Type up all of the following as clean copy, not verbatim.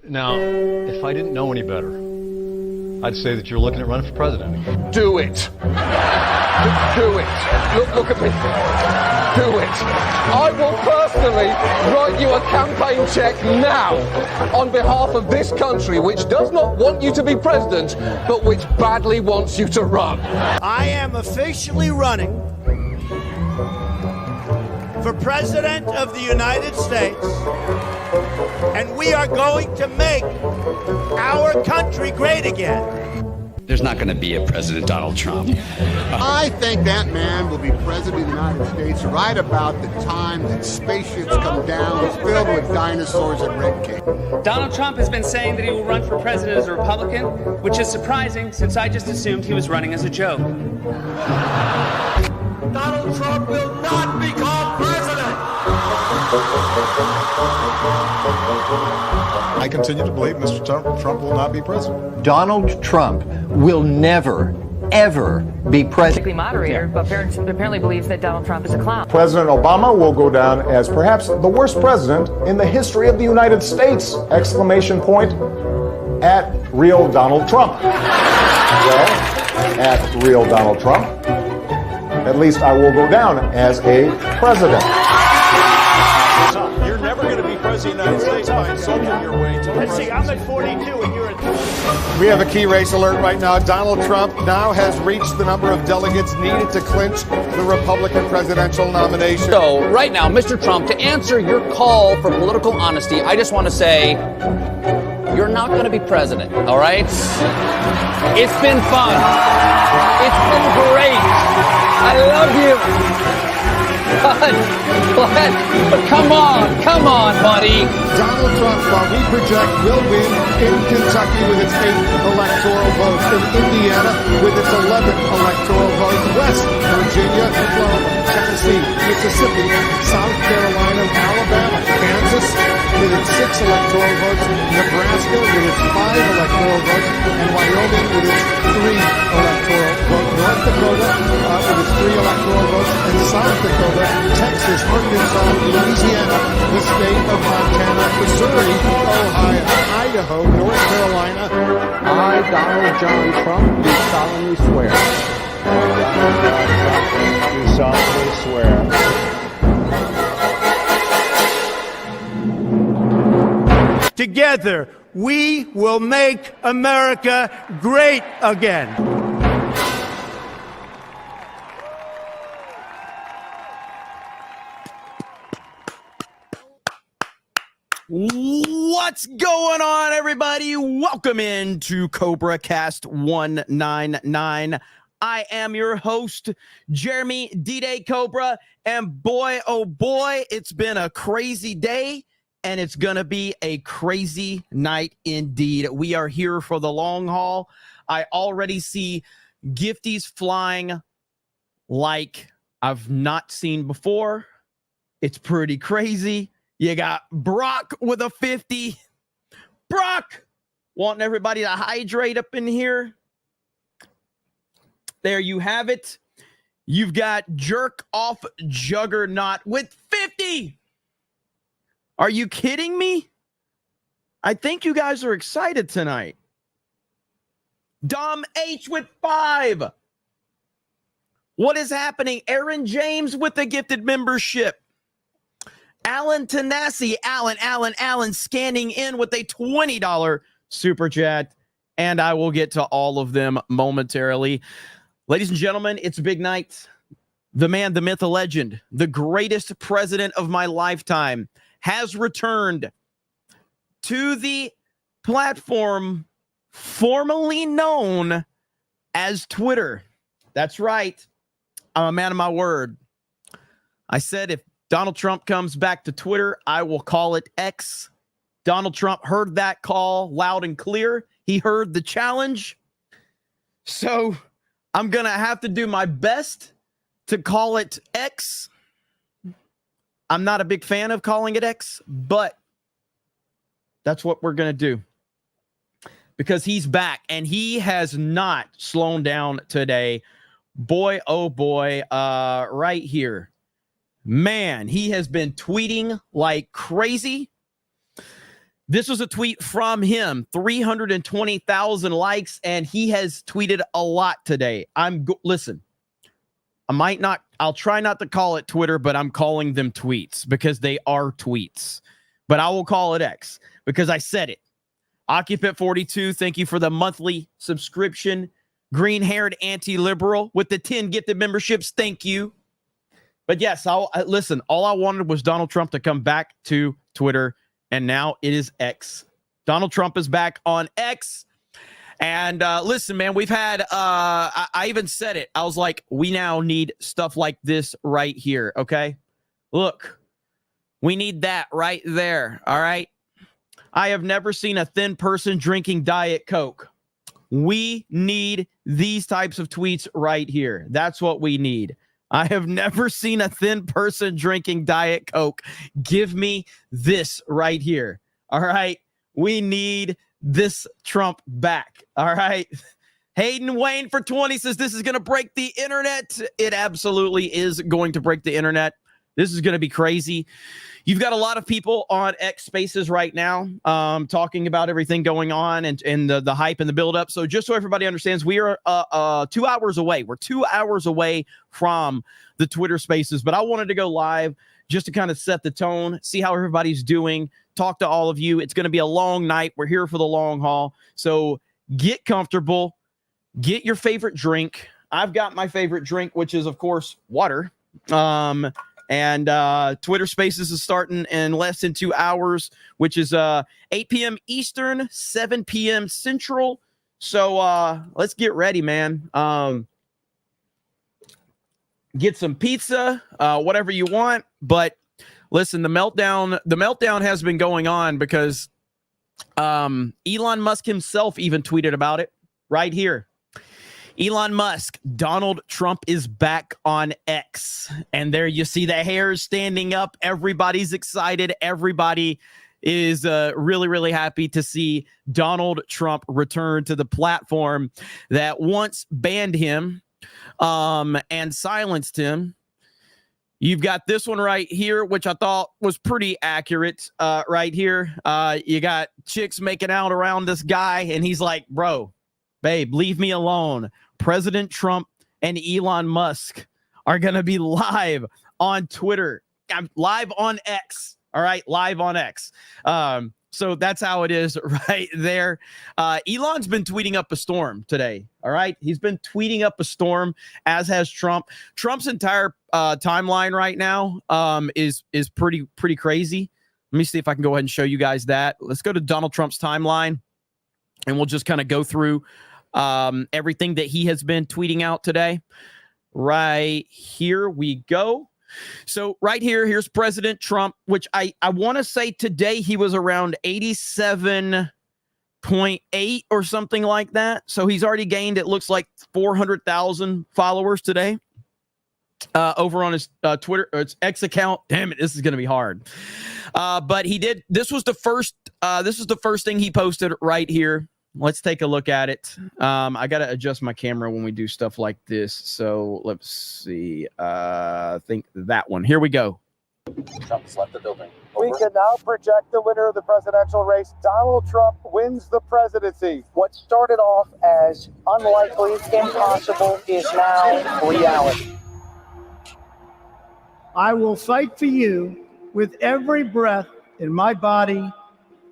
Now, if I didn't know any better, I'd say that you're looking at running for president. Do it. Do it. Look at me. Do it. I will personally write you a campaign check now on behalf of this country, which does not want you to be president, but which badly wants you to run. I am officially running for President of the United States, and we are going to make our country great again. There's not going to be a President Donald Trump. I think that man will be president of the United States right about the time that spaceships come down filled with dinosaurs and red cake. Donald Trump has been saying that he will run for president as a Republican, which is surprising since I just assumed he was running as a joke. Donald Trump will not become president. I continue to believe Mr. Trump will not be president. Donald Trump will never, ever be president. Moderator, but apparently believes that Donald Trump is a clown. President Obama will go down as perhaps the worst president in the history of the United States! Exclamation point at real Donald Trump. Well, at real Donald Trump, at least I will go down as a president. You're never going to be president of the United States by insulting your way to Let's see, I'm at 42 and you're at 20. We have a key race alert right now. Donald Trump now has reached the number of delegates needed to clinch the Republican presidential nomination. So, right now, Mr. Trump, to answer your call for political honesty, I just want to say, you're not going to be president, all right? It's been fun. It's been great. I love you. But come on, buddy. Donald Trump, while we project, will win in Kentucky with its 8th electoral vote, in Indiana with its 11th electoral vote, West Virginia, Florida, Tennessee, Mississippi, South Carolina, Alabama, Kansas with its 6 electoral votes, Nebraska with its 5 electoral votes, and Wyoming with its 3 electoral votes, North Dakota with its 3 electoral votes, and South Dakota, Texas, Arkansas, Louisiana, the state of Montana, Missouri, Ohio, Idaho, North Carolina. I, Donald John Trump, do solemnly swear. Do solemnly swear. Together, we will make America great again. What's going on, everybody? Welcome into Cobra Cast 199. I am your host, Jeremy D-Day Cobra, and boy, oh boy, it's been a crazy day, and it's going to be a crazy night indeed. We are here for the long haul. I already see gifties flying like I've not seen before. It's pretty crazy. You got Brock with a 50. Brock wanting everybody to hydrate up in here. There you have it. You've got Jerk Off Juggernaut with 50. Are you kidding me? I think you guys are excited tonight. Dom H with 5. What is happening? Aaron James with the gifted membership. Alan Tanasi, Alan scanning in with a $20 super chat, and I will get to all of them momentarily. Ladies and gentlemen, it's a big night. The man, the myth, the legend, the greatest president of my lifetime has returned to the platform formerly known as Twitter. That's right. I'm a man of my word. I said if Donald Trump comes back to Twitter, I will call it X. Donald Trump heard that call loud and clear. He heard the challenge. So I'm going to have to do my best to call it X. I'm not a big fan of calling it X, but that's what we're going to do. Because he's back, and he has not slowed down today. Boy, oh boy, right here. Man, he has been tweeting like crazy. This was a tweet from him, 320,000 likes, and he has tweeted a lot today. Listen, I'll try not to call it Twitter, but I'm calling them tweets because they are tweets. But I will call it X because I said it. Occupant 42, thank you for the monthly subscription. Green-haired anti-liberal with the 10 gifted memberships, thank you. But yes, listen, all I wanted was Donald Trump to come back to Twitter, and now it is X. Donald Trump is back on X. And listen, man, we've had, I even said it. I was like, we now need stuff like this right here, okay? Look, we need that right there, all right? I have never seen a thin person drinking Diet Coke. We need these types of tweets right here. That's what we need. I have never seen a thin person drinking Diet Coke. Give me this right here, all right? We need this Trump back. All right. Hayden Wayne for 20 says this is going to break the internet. It absolutely is going to break the internet. This is going to be crazy. You've got a lot of people on X Spaces right now talking about everything going on and the hype and the buildup. So just so everybody understands, we are 2 hours away. We're 2 hours away from the Twitter Spaces, but I wanted to go live just to kind of set the tone, see how everybody's doing, talk to all of you. It's going to be a long night. We're here for the long haul. So get comfortable, get your favorite drink. I've got my favorite drink, which is, of course, water. And Twitter Spaces is starting in less than 2 hours, which is 8 p.m. Eastern, 7 p.m. Central. So let's get ready, man. Get some pizza, whatever you want. But listen, the meltdown has been going on because Elon Musk himself even tweeted about it right here. Elon Musk, Donald Trump is back on X. And there you see the hairs standing up. Everybody's excited. Everybody is really, really happy to see Donald Trump return to the platform that once banned him and silenced him. You've got this one right here, which I thought was pretty accurate right here. You got chicks making out around this guy, and he's like, bro, babe, leave me alone. President Trump and Elon Musk are going to be live on Twitter. I'm live on X. All right, live on X. So that's how it is right there. Elon's been tweeting up a storm today. All right, he's been tweeting up a storm, as has Trump. Trump's entire timeline right now is pretty crazy. Let me see if I can go ahead and show you guys that. Let's go to Donald Trump's timeline, and we'll just kind of go through everything that he has been tweeting out today. Right here we go. So right here, here's President Trump, which I want to say today he was around 87.8 or something like that. So he's already gained, it looks like 400,000 followers today over on his Twitter or his X account. Damn it, this is going to be hard. But he did. This was the first thing he posted right here. Let's take a look at it. I got to adjust my camera when we do stuff like this. So let's see. I think that one. Here we go. Trump's left the building. We can now project the winner of the presidential race. Donald Trump wins the presidency. What started off as unlikely, impossible, is now reality. I will fight for you with every breath in my body,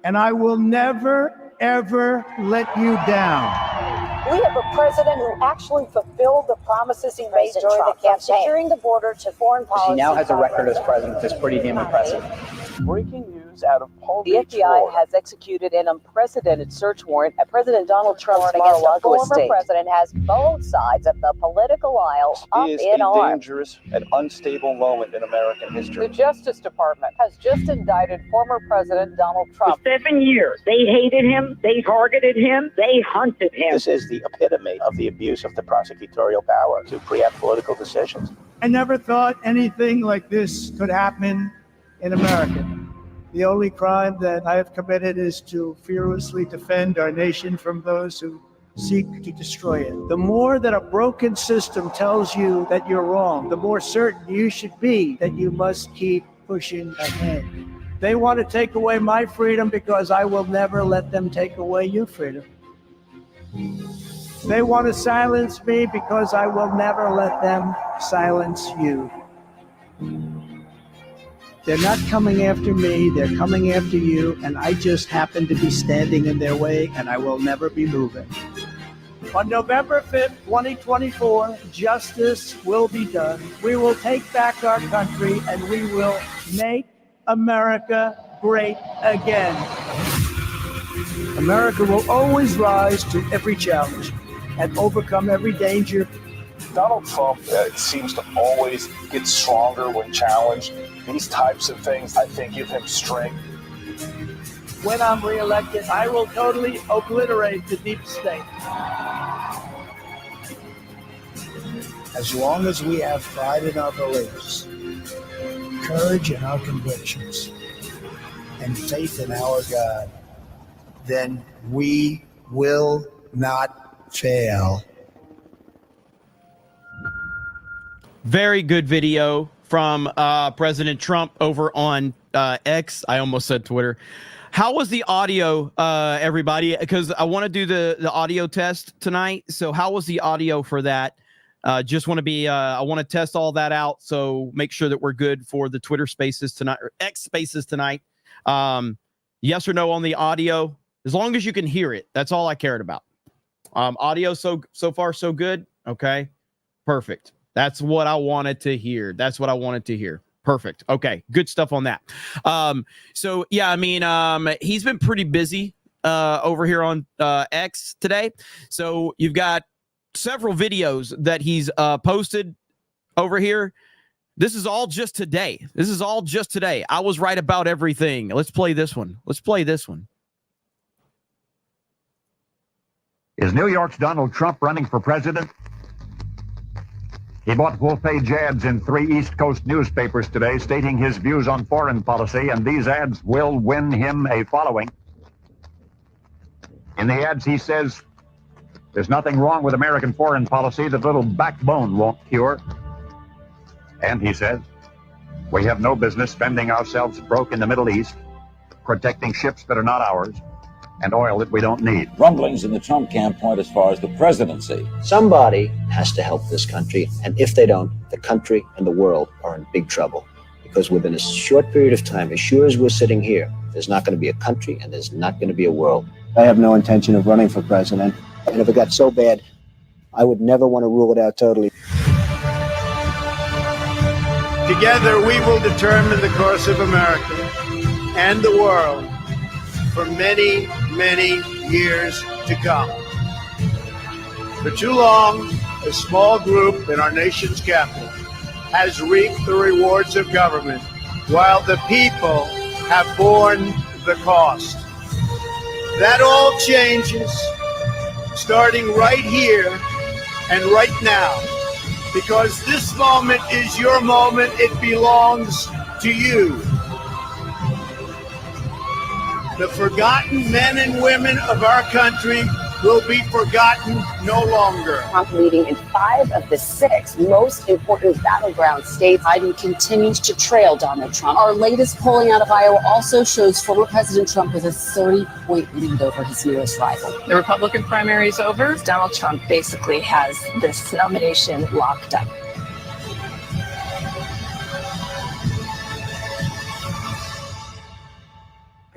and I will never, ever let you down. We have a president who actually fulfilled the promises he made during the campaign, securing the border to foreign policy. He now has a record as president that's pretty damn impressive. Breaking news out of Palm Beach, The FBI has executed an unprecedented search warrant at President Donald Trump's Mar-a-Lago estate. The former president has both sides of the political aisle up in arms. This is a dangerous and unstable moment in American history. The Justice Department has just indicted former President Donald Trump. For 7 years, they hated him, they targeted him, they hunted him. This is the epitome of the abuse of the prosecutorial power to preempt political decisions. I never thought anything like this could happen in America. The only crime that I have committed is to fearlessly defend our nation from those who seek to destroy it. The more that a broken system tells you that you're wrong, the more certain you should be that you must keep pushing ahead. They want to take away my freedom because I will never let them take away your freedom. They want to silence me because I will never let them silence you. They're not coming after me, they're coming after you, and I just happen to be standing in their way, and I will never be moving. On November 5th, 2024, justice will be done. We will take back our country, and we will make America great again. America will always rise to every challenge and overcome every danger. Donald Trump seems to always get stronger when challenged. These types of things, I think, give him strength. When I'm reelected, I will totally obliterate the deep state. As long as we have pride in our beliefs, courage in our convictions, and faith in our God, then we will not fail. Very good video from President Trump over on X. I almost said Twitter. How was the audio, everybody? Because I want to do the audio test tonight. So how was the audio for that? Just want to be, I want to test all that out. So make sure that we're good for the Twitter spaces tonight, or X spaces tonight. Yes or no on the audio, as long as you can hear it. That's all I cared about. Audio so far so good. Okay, perfect. That's what I wanted to hear. That's what I wanted to hear. Perfect. Okay, good stuff on that. So yeah, I mean, he's been pretty busy over here on X today. So you've got several videos that he's posted over here. This is all just today. This is all just today. I was right about everything. Let's play this one. Let's play this one. Is New York's Donald Trump running for president? He bought full-page ads in 3 East Coast newspapers today stating his views on foreign policy, and these ads will win him a following. In the ads, he says, there's nothing wrong with American foreign policy that little backbone won't cure. And he says, we have no business spending ourselves broke in the Middle East, protecting ships that are not ours, and oil that we don't need. Rumblings in the Trump camp point as far as the presidency. Somebody has to help this country, and if they don't, the country and the world are in big trouble. Because within a short period of time, as sure as we're sitting here, there's not going to be a country and there's not going to be a world. I have no intention of running for president. And if it got so bad, I would never want to rule it out totally. Together, we will determine the course of America and the world for many, many years to come. For too long, a small group in our nation's capital has reaped the rewards of government, while the people have borne the cost. That all changes, starting right here and right now, because this moment is your moment. It belongs to you. The forgotten men and women of our country will be forgotten no longer. Trump leading in 5 of the 6 most important battleground states. Biden continues to trail Donald Trump. Our latest polling out of Iowa also shows former President Trump with a 30-point lead over his nearest rival. The Republican primary is over. Donald Trump basically has this nomination locked up.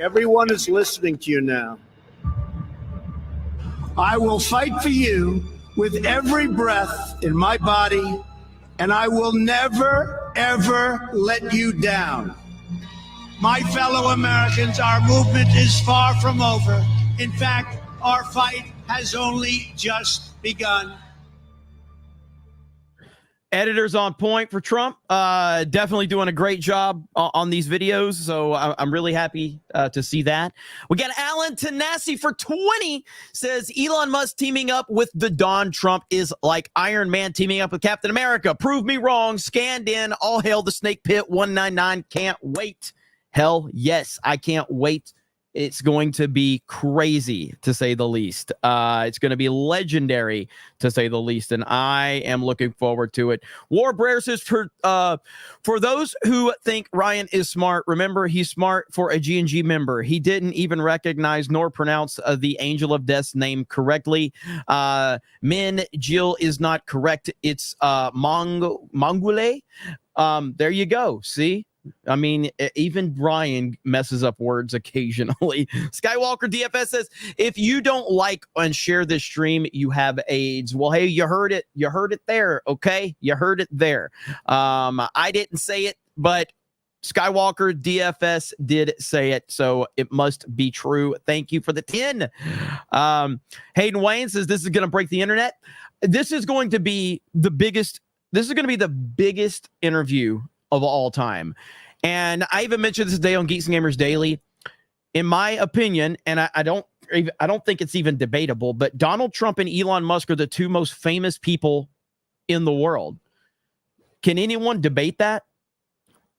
Everyone is listening to you now. I will fight for you with every breath in my body, and I will never, ever let you down. My fellow Americans, our movement is far from over. In fact, our fight has only just begun. Editors on point for Trump. Definitely doing a great job on these videos. So I'm really happy to see that. We got Alan Tanassi for 20 says Elon Musk teaming up with the Don Trump is like Iron Man teaming up with Captain America. Prove me wrong. Scanned in. All hail the Snake Pit 199. Can't wait. Hell yes, I can't wait It's going to be crazy, to say the least. It's going to be legendary, to say the least, and I am looking forward to it. War Brer says, for those who think Ryan is smart, remember he's smart for a G&G member. He didn't even recognize nor pronounce the Angel of Death's name correctly. Min Jill is not correct. It's Mongole. There you go. See? I mean, even Ryan messes up words occasionally. Skywalker DFS says, if you don't like and share this stream, you have AIDS. Well, hey, you heard it. You heard it there, okay? You heard it there. I didn't say it, but Skywalker DFS did say it, so it must be true. Thank you for the 10. Hayden Wayne says, this is going to break the internet. This is going to be the biggest. This is going to be the biggest interview of all time. And I even mentioned this today on Geeks and Gamers Daily. In my opinion, and I don't think it's even debatable, but Donald Trump and Elon Musk are the two most famous people in the world. Can anyone debate that?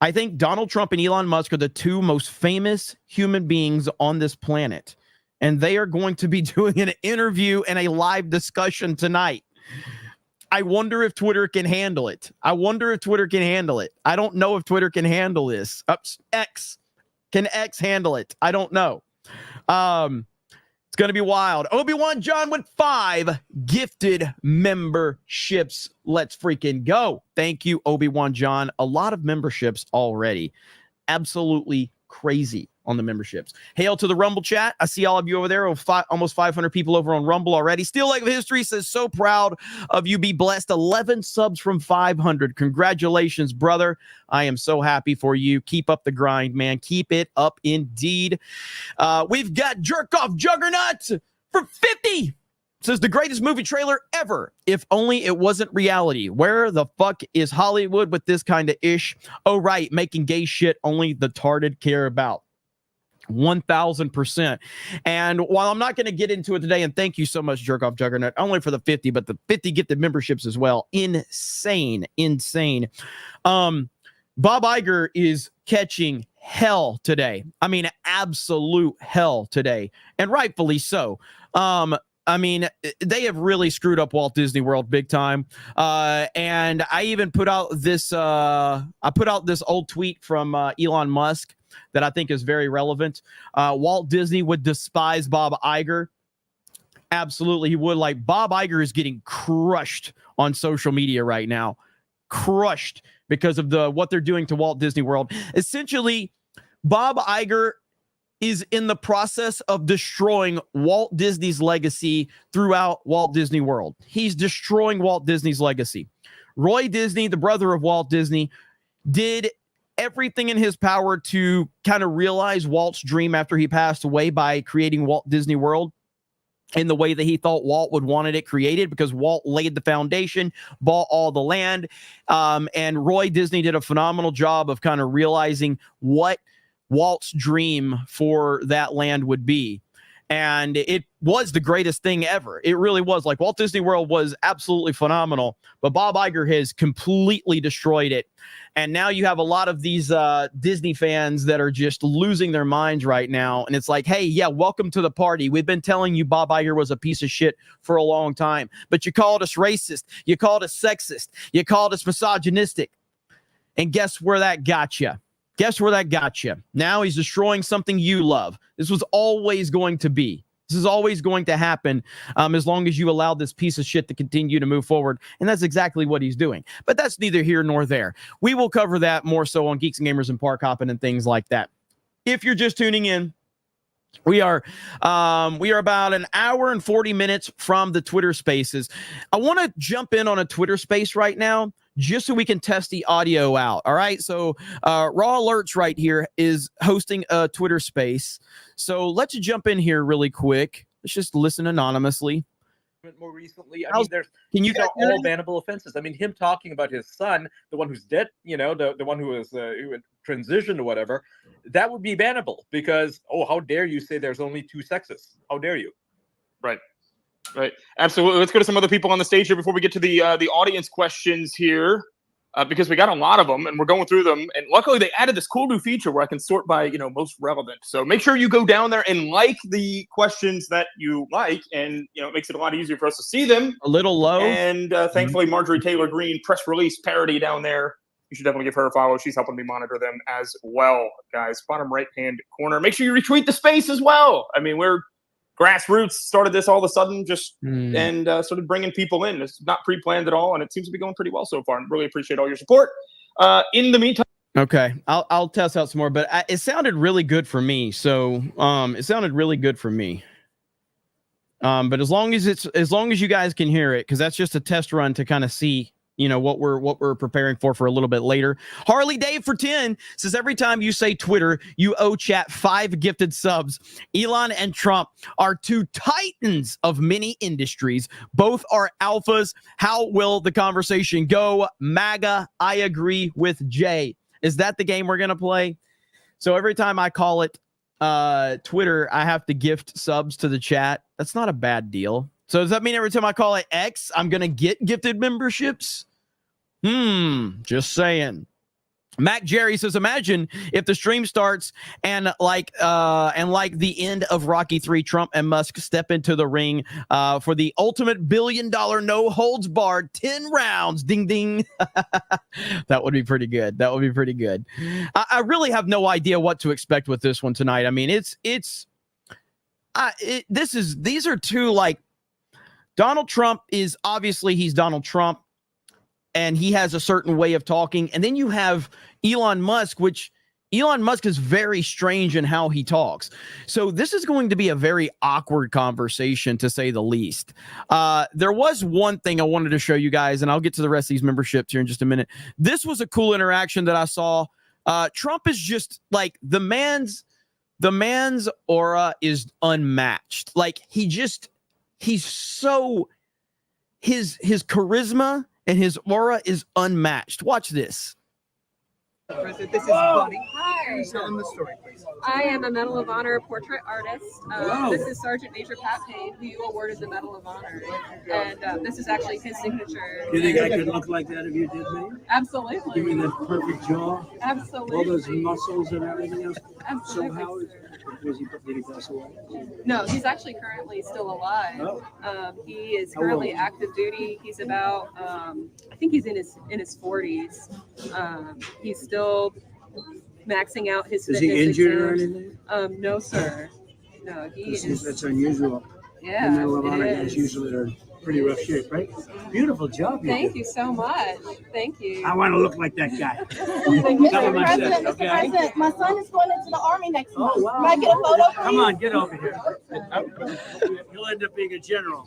I think Donald Trump and Elon Musk are the two most famous human beings on this planet. And they are going to be doing an interview and a live discussion tonight. I wonder if Twitter can handle it. I don't know if Twitter can handle this. X. Can X handle it? I don't know. It's going to be wild. Obi-Wan John with 5 gifted memberships. Let's freaking go. Thank you, Obi-Wan John. A lot of memberships already. Absolutely crazy on the memberships. Hail to the Rumble chat. I see all of you over there. Almost 500 people over on Rumble already. Steel Leg of History says, so proud of you. Be blessed. 11 subs from 500. Congratulations, brother. I am so happy for you. Keep up the grind, man. Keep it up indeed. We've got Jerk Off Juggernaut for 50. Says, the greatest movie trailer ever. If only it wasn't reality. Where the fuck is Hollywood with this kind of ish? Oh, right. Making gay shit only the tarded care about. 1000%. And while I'm not going to get into it today, and thank you so much, Jerk Off Juggernaut, only for the 50, but the 50 gifted memberships as well. Insane. Bob Iger is catching hell today. I mean, absolute hell today, and rightfully so. I mean, they have really screwed up Walt Disney World big time. And I even put out this old tweet from Elon Musk that I think is very relevant. Walt Disney would despise Bob Iger. Absolutely, he would. Like, Bob Iger is getting crushed on social media right now. Crushed because of what they're doing to Walt Disney World. Essentially, Bob Iger is in the process of destroying Walt Disney's legacy throughout Walt Disney World. He's destroying Walt Disney's legacy. Roy Disney, the brother of Walt Disney, did everything in his power to kind of realize Walt's dream after he passed away by creating Walt Disney World in the way that he thought Walt would wanted it created, because Walt laid the foundation, bought all the land, and Roy Disney did a phenomenal job of kind of realizing what Walt's dream for that land would be. And it was the greatest thing ever. It really was. Like, Walt Disney World was absolutely phenomenal, but Bob Iger has completely destroyed it. And now you have a lot of these Disney fans that are just losing their minds right now. And it's like, hey, yeah, welcome to the party. We've been telling you Bob Iger was a piece of shit for a long time, but you called us racist. You called us sexist. You called us misogynistic. And guess where that got you? Guess where that got you? Now he's destroying something you love. This was always going to be. This is always going to happen as long as you allow this piece of shit to continue to move forward. And that's exactly what he's doing. But that's neither here nor there. We will cover that more so on Geeks and Gamers and Park Hopping and things like that. If you're just tuning in, we are about an hour and 40 minutes from the Twitter Spaces. I want to jump in on a Twitter Space right now, just so we can test the audio out. All right. So Raw Alerts right here is hosting a Twitter Space. So let's jump in here really quick. Let's just listen anonymously. More recently, I mean, these are all bannable offenses. I mean, him talking about his son, the one who's dead, you know, the one who was who transitioned or whatever, that would be bannable because, oh, how dare you say there's only 2 sexes? How dare you? Right. Right. Absolutely. Let's go to some other people on the stage here before we get to the audience questions here. because we got a lot of them and we're going through them. And luckily they added this cool new feature where I can sort by, most relevant. So make sure you go down there and like the questions that you like. And, it makes it a lot easier for us to see them. A little low. And thankfully, Marjorie Taylor Greene, press release parody down there. You should definitely give her a follow. She's helping me monitor them as well, guys. Bottom right-hand corner. Make sure you retweet the space as well. I mean, we're grassroots, started this all of a sudden and started bringing people in. It's not pre-planned at all, and it seems to be going pretty well so far. And really appreciate all your support. In the meantime, okay, I'll test out some more, but it sounded really good for me. So it sounded really good for me. But as long as you guys can hear it, because that's just a test run to kind of see what we're preparing for a little bit later. Harley Dave for 10 says, every time you say Twitter, you owe chat 5 gifted subs. Elon and Trump are 2 titans of many industries. Both are alphas. How will the conversation go? MAGA, I agree with Jay. Is that the game we're going to play? So every time I call it Twitter, I have to gift subs to the chat. That's not a bad deal. So does that mean every time I call it X, I'm going to get gifted memberships? Just saying. Mac Jerry says, imagine if the stream starts and like the end of Rocky 3, Trump and Musk step into the ring for the ultimate $1 billion no holds barred 10 rounds. Ding, ding. That would be pretty good. That would be pretty good. I really have no idea what to expect with this one tonight. I mean, these are 2 like, Donald Trump is obviously he's Donald Trump and he has a certain way of talking. And then you have Elon Musk, which Elon Musk is very strange in how he talks. So this is going to be a very awkward conversation, to say the least. There was one thing I wanted to show you guys, and I'll get to the rest of these memberships here in just a minute. This was a cool interaction that I saw. Trump is just like the man's aura is unmatched. Like he's so his charisma and his aura is unmatched. Watch this. President, this is Buddy. Hi. Can you tell them the story, please? I am a Medal of Honor portrait artist. Wow. This is Sergeant Major Pat Payne, who you awarded the Medal of Honor. And this is actually his signature. Do you think I could look like that if you did me? Absolutely. Give me that perfect jaw? Absolutely. All those muscles and everything else? Absolutely. So how did he pass away? No, he's actually currently still alive. Oh. He is How currently old? active duty. He's about, I think he's in his 40s. He's still maxing out his Is fitness he injured or exams. anything? No, sir. No, he is. That's unusual. Yeah, The Medal of it Honor guys is. usually are pretty rough shape, right? Beautiful job you Thank did. you so much. Thank you. I want to look like that guy. Mr. Tell him I said, President, okay? Mr. President, my son is going into the Army next month. Wow. Can I get a photo, please? Come on, get over here. You'll end up being a general.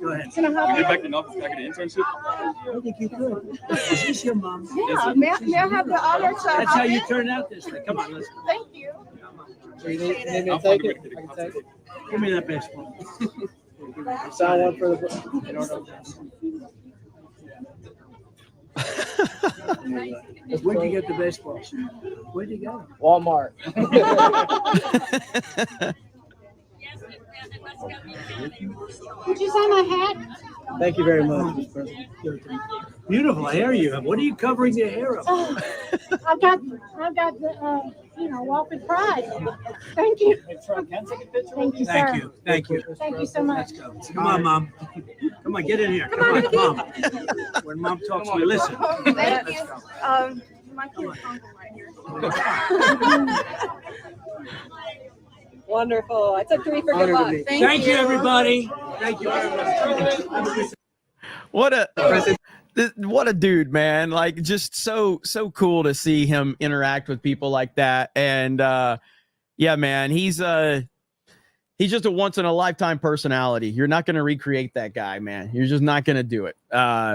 Go ahead. Can I have Get back in office, back in the internship? I think you could. Is this your mom? Yeah, may I have the honor to That's how hop you in? turn out this way. Come on, let's go. Thank you. I'll take it. Give me that baseball. Sign one for the. Where'd you get the baseball? Where'd you get it? Walmart. Would you sign my hat? Thank you very much, Mr. President. Beautiful hair you have. What are you covering your hair up? I've got the, walk with pride. Thank you. Thank you, sir. Thank you. Thank you. Thank you so much. Let's go. Come on, Mom. Come on, get in here. Come on, Mom. When Mom talks to me, listen. Thank Let's you. go. My kid's uncle right here. Wonderful. I took 3 for good luck. Thank you, everybody. Thank you very much. What a dude, man. Like, just so cool to see him interact with people like that. And yeah, man, he's just a once in a lifetime personality. You're not going to recreate that guy, man. You're just not going to do it.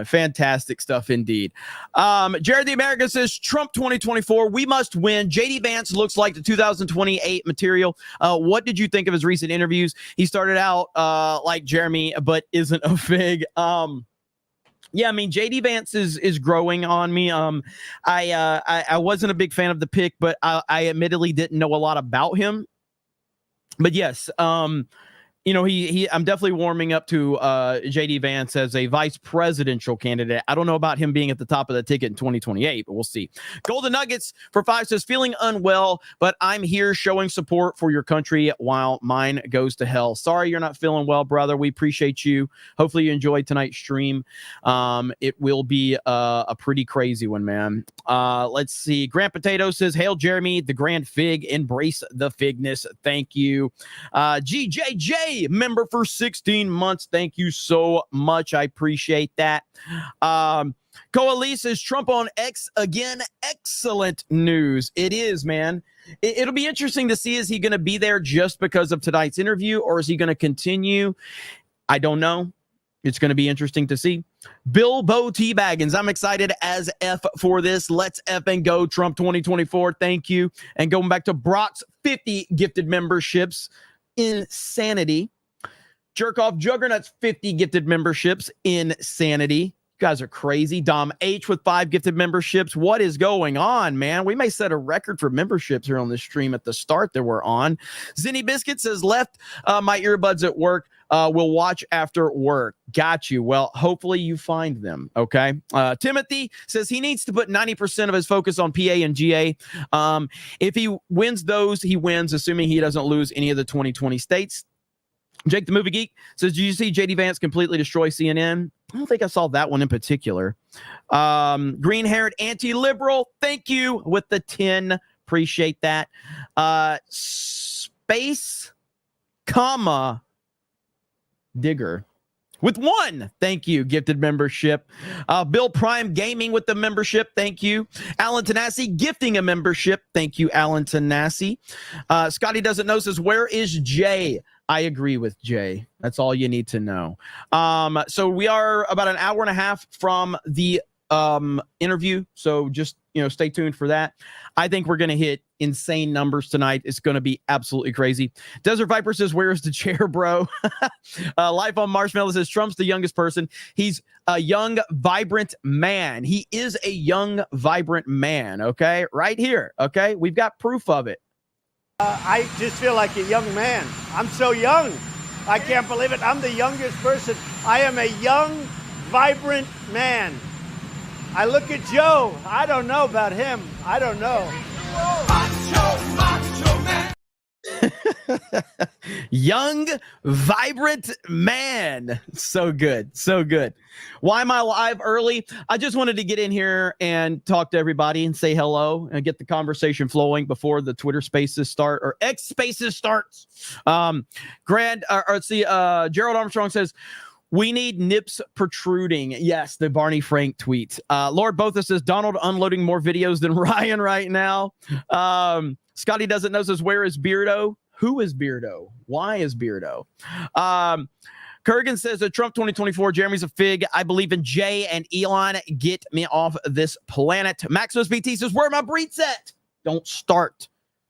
Fantastic stuff indeed. Jared the American says, Trump 2024, we must win. JD Vance looks like the 2028 material. What did you think of his recent interviews? He started out like Jeremy, but isn't a fig. Yeah, I mean, JD Vance is growing on me. I wasn't a big fan of the pick, but I admittedly didn't know a lot about him. But yes, I'm definitely warming up to JD Vance as a vice presidential candidate. I don't know about him being at the top of the ticket in 2028, but we'll see. Golden Nuggets for 5 says, feeling unwell, but I'm here showing support for your country while mine goes to hell. Sorry you're not feeling well, brother. We appreciate you. Hopefully you enjoyed tonight's stream. It will be a pretty crazy one, man. Let's see. Grant Potato says, hail Jeremy, the Grand Fig. Embrace the figness. Thank you. GJJ, member for 16 months. Thank you so much. I appreciate that. Coalise says, Trump on X again. Excellent news. It is, man. It'll be interesting to see, is he going to be there just because of tonight's interview, or is he going to continue? I don't know. It's going to be interesting to see. Bilbo T. Baggins, I'm excited as F for this. Let's F and go Trump 2024. Thank you. And going back to Brock's 50 gifted memberships. Insanity. Jerk off Juggernaut's 50 gifted memberships. Insanity. You guys are crazy. Dom H with 5 gifted memberships. What is going on, man? We may set a record for memberships here on this stream at the start that we're on. Zinny Biscuit says, left my earbuds at work. We'll watch after work. Got you. Well, hopefully you find them. Okay. Timothy says he needs to put 90% of his focus on PA and GA. If he wins those, he wins, assuming he doesn't lose any of the 2020 states. Jake the Movie Geek says, did you see JD Vance completely destroy CNN? I don't think I saw that one in particular. Green-haired anti-liberal, thank you with the 10. Appreciate that. Space, comma, Digger with 1. Thank you. Gifted membership. Bill Prime Gaming with the membership. Thank you. Alan Tanasi gifting a membership. Thank you, Alan Tanasi. Scotty Doesn't Know says, where is Jay? I agree with Jay. That's all you need to know. So we are about an hour and a half from the interview. So just, stay tuned for that. I think we're going to hit insane numbers tonight. It's going to be absolutely crazy. Desert Viper says, where's the chair, bro? Life on Marshmallow says, Trump's the youngest person. He's a young, vibrant man. He is a young, vibrant man. Okay. Right here. Okay. We've got proof of it. I just feel like a young man. I'm so young. I can't believe it. I'm the youngest person. I am a young, vibrant man. I look at Joe. I don't know about him. I don't know. Macho man. Young, vibrant man. So good. So good. Why am I live early? I just wanted to get in here and talk to everybody and say hello and get the conversation flowing before the Twitter Spaces start, or X Spaces starts. Gerald Armstrong says, we need nips protruding. Yes, the Barney Frank tweet. Lord Botha says, Donald unloading more videos than Ryan right now. Scotty Doesn't Know says, where is Beardo? Who is Beardo? Why is Beardo? Kurgan says that Trump 2024, Jeremy's a fig. I believe in Jay and Elon. Get me off this planet. Maximus BT says, where are my breeds at? Don't start.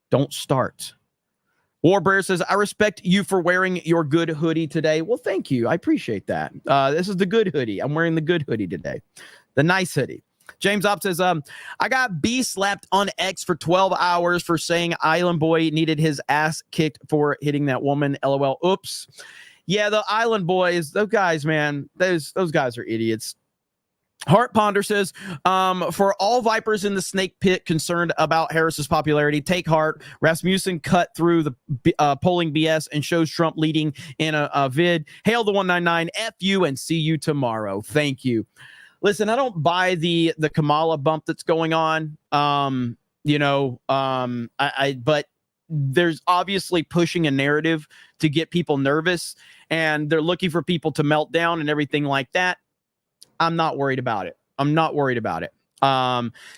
Don't start. Warbear says, I respect you for wearing your good hoodie today. Well, thank you. I appreciate that. This is the good hoodie. I'm wearing the good hoodie today. The nice hoodie. James Opp says, I got slapped on X for 12 hours for saying Island Boy needed his ass kicked for hitting that woman. LOL. Oops. Yeah, the Island Boys, those guys, man, those guys are idiots. Heart Ponder says, for all vipers in the snake pit concerned about Harris's popularity, take heart. Rasmussen cut through the polling BS and shows Trump leading in a vid. Hail the 199. F you and see you tomorrow. Thank you. Listen, I don't buy the Kamala bump that's going on. But there's obviously pushing a narrative to get people nervous, and they're looking for people to melt down and everything like that. I'm not worried about it.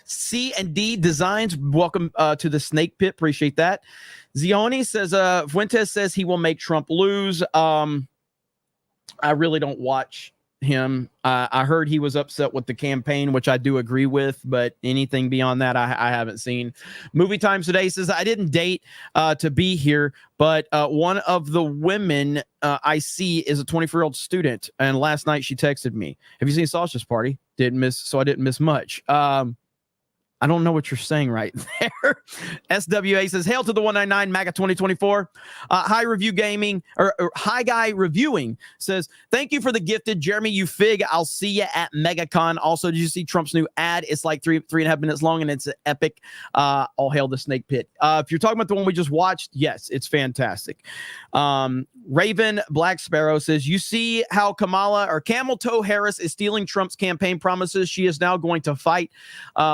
C and D Designs, welcome to the snake pit. Appreciate that. Zioni says, Fuentes says he will make Trump lose. I really don't watch him. I heard he was upset with the campaign, which I do agree with, but anything beyond that, I haven't seen. Movie Times Today says, I didn't date to be here, but one of the women I see is a 24-year-old student, and last night she texted me, have you seen Sausage Party? Didn't miss much. I don't know what you're saying right there. SWA says, hail to the 199 MAGA 2024. High Review Gaming, or High Guy Reviewing says, thank you for the gifted. Jeremy, you fig. I'll see you at MegaCon. Also, did you see Trump's new ad? It's like three and a half minutes long, and it's epic. All hail the snake pit. If you're talking about the one we just watched, yes, it's fantastic. Raven Black Sparrow says, you see how Kamala or Camel Toe Harris is stealing Trump's campaign promises? She is now going to fight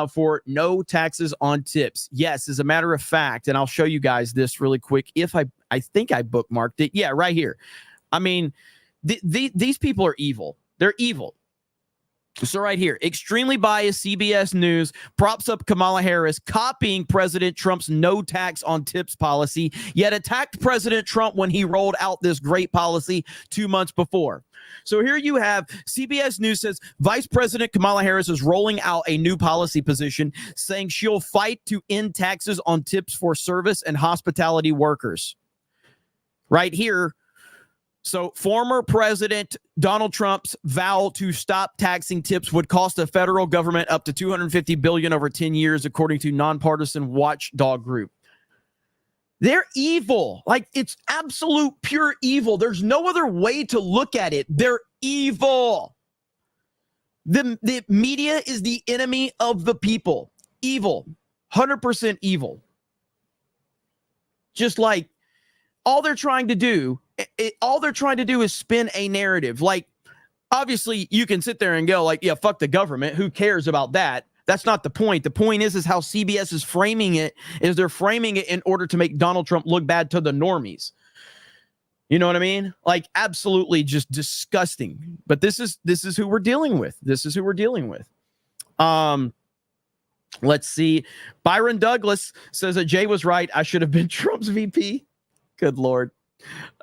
for no taxes on tips. Yes, as a matter of fact, and I'll show you guys this really quick. If I think I bookmarked it. Yeah, right here. I mean, these people are evil. They're evil. So right here, extremely biased CBS News props up Kamala Harris copying President Trump's no tax on tips policy, yet attacked President Trump when he rolled out this great policy 2 months before. So here you have CBS News says Vice President Kamala Harris is rolling out a new policy position saying she'll fight to end taxes on tips for service and hospitality workers. Right here. So former President Donald Trump's vow to stop taxing tips would cost the federal government up to $250 billion over 10 years, according to nonpartisan watchdog group. They're evil. Like, it's absolute pure evil. There's no other way to look at it. They're evil. The media is the enemy of the people. Evil. 100% evil. Just like all they're trying to do is spin a narrative. Like, obviously, you can sit there and go like, yeah, fuck the government. Who cares about that? That's not the point. The point is how CBS is framing it, is they're framing it in order to make Donald Trump look bad to the normies. You know what I mean? Like, absolutely just disgusting. But this is who we're dealing with. This is who we're dealing with. Let's see. Byron Douglas says that Jay was right. I should have been Trump's VP. Good Lord.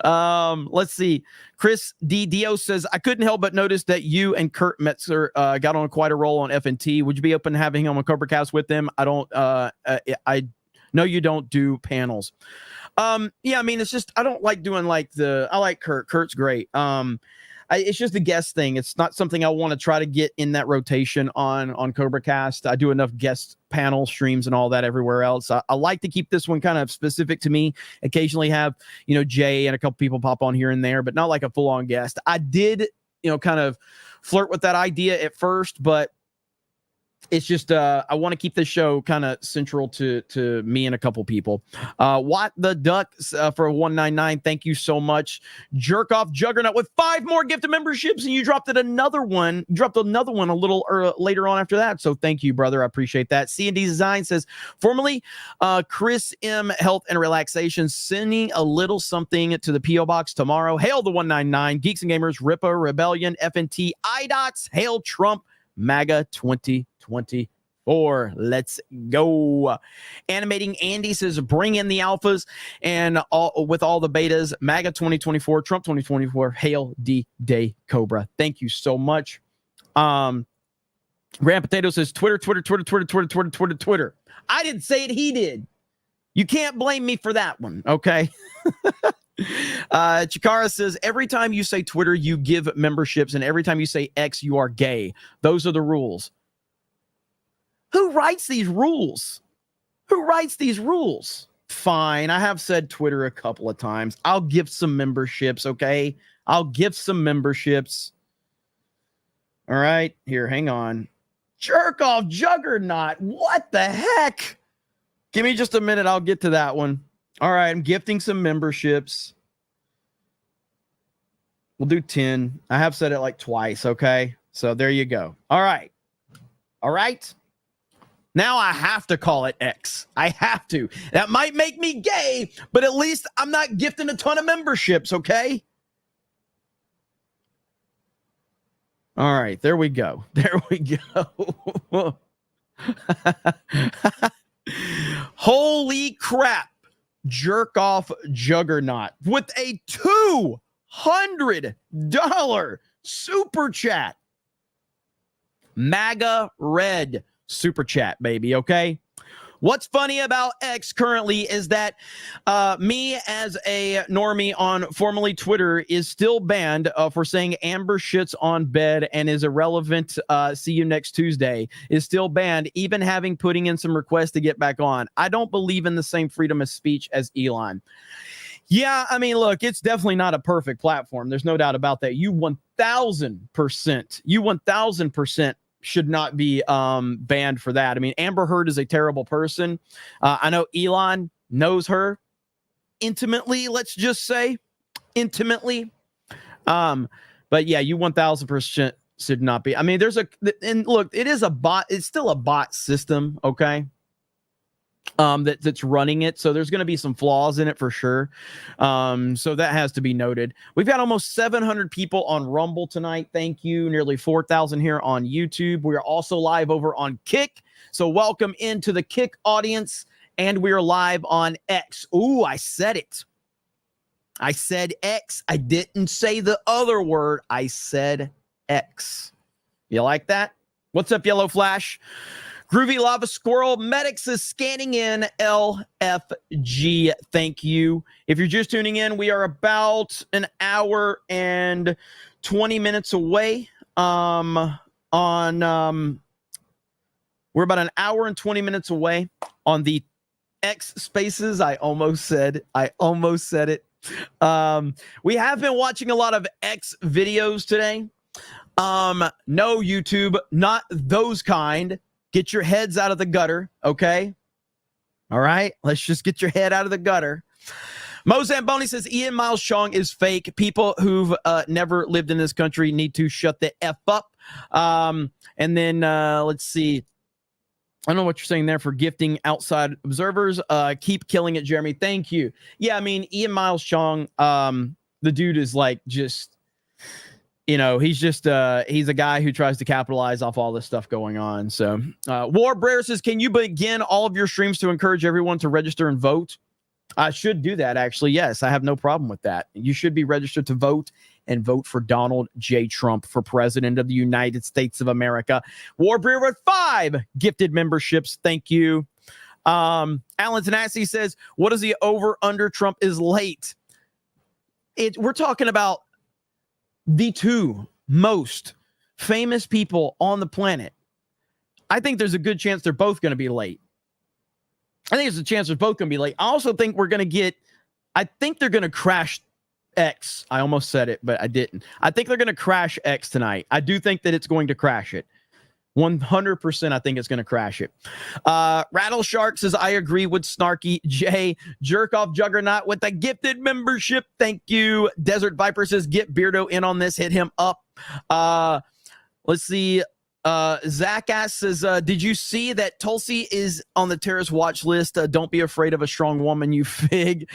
Let's see. Chris D. Dio says, I couldn't help but notice that you and Kurt Metzger got on quite a roll on FNT. Would you be open to having him on CobraCast with them? I know you don't do panels. Yeah, I mean, it's just, I don't like doing I like Kurt. Kurt's great. It's just a guest thing. It's not something I want to try to get in that rotation on CobraCast. I do enough guest panel streams and all that everywhere else. I like to keep this one kind of specific to me. Occasionally have, Jay and a couple people pop on here and there, but not like a full-on guest. I did, kind of flirt with that idea at first, but it's just I want to keep this show kind of central to me and a couple people. Watt the Duck for 199. Thank you so much. Jerk Off Juggernaut with 5 more gifted memberships, and you dropped another one. You dropped another one a little later on after that. So thank you, brother. I appreciate that. C&D Design says, formerly Chris M Health and Relaxation, sending a little something to the P.O. Box tomorrow. Hail the 199. Geeks and Gamers, Rippa, Rebellion, FNT, IDOTS, Hail Trump, MAGA 2024. Let's go. Animating Andy says, bring in the alphas and with all the betas. MAGA 2024, Trump 2024. Hail D-Day Cobra. Thank you so much. Grand Potato says, Twitter. I didn't say it. He did. You can't blame me for that one. Okay. Chikara says, every time you say Twitter, you give memberships, and every time you say X, you are gay. Those are the rules. Who writes these rules? Fine. I have said Twitter a couple of times. I'll give some memberships. Okay. I'll give some memberships. All right. Here, hang on. Jerk Off Juggernaut. What the heck? Give me just a minute. I'll get to that one. All right, I'm gifting some memberships. We'll do 10. I have said it like twice, okay? So there you go. All right. Now I have to call it X. I have to. That might make me gay, but at least I'm not gifting a ton of memberships, okay? All right, there we go. Holy crap. Jerk Off Juggernaut with a $200 super chat. MAGA Red super chat, baby. Okay. What's funny about X currently is that me as a normie on formerly Twitter is still banned for saying Amber shits on bed and is irrelevant. See you next Tuesday is still banned, even having putting in some requests to get back on. I don't believe in the same freedom of speech as Elon. Yeah, I mean, look, it's definitely not a perfect platform. There's no doubt about that. You 1,000% should not be banned for that. I mean, Amber Heard is a terrible person. I know Elon knows her intimately, let's just say intimately. But yeah, you 1,000% should not be. I mean, and look, it is a bot. It's still a bot system. Okay. That's running it. So there's going to be some flaws in it for sure. So that has to be noted. We've got almost 700 people on Rumble tonight. Thank you. Nearly 4,000 here on YouTube. We are also live over on Kick. So welcome into the Kick audience. And we are live on X. Ooh, I said it. I said X. I didn't say the other word. I said X. You like that? What's up, Yellow Flash? Groovy Lava Squirrel Medics is scanning in. LFG, thank you. If you're just tuning in, we are about an hour and 20 minutes away. We're about an hour and 20 minutes away on the X Spaces. I almost said it. We have been watching a lot of X videos today. No, YouTube, not those kind. Get your heads out of the gutter, okay? All right, let's just get your head out of the gutter. Mo Zamboni says Ian Miles Chong is fake. People who've never lived in this country need to shut the F up. And then let's see. I don't know what you're saying there for gifting outside observers. Keep killing it, Jeremy. Thank you. Yeah, I mean, Ian Miles Chong, the dude is like just... You know, he's just he's a guy who tries to capitalize off all this stuff going on. So War Brer says, can you begin all of your streams to encourage everyone to register and vote? I should do that, actually. Yes, I have no problem with that. You should be registered to vote and vote for Donald J. Trump for president of the United States of America. War Brer with 5 gifted memberships. Thank you. Alan Tanassi says, what is the over under Trump is late? We're talking about the 2 most famous people on the planet. I think there's a good chance they're both going to be late. I think there's a chance they're both going to be late. I also think I think they're going to crash X. I almost said it, but I didn't. I think they're going to crash X tonight. I do think that it's going to crash it. 100% I think it's going to crash it. Rattle Shark says, I agree with Snarky J. Jerk off Juggernaut with a gifted membership. Thank you. Desert Viper says, get Beardo in on this. Hit him up. Let's see. Zach asks, did you see that Tulsi is on the terrorist watch list? Don't be afraid of a strong woman, you fig.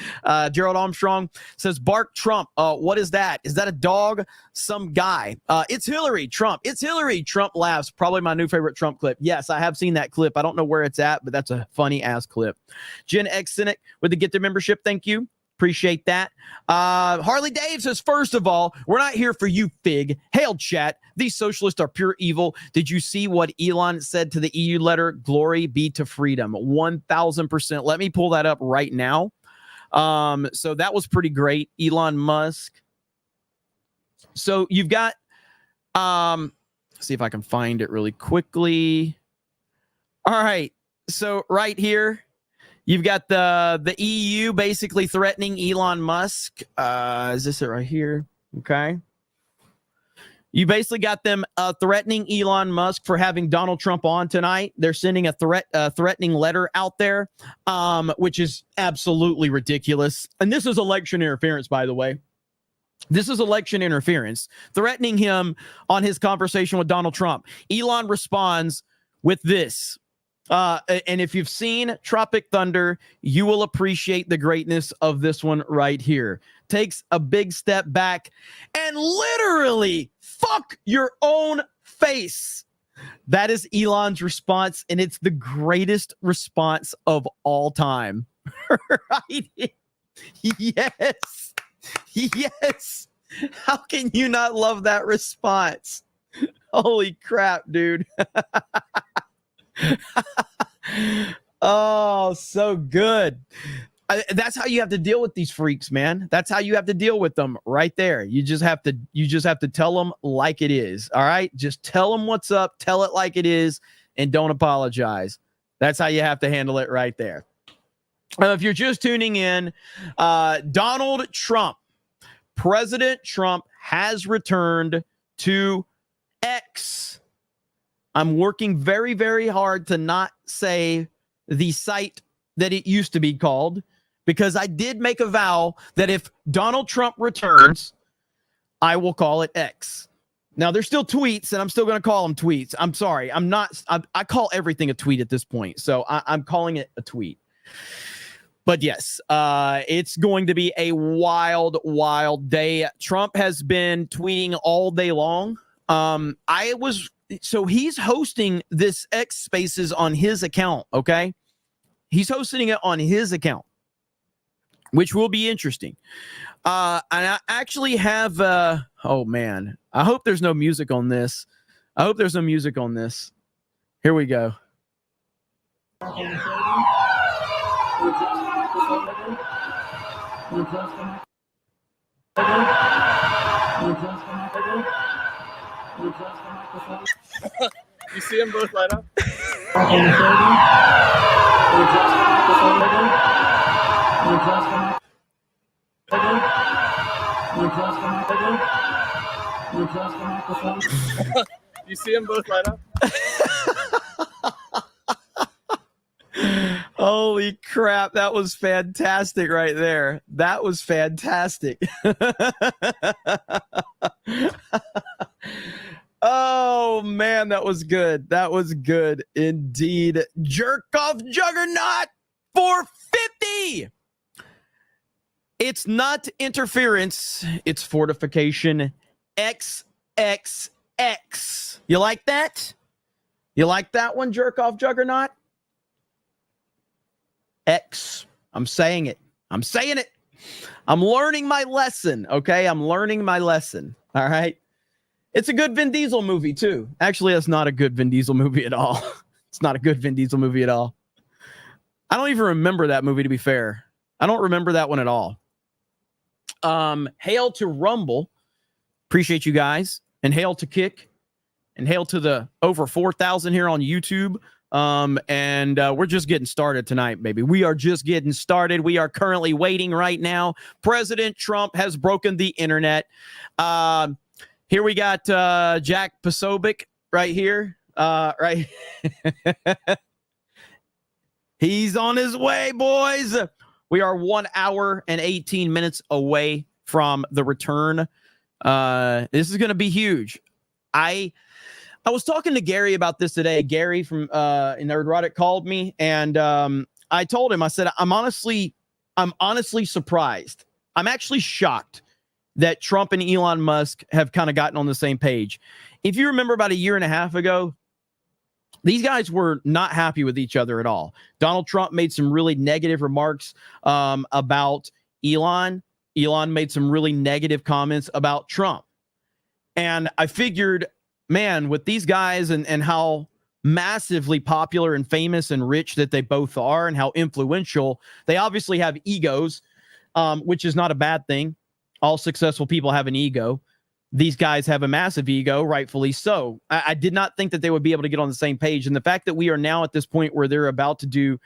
Gerald Armstrong says, bark Trump. What is that? Is that a dog? Some guy. It's Hillary Trump. It's Hillary Trump laughs. Probably my new favorite Trump clip. Yes, I have seen that clip. I don't know where it's at, but that's a funny ass clip. Gen X Cynic with the gifted membership. Thank you. Appreciate that. Harley Dave says, first of all, we're not here for you, fig. Hail, chat. These socialists are pure evil. Did you see what Elon said to the EU letter? Glory be to freedom. 1,000%. Let me pull that up right now. So that was pretty great. Elon Musk. So you've got, see if I can find it really quickly. All right. So right here, you've got the EU basically threatening Elon Musk. Is this it right here? Okay. You basically got them threatening Elon Musk for having Donald Trump on tonight. They're sending a threatening letter out there, which is absolutely ridiculous. And this is election interference, by the way. This is election interference, threatening him on his conversation with Donald Trump. Elon responds with this. And if you've seen Tropic Thunder, you will appreciate the greatness of this one right here. Takes a big step back and literally fuck your own face. That is Elon's response, and it's the greatest response of all time. Right? Yes. Yes. How can you not love that response? Holy crap, dude. Oh, so good. That's how you have to deal with these freaks, man. That's how you have to deal with them right there. You just have to tell them like it is. All right. Just tell them what's up. Tell it like it is and don't apologize. That's how you have to handle it right there. If you're just tuning in, Donald Trump, President Trump has returned to X. I'm working very, very hard to not say the site that it used to be called, because I did make a vow that if Donald Trump returns, I will call it X. Now, there's still tweets, and I'm still going to call them tweets. I'm sorry. I call everything a tweet at this point, so I'm calling it a tweet. But yes, it's going to be a wild, wild day. Trump has been tweeting all day long. So he's hosting this X Spaces on his account, okay? He's hosting it on his account, which will be interesting. And I actually have, oh man, I hope there's no music on this. Here we go. You see them both light up? You see them both light up? Holy crap, that was fantastic right there. That was fantastic. Oh, man, that was good. That was good indeed. Jerk off juggernaut 450. It's not interference. It's fortification. XXX. You like that? You like that one, jerk off juggernaut? X. I'm saying it. I'm learning my lesson, okay? I'm learning my lesson, all right? It's a good Vin Diesel movie, too. Actually, that's not a good Vin Diesel movie at all. It's not a good Vin Diesel movie at all. I don't even remember that movie, to be fair. I don't remember that one at all. Hail to Rumble. Appreciate you guys. And hail to Kick. And hail to the over 4,000 here on YouTube. And we're just getting started tonight, baby. We are just getting started. We are currently waiting right now. President Trump has broken the internet. Here we got Jack Posobiec right here. Right. He's on his way, boys. We are 1 hour and 18 minutes away from the return. This is going to be huge. I was talking to Gary about this today. Gary from Nerdrotic called me, and I told him, I said, I'm honestly surprised. I'm actually shocked that Trump and Elon Musk have kind of gotten on the same page. If you remember about a year and a half ago, these guys were not happy with each other at all. Donald Trump made some really negative remarks about Elon. Elon made some really negative comments about Trump. And I figured, man, with these guys and how massively popular and famous and rich that they both are and how influential, they obviously have egos, which is not a bad thing. All successful people have an ego. These guys have a massive ego, rightfully so. I did not think that they would be able to get on the same page. And the fact that we are now at this point where they're about to do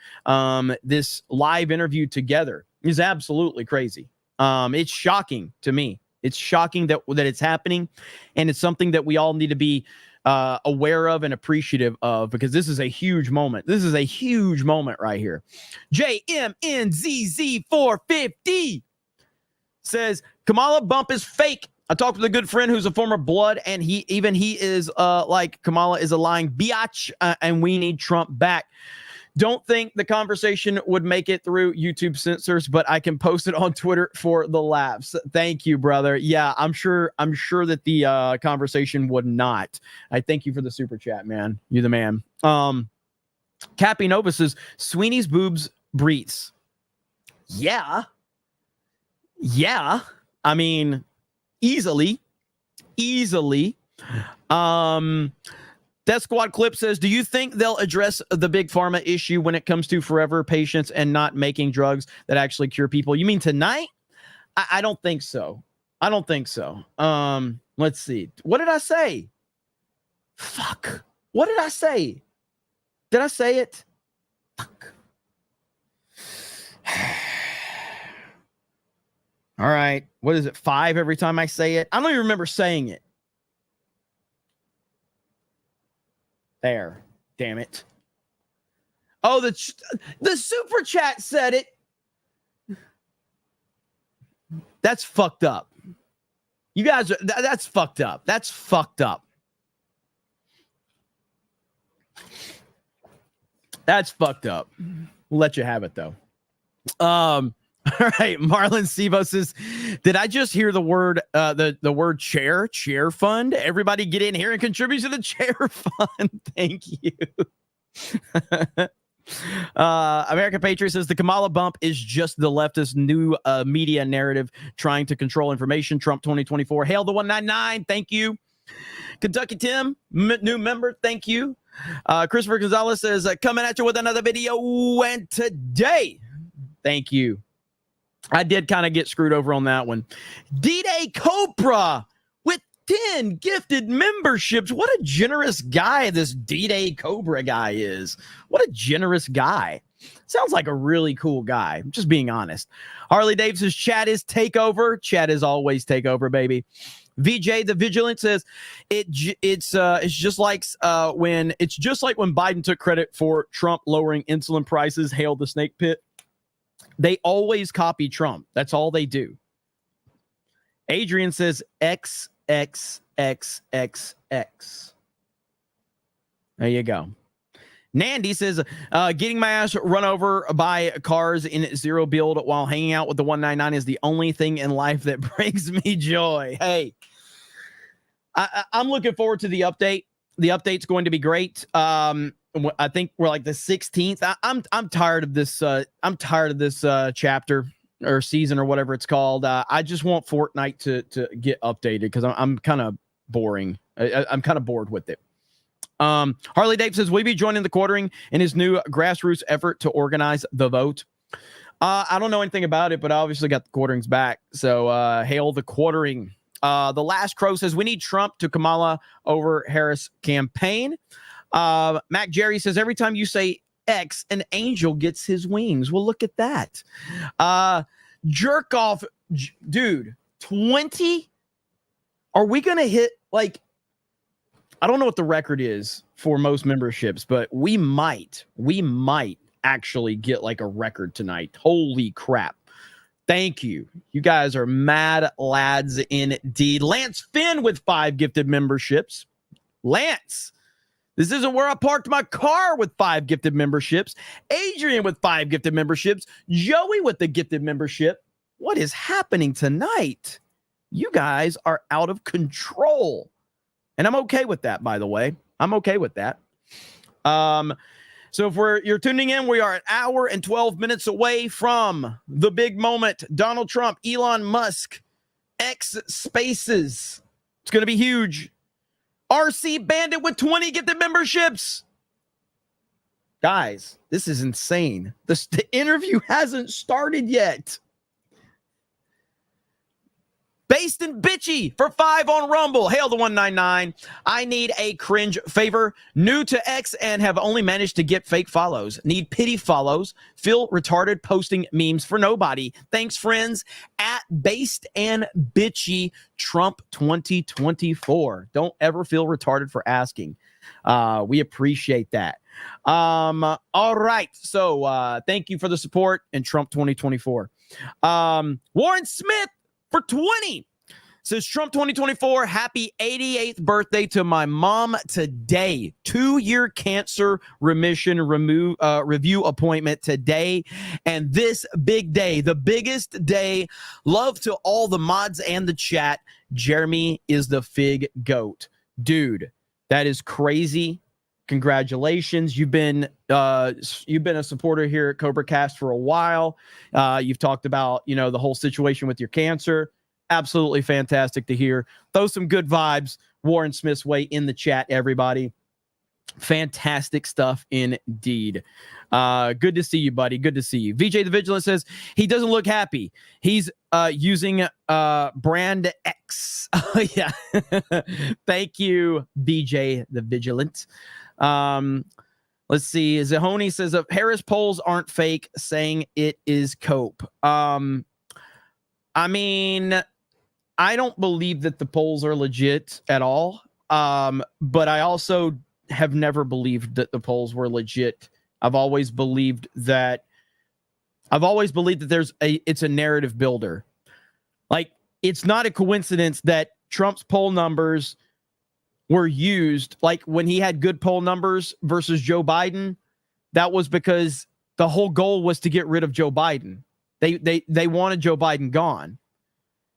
this live interview together is absolutely crazy. It's shocking to me. It's shocking that it's happening. And it's something that we all need to be aware of and appreciative of, because this is a huge moment. This is a huge moment right here. JMNZZ450 says, Kamala bump is fake. I talked with a good friend who's a former blood, and he is like Kamala is a lying biatch, and we need Trump back. Don't think the conversation would make it through YouTube censors, but I can post it on Twitter for the laughs. Thank you, brother. Yeah, I'm sure that the conversation would not. I thank you for the super chat, man. You're the man. Cappy Nova says, Sweeney's boobs breathes. Yeah. I mean, easily. Death Squad Clip says, do you think they'll address the big pharma issue when it comes to forever patients and not making drugs that actually cure people? You mean tonight? I don't think so. I don't think so. Let's see. What did I say? Fuck. What did I say? Did I say it? Fuck. All right. What is it? 5 every time I say it? I don't even remember saying it. There. Damn it. Oh, the super chat said it. That's fucked up. You guys are, that's fucked up. That's fucked up. That's fucked up. We'll let you have it though. All right, Marlon Sivo says, did I just hear the word the word chair fund? Everybody get in here and contribute to the chair fund. Thank you. American Patriot says the Kamala bump is just the leftist new media narrative trying to control information. Trump 2024. Hail the 199. Thank you. Kentucky Tim, new member. Thank you. Christopher Gonzalez says coming at you with another video. And today, thank you. I did kind of get screwed over on that one. D-Day Cobra with 10 gifted memberships. What a generous guy this D-Day Cobra guy is. What a generous guy. Sounds like a really cool guy. I'm just being honest. Harley Davis' chat is takeover. Chat is always takeover, baby. VJ the Vigilant says it's just like when Biden took credit for Trump lowering insulin prices. Hail the snake pit. They always copy Trump. That's all they do. Adrian says XXXXX. There you go. Nandy says, getting my ass run over by cars in zero build while hanging out with the 199 is the only thing in life that brings me joy. Hey, I'm looking forward to the update. The update's going to be great. I think we're like the 16th. I'm tired of this. I'm tired of this chapter or season or whatever it's called. I just want Fortnite to get updated because I'm kind of boring. I'm kind of bored with it. Harley Dave says, will you be joining the quartering in his new grassroots effort to organize the vote? I don't know anything about it, but I obviously got the quarterings back. So hail the quartering. The Last Crow says, we need Trump to Kamala over Harris campaign. Mac Jerry says, every time you say X, an angel gets his wings. Well, look at that. Jerk off, dude, 20? Are we going to hit, like, I don't know what the record is for most memberships, but we might actually get like a record tonight. Holy crap. Thank you. You guys are mad lads indeed. Lance Finn with 5 gifted memberships. Lance, this isn't where I parked my car with 5 gifted memberships. Adrian with 5 gifted memberships. Joey with the gifted membership. What is happening tonight? You guys are out of control. And I'm okay with that, by the way. I'm okay with that. So if you're tuning in, we are an hour and 12 minutes away from the big moment. Donald Trump, Elon Musk, X Spaces. It's going to be huge. RC Bandit with 20 gifted memberships. Guys, this is insane. The interview hasn't started yet. Based and Bitchy for 5 on Rumble. Hail the 199. I need a cringe favor. New to X and have only managed to get fake follows. Need pity follows. Feel retarded posting memes for nobody. Thanks, friends. At Based and Bitchy Trump 2024. Don't ever feel retarded for asking. We appreciate that. All right. So thank you for the support in Trump 2024. Warren Smith for 20 says Trump 2024, happy 88th birthday to my mom today. 2-year cancer remission review appointment today. And this big day, the biggest day. Love to all the mods and the chat. Jeremy is the fig goat. Dude, that is crazy. Congratulations. You've been a supporter here at Cobra Cast for a while. You've talked about, the whole situation with your cancer. Absolutely fantastic to hear. Throw some good vibes Warren Smith's way in the chat, everybody. Fantastic stuff indeed. Good to see you, buddy. Good to see you. VJ the Vigilant says he doesn't look happy. He's using brand X. Yeah. Thank you, VJ the Vigilant. Let's see. Zahoni says if Harris polls aren't fake, saying it is cope. I mean, I don't believe that the polls are legit at all. But I also have never believed that the polls were legit. I've always believed that it's a narrative builder. Like, it's not a coincidence that Trump's poll numbers were used, like when he had good poll numbers versus Joe Biden. That was because the whole goal was to get rid of Joe Biden. They wanted Joe Biden gone.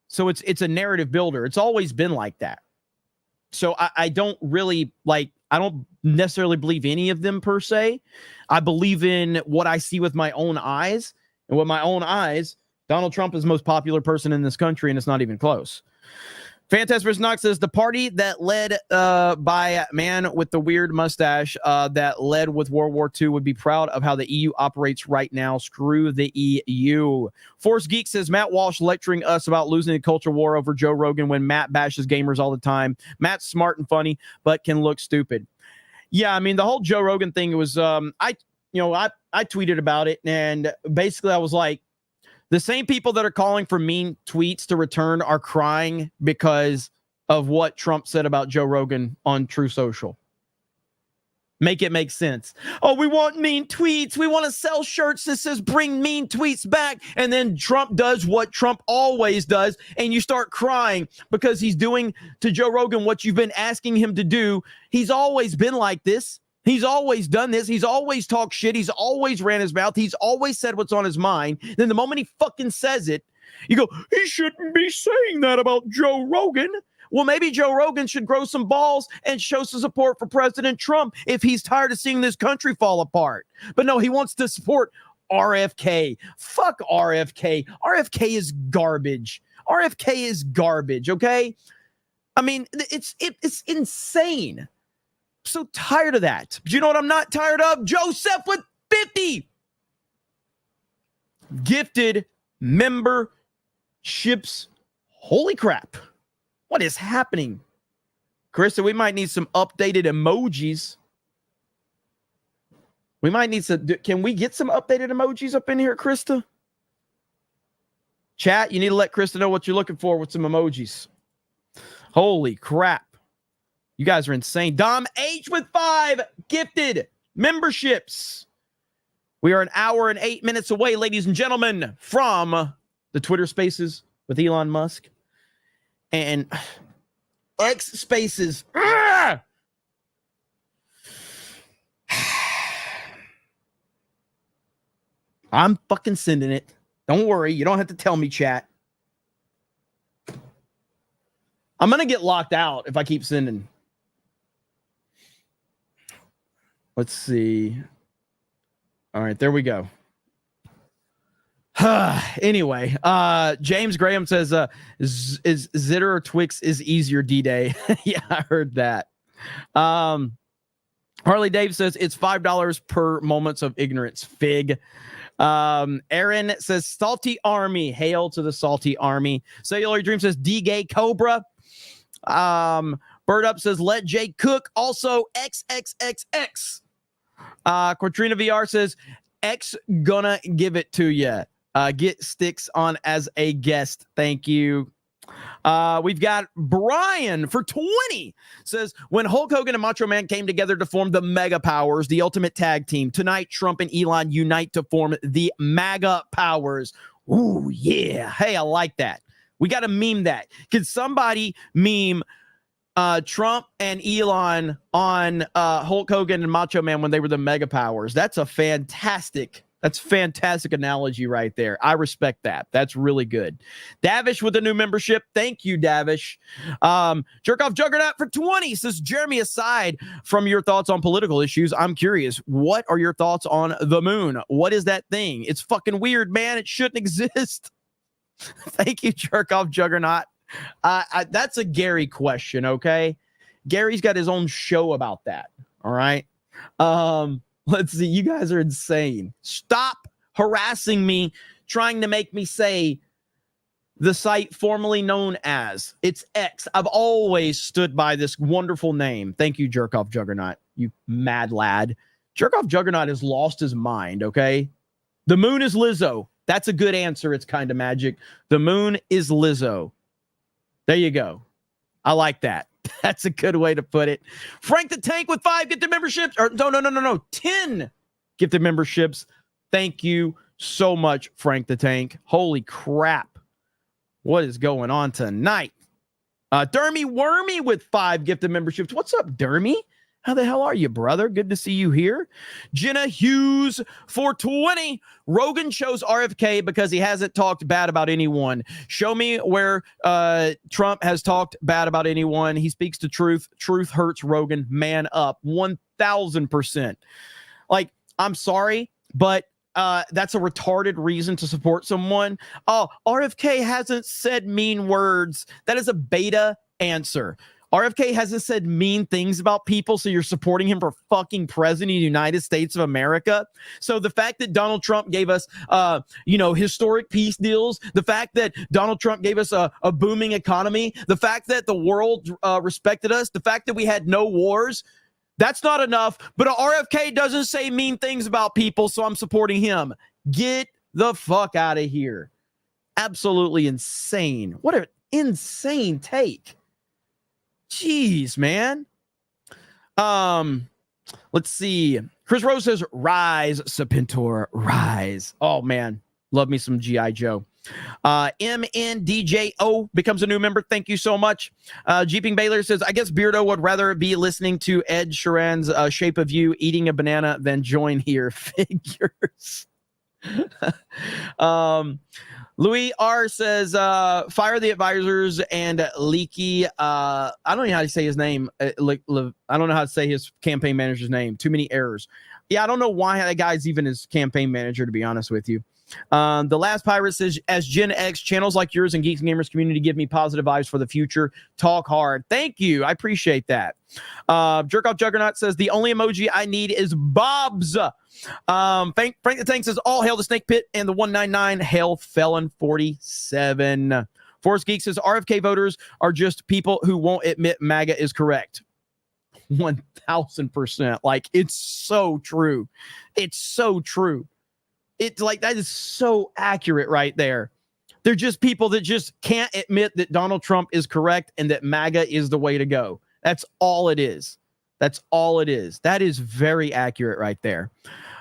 So it's a narrative builder. It's always been like that. So I don't necessarily believe any of them per se. I believe in what I see with my own eyes. And with my own eyes, Donald Trump is the most popular person in this country, and it's not even close. Fantastic Knox says the party that led by a man with the weird mustache that led with World War II would be proud of how the EU operates right now. Screw the EU. Force Geek says Matt Walsh lecturing us about losing the culture war over Joe Rogan when Matt bashes gamers all the time. Matt's smart and funny, but can look stupid. Yeah, I mean, the whole Joe Rogan thing was I tweeted about it, and basically I was like, the same people that are calling for mean tweets to return are crying because of what Trump said about Joe Rogan on True Social. Make it make sense. Oh, we want mean tweets. We want to sell shirts that says bring mean tweets back. And then Trump does what Trump always does. And you start crying because he's doing to Joe Rogan what you've been asking him to do. He's always been like this. He's always done this. He's always talked shit. He's always ran his mouth. He's always said what's on his mind. Then the moment he fucking says it, you go, he shouldn't be saying that about Joe Rogan. Well, maybe Joe Rogan should grow some balls and show some support for President Trump if he's tired of seeing this country fall apart. But no, he wants to support RFK. Fuck RFK. RFK is garbage. RFK is garbage, okay? I mean, it's insane. So tired of that. But you know what I'm not tired of? Joseph with 50 gifted memberships. Holy crap. What is happening? Krista, we might need some updated emojis. We might need some. Can we get some updated emojis up in here, Krista? Chat, you need to let Krista know what you're looking for with some emojis. Holy crap. You guys are insane. Dom H with 5 gifted memberships. We are an hour and 8 minutes away, ladies and gentlemen, from the Twitter Spaces with Elon Musk and X Spaces. I'm fucking sending it. Don't worry. You don't have to tell me, chat. I'm going to get locked out if I keep sending. Let's see. All right, there we go. Anyway, James Graham says, is Zitter or Twix is easier D-Day. Yeah, I heard that. Harley Dave says it's $5 per moments of ignorance. Fig. Aaron says salty army. Hail to the salty army. Cellular Dream says D-Gay Cobra. Bird Up says let Jay cook. Also XXXX. Quatrina VR says X gonna give it to you. Get Sticks on as a guest. Thank you. We've got Brian for 20 says when Hulk Hogan and Macho Man came together to form the Mega Powers, the ultimate tag team. Tonight, Trump and Elon unite to form the MAGA Powers. Ooh, yeah. Hey, I like that. We got to meme that. Can somebody meme Trump and Elon on Hulk Hogan and Macho Man when they were the Mega Powers? That's fantastic analogy right there. I respect that. That's really good. Davish with a new membership. Thank you, Davish. Jerkoff Juggernaut for 20 says, Jeremy, aside from your thoughts on political issues, I'm curious, what are your thoughts on the moon? What is that thing? It's fucking weird, man. It shouldn't exist. Thank you, Jerkoff Juggernaut. That's a Gary question, okay? Gary's got his own show about that. All right. Let's see. You guys are insane. Stop harassing me, trying to make me say the site formerly known as. It's X. I've always stood by this wonderful name. Thank you, Jerkoff Juggernaut, you mad lad. Jerkoff Juggernaut has lost his mind, okay? The moon is Lizzo. That's a good answer. It's kind of magic. The moon is Lizzo. There you go. I like that. That's a good way to put it. Frank the Tank with 5 gifted memberships. Or no. 10 gifted memberships. Thank you so much, Frank the Tank. Holy crap. What is going on tonight? Dermy Wormy with 5 gifted memberships. What's up, Dermy? How the hell are you, brother? Good to see you here. Jenna Hughes for 20. Rogan chose RFK because he hasn't talked bad about anyone. Show me where Trump has talked bad about anyone. He speaks the truth. Truth hurts Rogan. Man up. 1,000%. Like, I'm sorry, but that's a retarded reason to support someone. Oh, RFK hasn't said mean words. That is a beta answer. RFK hasn't said mean things about people, so you're supporting him for fucking president of the United States of America. So the fact that Donald Trump gave us, historic peace deals, the fact that Donald Trump gave us a booming economy, the fact that the world respected us, the fact that we had no wars, that's not enough. But RFK doesn't say mean things about people, so I'm supporting him. Get the fuck out of here. Absolutely insane. What an insane take. Jeez, man. Let's see. Chris Rose says, rise, Serpentor, rise. Oh, man. Love me some G.I. Joe. MNDJO becomes a new member. Thank you so much. Jeeping Baylor says, I guess Beardo would rather be listening to Ed Sheeran's Shape of You eating a banana than join here. Figures. Louis R says, fire the advisors and Leaky. I don't know how to say his name. I don't know how to say his campaign manager's name. Too many errors. Yeah, I don't know why that guy's even his campaign manager, to be honest with you. The last pirate says, as Gen X, channels like yours and Geeks and Gamers community give me positive vibes for the future. Talk hard. Thank you. I appreciate that. Jerkoff Juggernaut says, the only emoji I need is Bob's. Frank the Tank says, all hail the Snake Pit and the 199 hail Felon 47. Forrest Geek says, RFK voters are just people who won't admit MAGA is correct. 1,000%. Like, it's so true. It's so true. It's like, that is so accurate right there. They're just people that just can't admit that Donald Trump is correct and that MAGA is the way to go. That's all it is. That's all it is. That is very accurate right there.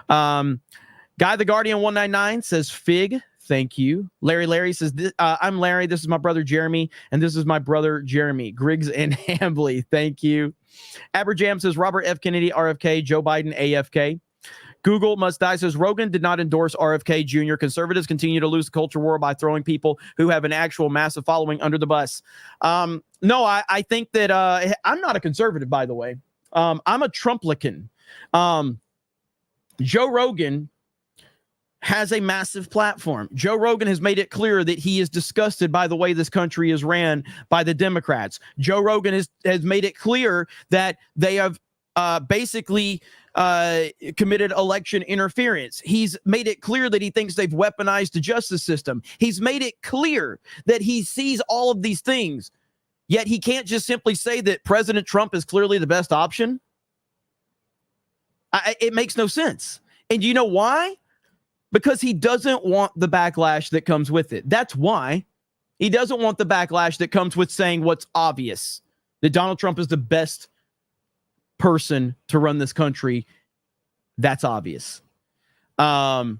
Guy the Guardian 199 says, Fig, thank you. Larry says, I'm Larry. This is my brother Jeremy, and this is my brother Jeremy. Griggs and Hambly, thank you. Aberjam says, Robert F. Kennedy, RFK, Joe Biden, AFK. Google Must Die says, Rogan did not endorse RFK Jr. Conservatives continue to lose the culture war by throwing people who have an actual massive following under the bus. No, I think that I'm not a conservative, by the way. I'm a Trumplican. Joe Rogan has a massive platform. Joe Rogan has made it clear that he is disgusted by the way this country is ran by the Democrats. Joe Rogan has made it clear that they have basically committed election interference. He's made it clear that he thinks they've weaponized the justice system. He's made it clear that he sees all of these things, yet he can't just simply say that President Trump is clearly the best option. It makes no sense. And you know why? Because he doesn't want the backlash that comes with it. That's why. He doesn't want the backlash that comes with saying what's obvious, that Donald Trump is the best person to run this country. That's obvious. Eric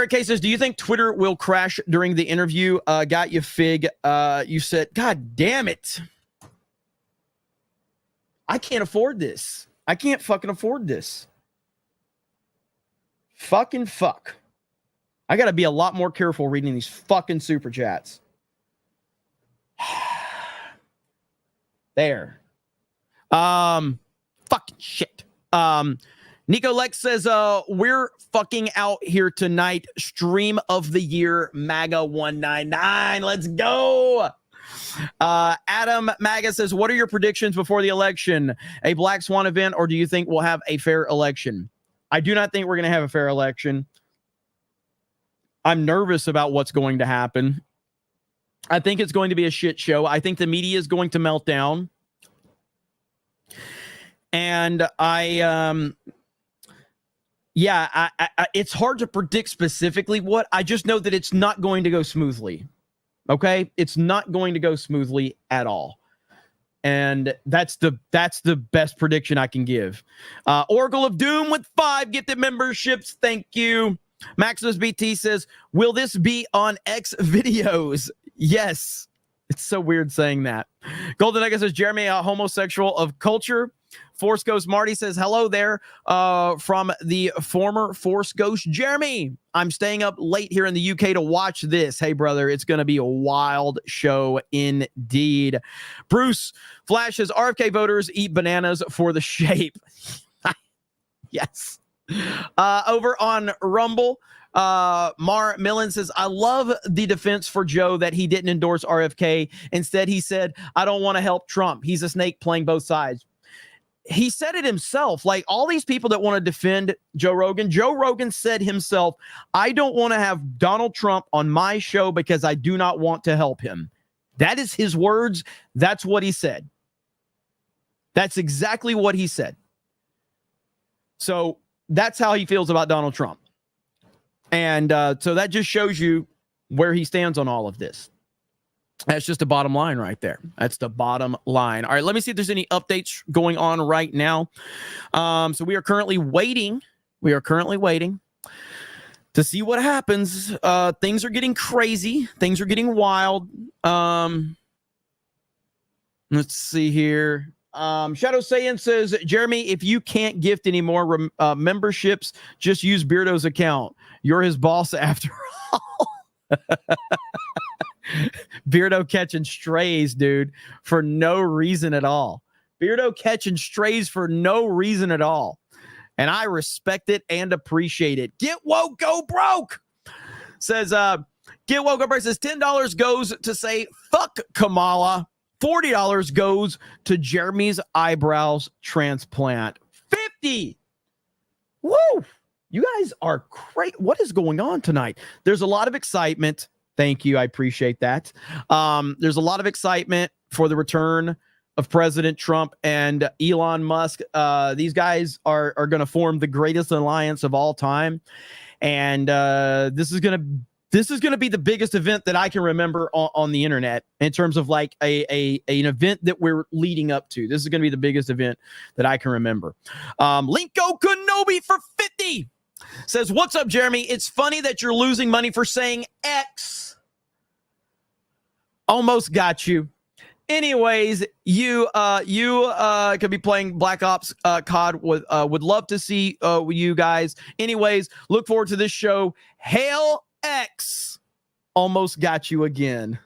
K says, do you think Twitter will crash during the interview? Got you, Fig. You said, God damn it. I can't afford this. I can't fucking afford this. Fucking fuck. I got to be a lot more careful reading these fucking super chats. There. Fucking shit. Nico Lex says, we're fucking out here tonight. Stream of the year, MAGA 199. Let's go. Adam Maga says, what are your predictions before the election? A black swan event, or do you think we'll have a fair election? I do not think we're going to have a fair election. I'm nervous about what's going to happen. I think it's going to be a shit show. I think the media is going to melt down. And it's hard to predict specifically what. I just know that it's not going to go smoothly. Okay? It's not going to go smoothly at all. And that's the best prediction I can give. Oracle of Doom with 5 gifted memberships. Thank you. Maximus BT says, will this be on X videos? Yes. It's so weird saying that. Golden Nugget says, Jeremy, a homosexual of culture. Force Ghost Marty says, hello there from the former Force Ghost Jeremy. I'm staying up late here in the UK to watch this. Hey, brother, it's going to be a wild show indeed. Bruce Flash says, RFK voters eat bananas for the shape. Yes. Over on Rumble, Mar Millen says, I love the defense for Joe that he didn't endorse RFK. Instead, he said, I don't want to help Trump. He's a snake playing both sides. He said it himself. Like all these people that want to defend Joe Rogan said himself, I don't want to have Donald Trump on my show because I do not want to help him. That is his words. That's what he said. That's exactly what he said. So that's how he feels about Donald Trump. And so that just shows you where he stands on all of this. That's just the bottom line right there. That's the bottom line. All right, let me see if there's any updates going on right now. So we are currently waiting. We are currently waiting to see what happens. Things are getting crazy. Things are getting wild. Let's see here. Shadow Saiyan says, Jeremy, if you can't gift any more memberships, just use Beardo's account. You're his boss after all. Beardo catching strays, dude, for no reason at all. Beardo catching strays for no reason at all. And I respect it and appreciate it. Get woke, go broke. Says, get woke, go broke. Says $10 goes to say, fuck Kamala. $40 goes to Jeremy's eyebrows transplant. 50. Woo. You guys are great. What is going on tonight? There's a lot of excitement. Thank you. I appreciate that. There's a lot of excitement for the return of President Trump and Elon Musk. These guys are going to form the greatest alliance of all time. And this is going to be the biggest event that I can remember on the internet in terms of like an event that we're leading up to. This is going to be the biggest event that I can remember. Linko Kenobi for 50 says, what's up, Jeremy? It's funny that you're losing money for saying X. Almost got you. Anyways, you could be playing Black Ops COD. Would love to see you guys. Anyways, look forward to this show. Hail X. Almost got you again.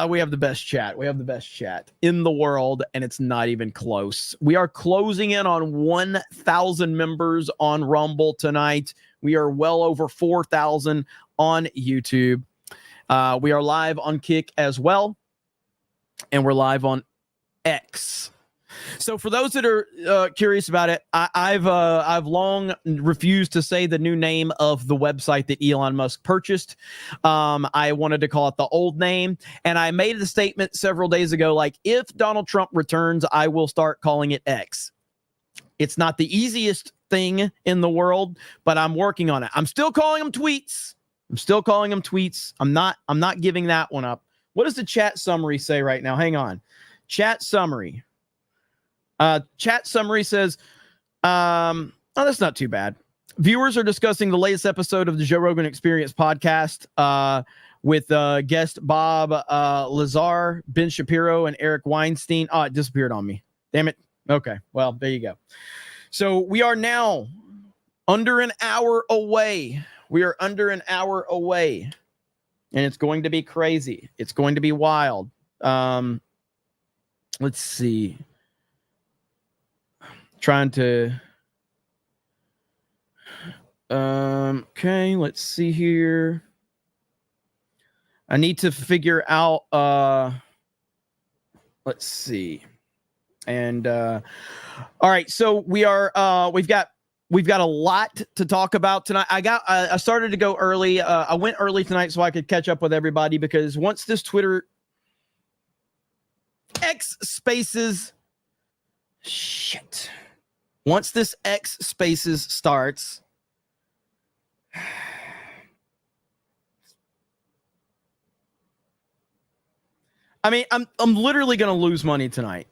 We have the best chat. We have the best chat in the world, and it's not even close. We are closing in on 1,000 members on Rumble tonight. We are well over 4,000 on YouTube. We are live on Kick as well, and we're live on X. So for those that are curious about it, I've long refused to say the new name of the website that Elon Musk purchased. I wanted to call it the old name, and I made the statement several days ago, like, if Donald Trump returns, I will start calling it X. It's not the easiest thing in the world, but I'm working on it. I'm still calling them tweets. I'm not giving that one up. What does the chat summary say right now? Hang on. Chat summary. Chat summary says, oh, that's not too bad. Viewers are discussing the latest episode of the Joe Rogan Experience podcast with guest Bob Lazar, Ben Shapiro, and Eric Weinstein. Oh, it disappeared on me. Damn it. Okay, well, there you go. So we are now under an hour away. We are under an hour away, and it's going to be crazy. It's going to be wild. Let's see. Trying to okay, let's see here. I need to figure out. Let's see. And all right, so we've got a lot to talk about tonight. I started to go early. I went early tonight so I could catch up with everybody, because once this Twitter X Spaces once this X Spaces starts, I mean, I'm literally going to lose money tonight.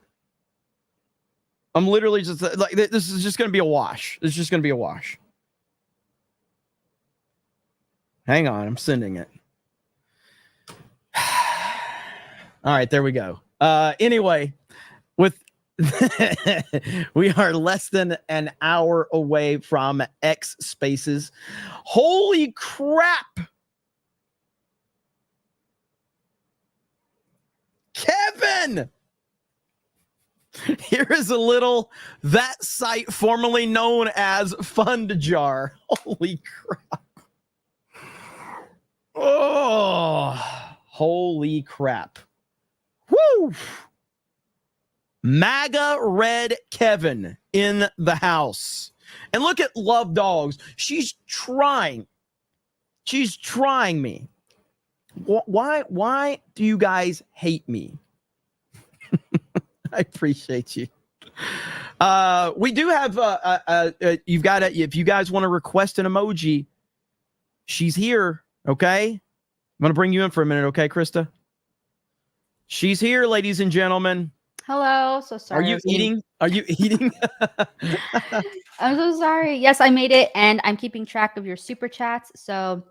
I'm literally just like, this is just going to be a wash. It's just going to be a wash. Hang on, I'm sending it. All right, there we go. Anyway, with we are less than an hour away from X Spaces. Holy crap! Kevin! Here is a little that site formerly known as Fund Jar. Holy crap. Oh, holy crap. Woo! MAGA Red Kevin in the house. And look at Love Dogs. She's trying. She's trying me. Why do you guys hate me? I appreciate you. We do have you've got to, if you guys want to request an emoji, she's here. Okay, I'm gonna bring you in for a minute. Okay, Krista, she's here, ladies and gentlemen. Hello. So sorry. Are you eating? Are you eating? I'm so sorry. Yes, I made it, and I'm keeping track of your super chats. So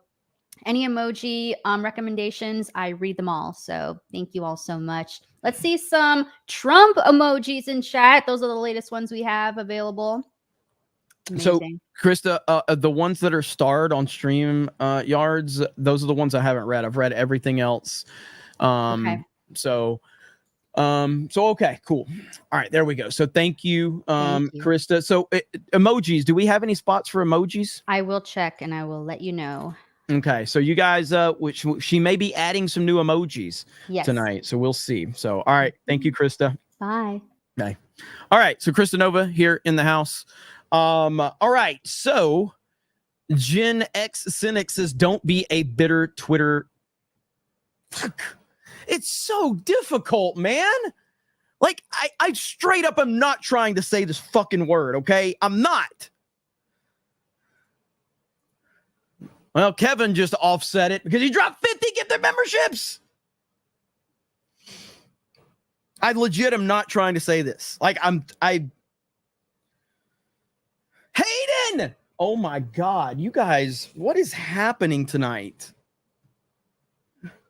any emoji recommendations, I read them all. So thank you all so much. Let's see some Trump emojis in chat. Those are the latest ones we have available. Amazing. So, Krista, the ones that are starred on Stream Yards, those are the ones I haven't read. I've read everything else. Okay. So okay, cool. All right, there we go. So thank you, Krista. So emojis, do we have any spots for emojis? I will check and I will let you know. Okay, so you guys, which she may be adding some new emojis tonight, so we'll see. So, all right, thank you, Krista. Bye. Okay. All right, so Krista Nova here in the house. All right, so Gen X Cynic says, "Don't be a bitter Twitter." It's so difficult, man. Like, I straight up am not trying to say this fucking word, okay? I'm not. Well, Kevin just offset it because he dropped 50 gifted memberships. I legit am not trying to say this. Like, Hayden! Oh my God, you guys, what is happening tonight?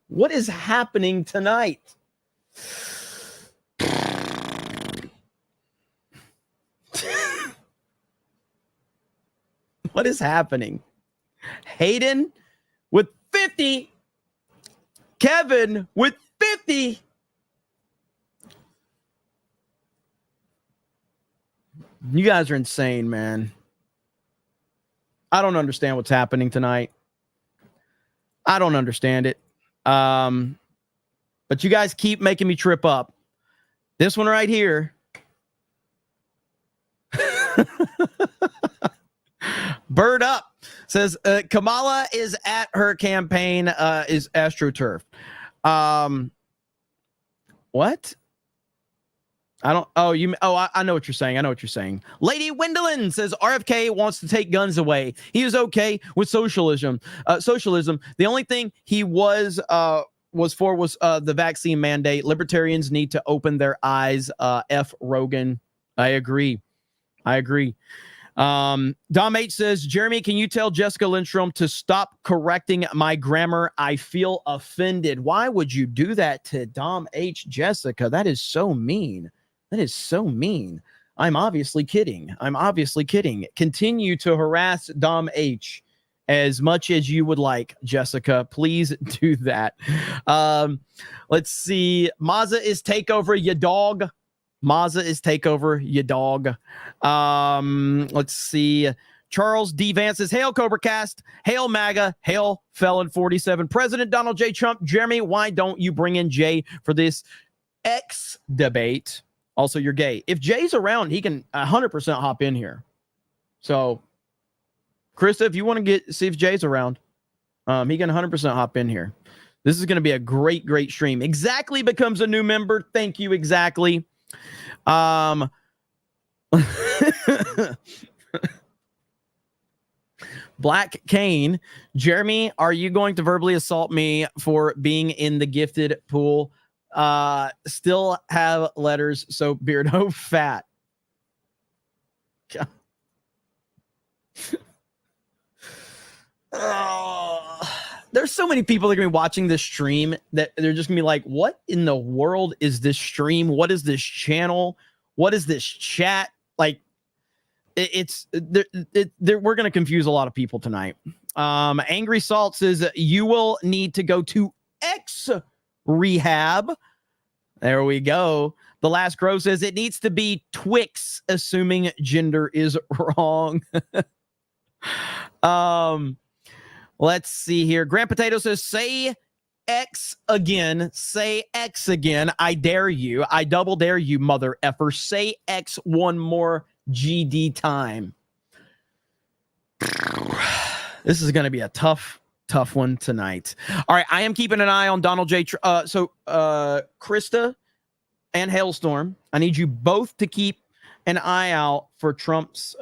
What is happening tonight? What is happening? Hayden with 50. Kevin with 50. You guys are insane, man. I don't understand what's happening tonight. I don't understand it. But you guys keep making me trip up. This one right here. Bird Up says Kamala is at her campaign is AstroTurf. What? I don't. I know what you're saying. I know what you're saying. Lady Wendelin says RFK wants to take guns away. He was okay with socialism. The only thing he was for was the vaccine mandate. Libertarians need to open their eyes. F. Rogan. I agree. Dom H says, Jeremy, can you tell Jessica Lindstrom to stop correcting my grammar? I feel offended. Why would you do that to Dom H, Jessica? That is so mean. I'm obviously kidding. Continue to harass Dom H as much as you would like, Jessica. Please do that. Let's see. Mazza is takeover, you dog. Let's see. Charles D. Vance says, hail Cobra Cast, hail MAGA, hail Felon 47. President Donald J. Trump. Jeremy, why don't you bring in Jay for this X debate? Also, you're gay. If Jay's around, he can 100% hop in here. So, Krista, if you want to see if Jay's around, he can 100% hop in here. This is going to be a great, great stream. Exactly becomes a new member. Thank you, Exactly. Black Kane, Jeremy, are you going to verbally assault me for being in the gifted pool? Still have letters, so Beardo fat. There's so many people that are going to be watching this stream that they're just going to be like, what in the world is this stream? What is this channel? What is this chat? Like, we're going to confuse a lot of people tonight. Angry Salt says you will need to go to X rehab. There we go. The Last Crow says it needs to be Twix, assuming gender is wrong. Let's see here. Grand Potato says, say X again. Say X again. I dare you. I double dare you, mother effer. Say X one more GD time. This is going to be a tough one tonight. All right, I am keeping an eye on Donald J. Krista and Hailstorm, I need you both to keep an eye out for Trump's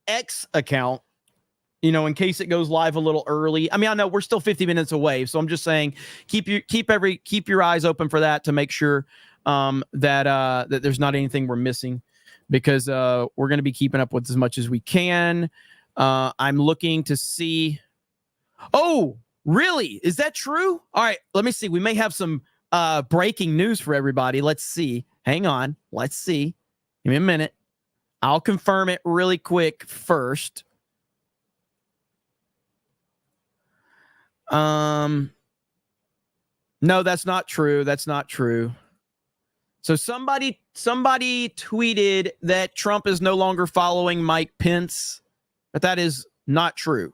X account, you know, in case it goes live a little early. I mean, I know we're still 50 minutes away, so I'm just saying keep your eyes open for that to make sure that there's not anything we're missing, because we're going to be keeping up with as much as we can. I'm looking to see. Oh, really? Is that true? All right, let me see. We may have some breaking news for everybody. Let's see. Hang on. Let's see. Give me a minute. I'll confirm it really quick first. No, that's not true. That's not true. So somebody tweeted that Trump is no longer following Mike Pence, but that is not true.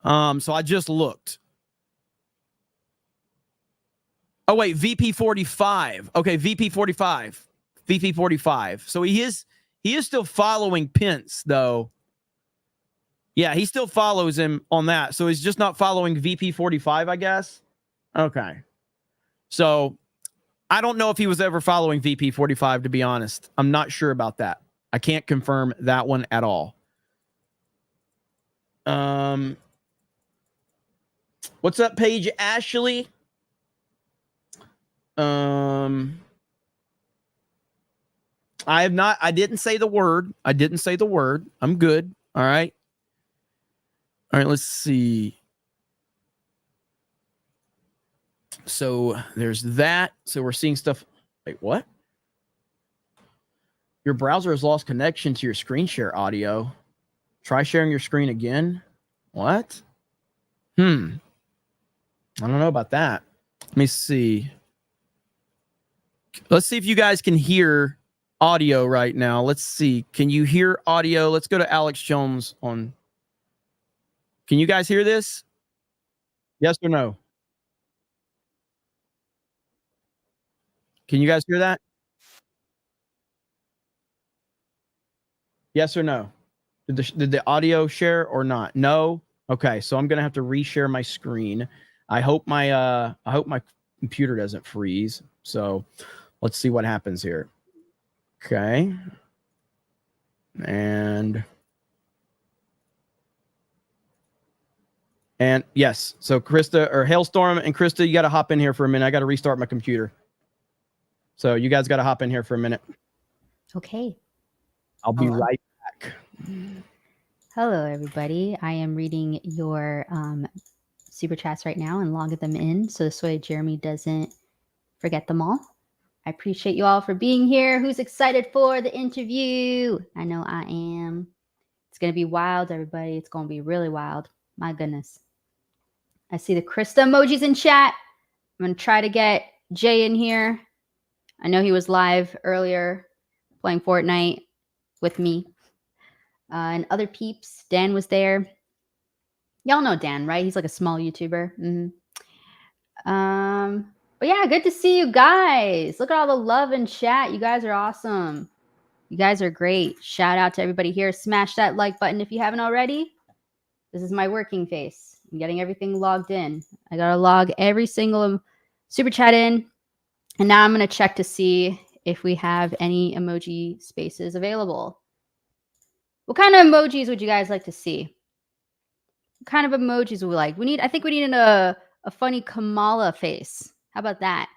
So I just looked. Oh wait, VP 45. Okay, VP 45. VP 45. So he is still following Pence though. Yeah, he still follows him on that. So he's just not following VP 45, I guess. Okay. So I don't know if he was ever following VP 45, to be honest. I'm not sure about that. I can't confirm that one at all. What's up, Paige Ashley? I didn't say the word. I'm good. All right. All right, let's see. So there's that. So we're seeing stuff. Wait, what? Your browser has lost connection to your screen share audio. Try sharing your screen again. What? I don't know about that. Let me see. Let's see if you guys can hear audio right now. Let's see. Can you hear audio? Let's go to Alex Jones on. Can you guys hear this? Yes or no? Can you guys hear that? Yes or no? Did the audio share or not? No. Okay, so I'm gonna have to reshare my screen. I hope my computer doesn't freeze. So let's see what happens here. Okay. And yes, so Krista or Hailstorm and Krista, you got to hop in here for a minute. I got to restart my computer. So you guys got to hop in here for a minute. Okay. I'll be right back. Hello, everybody. I am reading your super chats right now and logging them in so this way Jeremy doesn't forget them all. I appreciate you all for being here. Who's excited for the interview? I know I am. It's going to be wild, everybody. It's going to be really wild. My goodness. I see the Krista emojis in chat. I'm going to try to get Jay in here. I know he was live earlier playing Fortnite with me. and other peeps. Dan was there. Y'all know Dan, right? He's like a small YouTuber. But yeah, good to see you guys. Look at all the love in chat. You guys are awesome. You guys are great. Shout out to everybody here. Smash that like button if you haven't already. This is my working face. I'm getting everything logged in. I got to log every single super chat in. And now I'm going to check to see if we have any emoji spaces available. What kind of emojis would you guys like to see? What kind of emojis would we like? I think we need a funny Kamala face. How about that?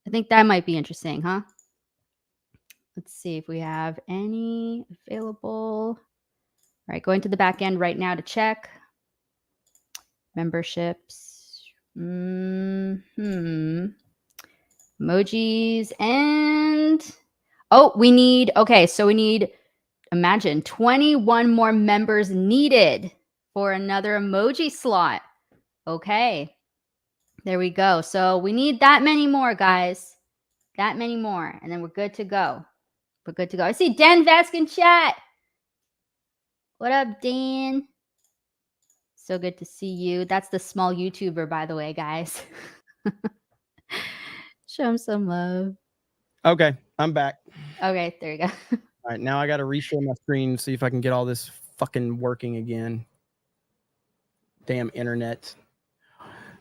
I think that might be interesting, huh? Let's see if we have any available. All right, going to the back end right now to check. Memberships. Emojis and we need, imagine 21 more members needed for another emoji slot. Okay. There we go. So we need that many more, guys. That many more. And then we're good to go. We're good to go. I see Dan Vask in chat. What up, Dan? So good to see you. That's the small YouTuber, by the way, guys. Show him some love. Okay, I'm back. Okay, there you go. All right, now I got to reshare my screen, see if I can get all this fucking working again. Damn internet.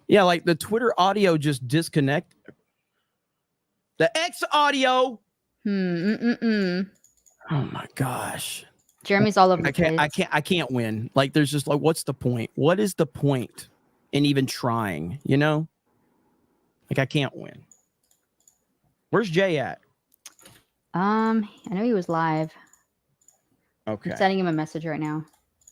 Yeah, like the Twitter audio just disconnect. The X audio. Oh my gosh. Jeremy's all over the place. I can't win. Like, there's just like, what's the point? What is the point in even trying? You know? Like, I can't win. Where's Jay at? I know he was live. Okay. I'm sending him a message right now.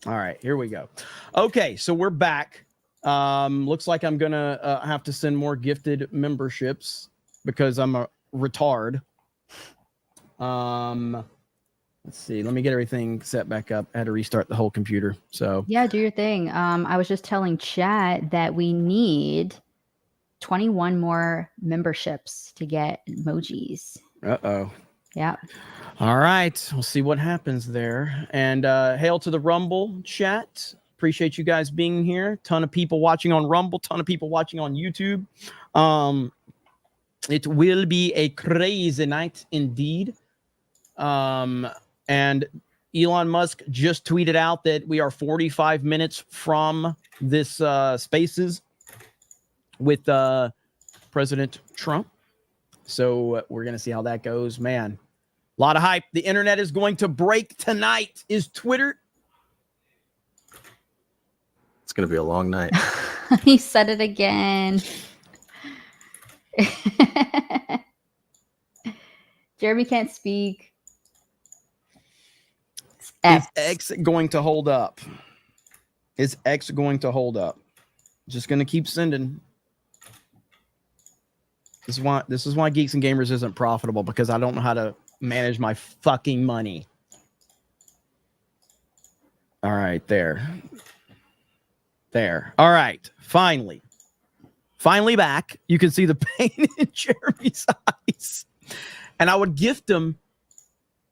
All right, here we go. Okay, so we're back. Looks like I'm gonna have to send more gifted memberships because I'm a retard. Let's see. Let me get everything set back up. I had to restart the whole computer. So yeah, do your thing. I was just telling chat that we need 21 more memberships to get emojis. Uh-oh. Yeah. All right. We'll see what happens there. And hail to the Rumble chat. Appreciate you guys being here. Ton of people watching on Rumble. Ton of people watching on YouTube. It will be a crazy night indeed. And Elon Musk just tweeted out that we are 45 minutes from this Spaces with President Trump. So we're going to see how that goes. Man, a lot of hype. The internet is going to break tonight. Is Twitter? It's going to be a long night. He said it again. Jeremy can't speak. Is X going to hold up? Is X going to hold up? Just going to keep sending. This is why Geeks and Gamers isn't profitable, because I don't know how to manage my fucking money. All right, there. All right, finally back. You can see the pain in Jeremy's eyes. And I would gift him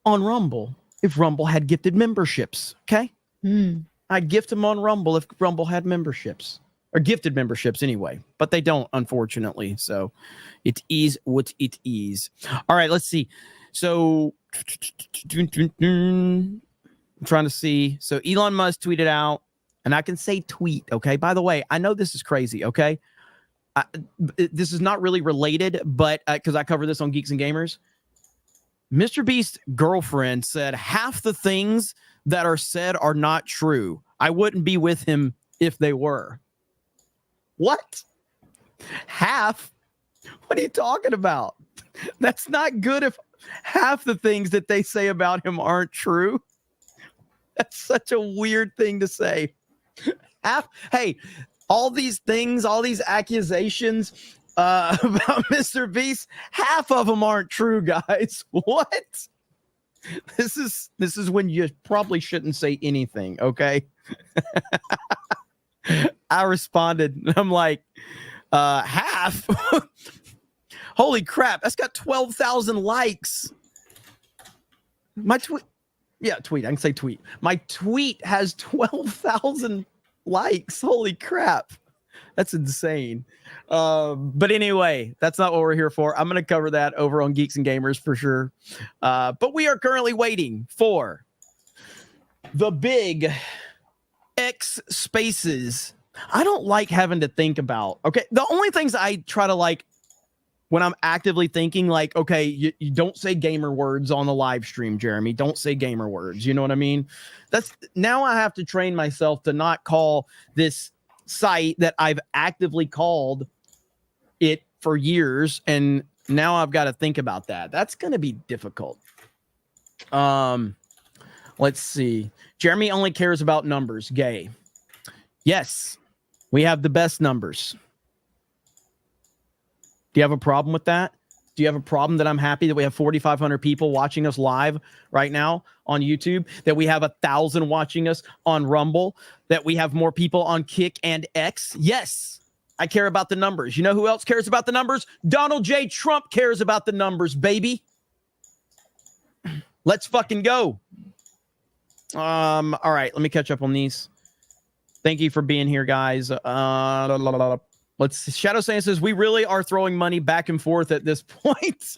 on Rumble if Rumble had gifted memberships. Okay, I'd gift him on Rumble if Rumble had memberships. Or gifted memberships anyway, but they don't, unfortunately. So it is what it is. All right, let's see. So I'm trying to see. So Elon Musk tweeted out, and I can say tweet, okay? By the way, I know this is crazy, okay? This is not really related, but because I cover this on Geeks and Gamers. Mr. Beast's girlfriend said half the things that are said are not true. I wouldn't be with him if they were. What? Half? What are you talking about? That's not good if half the things that they say about him aren't true. That's such a weird thing to say. Hey, all these things, all these accusations about Mr. Beast, half of them aren't true, guys. What? This is when you probably shouldn't say anything, okay? I responded, I'm like, half? Holy crap, that's got 12,000 likes. My tweet, Yeah, tweet. I can say tweet. My tweet has 12,000 likes. Holy crap. That's insane. But anyway, that's not what we're here for. I'm going to cover that over on Geeks and Gamers for sure. But we are currently waiting for the big X spaces. I don't like having to think about, okay, the only things I try to like when I'm actively thinking, like, okay, you don't say gamer words on the live stream, Jeremy. Don't say gamer words. You know what I mean? That's now I have to train myself to not call this site that I've actively called it for years. And now I've got to think about that. That's going to be difficult. Let's see. Jeremy only cares about numbers. Gay. Yes, we have the best numbers. Do you have a problem with that? Do you have a problem that I'm happy that we have 4,500 people watching us live right now on YouTube, that we have 1,000 watching us on Rumble, that we have more people on Kick and X? Yes, I care about the numbers. You know who else cares about the numbers? Donald J. Trump cares about the numbers, baby. Let's fucking go. All right, let me catch up on these. Thank you for being here, guys. Let's Shadow Sand says we really are throwing money back and forth at this point.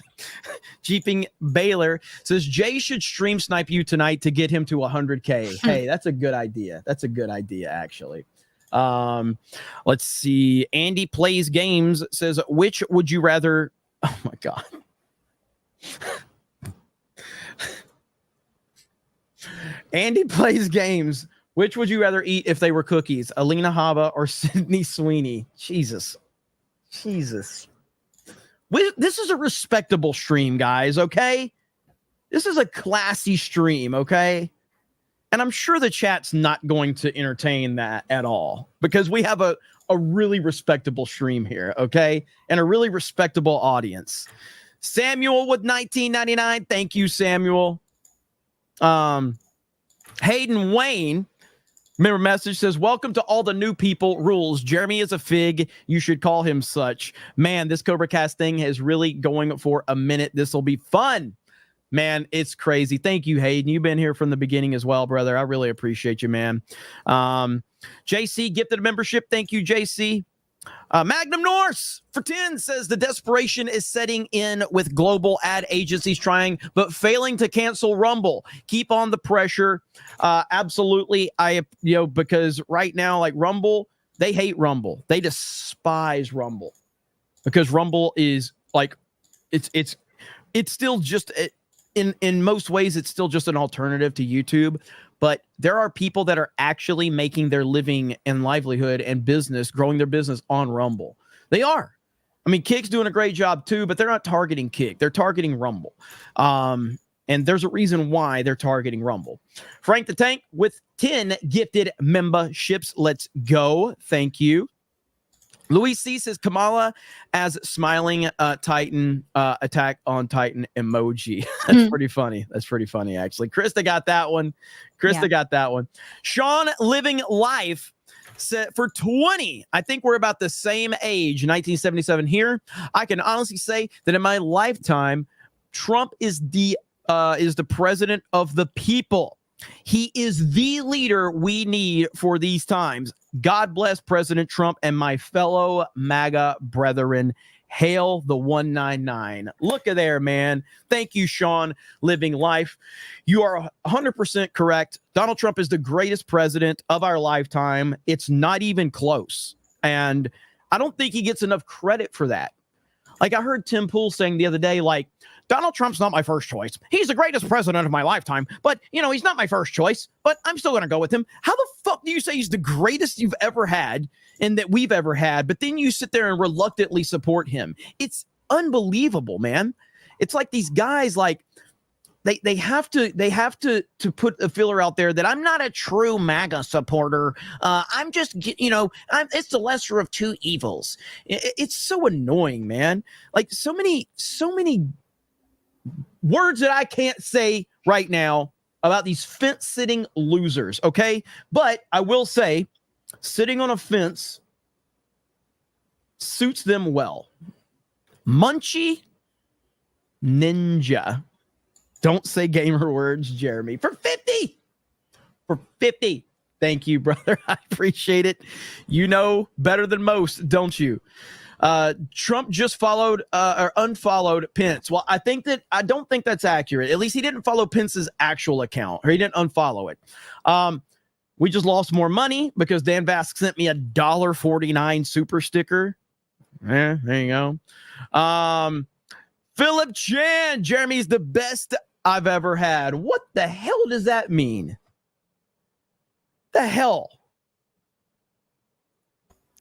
Jeeping Baylor says Jay should stream snipe you tonight to get him to 100K. Hey, that's a good idea. That's a good idea, actually. Let's see. Andy Plays Games says, which would you rather? Oh my God. Andy Plays Games. Which would you rather eat if they were cookies? Alina Habba or Sydney Sweeney? Jesus. This is a respectable stream, guys, okay? This is a classy stream, okay? And I'm sure the chat's not going to entertain that at all because we have a really respectable stream here, okay? And a really respectable audience. Samuel with 1999. Thank you, Samuel. Hayden Wayne. Remember, message says, welcome to all the new people rules. Jeremy is a fig. You should call him such. Man, this Cobra Cast thing is really going for a minute. This will be fun. Man, it's crazy. Thank you, Hayden. You've been here from the beginning as well, brother. I really appreciate you, man. JC gifted a membership. Thank you, JC. Magnum Norse for 10 says the desperation is setting in with global ad agencies trying but failing to cancel Rumble. Keep on the pressure. Absolutely. Because right now, like Rumble, they hate Rumble. They despise Rumble because Rumble is like, it's still just in most ways, it's still just an alternative to YouTube. But there are people that are actually making their living and livelihood and business, growing their business on Rumble. They are. I mean, Kick's doing a great job too, but they're not targeting Kick. They're targeting Rumble. And there's a reason why they're targeting Rumble. Frank the Tank with 10 gifted memberships. Let's go. Thank you. Luis C says Kamala as smiling Titan attack on Titan emoji. That's pretty funny. That's pretty funny, actually. Krista got that one. Got that one. Sean Living Life said for 20. I think we're about the same age, 1977 here. I can honestly say that in my lifetime, Trump is the president of the people. He is the leader we need for these times. God bless President Trump and my fellow MAGA brethren. Hail the 199. Look at there, man. Thank you, Sean, Living Life. You are 100% correct. Donald Trump is the greatest president of our lifetime. It's not even close. And I don't think he gets enough credit for that. Like I heard Tim Pool saying the other day, like, Donald Trump's not my first choice. He's the greatest president of my lifetime, but, he's not my first choice, but I'm still going to go with him. How the fuck do you say he's the greatest you've ever had and that we've ever had, but then you sit there and reluctantly support him? It's unbelievable, man. It's like these guys, like, they have to put a filler out there that I'm not a true MAGA supporter. I'm just, it's the lesser of two evils. It's so annoying, man. Like so many words that I can't say right now about these fence-sitting losers, okay? But I will say, sitting on a fence suits them well. Munchie Ninja Don't say gamer words, Jeremy. For 50. For 50. Thank you, brother. I appreciate it. You know better than most, don't you? Trump just followed or unfollowed Pence. Well, I don't think that's accurate. At least he didn't follow Pence's actual account, or he didn't unfollow it. We just lost more money because Dan Vask sent me $1.49 super sticker. Yeah, there you go. Philip Chan, Jeremy's the best I've ever had. What the hell does that mean? The hell?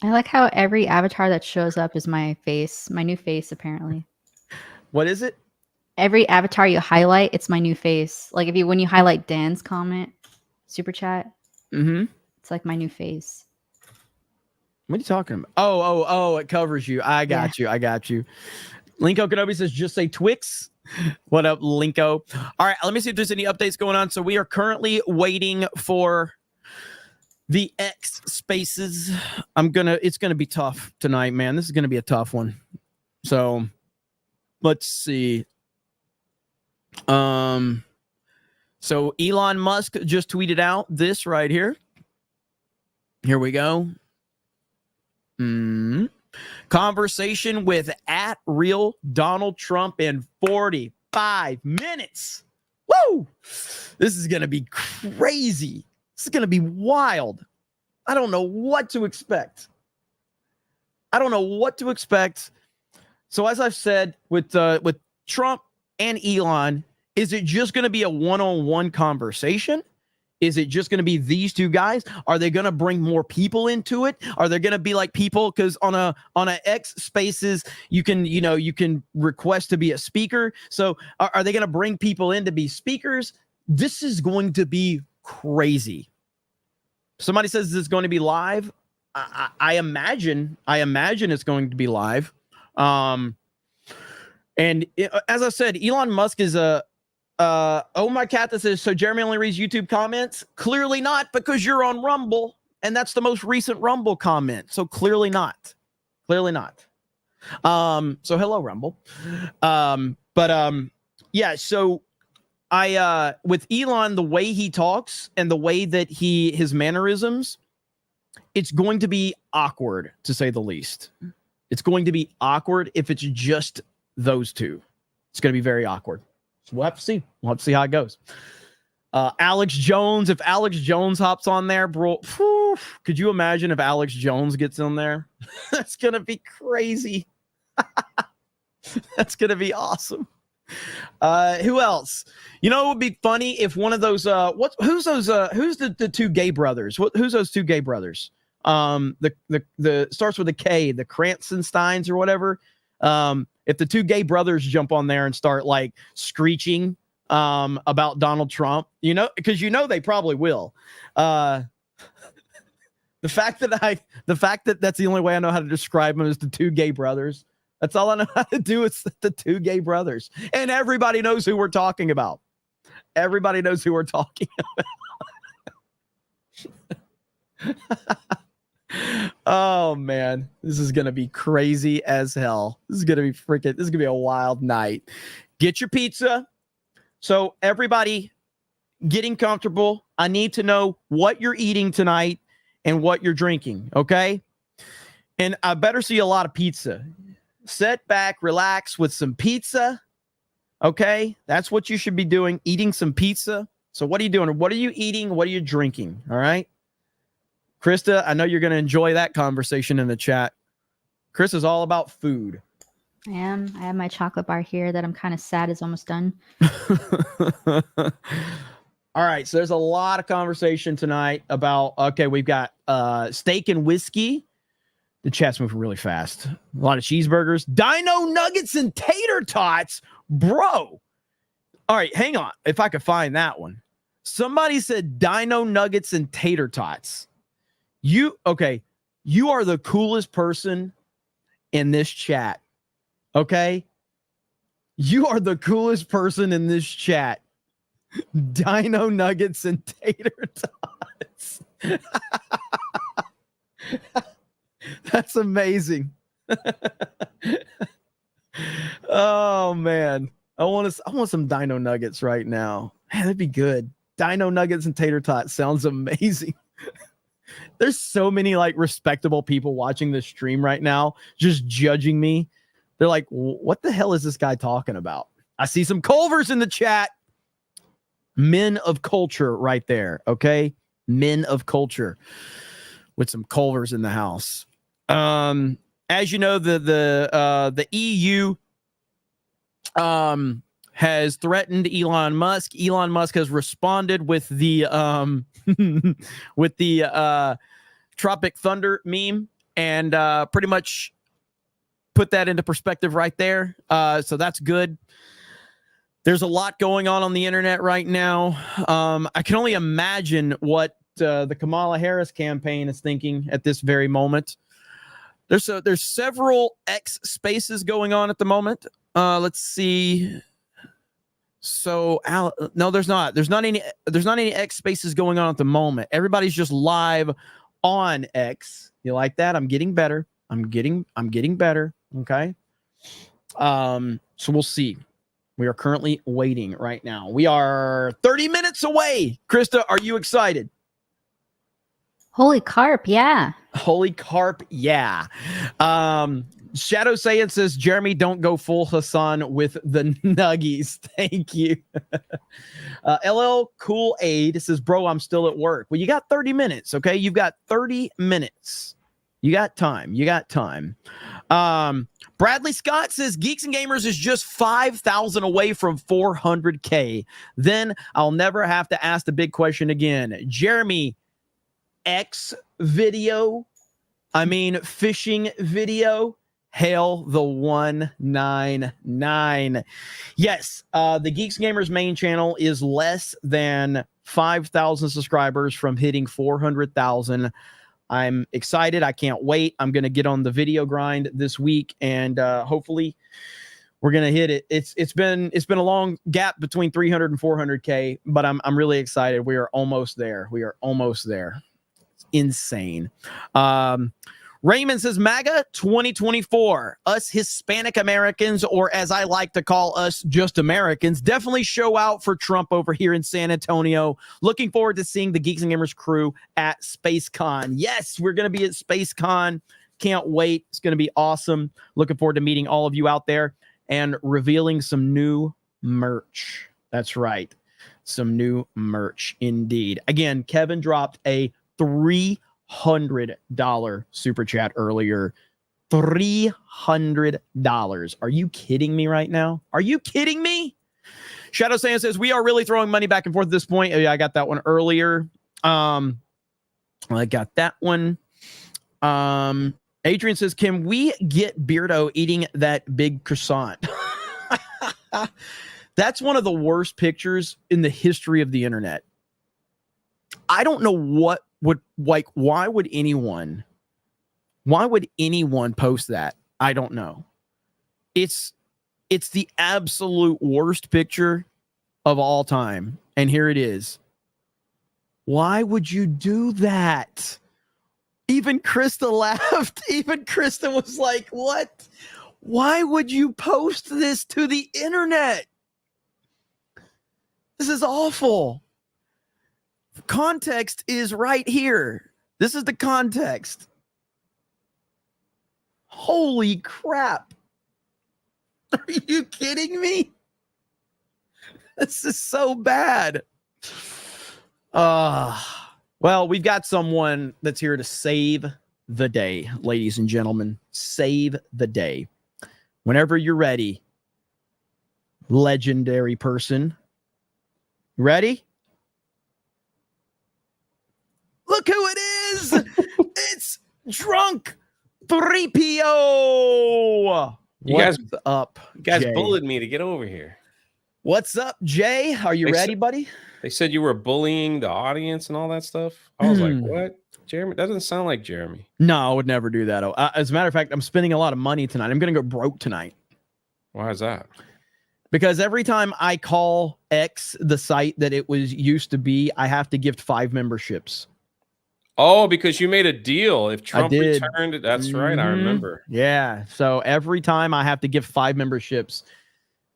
I like how every avatar that shows up is my face, my new face, apparently. What is it? Every avatar you highlight, it's my new face. Like when you highlight Dan's comment, super chat, it's like my new face. What are you talking about? Oh, it covers you. I got you. Linko Kenobi says, just say Twix. What up, Linko? All right, let me see if there's any updates going on. So we are currently waiting for the X spaces. It's gonna be tough tonight, man. This is gonna be a tough one. So let's see. So Elon Musk just tweeted out this right here. Here we go. Conversation with @real Donald Trump in 45 minutes. Woo! This is gonna be crazy. This is going to be wild. I don't know what to expect. So as I've said with Trump and Elon, is it just going to be a one-on-one conversation? Is it just going to be these two guys? Are they going to bring more people into it? Are there going to be like people? Because on a X Spaces, you can request to be a speaker. So are they going to bring people in to be speakers? This is going to be crazy. Somebody says it's going to be live. I imagine it's going to be live. And as I said, Elon Musk is oh my cat that says, so Jeremy only reads YouTube comments? Clearly not, because you're on Rumble, and that's the most recent Rumble comment. So clearly not. So hello, Rumble. Yeah, so I with Elon, the way he talks and the way that his mannerisms, it's going to be awkward, to say the least. It's going to be awkward if it's just those two. It's going to be very awkward. So we'll have to see. We'll have to see how it goes. Alex Jones, if Alex Jones hops on there, bro, could you imagine if Alex Jones gets in there? That's going to be crazy. That's going to be awesome. Who else? You know, it would be funny if one of those who's the two gay brothers? Who's those two gay brothers? The starts with a K, the Kranzensteins or whatever. If the two gay brothers jump on there and start like screeching about Donald Trump, because they probably will. The fact that that's the only way I know how to describe them is the two gay brothers. That's all I know how to do. It's the two gay brothers. And everybody knows who we're talking about. Everybody knows who we're talking about. Oh, man. This is going to be crazy as hell. This is going to be a wild night. Get your pizza. So everybody getting comfortable. I need to know what you're eating tonight and what you're drinking. Okay. And I better see a lot of pizza. Sit back, relax with some pizza. Okay. That's what you should be doing. Eating some pizza. So what are you doing? What are you eating? What are you drinking? All right. Krista, I know you're going to enjoy that conversation in the chat. Krista's all about food. I am. I have my chocolate bar here that I'm kind of sad is almost done. All right. So there's a lot of conversation tonight about, we've got steak and whiskey. The chat's moving really fast. A lot of cheeseburgers, dino nuggets and tater tots. Bro. All right. Hang on. If I could find that one. Somebody said dino nuggets and tater tots. You are the coolest person in this chat. Okay. You are the coolest person in this chat. Dino nuggets and tater tots. That's amazing. Oh man. I want some dino nuggets right now. Man, that'd be good. Dino nuggets and tater tots sounds amazing. There's so many like respectable people watching this stream right now, just judging me. They're like, what the hell is this guy talking about? I see some Culvers in the chat. Men of culture right there. Okay. Men of culture with some Culvers in the house. As you know, the EU has threatened Elon Musk. Elon Musk has responded with the with the Tropic Thunder meme and pretty much put that into perspective right there. So that's good. There's a lot going on the internet right now. I can only imagine what the Kamala Harris campaign is thinking at this very moment. There's several X spaces going on at the moment. Let's see. So no, there's not. There's not any X spaces going on at the moment. Everybody's just live on X. You like that? I'm getting better. I'm getting better. Okay. So we'll see. We are currently waiting right now. We are 30 minutes away. Krista, are you excited? Holy carp, yeah. Holy carp, yeah. Shadow Saiyan says, Jeremy, don't go full Hassan with the nuggies. Thank you. LL Cool Aid says, bro, I'm still at work. Well, you got 30 minutes, okay? You've got 30 minutes. You got time. Bradley Scott says, Geeks and Gamers is just 5,000 away from 400K. Then I'll never have to ask the big question again. Jeremy, X video, fishing video, hail the 199. Yes, the Geeks and Gamers main channel is less than 5,000 subscribers from hitting 400,000. I'm excited. I can't wait. I'm going to get on the video grind this week, and hopefully we're going to hit it. It's been a long gap between 300 and 400K, but I'm really excited. We are almost there. It's insane. Raymond says, MAGA 2024, us Hispanic Americans, or as I like to call us, just Americans, definitely show out for Trump over here in San Antonio. Looking forward to seeing the Geeks and Gamers crew at SpaceCon. Yes, we're going to be at SpaceCon. Can't wait. It's going to be awesome. Looking forward to meeting all of you out there and revealing some new merch. That's right. Some new merch indeed. Again, Kevin dropped a $300 super chat earlier. $300. Are you kidding me right now? Are you kidding me? Shadow Sand says, we are really throwing money back and forth at this point. Oh, yeah, I got that one earlier. I got that one. Adrian says, can we get Beardo eating that big croissant? That's one of the worst pictures in the history of the internet. I don't know what would, like, why would anyone post that? I don't know. It's the absolute worst picture of all time. And here it is. Why would you do that? Even Krista laughed. Even Krista was like, what? Why would you post this to the internet? This is awful. Context is right here. This is the context. Holy crap. Are you kidding me? This is so bad. Well, we've got someone that's here to save the day, ladies and gentlemen. Save the day. Whenever you're ready, legendary person. Ready? Look who it is! It's Drunk 3PO. What's up? You guys Jay? bullied me to get over here. What's up, Jay? Are you ready, buddy? They said you were bullying the audience and all that stuff. I was like, what? Jeremy? That doesn't sound like Jeremy. No, I would never do that. As a matter of fact, I'm spending a lot of money tonight. I'm going to go broke tonight. Why is that? Because every time I call X the site that it was used to be, I have to gift 5 memberships. Oh, because you made a deal. If Trump did. returned, that's right. I remember. Yeah. So every time I have to give 5 memberships.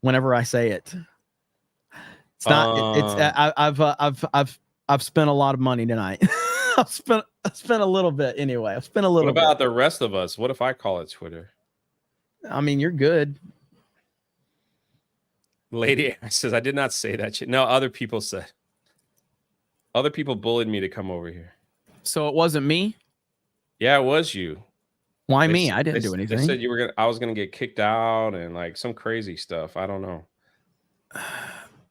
whenever I say it. It's not. I've spent a lot of money tonight. I've spent a little bit anyway. I've spent a little. What about bit. the rest of us? What if I call it Twitter? I mean, you're good. Lady says I did not say that shit. No, other people said. Other people bullied me to come over here. So it wasn't me? Yeah, it was you. Why me? I didn't do anything. They said I was gonna get kicked out and like some crazy stuff. I don't know.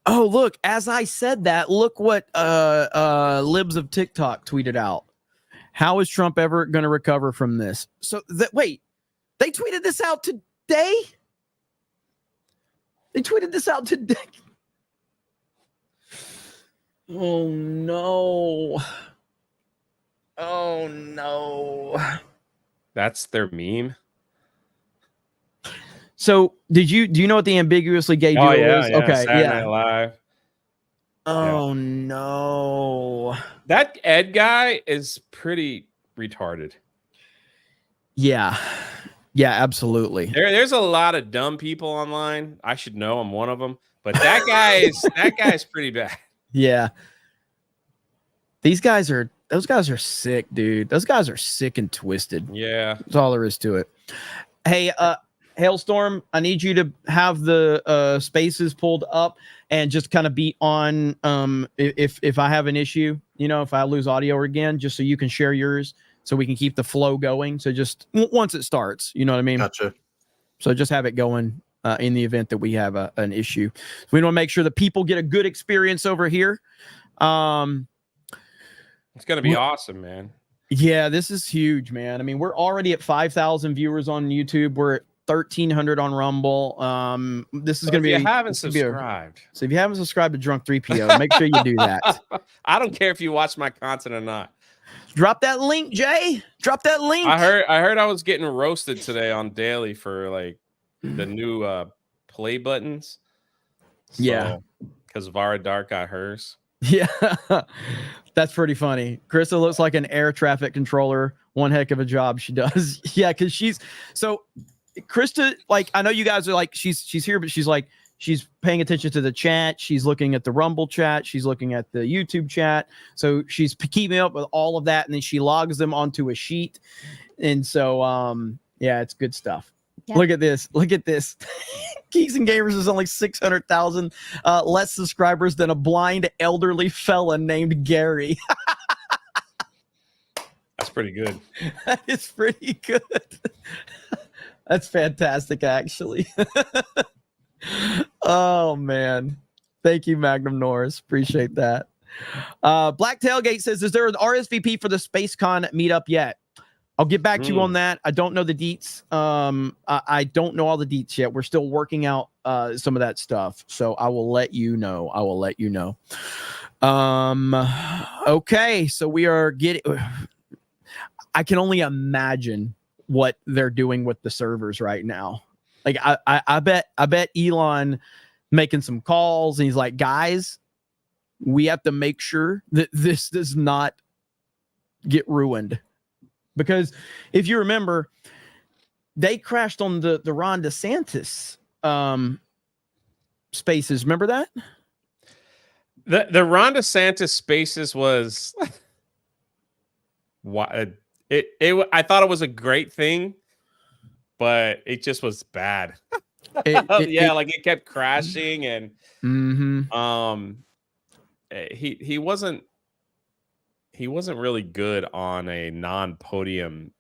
Oh, look, as I said that, look what libs of TikTok tweeted out. How is Trump ever going to recover from this? So wait, they tweeted this out today? They tweeted this out today. Oh no. Oh no. That's their meme. So do you know what the ambiguously gay duo is? Yeah. Okay, Saturday yeah. Night Live. Oh no. That Ed guy is pretty retarded. Yeah. Yeah, absolutely. There's a lot of dumb people online. I should know I'm one of them. But that guy is pretty bad. Yeah. Those guys are sick, dude. Those guys are sick and twisted. Yeah. That's all there is to it. Hey, Hailstorm, I need you to have the spaces pulled up and just kind of be on if I have an issue, if I lose audio again, just so you can share yours so we can keep the flow going. So just once it starts, you know what I mean? Gotcha. So just have it going in the event that we have an issue. We want to make sure that people get a good experience over here. It's going to be awesome, man. Yeah, this is huge, man. I mean, we're already at 5,000 viewers on YouTube. We're at 1,300 on Rumble. This is going to be. If you haven't subscribed. So if you haven't subscribed to Drunk 3PO, make sure you do that. I don't care if you watch my content or not. Drop that link, Jay. Drop that link. I heard I was getting roasted today on Daily for like the new play buttons. So, yeah, because Vara Dark got hers. Yeah, that's pretty funny. Krista looks like an air traffic controller. One heck of a job she does. Yeah, because Krista, like, I know you guys are like, she's here, but she's paying attention to the chat. She's looking at the Rumble chat. She's looking at the YouTube chat. So she's keeping up with all of that. And then she logs them onto a sheet. And so, yeah, it's good stuff. Yeah. Look at this. Look at this. Geeks and Gamers is only 600,000 less subscribers than a blind elderly felon named Gary. That's pretty good. That is pretty good. That's fantastic, actually. Oh, man. Thank you, Magnum Norris. Appreciate that. Black Tailgate says, is there an RSVP for the SpaceCon meetup yet? I'll get back to you on that. I don't know the deets. I don't know all the deets yet. We're still working out some of that stuff. So I will let you know. Okay. So we are getting... I can only imagine what they're doing with the servers right now. Like I bet Elon making some calls and he's like, guys, we have to make sure that this does not get ruined. Because if you remember, they crashed on the Ron DeSantis spaces. Remember that? The Ron DeSantis spaces was I thought it was a great thing, but it just was bad. It kept crashing and he wasn't really good on a non-podium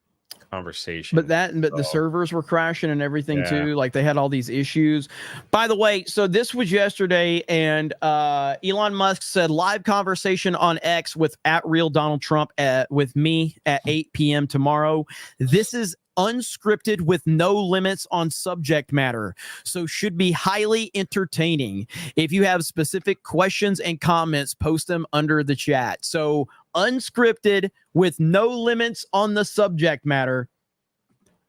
conversation. But the servers were crashing and everything too. Like they had all these issues. By the way, so this was yesterday, and Elon Musk said live conversation on X with @RealDonaldTrump with me at 8 p.m. tomorrow. This is unscripted with no limits on subject matter, so should be highly entertaining. If you have specific questions and comments, post them under the chat. So unscripted with no limits on the subject matter.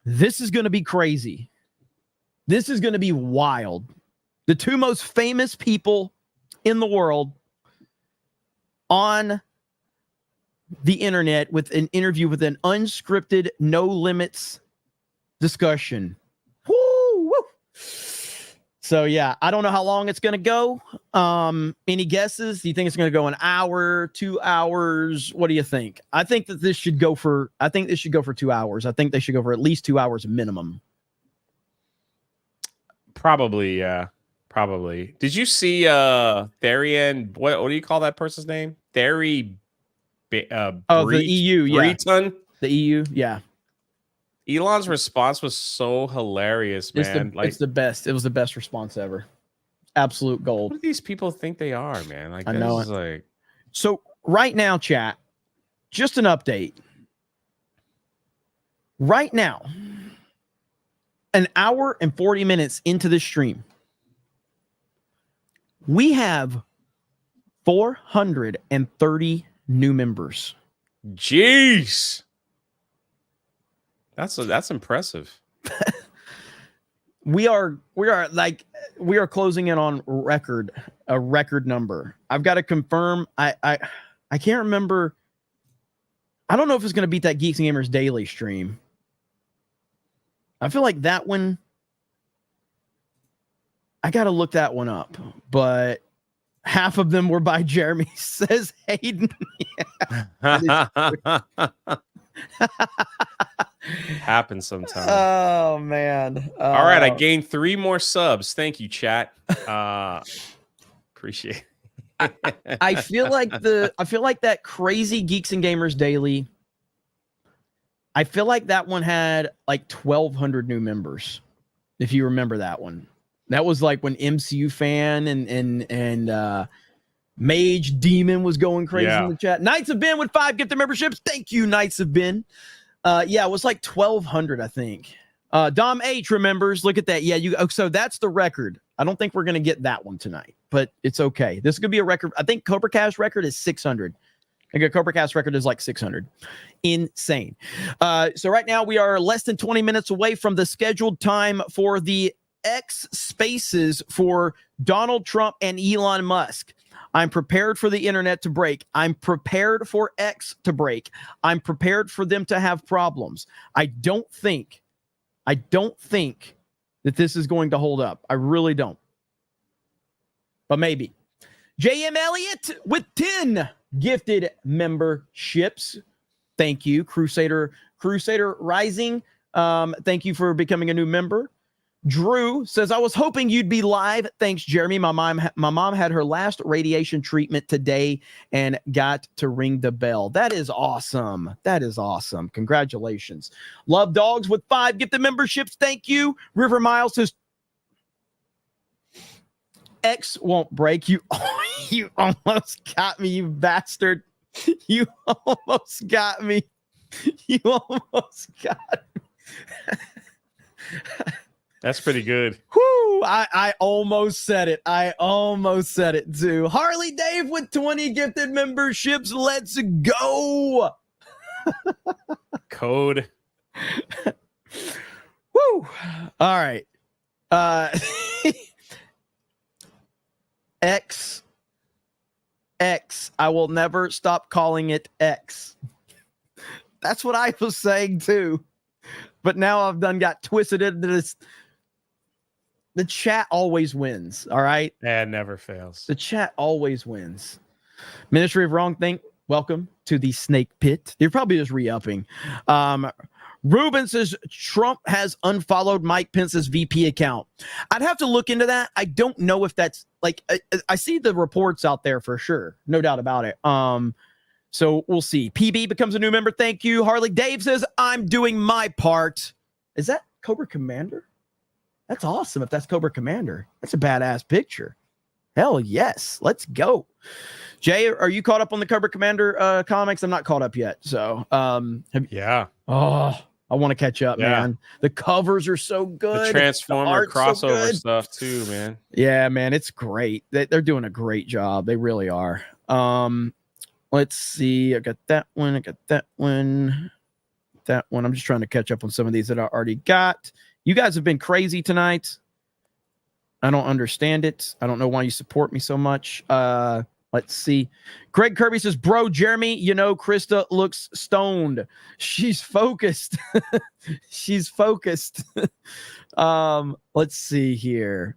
This is going to be crazy. This is going to be wild. The two most famous people in the world on the internet with an interview with an unscripted, no limits discussion. Woo, woo. So yeah, I don't know how long it's going to go. Any guesses? Do you think it's going to go an hour, 2 hours? What do you think? I think that this should go for 2 hours. I think they should go for at least 2 hours minimum. Probably, yeah. Probably. Did you see Therian? What do you call that person's name? The EU, yeah. Breton? The EU, yeah. Elon's response was so hilarious, man. It's the best. It was the best response ever. Absolute gold. What do these people think they are, man? Like, I know this is like. So right now, chat, just an update. Right now, an hour and 40 minutes into this stream, we have 430 new members. Jeez. That's impressive. We are closing in on a record number. I've got to confirm. I can't remember. I don't know if it's going to beat that Geeks and Gamers daily stream. I feel like that one. I got to look that one up, but half of them were by Jeremy, says Hayden. Happens sometimes. Oh man. All right, I gained 3 more subs. Thank you, chat. Appreciate it. I feel like that crazy Geeks and Gamers daily. I feel like that one had like 1,200 new members. If you remember that one. That was like when MCU fan and Mage Demon was going crazy in the chat. Knights of Ben with 5 gifted memberships. Thank you, Knights of Ben. Yeah, it was like 1,200, I think. Dom H remembers. Look at that. Yeah, so that's the record. I don't think we're gonna get that one tonight, but it's okay. This is gonna be a record. I think Cobra Cast record is 600. I think a Cobra Cast record is like 600. Insane. So right now we are less than 20 minutes away from the scheduled time for the X Spaces for Donald Trump and Elon Musk. I'm prepared for the internet to break. I'm prepared for X to break. I'm prepared for them to have problems. I don't think that this is going to hold up. I really don't. But maybe. JM Elliott with 10 gifted memberships. Thank you. Crusader Rising. Thank you for becoming a new member. Drew says, I was hoping you'd be live. Thanks, Jeremy. My mom had her last radiation treatment today and got to ring the bell. That is awesome. That is awesome. Congratulations. Love Dogs with 5 gifted memberships. Thank you. River Miles says, X won't break. You almost got me, you bastard. You almost got me. You almost got me. That's pretty good. Whoo! I almost said it. I almost said it too. Harley Dave with 20 gifted memberships. Let's go. Code. Woo! All right. X. I will never stop calling it X. That's what I was saying too. But now I've got twisted into this. The chat always wins, all right? Yeah, it never fails. The chat always wins. Ministry of Wrong Think, welcome to the snake pit. You're probably just re-upping. Ruben says, Trump has unfollowed Mike Pence's VP account. I'd have to look into that. I don't know if that's, like, I see the reports out there for sure. No doubt about it. So we'll see. PB becomes a new member. Thank you. Harley Dave says, I'm doing my part. Is that Cobra Commander? That's awesome if that's Cobra Commander. That's a badass picture. Hell yes. Let's go. Jay, are you caught up on the Cobra Commander comics? I'm not caught up yet. So, yeah. Oh, I want to catch up, man. The covers are so good. The Transformer crossover stuff too, man. Yeah, man. It's great. They're doing a great job. They really are. Let's see. I got that one. I got that one. That one. I'm just trying to catch up on some of these that I already got. You guys have been crazy tonight. I don't understand it. I don't know why you support me so much. Let's see. Greg Kirby says, bro, Jeremy, you know, Krista looks stoned. She's focused. She's focused. Let's see here.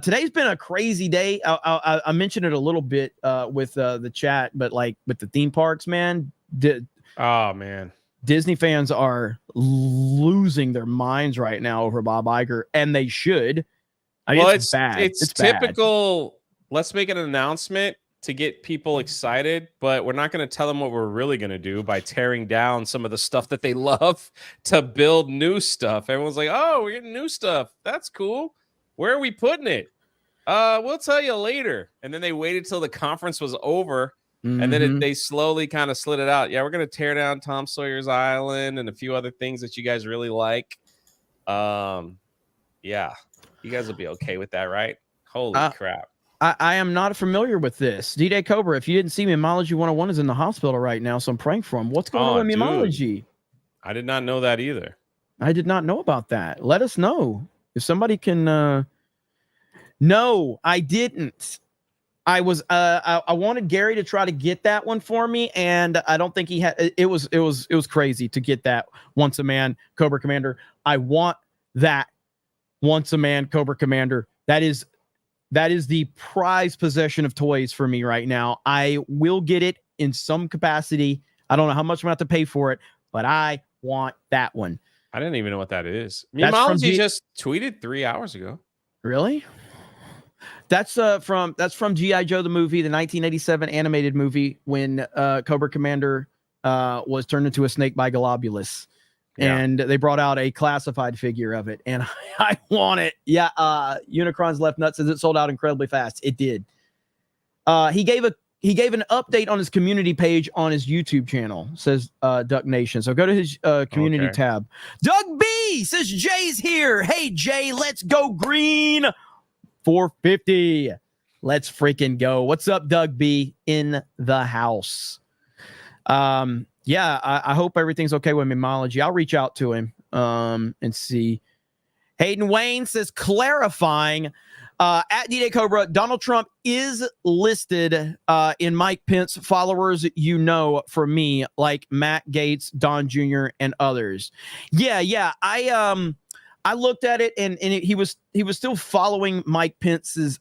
Today's been a crazy day. I mentioned it a little bit with the chat, but like with the theme parks, man. Oh man, Disney fans are losing their minds right now over Bob Iger, and they should. I mean, well, it's bad. It's bad. typical. Let's make an announcement to get people excited, but we're not going to tell them what we're really going to do by tearing down some of the stuff that they love to build new stuff. Everyone's like, "Oh, we're getting new stuff. That's cool. Where are we putting it? We'll tell you later." And then they waited till the conference was over, and then they slowly kind of slid it out. Yeah, we're going to tear down Tom Sawyer's Island and a few other things that you guys really like. Yeah, you guys will be okay with that, right? Holy crap. I am not familiar with this. D-Day Cobra, if you didn't see Memology 101 is in the hospital right now, so I'm praying for him. What's going on with Memology? I did not know that either. I did not know about that. Let us know. If somebody can... No, I didn't. I wanted Gary to try to get that one for me, and I don't think he had... It was crazy to get that Once a Man Cobra Commander. I want that Once a Man Cobra Commander. That is the prized possession of toys for me right now. I will get it in some capacity. I don't know how much I'm going to have to pay for it, but I want that one. I didn't even know what that is. Memology just tweeted 3 hours ago. Really? That's from G.I. Joe the movie, the 1987 animated movie when Cobra Commander was turned into a snake by Globulus. Yeah. And they brought out a classified figure of it, and I want it. Yeah, Unicron's Left Nut says it sold out incredibly fast. It did. He gave an update on his community page on his YouTube channel, says Duck Nation. So go to his community tab. Doug B says Jay's here. Hey Jay, let's go green. 450. Let's freaking go. What's up, Doug B in the house? Yeah, I hope everything's okay with Memology. I'll reach out to him and see. Hayden Wayne says, clarifying, at D-Day Cobra, Donald Trump is listed in Mike Pence followers, for me, like Matt Gaetz, Don Jr., and others. Yeah. I looked at it, and he was still following Mike Pence's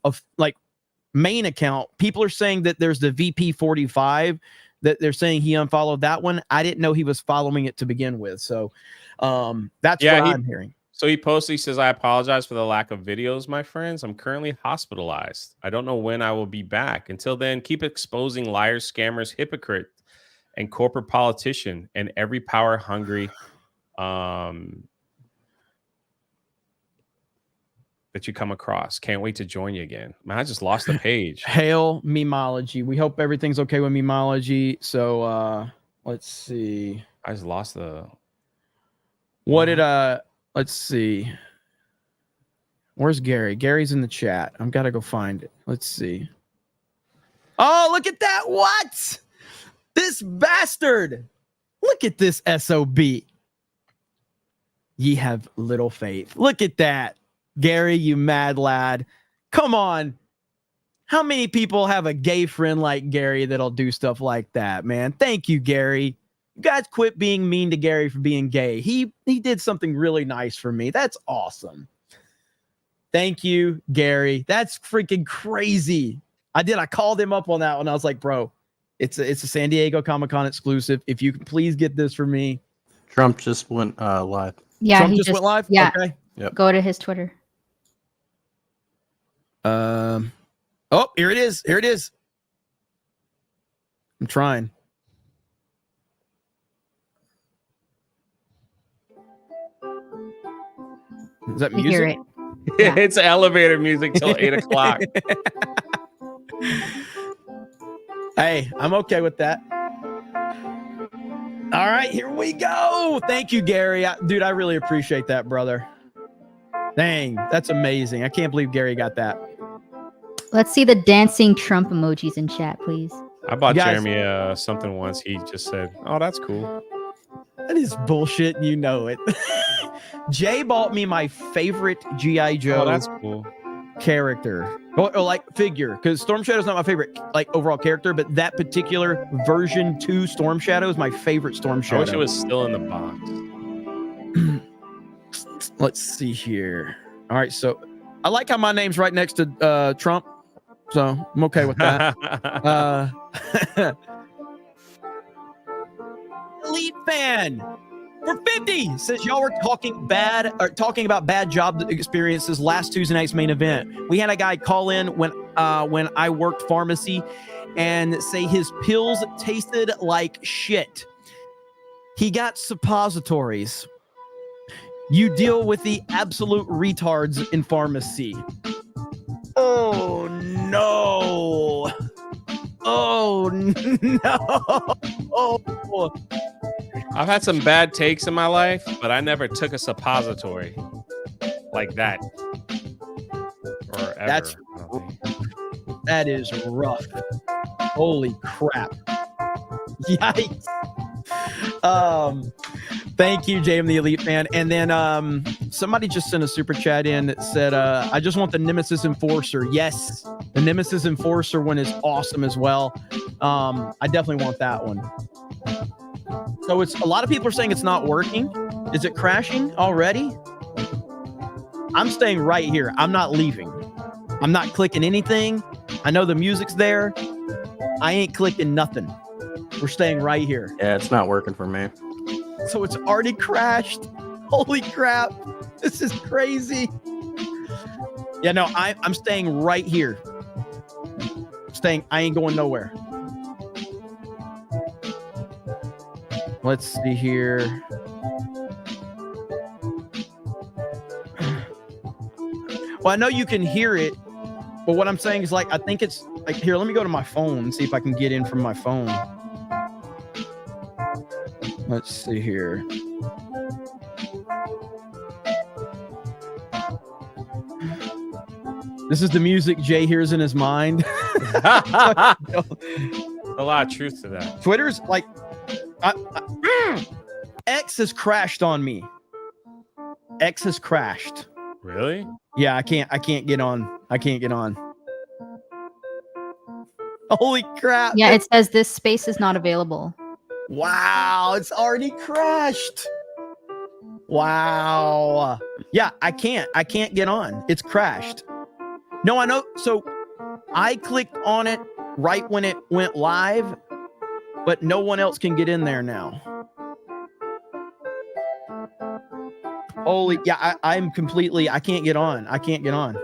main account. People are saying that there's the VP 45 that they're saying he unfollowed that one. I didn't know he was following it to begin with. So that's what I'm hearing. So he posted, he says, I apologize for the lack of videos, my friends. I'm currently hospitalized. I don't know when I will be back. Until then, keep exposing liars, scammers, hypocrite, and corporate politician and every power hungry that you come across. Can't wait to join you again. Man, I just lost the page. Hail Memology. We hope everything's okay with Memology. So let's see. I just lost the... Let's see. Where's Gary? Gary's in the chat. I've got to go find it. Let's see. Oh, look at that. What? This bastard. Look at this SOB. Ye have little faith. Look at that. Gary, you mad lad. Come on. How many people have a gay friend like Gary that'll do stuff like that, man? Thank you, Gary. You guys quit being mean to Gary for being gay. He did something really nice for me. That's awesome. Thank you, Gary. That's freaking crazy. I called him up on that one. I was like, bro, it's a San Diego Comic-Con exclusive. If you can please get this for me. Trump just went live. Yeah, Trump just went live? Yeah. Okay. Yep. Go to his Twitter. Oh, here it is. Here it is. I'm trying. Is that music? Hear it. Yeah. It's elevator music till 8 o'clock. Hey, I'm okay with that. All right, here we go. Thank you, Gary. Dude, I really appreciate that, brother. Dang, that's amazing. I can't believe Gary got that. Let's see the dancing Trump emojis in chat, please. I bought Jeremy something once. He just said, oh, that's cool. That is bullshit, and you know it. Jay bought me my favorite G.I. Joe that's cool. character. Or like figure, because Storm Shadow's not my favorite overall character, but that particular version 2 Storm Shadow is my favorite Storm Shadow. I wish it was still in the box. Let's see here. All right, so I like how my name's right next to Trump, so I'm okay with that. Elite fan for 50 says y'all were talking about bad job experiences last Tuesday night's main event. We had a guy call in when I worked pharmacy and say his pills tasted like shit. He got suppositories. You deal with the absolute retards in pharmacy. Oh no. Oh no. Oh. I've had some bad takes in my life, but I never took a suppository like that. Or ever. That is rough. Holy crap. Yikes. Thank you, JM the Elite fan. And then somebody just sent a super chat in that said, I just want the Nemesis Enforcer. Yes, the Nemesis Enforcer one is awesome as well. I definitely want that one. So it's a lot of people are saying it's not working. Is it crashing already? I'm staying right here. I'm not leaving. I'm not clicking anything. I know the music's there. I ain't clicking nothing. We're staying right here. Yeah, it's not working for me. So it's already crashed. Holy crap. This is crazy. Yeah, no, I'm staying right here. I ain't going nowhere. Let's see here. Well, I know you can hear it, but what I'm saying is, like, I think it's like, here, let me go to my phone and see if I can get in from my phone. Let's see here. This is the music Jay hears in his mind. A lot of truth to that. Twitter's like, X has crashed on me. X has crashed. Really? Yeah, I can't get on. I can't get on. Holy crap. Yeah, it says this space is not available. Wow, it's already crashed. Wow. Yeah, I can't get on. It's crashed. No, I know. So I clicked on it right when it went live, but no one else can get in there now. Holy, yeah, I'm completely, I can't get on. I can't get on.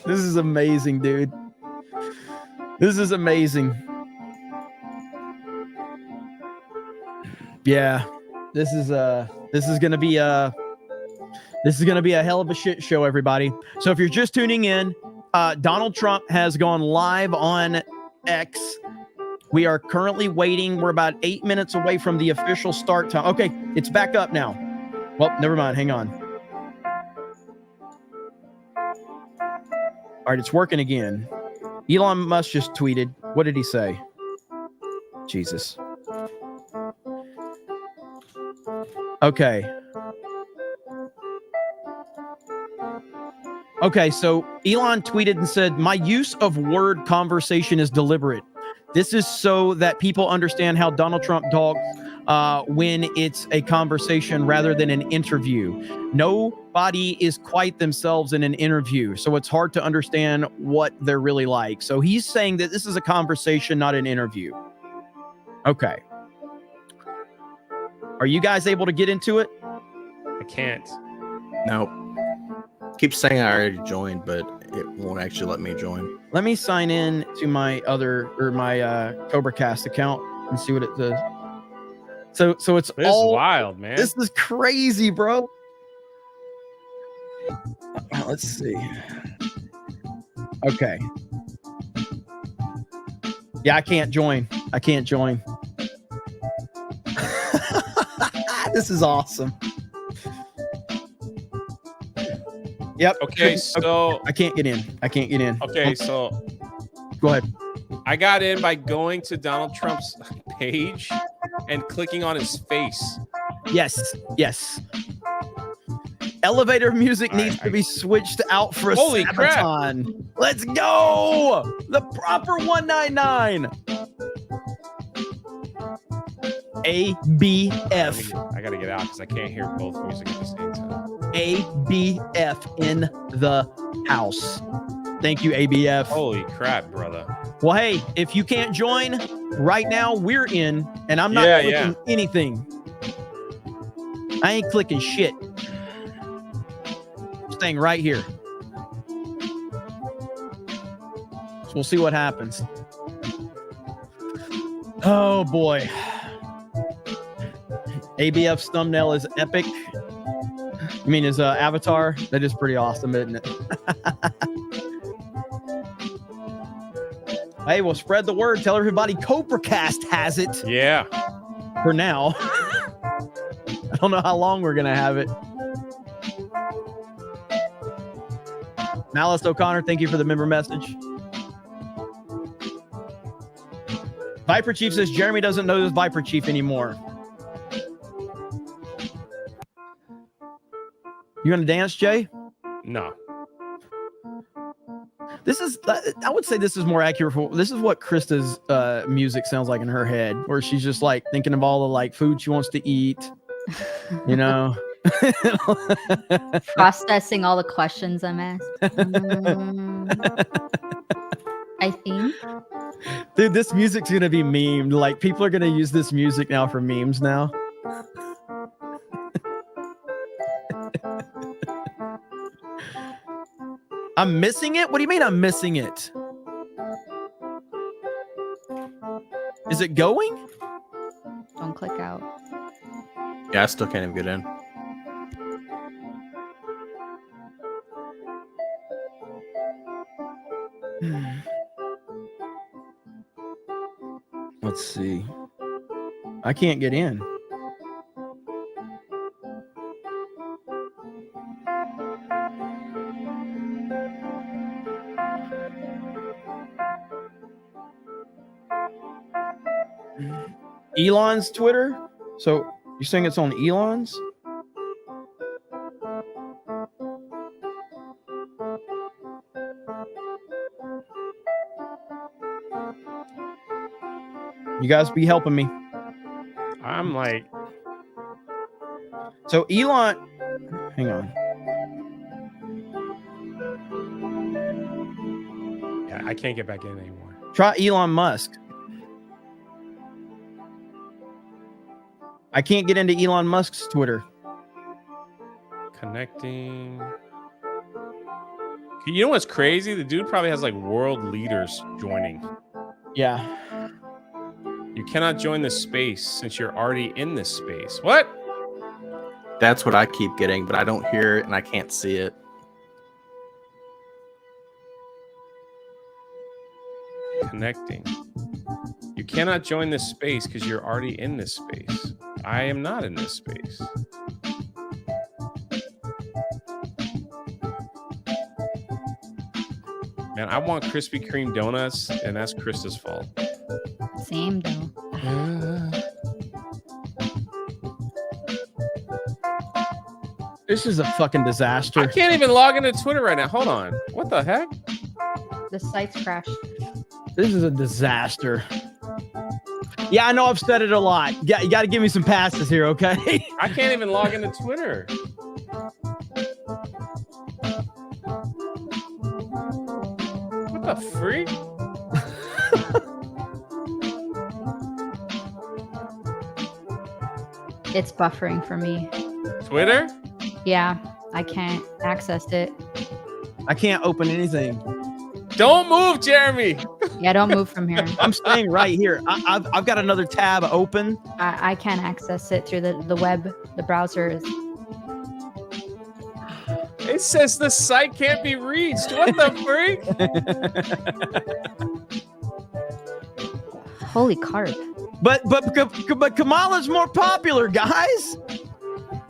This is amazing, dude. This is amazing. Yeah, this is gonna be a hell of a shit show, everybody. So if you're just tuning in, Donald Trump has gone live on X. We are currently waiting. We're about 8 minutes away from the official start time. Okay, it's back up now. Well, never mind. Hang on. All right, it's working again. Elon Musk just tweeted. What did he say? Jesus. Okay. Okay, so Elon tweeted and said, "My use of word conversation is deliberate. This is so that people understand how Donald Trump talks when it's a conversation rather than an interview. Nobody is quite themselves in an interview, so it's hard to understand what they're really like." So he's saying that this is a conversation, not an interview. Okay. Are you guys able to get into it? I can't. Nope. Keeps saying I already joined, but it won't actually let me join. Let me sign in to my CobraCast account and see what it does. So it's this all is wild, man. This is crazy, bro. Let's see. Okay. Yeah, I can't join. This is awesome. Yep. Okay, so I can't get in. Okay, so go ahead. I got in by going to Donald Trump's page and clicking on his face. Yes. Elevator music needs to be switched out for a Holy crap. Sabaton. Let's go! The proper 199. ABF. I gotta get out because I can't hear both music at the same time. ABF in the house. Thank you, ABF. Holy crap, brother. Well, hey, if you can't join right now, we're in, and I'm not clicking anything. I ain't clicking shit. Staying right here. So we'll see what happens. Oh boy. ABF's thumbnail is epic. I mean, his avatar? That is pretty awesome, isn't it? Hey, well, spread the word. Tell everybody CobraCast has it. Yeah. For now. I don't know how long we're going to have it. Malice O'Connor, thank you for the member message. Viper Chief says Jeremy doesn't know this Viper Chief anymore. You going to dance, Jay? No. This is, I would say this is more accurate. This is what Krista's music sounds like in her head, where she's just like thinking of all the like food she wants to eat, you know? Processing all the questions I'm asked. I think. Dude, this music's going to be memed. Like, people are going to use this music now for memes now. I'm missing it? What do you mean I'm missing it? Is it going? Don't click out. Yeah, I still can't even get in. Let's see. I can't get in. Elon's Twitter? So you're saying it's on Elon's? You guys be helping me. I'm like... So Elon... Hang on. Yeah, I can't get back in anymore. Try Elon Musk. I can't get into Elon Musk's Twitter. Connecting. You know what's crazy? The dude probably has like world leaders joining. Yeah. You cannot join this space since you're already in this space. What? That's what I keep getting, but I don't hear it and I can't see it. Connecting. You cannot join this space because you're already in this space. I am not in this space. Man, I want Krispy Kreme donuts, and that's Krista's fault. Same though. This is a fucking disaster. I can't even log into Twitter right now. Hold on. What the heck? The site's crashed. This is a disaster. Yeah, I know I've said it a lot. You got to give me some passes here, okay? I can't even log into Twitter. What the freak? It's buffering for me. Twitter? Yeah, I can't access it. I can't open anything. Don't move, Jeremy. Yeah, don't move from here. I'm staying right here. I've got another tab open. I can't access it through the web. The browser is... It says the site can't be reached. What the freak? Holy carp. But Kamala's more popular, guys.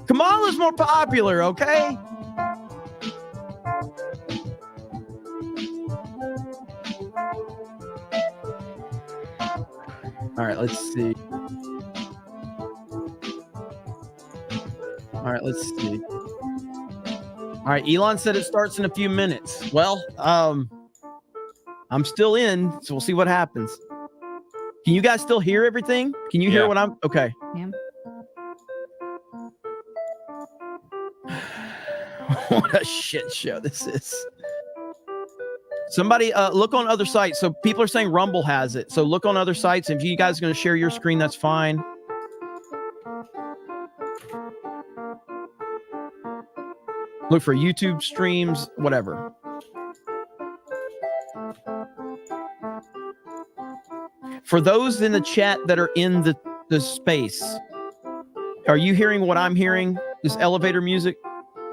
Kamala's more popular, okay? All right, let's see. All right, let's see. All right, Elon said it starts in a few minutes. Well, I'm still in, so we'll see what happens. Can you guys still hear everything? Can you hear what I'm? Okay. Yeah. What a shit show this is. Somebody look on other sites. So people are saying Rumble has it. So look on other sites. If you guys are going to share your screen, that's fine. Look for YouTube streams, whatever. For those in the chat that are in the space, are you hearing what I'm hearing? This elevator music?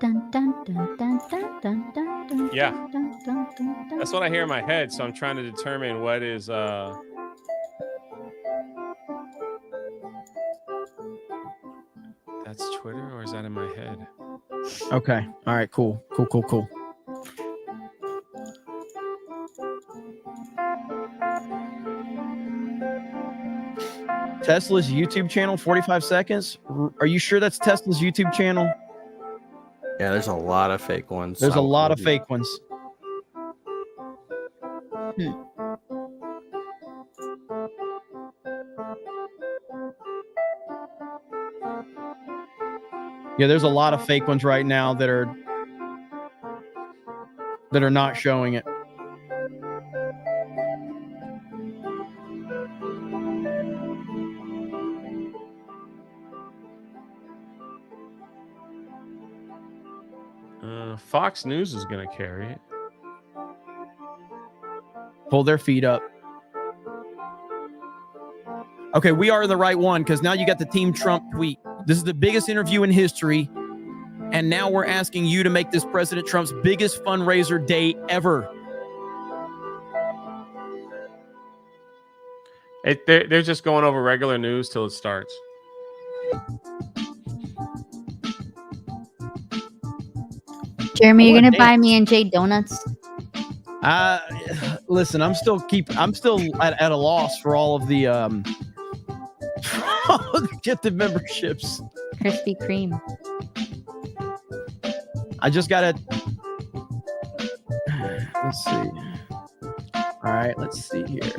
Dun, dun, dun, dun, dun, dun, dun, dun, Yeah. dun, dun, dun, dun. That's what I hear in my head, so I'm trying to determine what is that's Twitter or is that in my head? Okay. All right, cool. Cool. Tesla's YouTube channel, 45 seconds. Are you sure that's Tesla's YouTube channel? Yeah, there's a lot of fake ones. There's a lot of fake ones. Yeah, there's a lot of fake ones right now that are not showing it. Fox News is going to carry it. Pull their feet up. Okay, we are the right one because now you got the Team Trump tweet. This is the biggest interview in history. And now we're asking you to make this President Trump's biggest fundraiser day ever. They're just going over regular news till it starts. Jeremy, you're gonna buy me and Jay donuts? Listen, I'm still at a loss for all of the gifted memberships. Krispy Kreme. I just gotta. Let's see. All right, let's see here.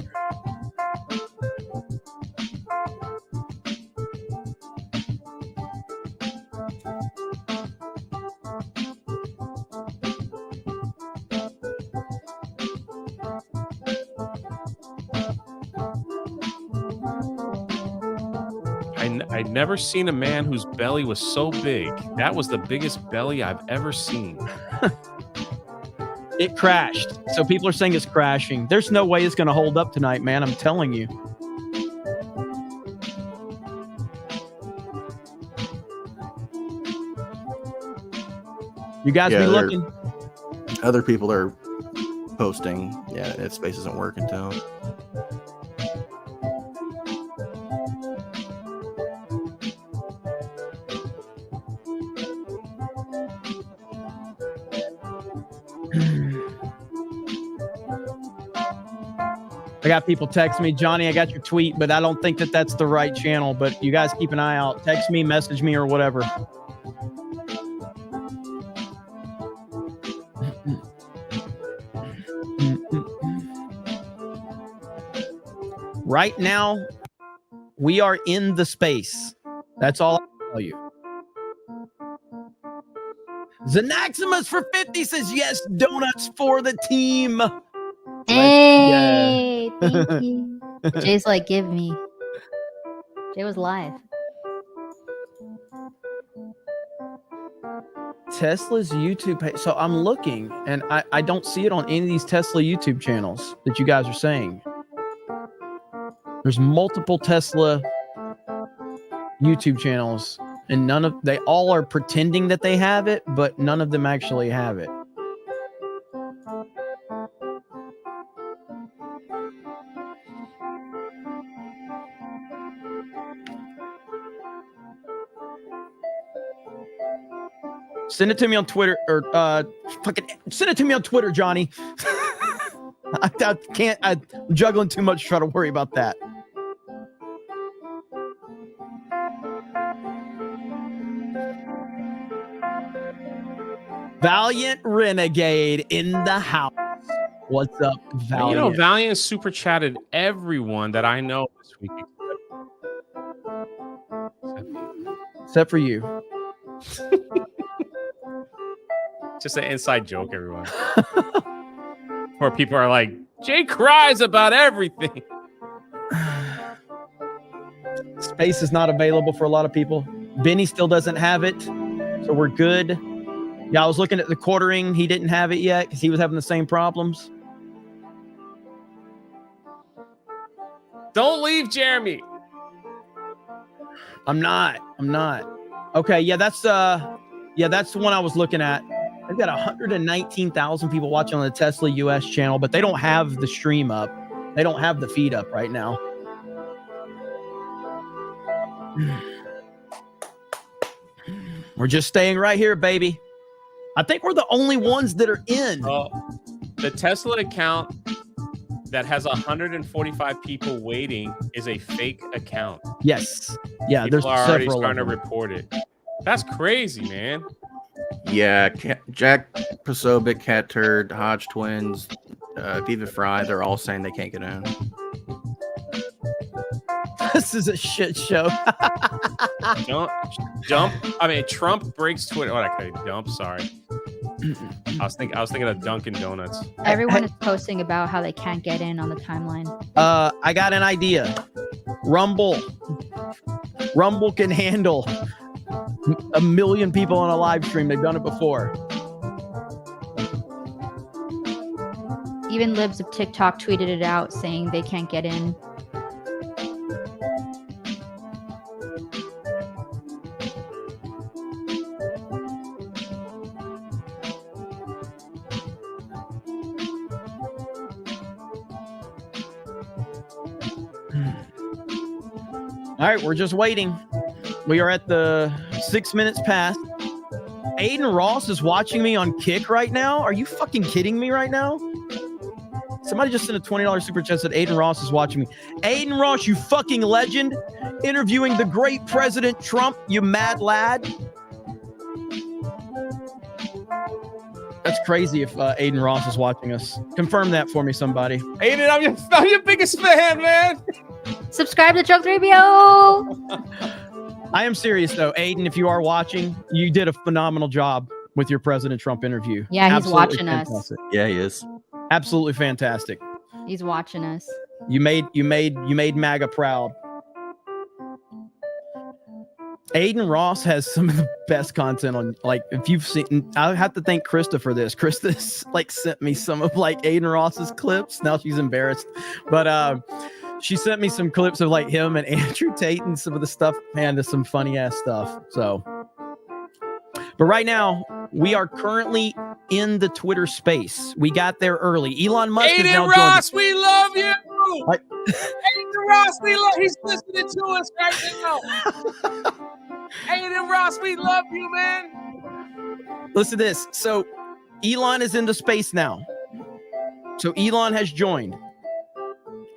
I'd never seen a man whose belly was so big. That was the biggest belly I've ever seen. It crashed. So people are saying it's crashing. There's no way it's going to hold up tonight, man. I'm telling you. You guys be looking. Other people are posting. Yeah, that space isn't working too. I got people text me, Johnny, I got your tweet, but I don't think that that's the right channel. But you guys keep an eye out. Text me, message me, or whatever. Right now, we are in the space. That's all I can tell you. Zanaximus for 50 says, yes, donuts for the team. Hey, thank you. Jay's like, give me. Jay was live. Tesla's YouTube page. So I'm looking, and I don't see it on any of these Tesla YouTube channels that you guys are saying. There's multiple Tesla YouTube channels, and they all are pretending that they have it, but none of them actually have it. Send it to me on Twitter, or send it to me on Twitter, Johnny. I can't. I'm juggling too much to try to worry about that. Valiant Renegade in the house. What's up, Valiant? You know, Valiant super chatted everyone that I know this week. Except for you. Just an inside joke, everyone. Where people are like, Jay cries about everything. Space is not available for a lot of people. Benny still doesn't have it, so we're good. Yeah, I was looking at the quartering. He didn't have it yet because he was having the same problems. Don't leave, Jeremy. I'm not. Okay, yeah, that's the one I was looking at. They've got 119,000 people watching on the Tesla US channel, but they don't have the stream up. They don't have the feed up right now. We're just staying right here, baby. I think we're the only ones that are in. The Tesla account that has 145 people waiting is a fake account. Yes. Yeah, People there's are already several starting to of them. report it. That's crazy, man. Yeah, Jack Posobiec, Cat Turd, Hodge Twins, Viva Fry, they're all saying they can't get in. This is a shit show. Trump breaks Twitter. Oh, okay, dump. Sorry. I was thinking of Dunkin' Donuts. Everyone is posting about how they can't get in on the timeline. I got an idea. Rumble can handle 1 million people on a live stream. They've done it before. Even libs of TikTok tweeted it out saying they can't get in. All right, we're just waiting. We are at the 6 minutes past. Aiden Ross is watching me on Kick right now. Are you fucking kidding me right now? Somebody just sent a $20 super chat that Aiden Ross is watching me. Aiden Ross, you fucking legend, interviewing the great President Trump, you mad lad. That's crazy if Aiden Ross is watching us. Confirm that for me, somebody. Aiden, I'm your biggest fan, man. Subscribe to Drunk Radio. I am serious, though. Aiden, if you are watching, you did a phenomenal job with your President Trump interview. Yeah, he's watching us. Yeah, he is. Absolutely fantastic. He's watching us. You made MAGA proud. Aiden Ross has some of the best content on, like, if you've seen, I have to thank Krista for this. Krista's like sent me some of like Aiden Ross's clips. Now she's embarrassed, but she sent me some clips of like him and Andrew Tate and some of the stuff. Man, there's some funny ass stuff. So, but right now we are currently in the Twitter space. We got there early. Elon Musk is now Aiden Ross, joined. we love you. Aiden Ross, we love. He's listening to us right now. Aiden Ross, we love you, man. Listen to this. So Elon is into space now. So Elon has joined.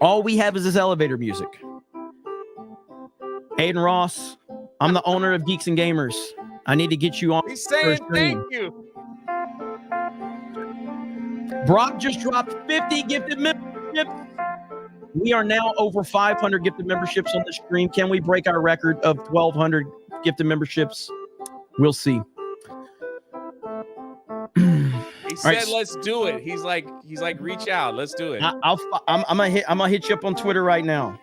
All we have is his elevator music. Aiden Ross, I'm the owner of Geeks and Gamers. I need to get you on. He's saying thank you. Brock just dropped 50 gifted memberships. We are now over 500 gifted memberships on the stream. Can we break our record of 1,200 gifted memberships? We'll see. He said, "Let's do it." He's like, reach out. Let's do it. I'm gonna hit you up on Twitter right now.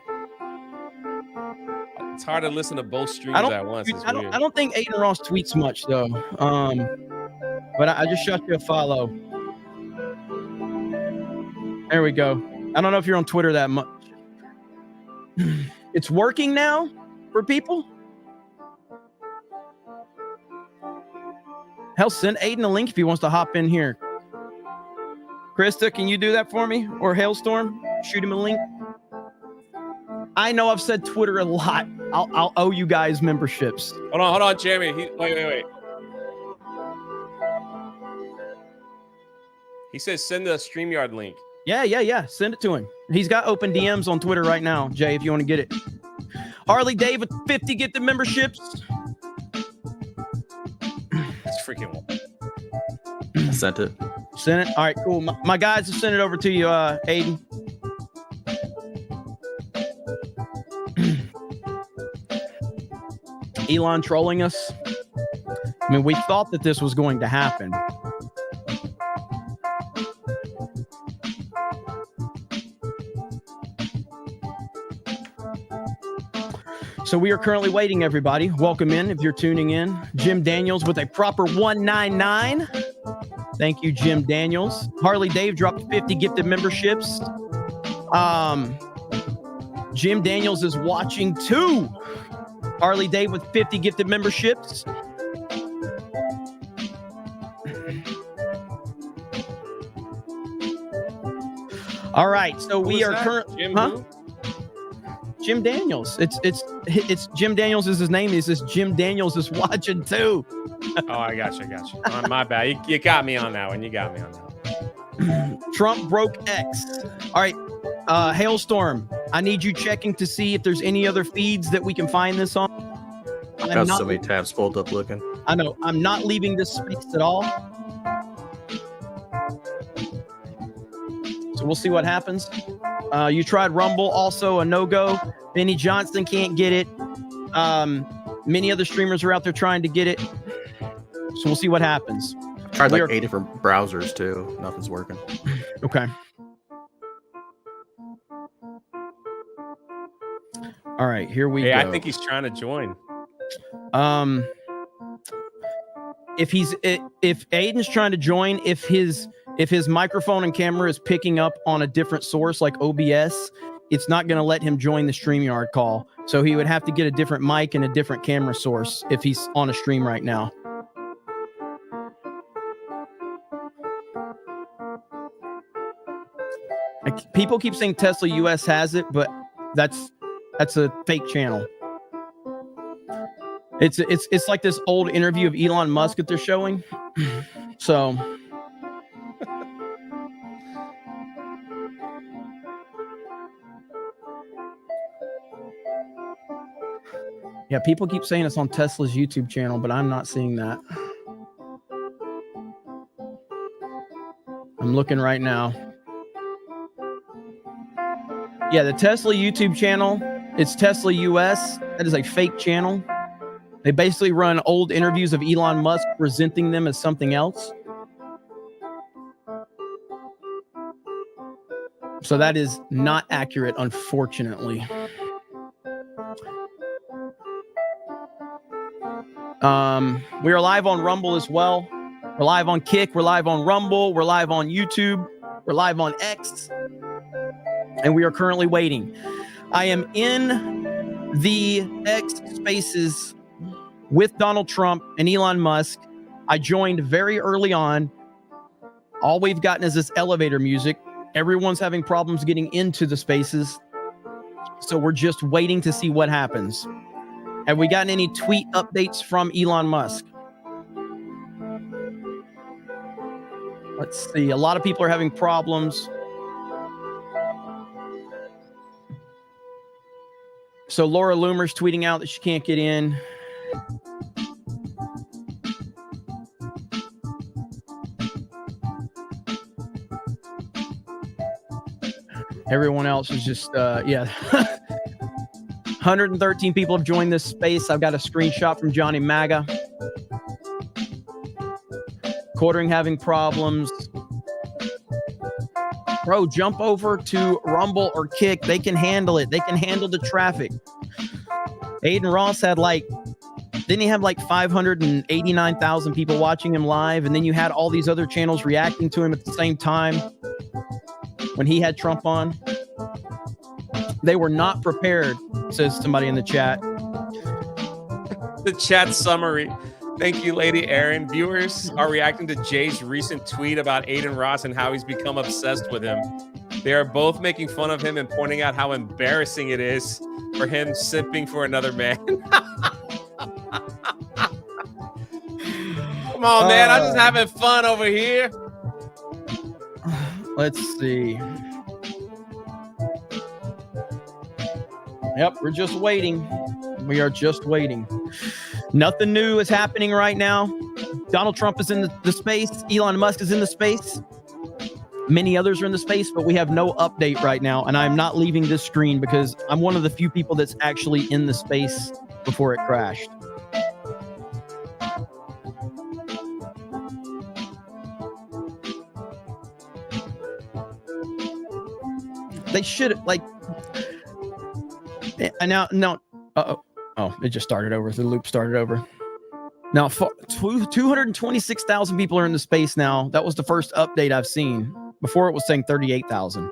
It's hard to listen to both streams at once. It's I don't think Aiden Ross tweets much though. But I just shot you a follow. There we go. I don't know if you're on Twitter that much. It's working now for people. Hell, send Aiden a link if he wants to hop in here. Krista, can you do that for me? Or Hailstorm? Shoot him a link. I know I've said Twitter a lot. I'll owe you guys memberships. Hold on, Jeremy. Wait. He says send the StreamYard link. Yeah. Send it to him. He's got open DMs on Twitter right now, Jay, if you want to get it. Harley Dave with 50 gifted memberships. It's freaking one. I sent it. Send it. All right, cool. My guys have sent it over to you, Aiden. Elon trolling us. I mean, we thought that this was going to happen. So we are currently waiting, everybody. Welcome in if you're tuning in. Jim Daniels with a proper 199. Thank you, Jim Daniels. Harley Dave dropped 50 gifted memberships. Jim Daniels is watching too. Harley Dave with 50 gifted memberships. All right, so we are currently. Jim Daniels. It's Jim Daniels is his name. He says Jim Daniels is watching too. Oh, I got you. My bad. You got me on that one. You got me on that one. Trump broke X. All right, Hailstorm. I need you checking to see if there's any other feeds that we can find this on. I've got so many tabs pulled up looking. I know. I'm not leaving this space at all. So we'll see what happens. You tried Rumble, also a no-go. Benny Johnson can't get it. Many other streamers are out there trying to get it. So we'll see what happens. Tried like 8 different browsers too. Nothing's working. Okay. All right, here we go. I think he's trying to join. If Aiden's trying to join, if his microphone and camera is picking up on a different source like OBS, it's not going to let him join the StreamYard call. So he would have to get a different mic and a different camera source if he's on a stream right now. Like, people keep saying Tesla US has it, but that's a fake channel. It's like this old interview of Elon Musk that they're showing. So yeah, people keep saying it's on Tesla's YouTube channel, but I'm not seeing that. I'm looking right now. Yeah, the Tesla YouTube channel, it's Tesla US. That is a fake channel. They basically run old interviews of Elon Musk presenting them as something else. So that is not accurate, unfortunately. We are live on Rumble as well. We're live on Kick. We're live on Rumble. We're live on YouTube. We're live on X. And we are currently waiting. I am in the X Spaces with Donald Trump and Elon Musk. I joined very early on. All we've gotten is this elevator music. Everyone's having problems getting into the spaces. So we're just waiting to see what happens. Have we gotten any tweet updates from Elon Musk? Let's see. A lot of people are having problems. So Laura Loomer's tweeting out that she can't get in. Everyone else is just, yeah. 113 people have joined this space. I've got a screenshot from Johnny Maga. Quartering having problems. Bro, jump over to Rumble or Kick. They can handle it. They can handle the traffic. Aiden Ross had didn't he have 589,000 people watching him live? And then you had all these other channels reacting to him at the same time when he had Trump on. They were not prepared, says somebody in the chat. The chat summary. Thank you, Lady Aaron. Viewers are reacting to Jay's recent tweet about Aiden Ross and how he's become obsessed with him. They are both making fun of him and pointing out how embarrassing it is for him simping for another man. Come on, man. I'm just having fun over here. Let's see. Yep, we're just waiting. We are just waiting. Nothing new is happening right now. Donald Trump is in the space. Elon Musk is in the space. Many others are in the space, but we have no update right now. And I'm not leaving this screen because I'm one of the few people that's actually in the space before it crashed. They should like. And now, no. Oh, it just started over. The loop started over. Now, 226,000 people are in the space now. That was the first update I've seen. Before it was saying 38,000.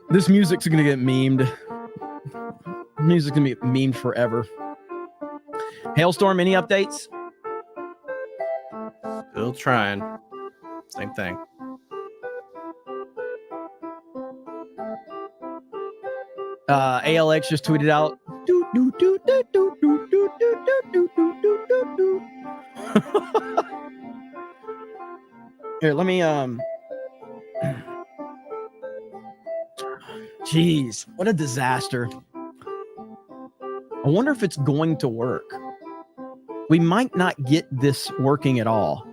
This music's gonna get memed. Music's gonna be memed forever. Hailstorm, any updates? Still trying. Same thing. ALX just tweeted out. Here, let me Jeez, what a disaster. I wonder if it's going to work. We might not get this working at all.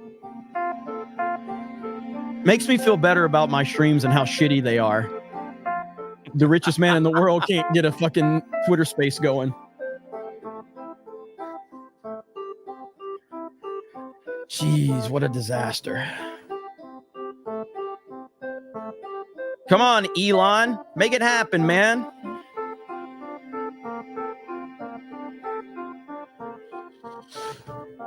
Makes me feel better about my streams and how shitty they are. The richest man in the world can't get a fucking Twitter space going. Jeez, what a disaster. Come on, Elon. Make it happen, man.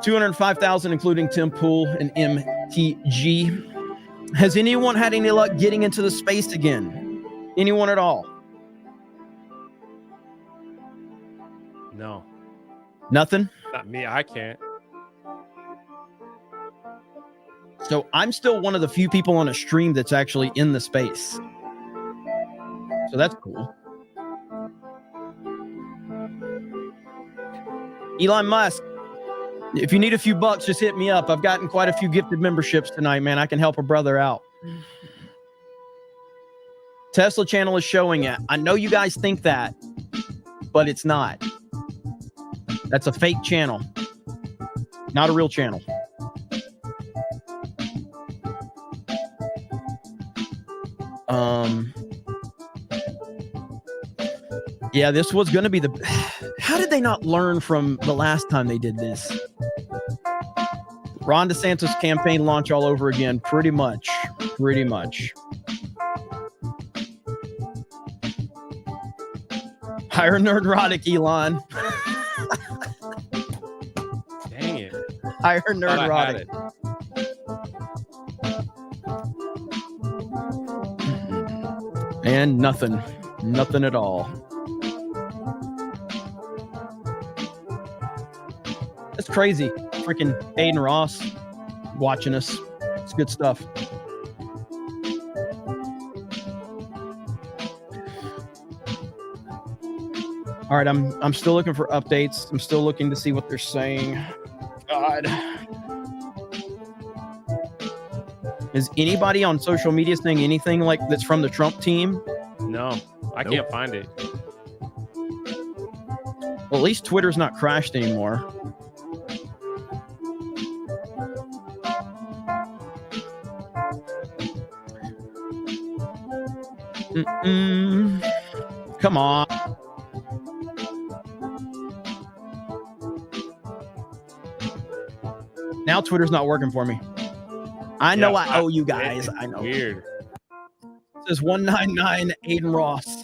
$205,000, including Tim Pool and MTG. Has anyone had any luck getting into the space again? Anyone at all? No. Nothing? Not me. I can't. So I'm still one of the few people on a stream that's actually in the space. So that's cool. Elon Musk, if you need a few bucks, just hit me up. I've gotten quite a few gifted memberships tonight, man. I can help a brother out. Tesla channel is showing it. I know you guys think that, but it's not. That's a fake channel. Not a real channel. Yeah, this was going to be the... How did they not learn from the last time they did this? Ron DeSantis campaign launch all over again. Pretty much. Pretty much. Hire Nerdrotic, Elon. Dang it. Hire Nerdrotic. And nothing. Nothing at all. It's crazy. Freaking Aiden Ross watching us. It's good stuff. All right, I'm still looking for updates. I'm still looking to see what they're saying. God. Is anybody on social media saying anything like that's from the Trump team? No, I can't find it. Well, at least Twitter's not crashed anymore. Come on. Now Twitter's not working for me. I know I owe you guys. I know. Weird. It says 199 Aiden Ross.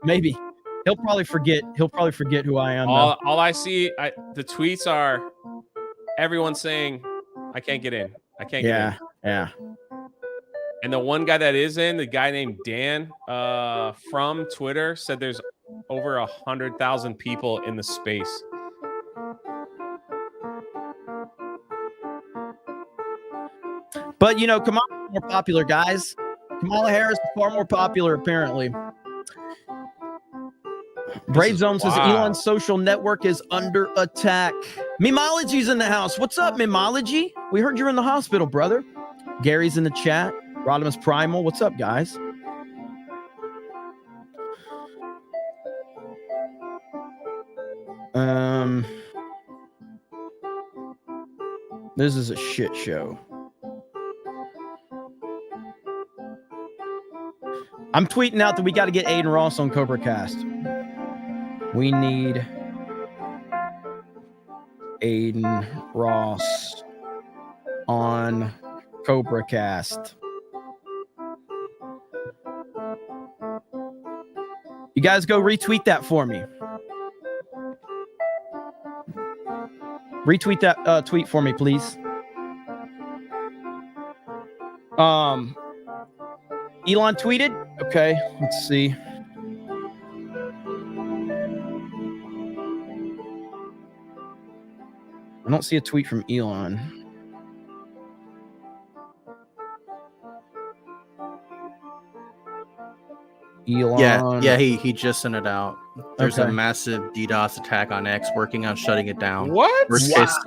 Maybe. He'll probably forget. He'll probably forget who I am. All I see, the tweets are everyone saying, I can't get in. I can't get in. Yeah. And the one guy that is in, the guy named Dan from Twitter, said there's over 100,000 people in the space. But, you know, Kamala's more popular, guys. Kamala Harris is far more popular, apparently. Brave Zone says Elon's social network is under attack. Memology's in the house. What's up, Memology? We heard you're in the hospital, brother. Gary's in the chat. Rodimus Primal, what's up, guys? This is a shit show. I'm tweeting out that we got to get Aiden Ross on Cobra Cast. We need Aiden Ross on Cobra Cast. You guys go retweet that for me. Retweet that tweet for me, please. Elon tweeted. Okay, let's see. I don't see a tweet from Elon. Elon. Yeah, he just sent it out. There's Okay. a massive DDoS attack on X, working on shutting it down. What? Worst case,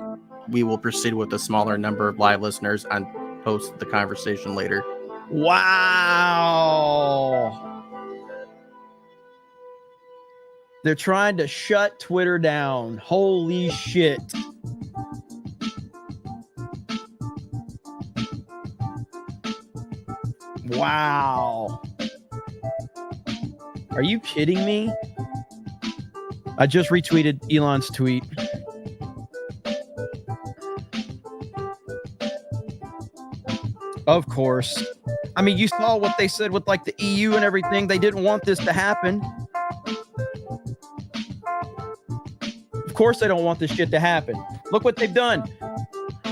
we will proceed with a smaller number of live listeners and post the conversation later. Wow. They're trying to shut Twitter down. Holy shit. Wow. Are you kidding me? I just retweeted Elon's tweet. Of course. I mean, you saw what they said with like the EU and everything. They didn't want this to happen. Of course they don't want this shit to happen. Look what they've done.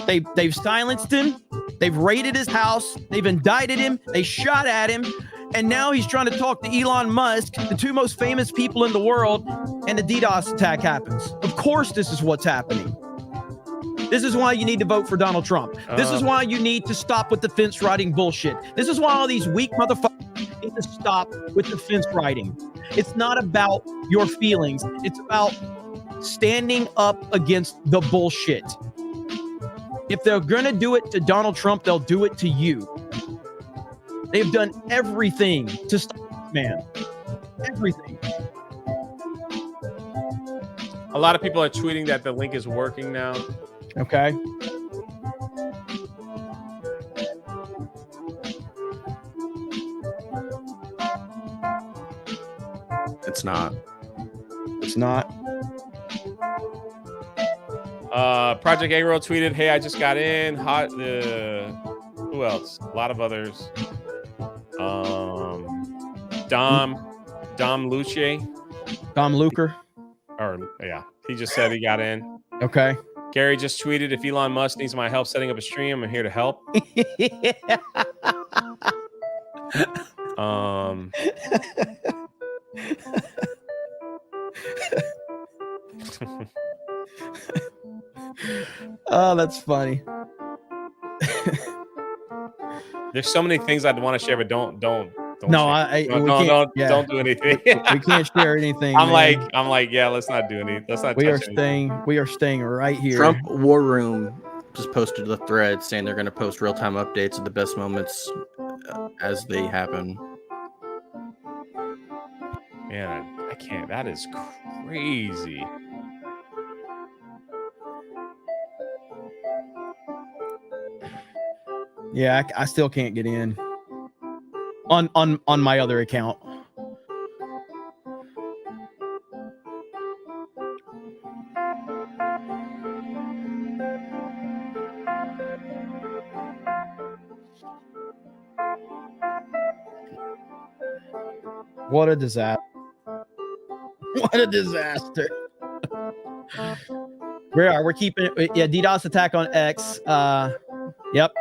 They've silenced him. They've raided his house. They've indicted him. They shot at him. And now he's trying to talk to Elon Musk, the two most famous people in the world, and the DDoS attack happens. Of course this is what's happening. This is why you need to vote for Donald Trump. This is why you need to stop with the fence riding bullshit. This is why all these weak motherfuckers need to stop with the fence riding. It's not about your feelings. It's about standing up against the bullshit. If they're going to do it to Donald Trump, they'll do it to you. They've done everything to stop this man. Everything. A lot of people are tweeting that the link is working now. Okay. It's not. It's not. Project Agro tweeted, "Hey, I just got in." Who else? A lot of others. Dom Luce. Dom Luker. Or yeah, he just said he got in. Okay. Gary just tweeted, "If Elon Musk needs my help setting up a stream, I'm here to help." Oh, that's funny. There's so many things I'd want to share, but don't. No, don't do anything. We can't share anything. I'm man. like, yeah, let's not do anything. Let's not. We touch are anything. We are staying right here. Trump War Room just posted a thread saying they're going to post real-time updates of the best moments as they happen. Man, I can't. That is crazy. Yeah, I still can't get in on my other account. What a disaster. What a disaster. We're keeping it. Yeah, DDoS attack on X. Yep.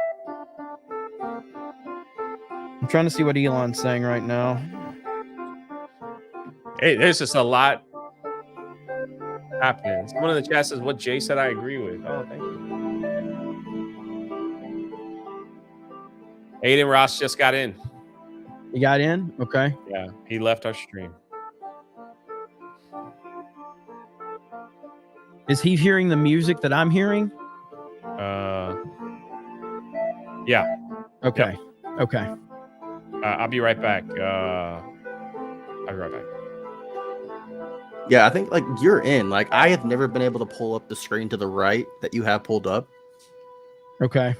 I'm trying to see what Elon's saying right now. Hey, there's just a lot happening. Someone in the chat says, "What Jay said, I agree with." Oh, thank you. Aiden Ross just got in. He got in? Okay. Yeah, he left our stream. Is he hearing the music that I'm hearing? Yeah. Okay. Okay. I'll be right back. I'll be right back. Yeah, I think like you're in. Like I have never been able to pull up the screen to the right that you have pulled up. Okay.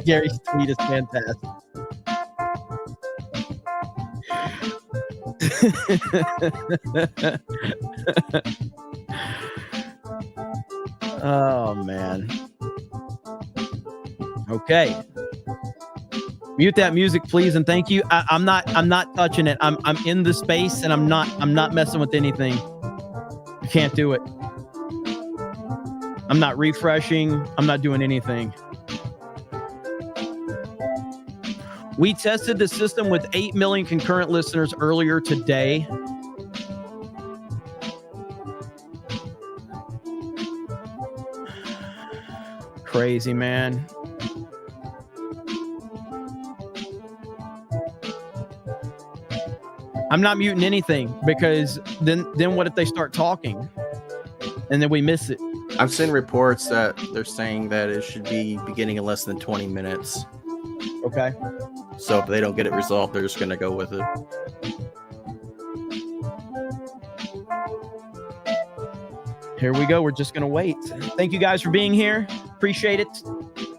Gary's tweet is fantastic. Oh man. Okay. Mute that music, please, and thank you. I'm not touching it. I'm in the space, and I'm not messing with anything. You can't do it. I'm not refreshing. I'm not doing anything. We tested the system with 8 million concurrent listeners earlier today. Crazy, man. I'm not muting anything because then what if they start talking and then we miss it? I've seen reports that they're saying that it should be beginning in less than 20 minutes. Okay. So if they don't get it resolved, they're just going to go with it. Here we go. We're just going to wait. Thank you guys for being here. Appreciate it.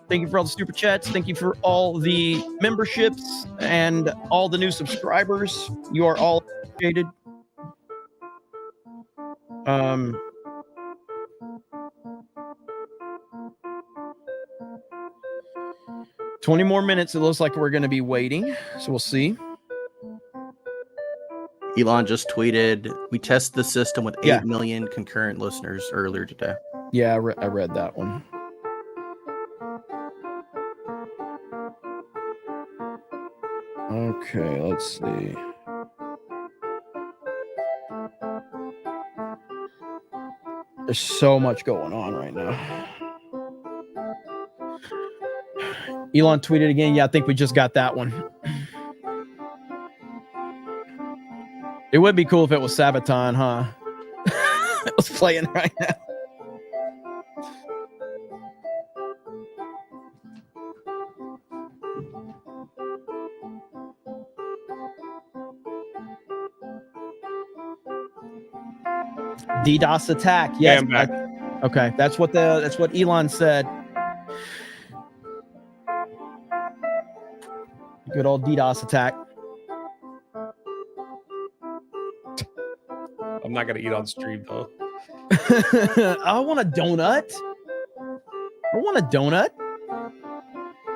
Thank you for all the super chats. Thank you for all the memberships and all the new subscribers. You are all appreciated. 20 more minutes. It looks like we're going to be waiting. So we'll see. Elon just tweeted, we tested the system with 8 million concurrent listeners earlier today. Yeah, I read that one. Okay, let's see. There's so much going on right now. Elon tweeted again. Yeah, I think we just got that one. It would be cool if it was Sabaton, huh? It was playing right now. DDoS attack. Yes. Yeah, I'm back. Okay, that's what Elon said. Good old DDoS attack. I'm not gonna eat on stream though. I want a donut. I want a donut.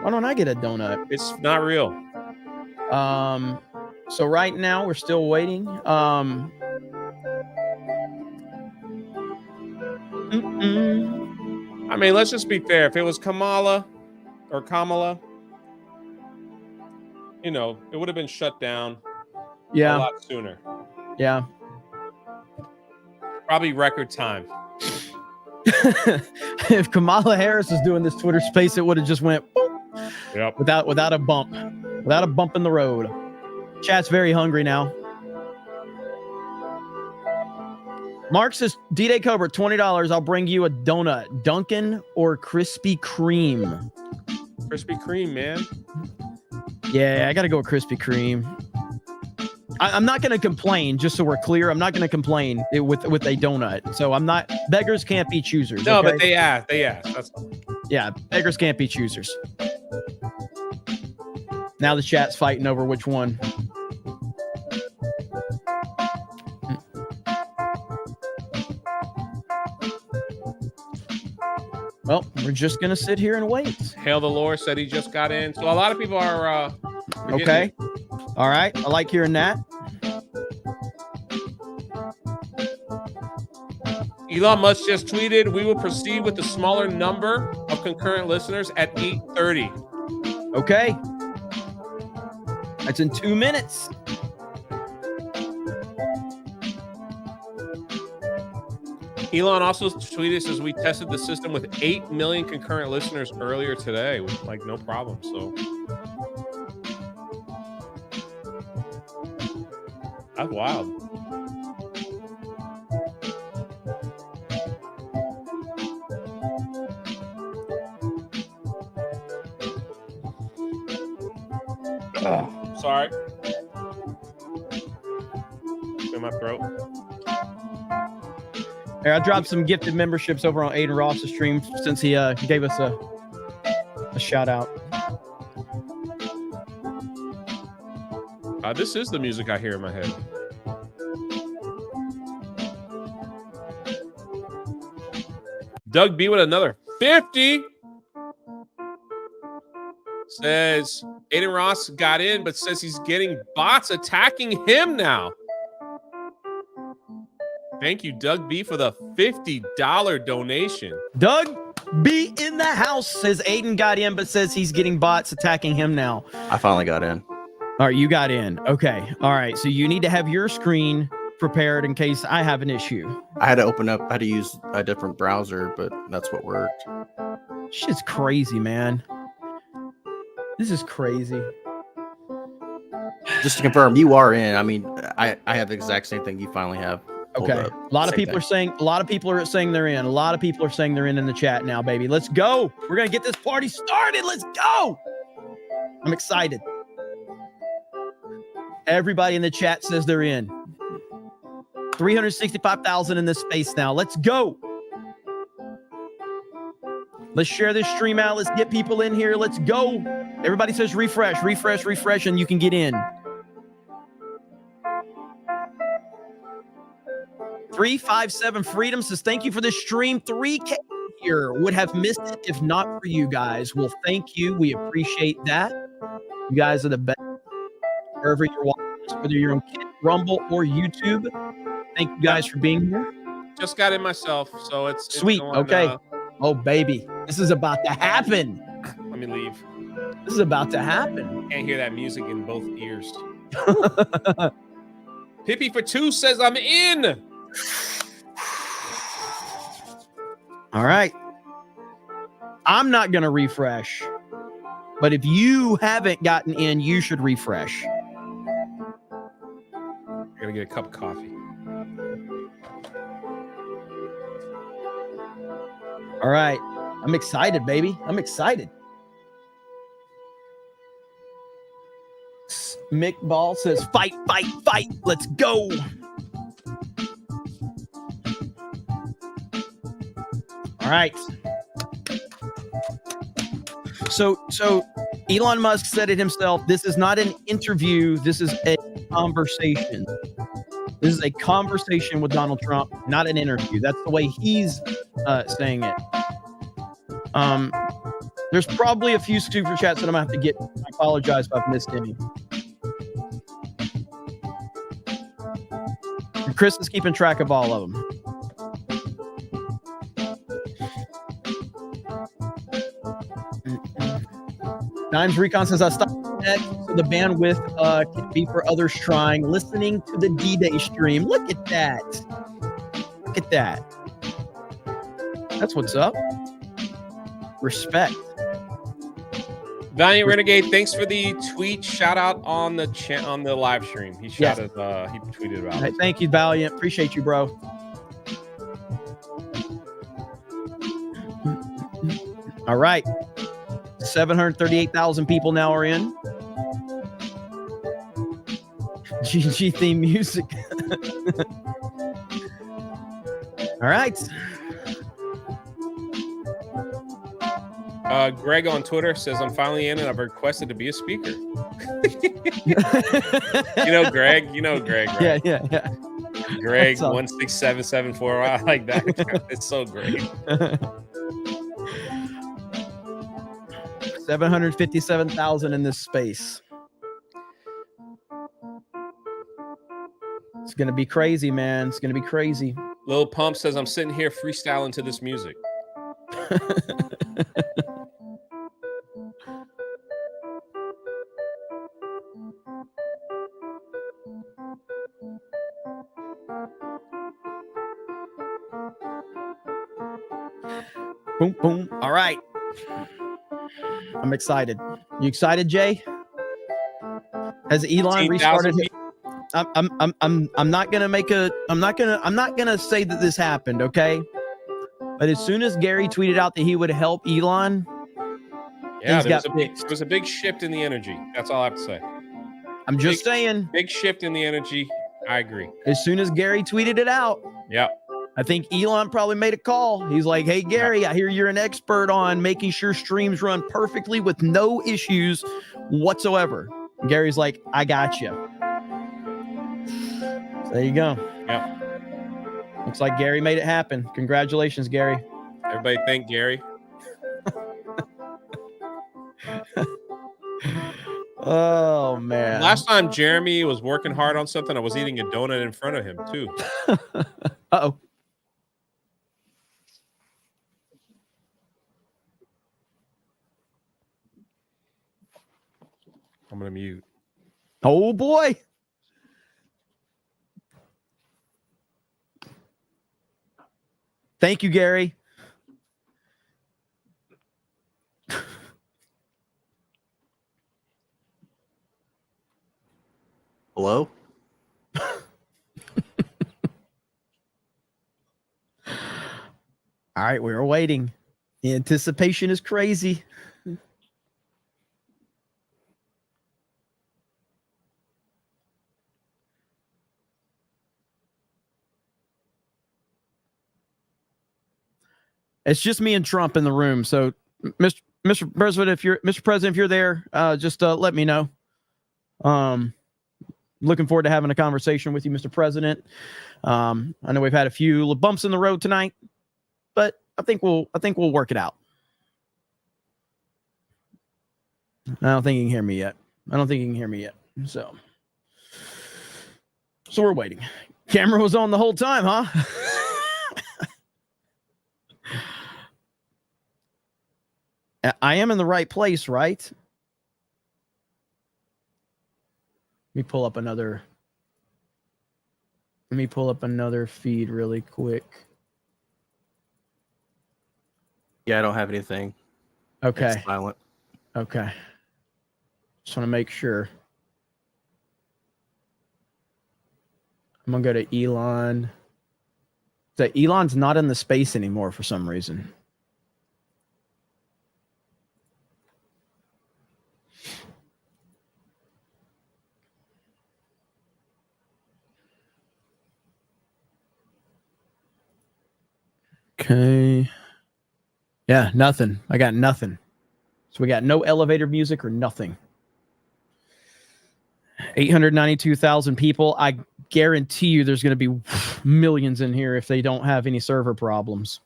Why don't I get a donut? It's not real. So right now we're still waiting. I mean, let's just be fair. If it was Kamala, you know, it would have been shut down a lot sooner. Yeah. Probably record time. If Kamala Harris was doing this Twitter space, it would have just went boom, without a bump. Without a bump in the road. Chat's very hungry now. Mark says, D-Day Cobra, $20. I'll bring you a donut. Dunkin' or Krispy Kreme? Krispy Kreme, man. Yeah, I got to go with Krispy Kreme. I'm not going to complain, just so we're clear. I'm not going to complain with a donut. So I'm not, beggars can't be choosers. No, okay? but they asked. That's all. Yeah, beggars can't be choosers. Now the chat's fighting over which one. Well, we're just going to sit here and wait. Hail the Lord said he just got in. So a lot of people are okay. All right. I like hearing that. Elon Musk just tweeted, we will proceed with the smaller number of concurrent listeners at 8:30. Okay. That's in 2 minutes. Elon also tweeted, says we tested the system with 8 million concurrent listeners earlier today with like no problem. So that's wild. Sorry. In my throat. Here, I dropped some gifted memberships over on Aiden Ross's stream since he gave us a shout out. This is the music I hear in my head. Doug B with another 50. Says Aiden Ross got in, but says he's getting bots attacking him now. Thank you, Doug B, for the $50 donation. Doug B in the house says Aiden got in, but says he's getting bots attacking him now. I finally got in. All right, you got in. Okay. All right. So you need to have your screen prepared in case I have an issue. I had to use a different browser, but that's what worked. Shit's crazy, man. This is crazy. Just to confirm, you are in. I mean, I have the exact same thing you finally have. Okay. A lot of people are saying they're in. A lot of people are saying they're in the chat now, baby. Let's go. We're going to get this party started. Let's go. I'm excited. Everybody in the chat says they're in. 365,000 in this space now. Let's go. Let's share this stream out. Let's get people in here. Let's go. Everybody says refresh, refresh, refresh, and you can get in. 357 Freedom says, thank you for this stream. 3K here. Would have missed it if not for you guys. Well, thank you. We appreciate that. You guys are the best. Wherever you're watching this, whether you're on Rumble or YouTube, thank you guys for being here. Just got in myself, so it's sweet. Going, okay. Oh, baby. This is about to happen. Let me leave. This is about to happen. Can't hear that music in both ears. Hippie for 2 says I'm in. All right. I'm not going to refresh, but if you haven't gotten in, you should refresh. I gotta get a cup of coffee. All right. I'm excited, baby. I'm excited. Mick Ball says, fight, fight, fight. Let's go. All right. So Elon Musk said it himself. This is not an interview. This is a conversation. This is a conversation with Donald Trump, not an interview. That's the way he's saying it. There's probably a few super chats that I'm gonna have to get. I apologize if I've missed any. And Chris is keeping track of all of them. Dimes Recon says, I stopped so the bandwidth can be for others trying. Listening to the D-Day stream. Look at that. Look at that. That's what's up. Respect. Valiant Renegade, thanks for the tweet shout out on the live stream. He shouted, he tweeted about it. Thank you, Valiant. Appreciate you, bro. All right. 738,000 people now are in. GG theme music. All right. Greg on Twitter says, I'm finally in and I've requested to be a speaker. Greg, right? Yeah. Greg 16774. I like that. It's so great. 757,000 in this space. It's going to be crazy, man. It's going to be crazy. Lil Pump says, I'm sitting here freestyling to this music. Boom, boom. All right. I'm excited. You excited, Jay? Has Elon 18,000 restarted? people. I'm not gonna say that this happened, okay? But as soon as Gary tweeted out that he would help Elon, Yeah, things got fixed. there was a big shift in the energy. That's all I have to say. I'm just saying. Big shift in the energy. I agree. As soon as Gary tweeted it out, yeah, I think Elon probably made a call. He's like, "Hey Gary, I hear you're an expert on making sure streams run perfectly with no issues whatsoever." And Gary's like, "I got you." So there you go. Yep. Looks like Gary made it happen. Congratulations, Gary. Everybody thank Gary. Oh man. Last time Jeremy was working hard on something, I was eating a donut in front of him too. Uh-oh. I'm gonna mute. Oh boy. Thank you, Gary. Hello? All right, we're waiting. The anticipation is crazy. It's just me and Trump in the room. So, Mr. President, if you're there, just let me know. Looking forward to having a conversation with you, Mr. President. I know we've had a few bumps in the road tonight, but I think we'll work it out. I don't think you can hear me yet. So we're waiting. Camera was on the whole time, huh? I am in the right place, right? Let me pull up another feed really quick. Yeah, I don't have anything. Okay. It's silent. Okay. Just want to make sure. I'm going to go to Elon. So Elon's not in the space anymore for some reason. Okay. Yeah, nothing. I got nothing. So we got no elevator music or nothing. 892,000 people. I guarantee you there's going to be millions in here if they don't have any server problems.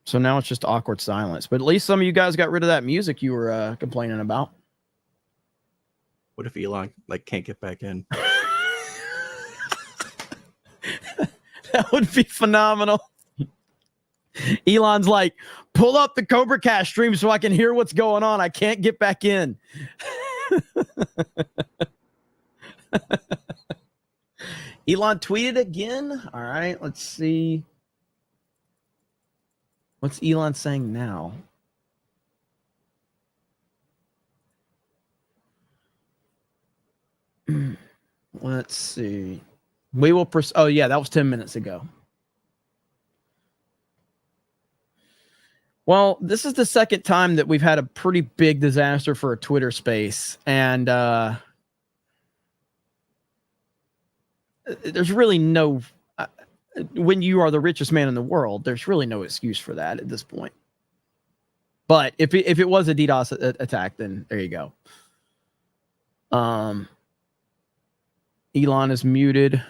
So now it's just awkward silence. But at least some of you guys got rid of that music you were complaining about. What if Elon can't get back in? That would be phenomenal. Elon's like, pull up the Cobra Cast stream so I can hear what's going on. I can't get back in. Elon tweeted again. All right, let's see. What's Elon saying now? Let's see. We will. Oh, yeah, that was 10 minutes ago. Well, this is the second time that we've had a pretty big disaster for a Twitter space. And there's really no... when you are the richest man in the world, there's really no excuse for that at this point. But if it was a DDoS attack, then there you go. Elon is muted.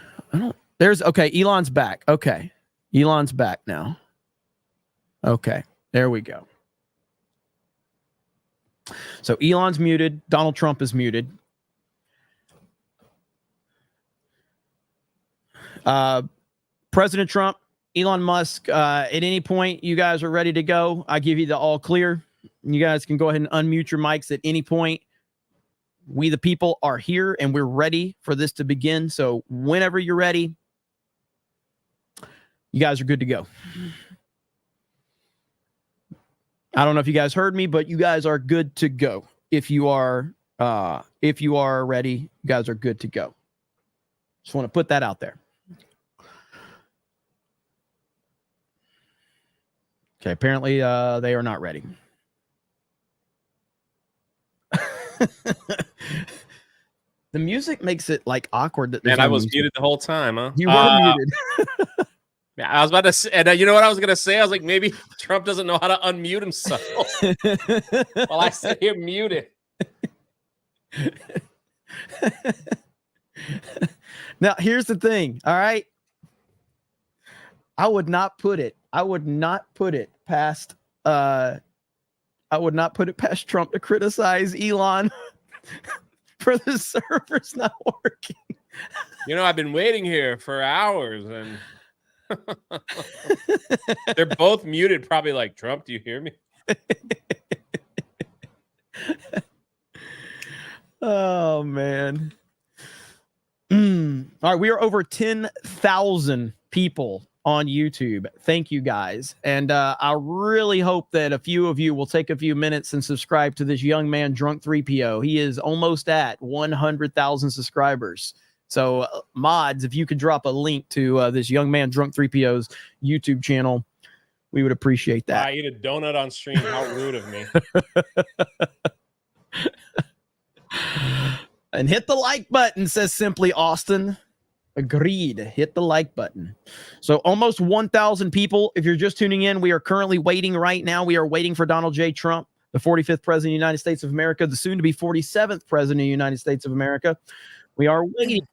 Okay, Elon's back. Okay. Elon's back now. Okay, there we go. So Elon's muted. Donald Trump is muted. President Trump, Elon Musk, at any point you guys are ready to go, I give you the all clear. You guys can go ahead and unmute your mics at any point. We, the people, are here and we're ready for this to begin. So whenever you're ready, you guys are good to go. I don't know if you guys heard me, but you guys are good to go. If you are ready, you guys are good to go. Just want to put that out there. Okay, apparently they are not ready. The music makes it like awkward that Man, I was muted the whole time, huh? You were muted. Yeah, I was about to say, and you know what I was gonna say? I was like, maybe Trump doesn't know how to unmute himself. While I sit here muted. Now, here's the thing. All right. I would not put it past Trump to criticize Elon for the servers not working. You know, I've been waiting here for hours and they're both muted, probably like, Trump, do you hear me? Oh, man. All right, we are over 10,000 people on YouTube. Thank you, guys. And I really hope that a few of you will take a few minutes and subscribe to this young man, Drunk 3PO. He is almost at 100,000 subscribers. So, mods, if you could drop a link to this young man, Drunk 3PO's YouTube channel, we would appreciate that. I eat a donut on stream. How rude of me. And hit the like button, says Simply Austin. Agreed. Hit the like button. So almost 1,000 people. If you're just tuning in, we are currently waiting right now. We are waiting for Donald J. Trump, the 45th president of the United States of America, the soon to be 47th president of the United States of America. We are waiting.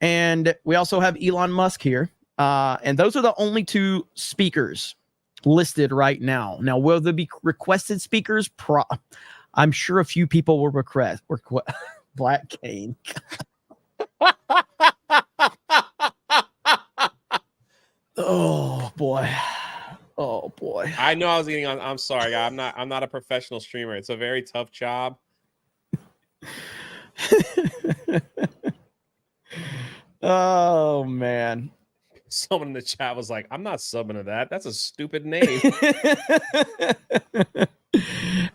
And we also have Elon Musk here. And those are the only two speakers listed right now. Now, will there be requested speakers? I'm sure a few people will request Black Cane. Oh boy. Oh boy. I know I was eating on. I'm sorry, guy. I'm not a professional streamer. It's a very tough job. Oh man. Someone in the chat was like, I'm not subbing to that. That's a stupid name.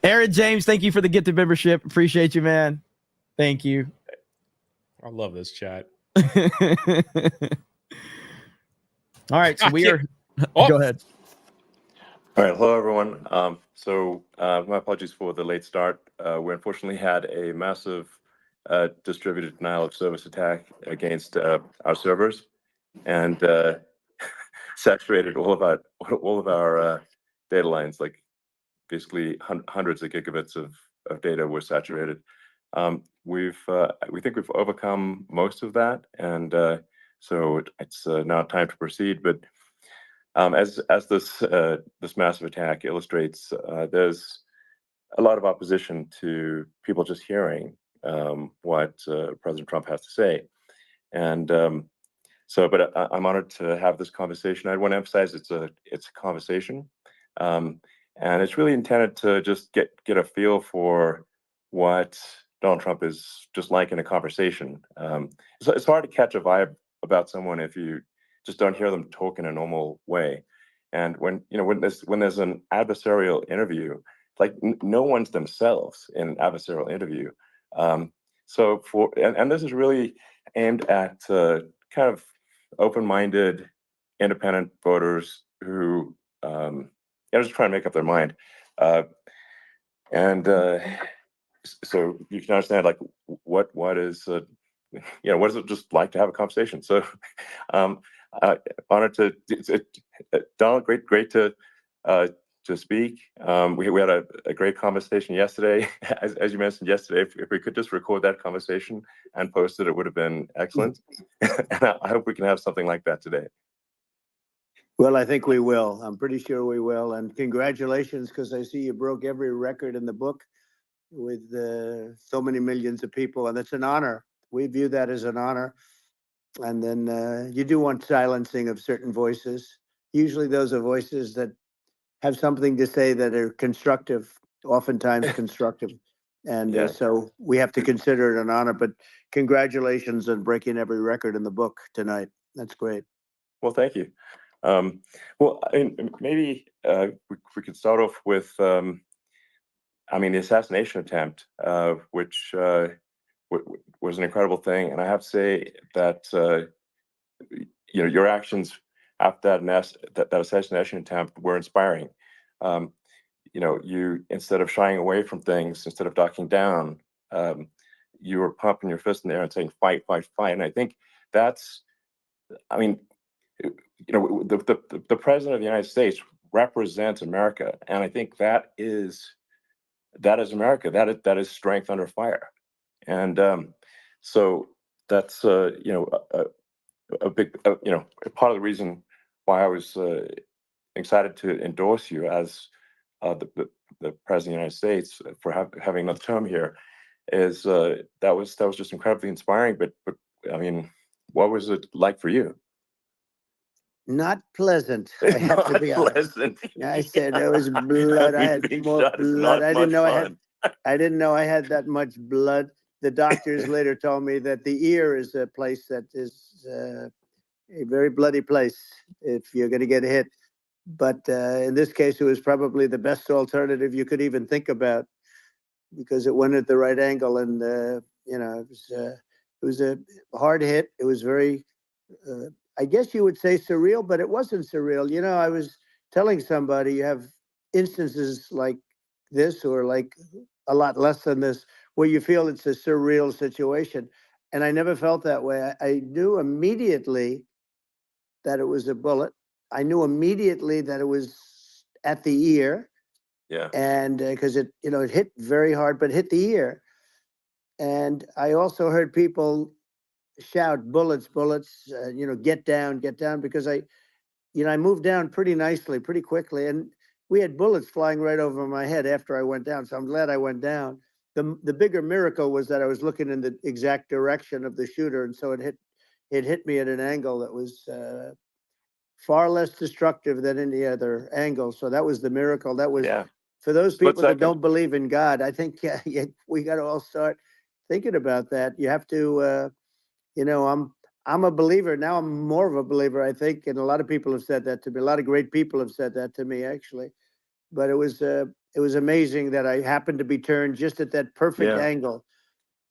Aaron James, thank you for the gifted membership. Appreciate you, man. Thank you. I love this chat. All right, so we are. Go ahead. All right, hello everyone. My apologies for the late start. We unfortunately had a massive distributed denial of service attack against our servers, and saturated all of our data lines. Like basically hundreds of gigabits of data were saturated. We think we've overcome most of that, and so it's now time to proceed. But as this massive attack illustrates, there's a lot of opposition to people just hearing what President Trump has to say, and but I'm honored to have this conversation. I want to emphasize it's a conversation, and it's really intended to just get a feel for what Donald Trump is just like in a conversation. It's hard to catch a vibe about someone if you just don't hear them talk in a normal way. And when there's an adversarial interview, like no one's themselves in an adversarial interview. So this is really aimed at kind of open-minded, independent voters who just trying to make up their mind. So you can understand like what is what is it just like to have a conversation. So honored to Donald, great to speak. We had a great conversation yesterday. As you mentioned yesterday, if we could just record that conversation and post it, it would have been excellent. And I hope we can have something like that today. Well, I think we will. I'm pretty sure we will. And congratulations, because I see you broke every record in the book with so many millions of people, and it's an honor. We view that as an honor. And then you do want silencing of certain voices. Usually those are voices that have something to say that are constructive, oftentimes constructive. And so we have to consider it an honor. But congratulations on breaking every record in the book tonight. That's great. Well, thank you. Well, maybe we could start off with, the assassination attempt, which was an incredible thing. And I have to say that, your actions after that assassination attempt were inspiring. You, instead of shying away from things, instead of ducking down, you were pumping your fist in the air and saying, fight, fight, fight. And I think that's, the president of the United States represents America, and I think that is America. That is strength under fire, and so that's a big part of the reason why I was excited to endorse you as the president of the United States for having another term here. Is that was just incredibly inspiring. But what was it like for you? Not pleasant, I have to be honest. I said there was blood. I had more blood. I didn't know I had that much blood. The doctors later told me that the ear is a place that is a very bloody place if you're going to get hit. But in this case, it was probably the best alternative you could even think about, because it went at the right angle, and it was a hard hit. It was very. I guess you would say surreal, but it wasn't surreal. I was telling somebody, you have instances like this, or like a lot less than this, where you feel it's a surreal situation. And I never felt that way. I knew immediately that it was a bullet. I knew immediately that it was at the ear. Yeah. And because it hit very hard, but hit the ear. And I also heard people shout, bullets, bullets, get down, because I moved down pretty nicely, pretty quickly, and we had bullets flying right over my head after I went down, so I'm glad I went down. The bigger miracle was that I was looking in the exact direction of the shooter, and so it hit me at an angle that was far less destructive than any other angle. So that was the miracle. That was, for those people that don't believe in God, I think we got to all start thinking about that. You have to I'm a believer now. I'm more of a believer, I think, and a lot of people have said that to me. A lot of great people have said that to me, actually. But it was amazing that I happened to be turned just at that perfect angle,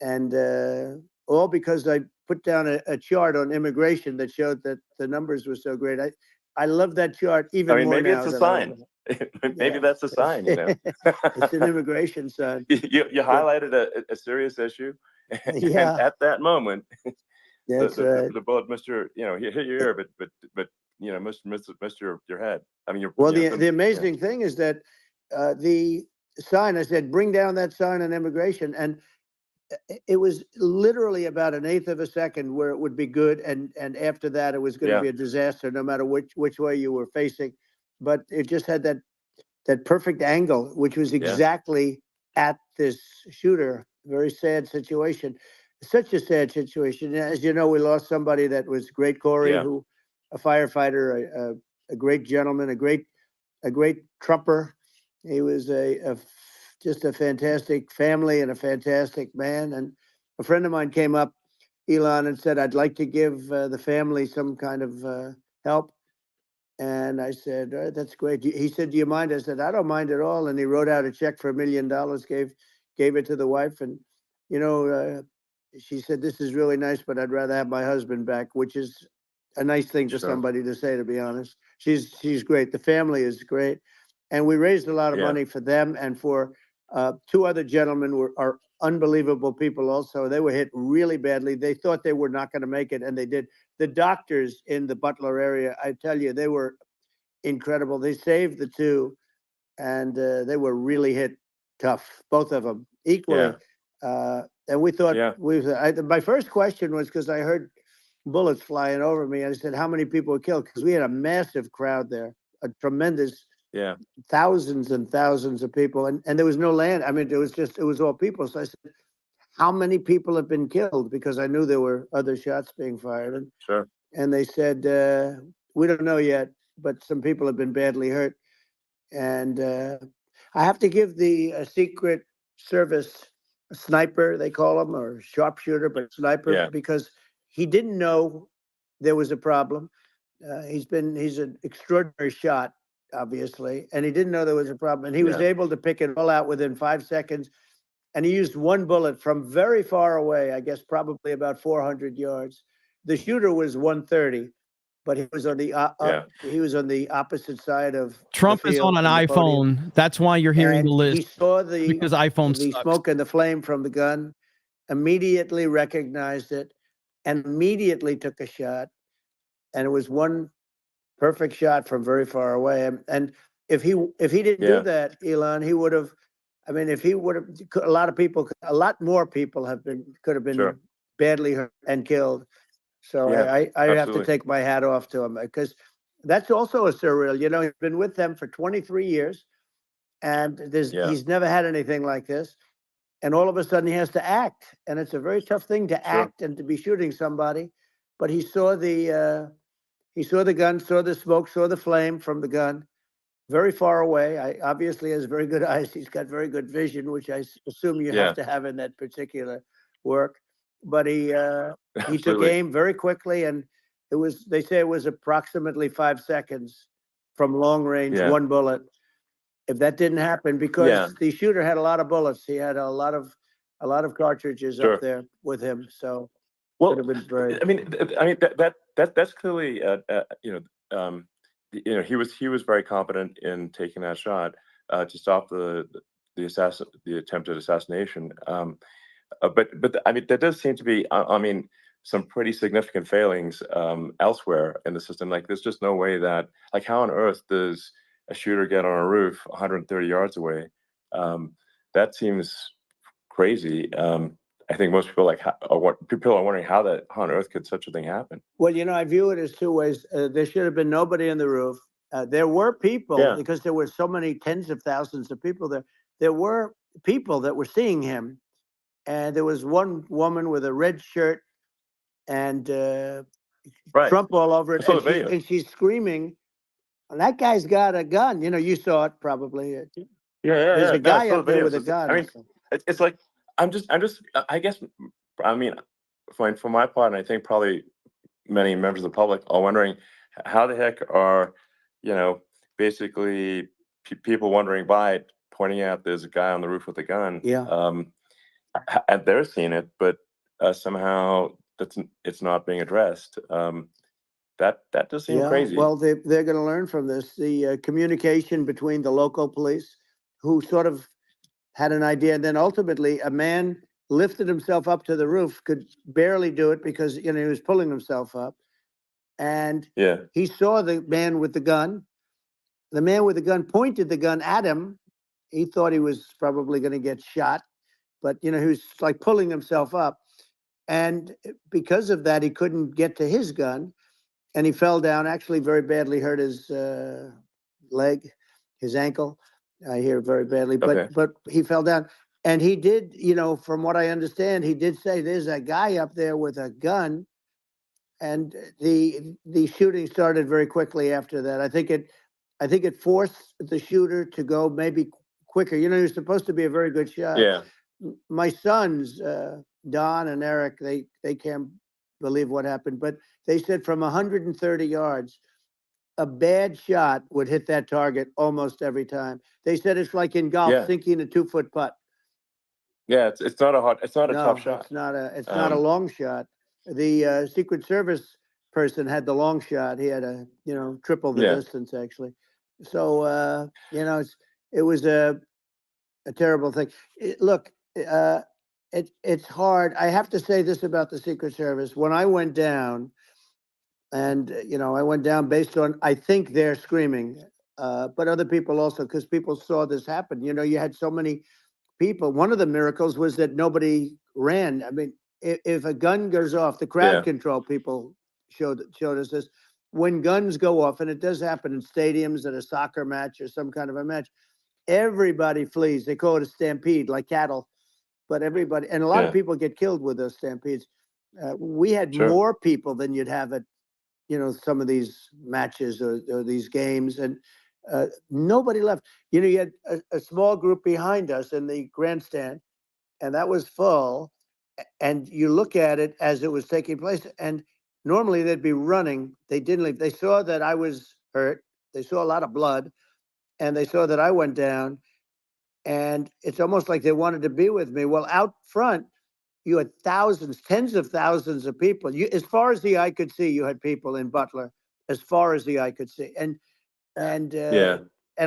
and all because I put down a chart on immigration that showed that the numbers were so great. I love that chart even more maybe now. it's a sign. Maybe that's a sign. It's an immigration sign. You highlighted a serious issue, and at that moment. That's right. The bullet missed your, hit your ear, but missed your head. The amazing thing is that the sign, I said, bring down that sign on immigration, and it was literally about an eighth of a second where it would be good, and after that it was going to be a disaster, no matter which way you were facing. But it just had that perfect angle, which was exactly at this shooter. Very sad situation. Such a sad situation. As you know, we lost somebody that was great, Corey, who a firefighter, a great gentleman, a great trumper. He was just a fantastic family and a fantastic man. And a friend of mine came up, Elon, and said, I'd like to give the family some kind of help. And I said, that's great. He said, do you mind? I said, I don't mind at all. And he wrote out a check for $1 million, gave it to the wife. And, she said, this is really nice, but I'd rather have my husband back, which is a nice thing for somebody to say, to be honest. She's great. The family is great. And we raised a lot of money for them, and for two other gentlemen are unbelievable people also. They were hit really badly. They thought they were not going to make it, and they did. The doctors in the Butler area, I tell you, they were incredible. They saved the two, and they were really hit tough, both of them equally. And we thought, my first question was, because I heard bullets flying over me, and I said, how many people were killed? Because we had a massive crowd there, a tremendous, thousands and thousands of people. And there was no land. I mean, it was all people. So I said, how many people have been killed? Because I knew there were other shots being fired. And they said, we don't know yet, but some people have been badly hurt. And I have to give the Secret Service a sniper, they call him, or sharpshooter, but sniper, because he didn't know there was a problem. He's an extraordinary shot, obviously, and he didn't know there was a problem. And he was able to pick it all out within 5 seconds. And he used one bullet from very far away, I guess probably about 400 yards. The shooter was 130, but he was on the opposite side of Trump the is field on an from the podium. iPhone. That's why you're hearing And the list. he saw the because iPhone the sucks. smoke and the flame from the gun, immediately recognized it, and immediately took a shot. And it was one perfect shot from very far away. And if he didn't do that, Elon, he would have. I mean, if he would have, a lot more people could have been badly hurt and killed. So I have to take my hat off to him, because that's also a surreal. You know, he's been with them for 23 years, and he's never had anything like this. And all of a sudden he has to act, and it's a very tough thing to act and to be shooting somebody. But he saw the gun, saw the smoke, saw the flame from the gun, very far away. Obviously has very good eyes. He's got very good vision, which I assume you have to have in that particular work. But he took aim very quickly, and they say it was approximately 5 seconds from long range, one bullet. If that didn't happen, because the shooter had a lot of bullets, he had a lot of cartridges up there with him. So well, could have been very. I mean, that's clearly, he was very competent in taking that shot to stop the attempted assassination. But I mean, there does seem to be, some pretty significant failings elsewhere in the system. Like, there's just no way that, like, how on earth does a shooter get on a roof 130 yards away? That seems crazy. I think most people people are wondering how on earth could such a thing happen. Well, you know, I view it as two ways. There should have been nobody on the roof. There were people, because there were so many tens of thousands of people there. There were people that were seeing him, and there was one woman with a red shirt and Trump all over it, and she's screaming. And that guy's got a gun. You know, you saw it probably. There's a guy up there with a gun. I mean, it's like I guess, I mean, for my part, and I think probably many members of the public are wondering how the heck are, basically people wondering by it, pointing out there's a guy on the roof with a gun. And they're seeing it, but somehow it's not being addressed. That does seem crazy. Well, they're going to learn from this. The communication between the local police, who sort of had an idea, and then ultimately a man lifted himself up to the roof, could barely do it because he was pulling himself up, and he saw the man with the gun. The man with the gun pointed the gun at him. He thought he was probably going to get shot, but he was like pulling himself up, and because of that, he couldn't get to his gun, and he fell down. Actually, very badly hurt his leg, his ankle. I hear very badly, but he fell down, and he did. From what I understand, he did say there's a guy up there with a gun, and the shooting started very quickly after that. I think it forced the shooter to go maybe quicker. He was supposed to be a very good shot. My sons, Don and Eric, they can't believe what happened, but they said from 130 yards, a bad shot would hit that target almost every time. They said it's like in golf, sinking a 2-foot putt. Yeah, it's not a tough shot. It's not a long shot. The Secret Service person had the long shot. He had a triple the distance actually. So it was a terrible thing. It's hard. I have to say this about the Secret Service. When I went down, and I went down based on, I think, they're screaming, but other people also, because people saw this happen. You had so many people. One of the miracles was that nobody ran. I mean, if a gun goes off, the crowd control people showed us this. When guns go off, and it does happen in stadiums at a soccer match or some kind of a match, everybody flees. They call it a stampede, like cattle. But everybody, and a lot of people get killed with those stampedes. We had more people than you'd have at some of these matches or these games, and nobody left. You had a small group behind us in the grandstand, and that was full. And you look at it as it was taking place, and Normally they'd be running. They didn't leave. They saw that I was hurt. They saw a lot of blood, and they saw that I went down. And it's almost like they wanted to be with me. Well, out front, you had thousands, tens of thousands of people. As far as the eye could see, you had people in Butler, as far as the eye could see, and and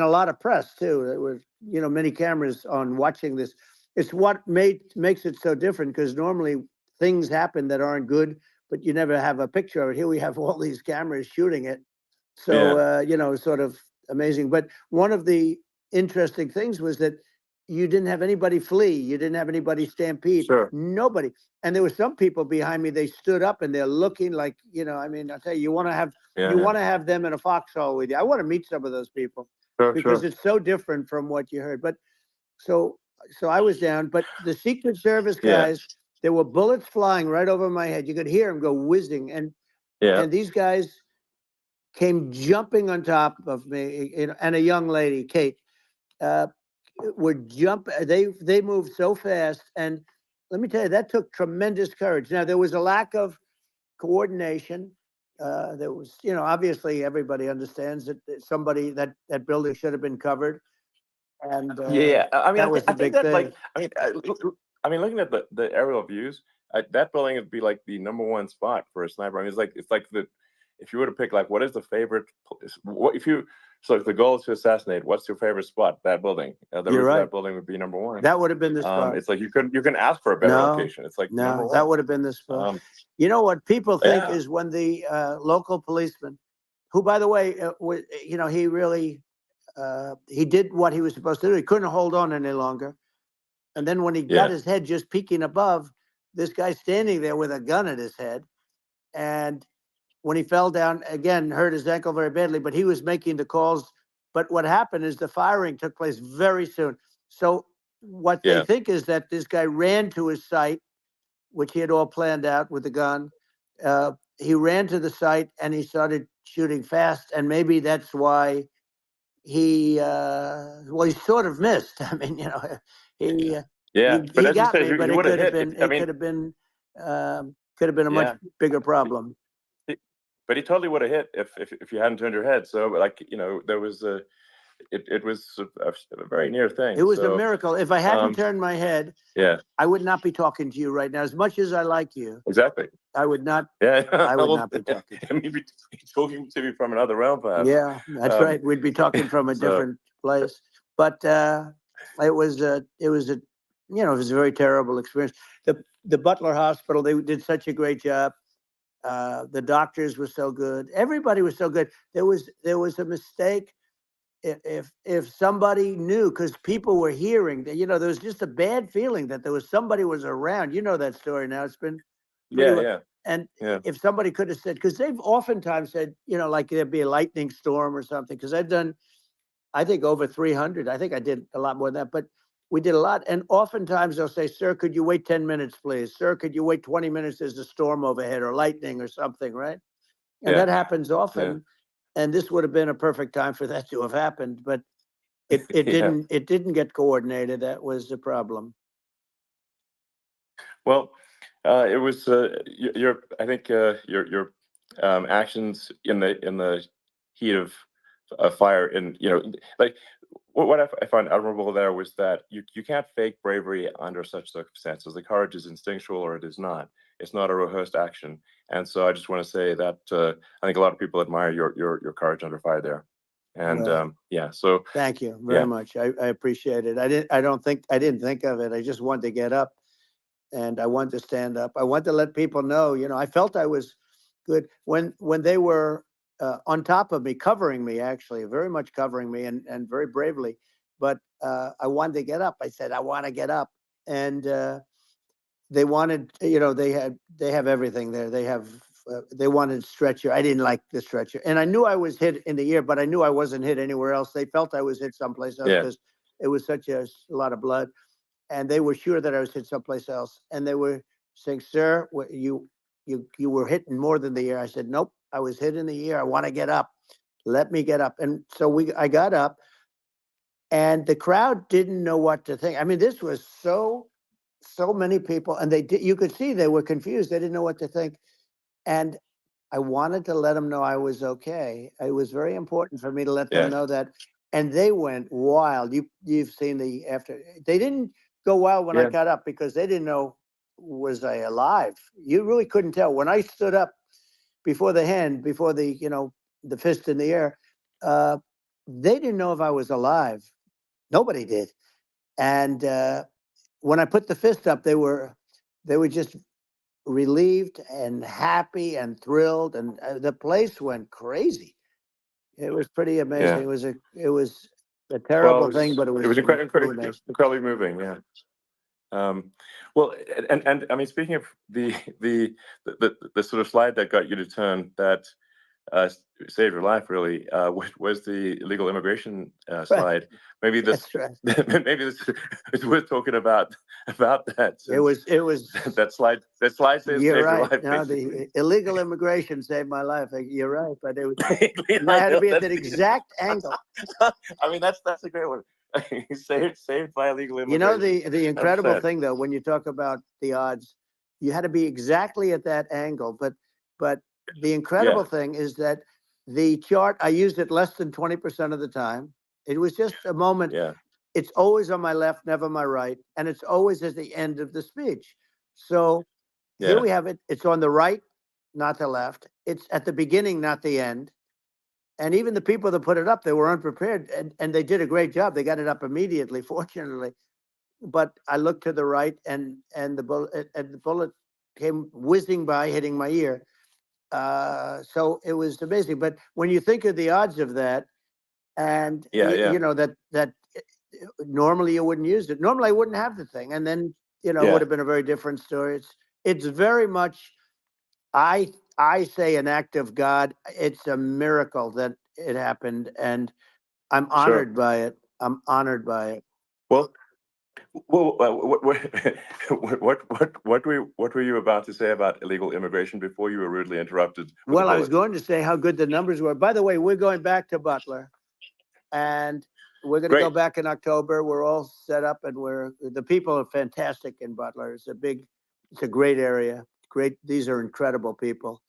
a lot of press too. There was, many cameras on watching this. It's what makes it so different, because normally things happen that aren't good, but you never have a picture of it. Here we have all these cameras shooting it. So, sort of amazing. But one of the interesting things was that you didn't have anybody flee. You didn't have anybody stampede. Sure. Nobody. And there were some people behind me, they stood up and they're looking like, I mean, I'll tell you, you want to have them in a foxhole with you. I want to meet some of those people because it's so different from what you heard. But so I was down, but the Secret Service guys, there were bullets flying right over my head. You could hear them go whizzing. And these guys came jumping on top of me, and a young lady, Kate, would jump. They moved so fast, and let me tell you, that took tremendous courage. Now, there was a lack of coordination. There was, obviously everybody understands that somebody that building should have been covered, and I mean, that was the I think big that, thing. like, I mean, looking at the aerial views, that building would be like the #1 spot for a sniper. I mean, it's like if you were to pick, like, what is the favorite, so if the goal is to assassinate, what's your favorite spot? That building. The roof of that building would be #1. That would have been the spot. It's like you can ask for a better location. It's like no, that would have been the spot. You know what people think is when the local policeman, who, by the way, he really he did what he was supposed to do. He couldn't hold on any longer, and then when he got his head just peeking above, this guy standing there with a gun at his head, and when he fell down again, hurt his ankle very badly, but he was making the calls. But what happened is the firing took place very soon. So what they think is that this guy ran to his site, which he had all planned out with the gun. He ran to the site and he started shooting fast. And maybe that's why he sort of missed. I mean, he got me, but it could have been, could have been a much bigger problem. But he totally would have hit if you hadn't turned your head. So, like, there was it was a very near thing. It was a miracle. If I hadn't turned my head, I would not be talking to you right now. As much as I like you, exactly, I would not. I would not be talking. I mean, be talking to you from another realm, perhaps. Yeah, that's right. We'd be talking from a different place. But it was a very terrible experience. The Butler Hospital, they did such a great job. The doctors were so good. Everybody was so good. There was a mistake. If somebody knew, because people were hearing that, there was just a bad feeling that somebody was around. You know that story now. It's been And if somebody could have said, because they've oftentimes said, like there'd be a lightning storm or something. Because I've done, I think, over 300. I think I did a lot more than that, but we did a lot. And oftentimes they'll say, "Sir, could you wait 10 minutes, please? Sir, could you wait 20 minutes? There's a storm overhead or lightning or something," right? And that happens often. And this would have been a perfect time for that to have happened, but it didn't. It didn't get coordinated. That was the problem. Well, it was I think your actions in the heat of fire, and like what I found admirable there was that you can't fake bravery under such circumstances. The courage is instinctual, or it is not. It's not a rehearsed action. And so I just want to say that I think a lot of people admire your courage under fire there. And so thank you very much. I appreciate it. I didn't think of it. I just wanted to get up, and I wanted to stand up. I wanted to let people know. I felt I was good when they were on top of me, covering me, actually, very much covering me, and very bravely. But I wanted to get up. I said, I want to get up, and they wanted, they have everything there. They wanted stretcher. I didn't like the stretcher, and I knew I was hit in the ear, but I knew I wasn't hit anywhere else. They felt I was hit someplace else because it was such a lot of blood, and they were sure that I was hit someplace else. And they were saying, "Sir, you were hit more than the ear." I said, "Nope, I was hit in the ear. I want to get up. Let me get up." And so I got up, and the crowd didn't know what to think. I mean, this was so many people, and you could see they were confused. They didn't know what to think. And I wanted to let them know I was okay. It was very important for me to let Yeah. them know that. And they went wild. You've seen the after. They didn't go wild when I Yeah. got up because they didn't know, was I alive? You really couldn't tell. When I stood up before the hand, before the, the fist in the air, they didn't know if I was alive. Nobody did. And when I put the fist up, they were just relieved and happy and thrilled, and the place went crazy. It was pretty amazing. Yeah. It was a Well, terrible thing, but it was really nice. incredibly moving. Yeah. Well, and I mean, speaking of the sort of slide that got you to turn that saved your life, really, was the illegal immigration slide. Maybe this, maybe this is worth talking about that. It was that slide. That slide saved You're your right. life. No, Basically. the illegal immigration saved my life. You're right, but it was, and I had to be at that exact angle. I mean, that's a great one. saved by illegal You know, immigration. the incredible 100%. thing, though, when you talk about the odds, you had to be exactly at that angle. But the incredible thing is that the chart, I used it less than 20% of the time. It was just a moment. Yeah. It's always on my left, never my right, and it's always at the end of the speech. So here we have it. It's on the right, not the left. It's at the beginning, not the end. And even the people that put it up, they were unprepared, and they did a great job. They got it up immediately, fortunately. But I looked to the right, and the bullet came whizzing by, hitting my ear. So it was amazing. But when you think of the odds of that, and you know that normally you wouldn't use it. Normally I wouldn't have the thing, and then it would have been a very different story. It's very much, I say, an act of God. It's a miracle that it happened, and I'm honored by it. I'm honored by it. Well, what were you about to say about illegal immigration before you were rudely interrupted? Well, I was going to say how good the numbers were. By the way, we're going back to Butler, and we're going to go back in October. We're all set up, and the people are fantastic in Butler. It's a great area. Great. These are incredible people.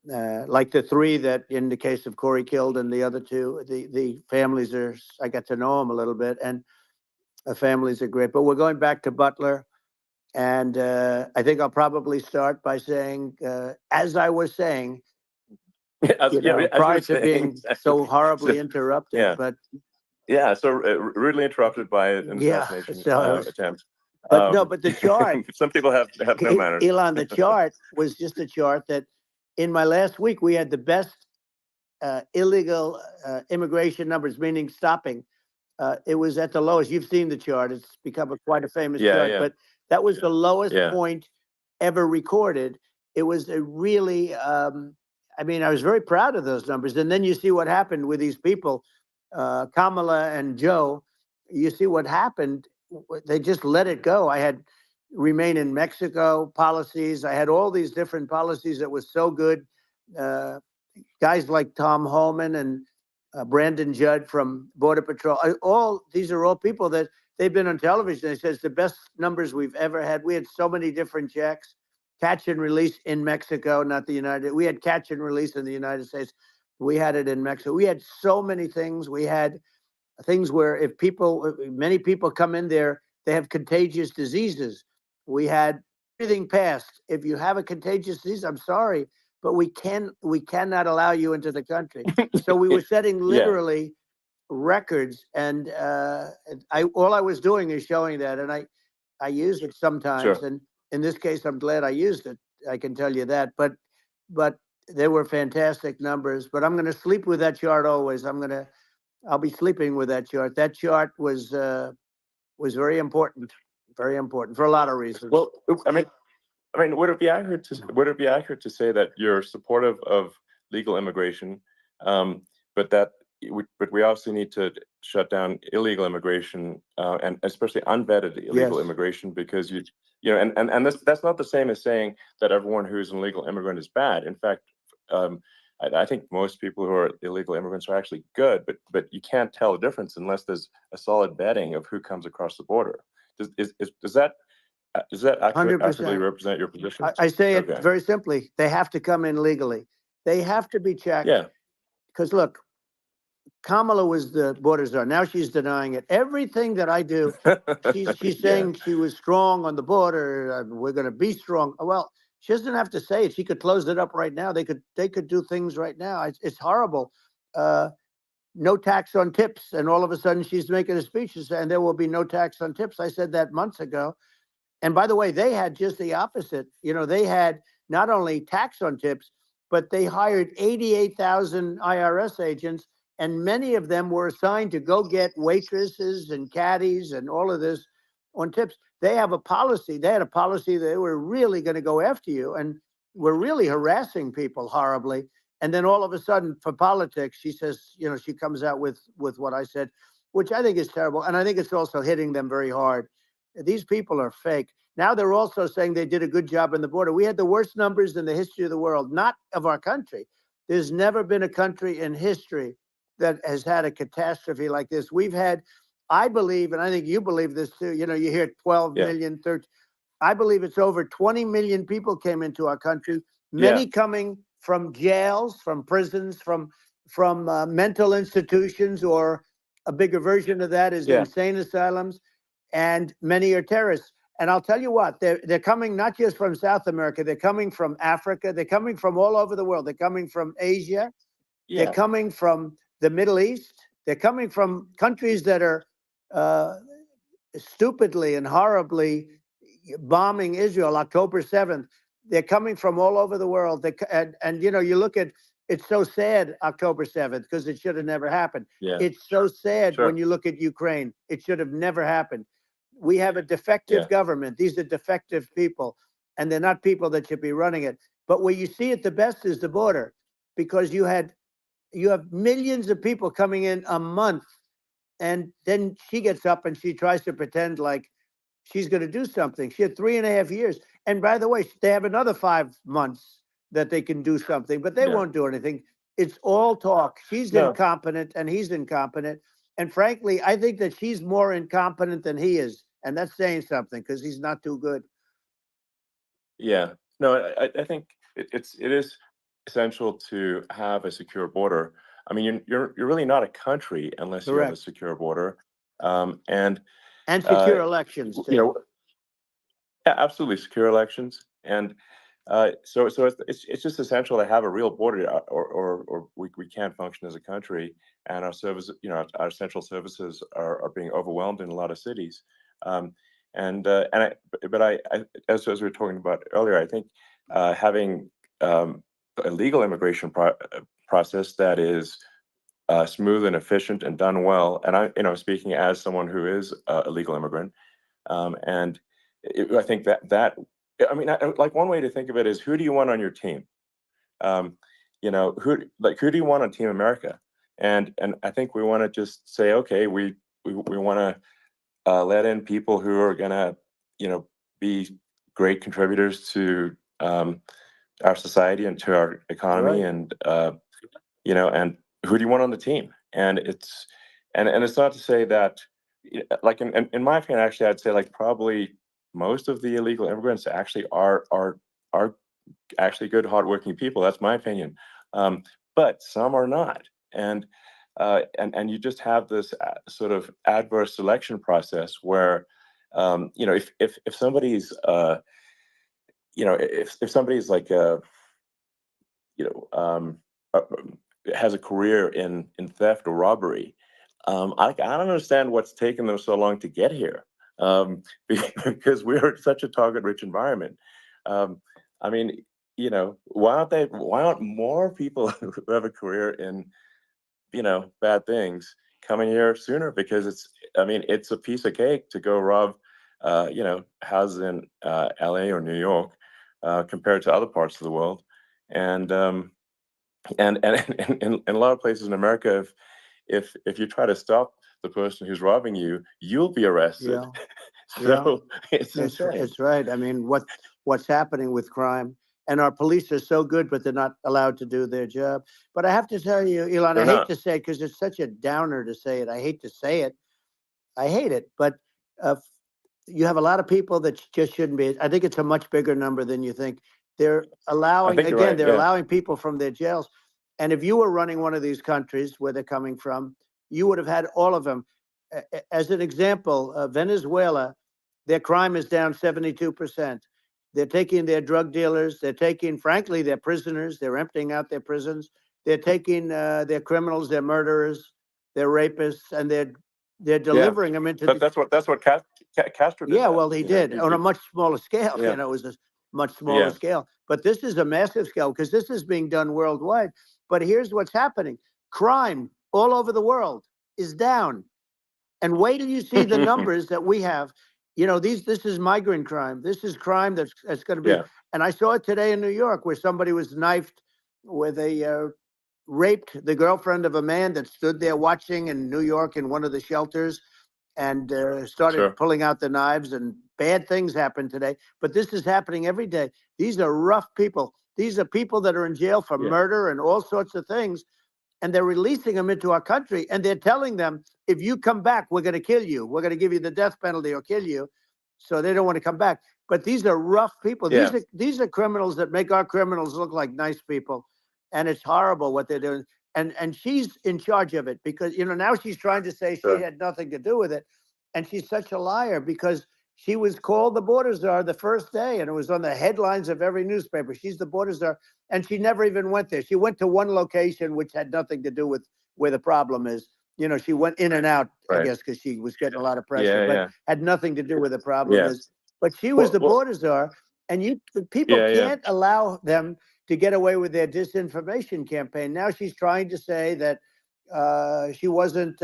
Like the three that, in the case of Corey, killed, and the other two, the families I got to know them a little bit, and the families are great. But we're going back to Butler, and I think I'll probably start by saying, as I was saying, prior to being so horribly interrupted, but so rudely interrupted by an assassination attempt. But no, but the chart. Some people have no manners. Elon, the chart was just a chart that, in my last week, we had the best illegal immigration numbers, meaning stopping. It was at the lowest. You've seen the chart. It's become quite a famous chart. But that was the lowest point ever recorded. It was a really, I mean, I was very proud of those numbers. And then you see what happened with these people, Kamala and Joe. You see what happened. They just let it go. I had remain in Mexico policies. I had all these different policies that was so good. Guys like Tom Holman and Brandon Judd from Border Patrol. These are all people that they've been on television. They says the best numbers we've ever had. We had so many different checks, catch and release in Mexico, not the United. We had catch and release in the United States. We had it in Mexico. We had so many things. We had things where many people come in there, they have contagious diseases. We had everything passed. If you have a contagious disease, I'm sorry, but we cannot allow you into the country. So we were setting literally records, and all I was doing is showing that, and I use it sometimes. And in this case, I'm glad I used it. I can tell you that. But they were fantastic numbers. But I'm going to sleep with that chart always. I'll be sleeping with that chart. That chart was very important for a lot of reasons. Well, I mean, would it be accurate to say that you're supportive of legal immigration, but we also need to shut down illegal immigration, and especially unvetted illegal immigration, because and that's not the same as saying that everyone who's an illegal immigrant is bad. In fact, I think most people who are illegal immigrants are actually good, but you can't tell a difference unless there's a solid vetting of who comes across the border. Does that accurately represent your position? I say it very simply. They have to come in legally. They have to be checked. Yeah. Because look, Kamala was the border czar. Now she's denying it. Everything that I do, she's saying she was strong on the border. We're going to be strong. Well, she doesn't have to say it. She could close it up right now. They could do things right now. It's horrible. No tax on tips, and all of a sudden she's making a speech and there will be no tax on tips. I said that months ago. And by the way, they had just the opposite. You know, they had not only tax on tips, but they hired 88,000 IRS agents, and many of them were assigned to go get waitresses and caddies and all of this on tips. They have a policy. They had a policy that they were really going to go after you, and were really harassing people horribly. And then all of a sudden, for politics, she says, you know, she comes out with what I said, which I think is terrible. And I think it's also hitting them very hard. These people are fake. Now they're also saying they did a good job on the border. We had the worst numbers in the history of the world, not of our country. There's never been a country in history that has had a catastrophe like this. We've had, I believe, and I think you believe this too, you know, you hear 12 million, 13. I believe it's over 20 million people came into our country, many coming from jails, from prisons, from mental institutions, or a bigger version of that is insane asylums, and many are terrorists. And I'll tell you what, they're coming not just from South America, they're coming from Africa, they're coming from all over the world. They're coming from Asia, they're coming from the Middle East, they're coming from countries that are stupidly and horribly bombing Israel October 7th. They're coming from all over the world. And you know, you look at, it's so sad October 7th because it should have never happened. It's so sad when you look at Ukraine. It should have never happened. We have a defective government. These are defective people, and they're not people that should be running it. But where you see it the best is the border, because you have millions of people coming in a month, and then she gets up and she tries to pretend like she's going to do something. She had 3.5 years. And by the way, they have another 5 months that they can do something, but they won't do anything. It's all talk. She's incompetent and he's incompetent. And frankly, I think that she's more incompetent than he is. And that's saying something, because he's not too good. Yeah. No, I think it is essential to have a secure border. I mean, you're really not a country unless you have a secure border. And secure elections too. You know, absolutely secure elections. And so it's just essential to have a real border, or we can't function as a country, and our service, you know, our central services are being overwhelmed in a lot of cities. But as we were talking about earlier, I think having a legal immigration process that is smooth and efficient and done well, and speaking as someone who is a legal immigrant, I think that I mean, like, one way to think of it is, who do you want on your team? You know, who do you want on Team America? And I think we want to just say, okay, we want to let in people who are going to, you know, be great contributors to our society and to our economy, and you know, and who do you want on the team? And it's not to say that, like, in my opinion, actually, I'd say, like, probably most of the illegal immigrants actually are actually good, hardworking people. That's my opinion. But some are not, and you just have this sort of adverse selection process where, you know, if somebody's you know, if somebody's like you know, has a career in theft or robbery, I don't understand what's taken them so long to get here, because we're such a target-rich environment. I mean, you know, why aren't more people who have a career in, you know, bad things coming here sooner? Because it's a piece of cake to go rob, you know, houses in LA or New York, compared to other parts of the world. And in a lot of places in America, if you try to stop the person who's robbing you, you'll be arrested. So it's insane. It's right. I mean, what's happening with crime, and our police are so good, but they're not allowed to do their job. But I have to tell you, Elon, I hate to say it because it's such a downer to say it. I hate to say it. I hate it. But you have a lot of people that just shouldn't be. I think it's a much bigger number than you think. They're allowing, think you're again, right, they're yeah. allowing people from their jails. And if you were running one of these countries where they're coming from, you would have had all of them. As an example, Venezuela, their crime is down 72%. They're taking their drug dealers. They're taking, frankly, their prisoners. They're emptying out their prisons. They're taking their criminals, their murderers, their rapists, and they're delivering them into. That's what Castro did. Yeah, that, well, he you know, did on a much smaller scale. Yeah. You know, it was a much smaller Yeah. scale. But this is a massive scale because this is being done worldwide. But here's what's happening: crime all over the world is down. And wait till you see the numbers that we have. You know, this is migrant crime. This is crime that's going to be. Yeah. And I saw it today in New York where somebody was knifed with a raped the girlfriend of a man that stood there watching in New York in one of the shelters and started Sure. pulling out the knives, and bad things happened today. But this is happening every day. These are rough people. These are people that are in jail for murder and all sorts of things. And they're releasing them into our country. And they're telling them, if you come back, we're going to kill you. We're going to give you the death penalty or kill you. So they don't want to come back. But these are rough people. Yeah. These are criminals that make our criminals look like nice people. And it's horrible what they're doing. And she's in charge of it because, you know, now she's trying to say she had nothing to do with it. And she's such a liar because she was called the border czar the first day, and it was on the headlines of every newspaper. She's the border czar, and she never even went there. She went to one location, which had nothing to do with where the problem is. You know, she went in and out, I guess, because she was getting a lot of pressure, but had nothing to do with the problem is. But she was the border czar, and people can't allow them to get away with their disinformation campaign. Now she's trying to say that she wasn't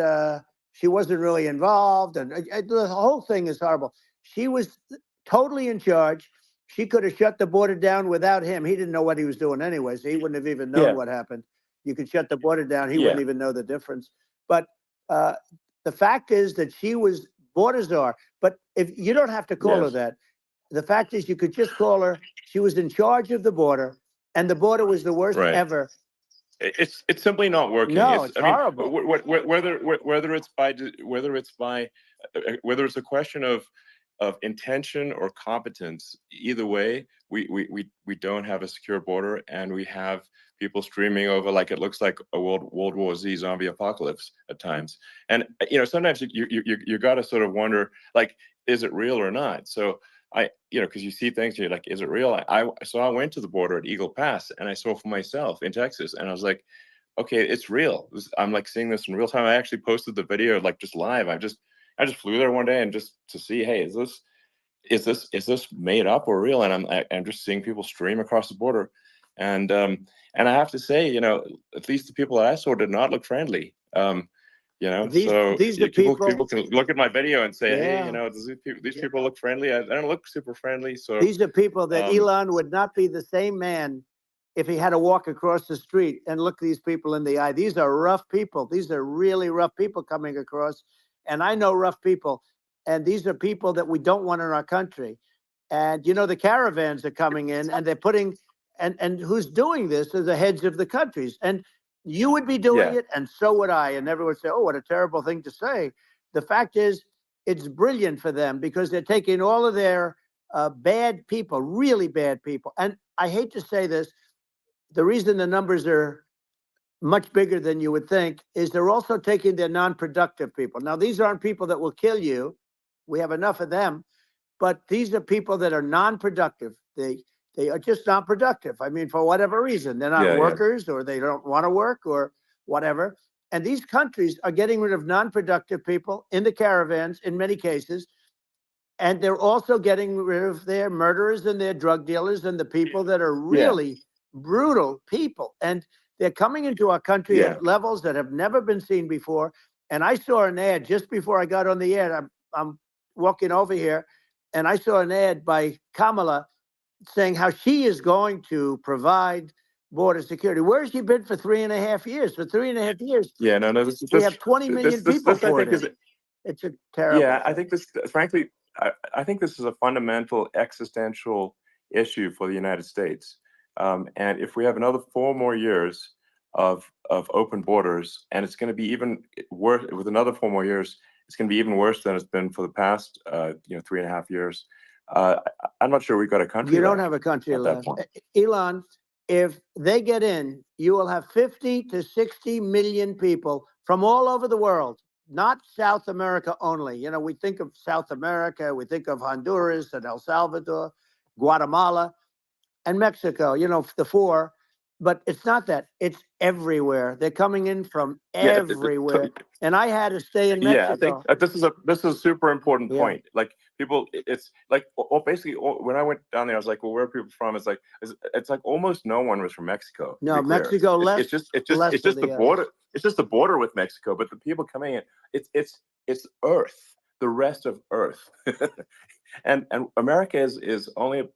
really involved, and the whole thing is horrible. She was totally in charge. She could have shut the border down without him. He didn't know what he was doing anyway, so he wouldn't have even known what happened. You could shut the border down. He wouldn't even know the difference. But the fact is that she was border czar. But if you don't have to call her that, the fact is you could just call her. She was in charge of the border, and the border was the worst ever. It's simply not working. No, it's horrible. Whether it's a question of intention or competence, either way, we don't have a secure border, and we have people streaming over like it looks like a World War Z zombie apocalypse at times. And you know, sometimes you got to sort of wonder, like, is it real or not? So because you see things, you're like, is it real? So I went to the border at Eagle Pass, and I saw for myself in Texas, and I was like, okay, it's real. I'm like seeing this in real time. I actually posted the video like just live. I just flew there one day and just to see, hey, is this made up or real? And I'm just seeing people stream across the border, and I have to say, you know, at least the people that I saw did not look friendly. You know, These are people can look at my video and say, hey, you know, these people look friendly. I don't look super friendly. So these are people that Elon would not be the same man if he had to walk across the street and look these people in the eye. These are rough people. These are really rough people coming across. And I know rough people. And these are people that we don't want in our country. And, you know, the caravans are coming in, and they're putting, and who's doing this are the heads of the countries. And you would be doing it, and so would I. And everyone would say, oh, what a terrible thing to say. The fact is, it's brilliant for them because they're taking all of their bad people, really bad people. And I hate to say this, the reason the numbers are much bigger than you would think is they're also taking their non-productive people. Now, these aren't people that will kill you. We have enough of them. But these are people that are non-productive. They are just not productive. I mean, for whatever reason, they're not workers or they don't want to work or whatever. And these countries are getting rid of non-productive people in the caravans in many cases. And they're also getting rid of their murderers and their drug dealers and the people that are really brutal people. And they're coming into our country at levels that have never been seen before. And I saw an ad just before I got on the air. I'm walking over here, and I saw an ad by Kamala saying how she is going to provide border security. Where has she been for 3.5 years? For 3.5 years, we have 20 million people for it. It's a terrible. Yeah, I think this, frankly, I think this is a fundamental existential issue for the United States. And if we have another 4 more years of open borders, and it's going to be even worse with another 4 more years, it's going to be even worse than it's been for the past 3.5 years. I'm not sure we've got a country. You don't left have a country at that left. point. Elon, if they get in, you will have 50 to 60 million people from all over the world, not South America only. You know, we think of South America, we think of Honduras and El Salvador, Guatemala, and Mexico, you know, the four. But it's not that. It's everywhere. They're coming in from Yeah, everywhere. And I had to stay in Yeah, I Mexico. think this is a super important point. Like people, it's like basically when I went down there, I was like, well, where are people from? It's like almost no one was from Mexico. No, to be clear. Mexico less. It's just less it's than just the others. border. It's just the border with Mexico. But the people coming in, it's Earth, the rest of Earth, and America is only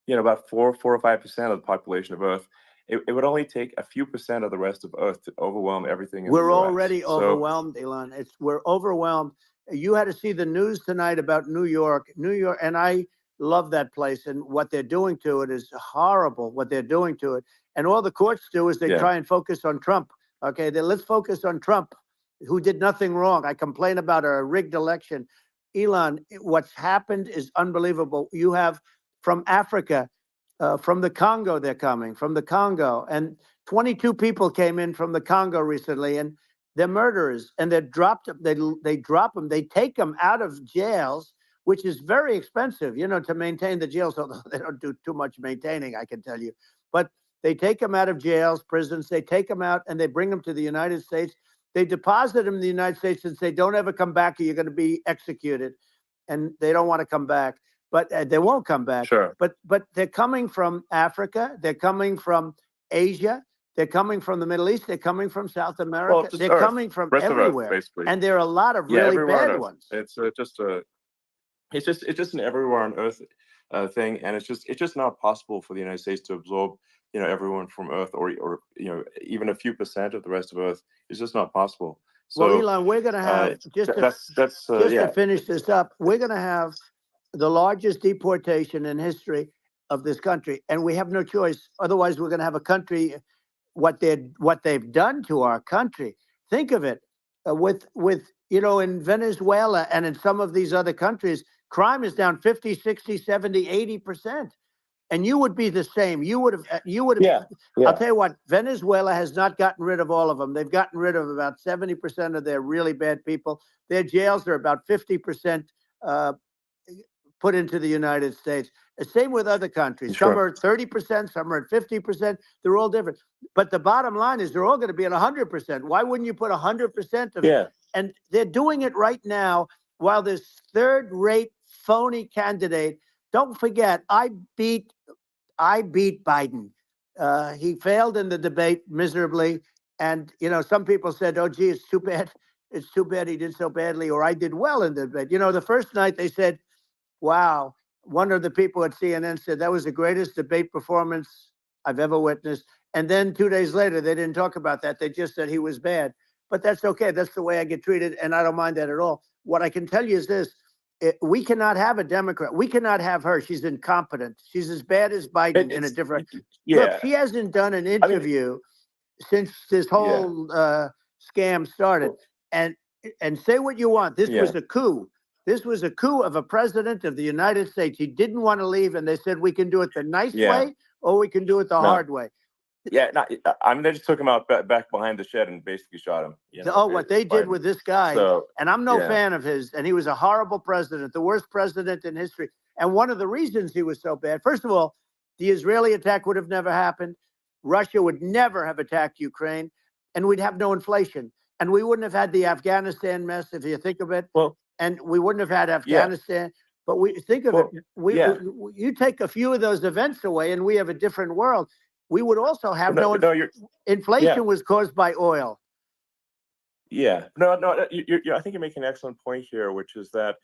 about 4 or 5% of the population of Earth. It would only take a few percent of the rest of Earth to overwhelm everything in We're the US. already overwhelmed, Elon. We're overwhelmed. You had to see the news tonight about New York, and I love that place. And what they're doing to it is horrible. What they're doing to it, and all the courts do is they try and focus on Trump. Okay, let's focus on Trump, who did nothing wrong. I complain about a rigged election. Elon, what's happened is unbelievable. You have from Africa. From the Congo, they're coming from the Congo, and 22 people came in from the Congo recently, and they're murderers, and they drop them. They drop them. They take them out of jails, which is very expensive, to maintain the jails. Although they don't do too much maintaining, I can tell you. But they take them out of jails, prisons. They take them out, and they bring them to the United States. They deposit them in the United States and say, "Don't ever come back, or you're going to be executed." And they don't want to come back. But they won't come back. Sure. But they're coming from Africa. They're coming from Asia. They're coming from the Middle East. They're coming from South America. Just They're Earth, coming from rest of Earth, everywhere. basically. And there are a lot of really everywhere on bad Earth. ones. It's just an everywhere on Earth thing, and it's just not possible for the United States to absorb everyone from Earth, or even a few percent of the rest of Earth. It's just not possible. So, Well, Elon, we're going to have to finish this up. We're going to have the largest deportation in history of this country, and we have no choice. Otherwise, we're going to have a country. What they've done to our country. Think of it, with in Venezuela and in some of these other countries, crime is down 50, 60, 70, 80%. And you would be the same. You would have. Yeah. I'll tell you what. Venezuela has not gotten rid of all of them. They've gotten rid of about 70% of their really bad people. Their jails are about 50% put into the United States. The same with other countries. Sure. Some are 30%, some are at 50%. They're all different. But the bottom line is they're all going to be at 100%. Why wouldn't you put 100% of it? And they're doing it right now while this third-rate phony candidate. Don't forget, I beat Biden. He failed in the debate miserably. And, some people said, oh, gee, it's too bad. It's too bad he did so badly, or I did well in the debate. The first night they said, wow, one of the people at CNN said that was the greatest debate performance I've ever witnessed. And then 2 days later, they didn't talk about that. They just said he was bad. But that's okay. That's the way I get treated, and I don't mind that at all. What I can tell you is this. We cannot have a Democrat. We cannot have her. She's incompetent. She's as bad as Biden in a different. Look, she hasn't done an interview since this whole scam started. And say what you want. This was a coup. This was a coup of a president of the United States. He didn't want to leave, and they said we can do it the nice way, or we can do it the hard way. Yeah, they just took him out back behind the shed and basically shot him. What they did with this guy, and I'm no yeah. fan of his, and he was a horrible president, the worst president in history. And one of the reasons he was so bad, first of all, the Israeli attack would have never happened. Russia would never have attacked Ukraine, and we'd have no inflation. And we wouldn't have had the Afghanistan mess, if you think of it. Well, and we wouldn't have had Afghanistan. But we think of it. You take a few of those events away, and we have a different world. We would also have inflation was caused by oil. Yeah, no. I think you're making an excellent point here, which is that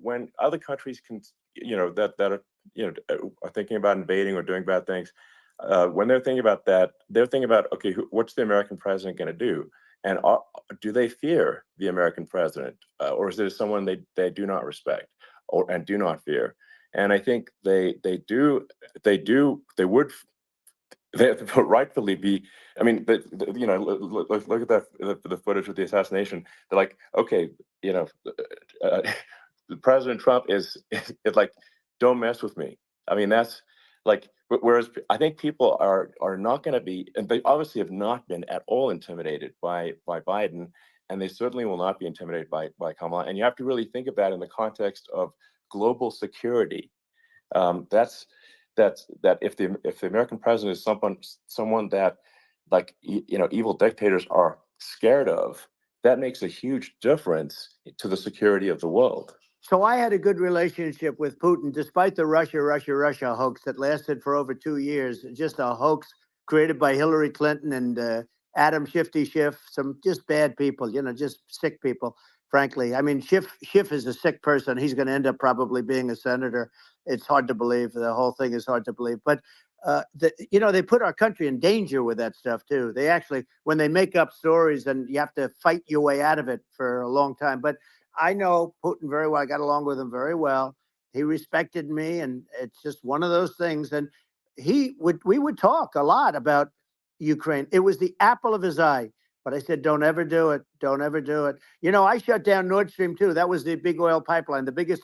when other countries can, that are thinking about invading or doing bad things, when they're thinking about that, they're thinking about, okay, what's the American president going to do? And do they fear the American president, or is there someone they do not respect and do not fear? And I think they would rightfully be. I mean, look at the footage of the assassination. They're like, okay, President Trump is like don't mess with me. I mean, that's like, whereas I think people are not going to be, and they obviously have not been at all intimidated by Biden, and they certainly will not be intimidated by Kamala. And you have to really think of that in the context of global security. That if the American president is someone that, like, evil dictators are scared of, that makes a huge difference to the security of the world. So I had a good relationship with Putin, despite the Russia hoax that lasted for over 2 years. Just a hoax created by Hillary Clinton and Adam Shifty Schiff, some just bad people, just sick people, frankly. I mean, Schiff is a sick person. He's going to end up probably being a senator. It's hard to believe. The whole thing is hard to believe. But, they put our country in danger with that stuff, too. They actually, when they make up stories, and you have to fight your way out of it for a long time. But I know Putin very well. I got along with him very well. He respected me, and it's just one of those things. And we would talk a lot about Ukraine. It was the apple of his eye. But I said, don't ever do it. Don't ever do it. I shut down Nord Stream 2. That was the big oil pipeline, the biggest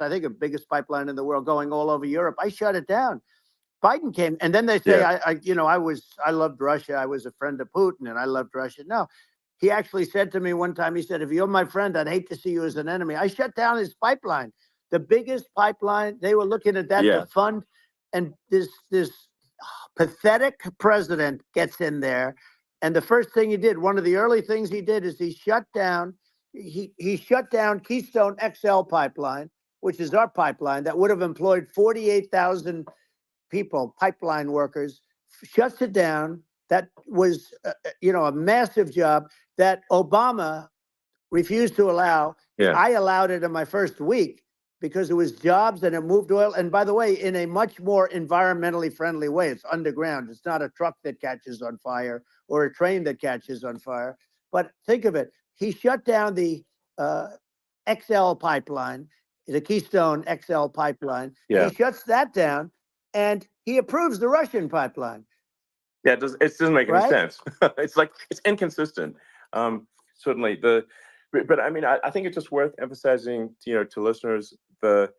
pipeline in the world going all over Europe. I shut it down. Biden came, and then they say, I loved Russia. I was a friend of Putin, and I loved Russia. No. He actually said to me one time, he said, if you're my friend, I'd hate to see you as an enemy. I shut down his pipeline, the biggest pipeline. They were looking at that to fund. And this pathetic president gets in there. And the first thing he did, one of the early things he did, is he shut down Keystone XL pipeline, which is our pipeline that would have employed 48,000 people, pipeline workers, shuts it down. That was, a massive job that Obama refused to allow. Yeah. I allowed it in my first week because it was jobs and it moved oil. And by the way, in a much more environmentally friendly way. It's underground. It's not a truck that catches on fire or a train that catches on fire. But think of it. He shut down the XL pipeline, the Keystone XL pipeline. Yeah. He shuts that down and he approves the Russian pipeline. Yeah, it doesn't make any sense. It's inconsistent. Certainly, but I mean, I think it's just worth emphasizing, to listeners, the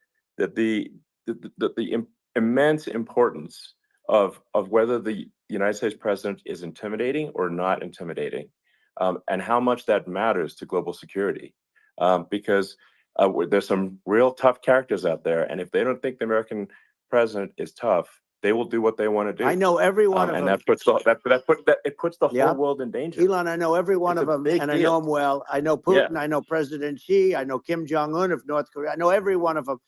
immense importance of whether the United States president is intimidating or not intimidating, and how much that matters to global security, because there's some real tough characters out there, and if they don't think the American president is tough, they will do what they want to do. I know every one of them. And that puts the whole world in danger. Elon, I know every one of them, and I know them well. I know Putin. I know President Xi. I know Kim Jong-un of North Korea. I know every one of them.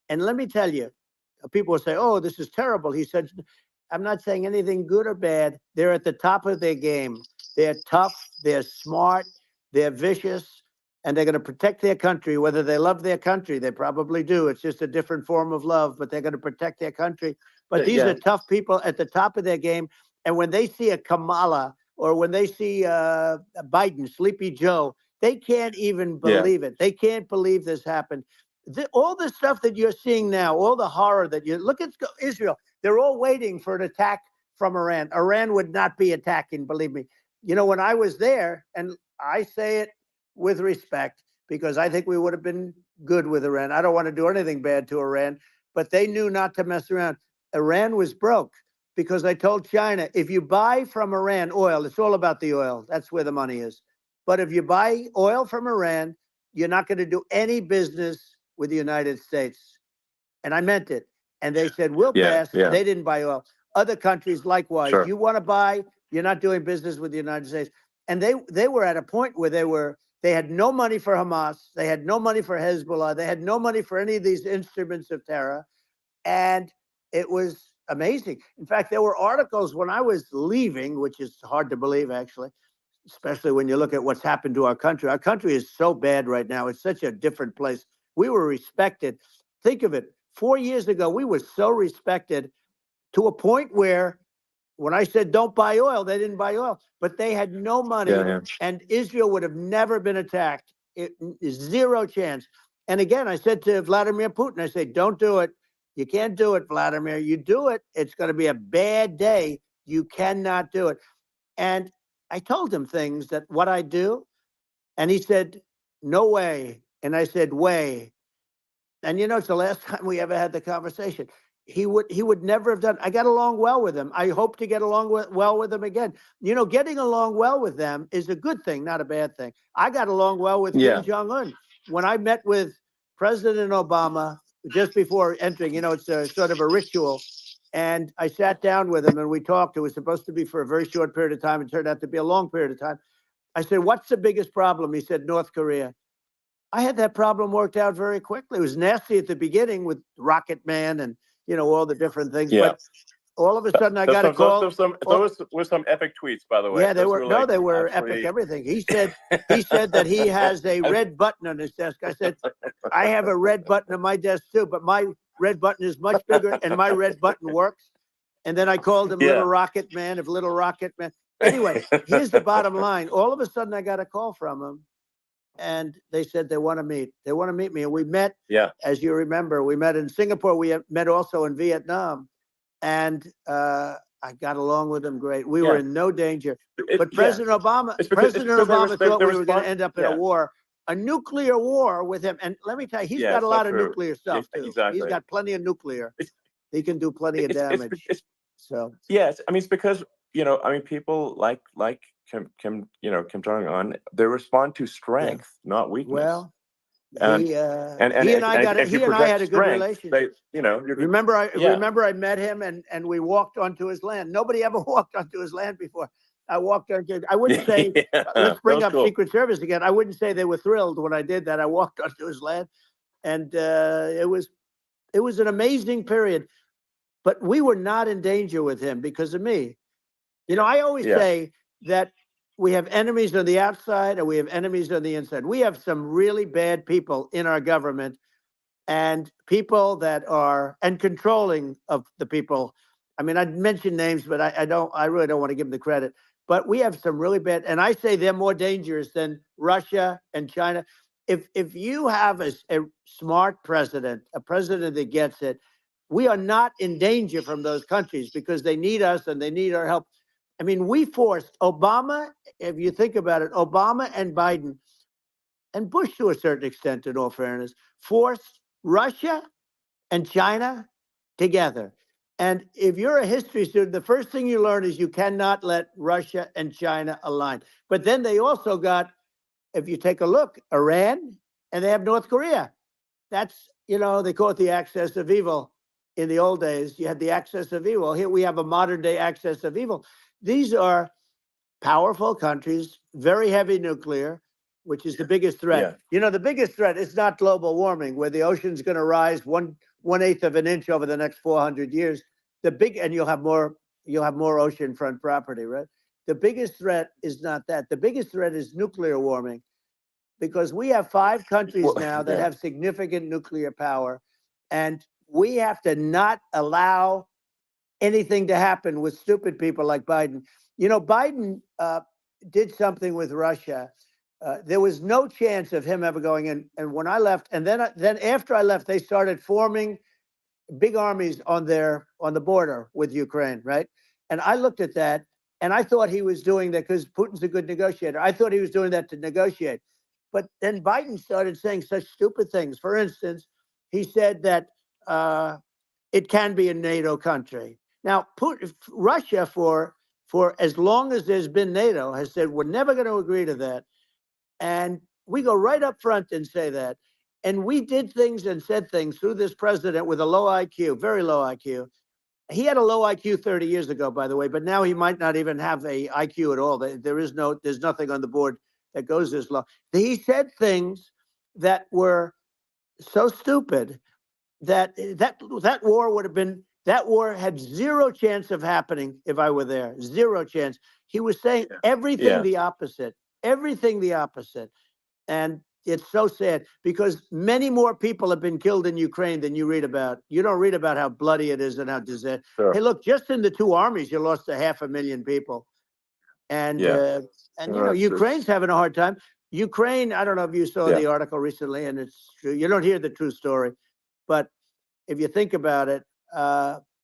And let me tell you, people will say, oh, this is terrible. He said, I'm not saying anything good or bad. They're at the top of their game. They're tough. They're smart. They're vicious. And they're going to protect their country, whether they love their country. They probably do. It's just a different form of love, but they're going to protect their country. But these are tough people at the top of their game. And when they see a Kamala or when they see Biden, Sleepy Joe, they can't even believe it. They can't believe this happened. All the stuff that you're seeing now, all the horror that you look at Israel, they're all waiting for an attack from Iran. Iran would not be attacking, believe me. When I was there, and I say it with respect, because I think we would have been good with Iran. I don't want to do anything bad to Iran, but they knew not to mess around. Iran was broke because I told China, if you buy from Iran oil, it's all about the oil. That's where the money is. But if you buy oil from Iran, you're not going to do any business with the United States. And I meant it. And they said, we'll pass. Yeah. They didn't buy oil. Other countries likewise. Sure. You want to buy, you're not doing business with the United States. And they were at a point where they had no money for Hamas. They had no money for Hezbollah. They had no money for any of these instruments of terror. And it was amazing. In fact, there were articles when I was leaving, which is hard to believe, actually, especially when you look at what's happened to our country. Our country is so bad right now. It's such a different place. We were respected. Think of it. 4 years ago, we were so respected to a point where when I said don't buy oil, they didn't buy oil. But they had no money, and Israel would have never been attacked. It is zero chance. And again, I said to Vladimir Putin, I said, don't do it. You can't do it, Vladimir. You do it, it's going to be a bad day. You cannot do it. And I told him things that what I do. And he said, no way. And I said, way. And it's the last time we ever had the conversation. He would never have done. I got along well with him. I hope to get along well with him again. Getting along well with them is a good thing, not a bad thing. I got along well with Kim Jong-un. When I met with President Obama just before entering, it's a sort of a ritual. And I sat down with him and we talked. It was supposed to be for a very short period of time. It turned out to be a long period of time. I said, "What's the biggest problem?" He said, "North Korea." I had that problem worked out very quickly. It was nasty at the beginning with Rocket Man and all the different things. Yeah. But all of a sudden, I got a call. Those were some epic tweets, by the way. Yeah, they Those were. like They were absolutely... epic. Everything he said. He said that he has a red button on his desk. I said, I have a red button on my desk too, but my red button is much bigger, and my red button works. And then I called him Little Rocket Man of Little Rocket Man. Anyway, here's the bottom line. All of a sudden, I got a call from him. And they said they want to meet. They want to meet me. And we met, as you remember, we met in Singapore. We met also in Vietnam. And I got along with them great. We were in no danger. But President Obama thought we were going to end up in a war, a nuclear war with him. And let me tell you, he's got a lot of nuclear stuff, too. Exactly. He's got plenty of nuclear. He can do plenty of damage. Yes. I mean, it's because, people like Kim Jong-un, they respond to strength, not weakness. Well, he and I had a good relationship. Remember I met him and we walked onto his land. Nobody ever walked onto his land before. I walked onto. I wouldn't say. Let's bring up Secret Service again. I wouldn't say they were thrilled when I did that. I walked onto his land, and it was an amazing period. But we were not in danger with him because of me. I always say that we have enemies on the outside and we have enemies on the inside. We have some really bad people in our government and people that are controlling of the people. I mean, I'd mention names, but I really don't want to give them the credit. But we have some really bad, and I say they're more dangerous than Russia and China. If you have a smart president, a president that gets it, we are not in danger from those countries because they need us and they need our help. I mean, we forced Obama, if you think about it, Obama and Biden, and Bush to a certain extent, in all fairness, forced Russia and China together. And if you're a history student, the first thing you learn is you cannot let Russia and China align. But then they also got, if you take a look, Iran, and they have North Korea. That's, they call it the axis of evil. In the old days, you had the axis of evil. Here we have a modern day axis of evil. These are powerful countries, very heavy nuclear, which is the biggest threat. The biggest threat is not global warming, where the ocean's going to rise 1/8 of an inch over the next 400 years. And you'll have more oceanfront property, right? The biggest threat is not that. The biggest threat is nuclear warming, because we have 5 countries now that have significant nuclear power, and we have to not allow anything to happen with stupid people like Biden. Biden did something with Russia. There was no chance of him ever going in. And when I left, and then after I left, they started forming big armies on the border with Ukraine, right? And I looked at that, and I thought he was doing that because Putin's a good negotiator. I thought he was doing that to negotiate. But then Biden started saying such stupid things. For instance, he said that it can be a NATO country. Now, Russia, for as long as there's been NATO, has said we're never going to agree to that. And we go right up front and say that. And we did things and said things through this president with a low IQ, very low IQ. He had a low IQ 30 years ago, by the way, but now he might not even have a IQ at all. There's nothing on the board that goes this low. He said things that were so stupid that war would have been, that war had zero chance of happening if I were there. Zero chance. He was saying everything the opposite, And it's so sad because many more people have been killed in Ukraine than you read about. You don't read about how bloody it is and how disaster. Sure. Hey, look, just in the 2 armies, you lost 500,000 people. And, Ukraine's having a hard time. Ukraine, I don't know if you saw the article recently, and it's true. You don't hear the true story. But if you think about it,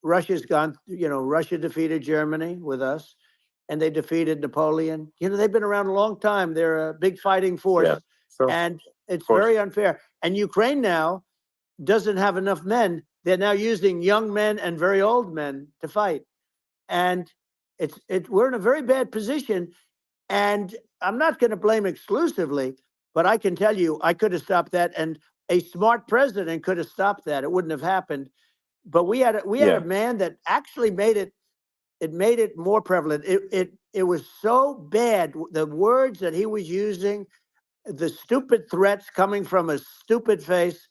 Russia's gone, Russia defeated Germany with us, and they defeated Napoleon. They've been around a long time. They're a big fighting force, and it's very unfair. And Ukraine now doesn't have enough men. They're now using young men and very old men to fight. And we're in a very bad position. And I'm not going to blame exclusively, but I can tell you, I could have stopped that. And a smart president could have stopped that. It wouldn't have happened. But we had a man that actually made it more prevalent. It was so bad. The words that he was using, the stupid threats coming from a stupid face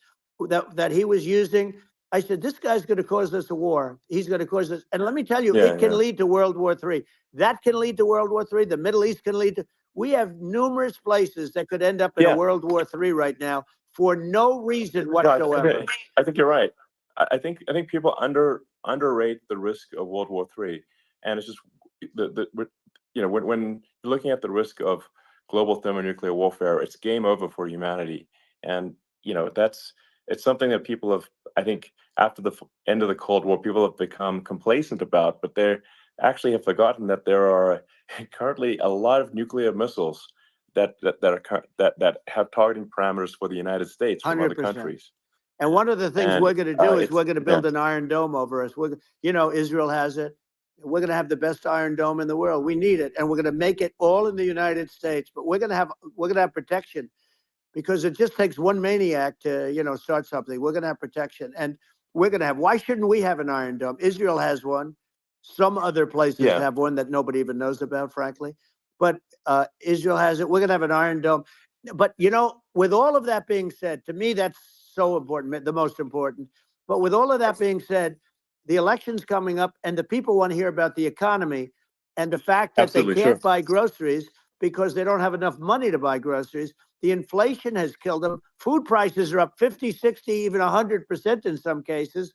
that he was using. I said, this guy's going to cause us a war. He's going to cause us. And let me tell you, it can lead to World War III. That can lead to World War III. The Middle East can lead to. We have numerous places that could end up in a World War III right now for no reason whatsoever. No, I think you're right. I think people underrate the risk of World War III, and it's just when you're looking at the risk of global thermonuclear warfare, it's game over for humanity, and it's something that people have, I think, after the end of the Cold War, people have become complacent about, but they actually have forgotten that there are currently a lot of nuclear missiles that have targeting parameters for the United States from 100%. other countries. And one of the things we're going to do is we're going to build an Iron Dome over us. Israel has it. We're going to have the best Iron Dome in the world. We need it, and we're going to make it all in the United States. But we're going to have protection, because it just takes one maniac to start something. We're going to have protection, and we're going to have. Why shouldn't we have an Iron Dome? Israel has one. Some other places have one that nobody even knows about, frankly. But Israel has it. We're going to have an Iron Dome. But with all of that being said, to me that's so important, the most important. But with all of that being said, the election's coming up, and the people want to hear about the economy and the fact that they can't buy groceries because they don't have enough money to buy groceries. The inflation has killed them. Food prices are up 50, 60, even 100% in some cases.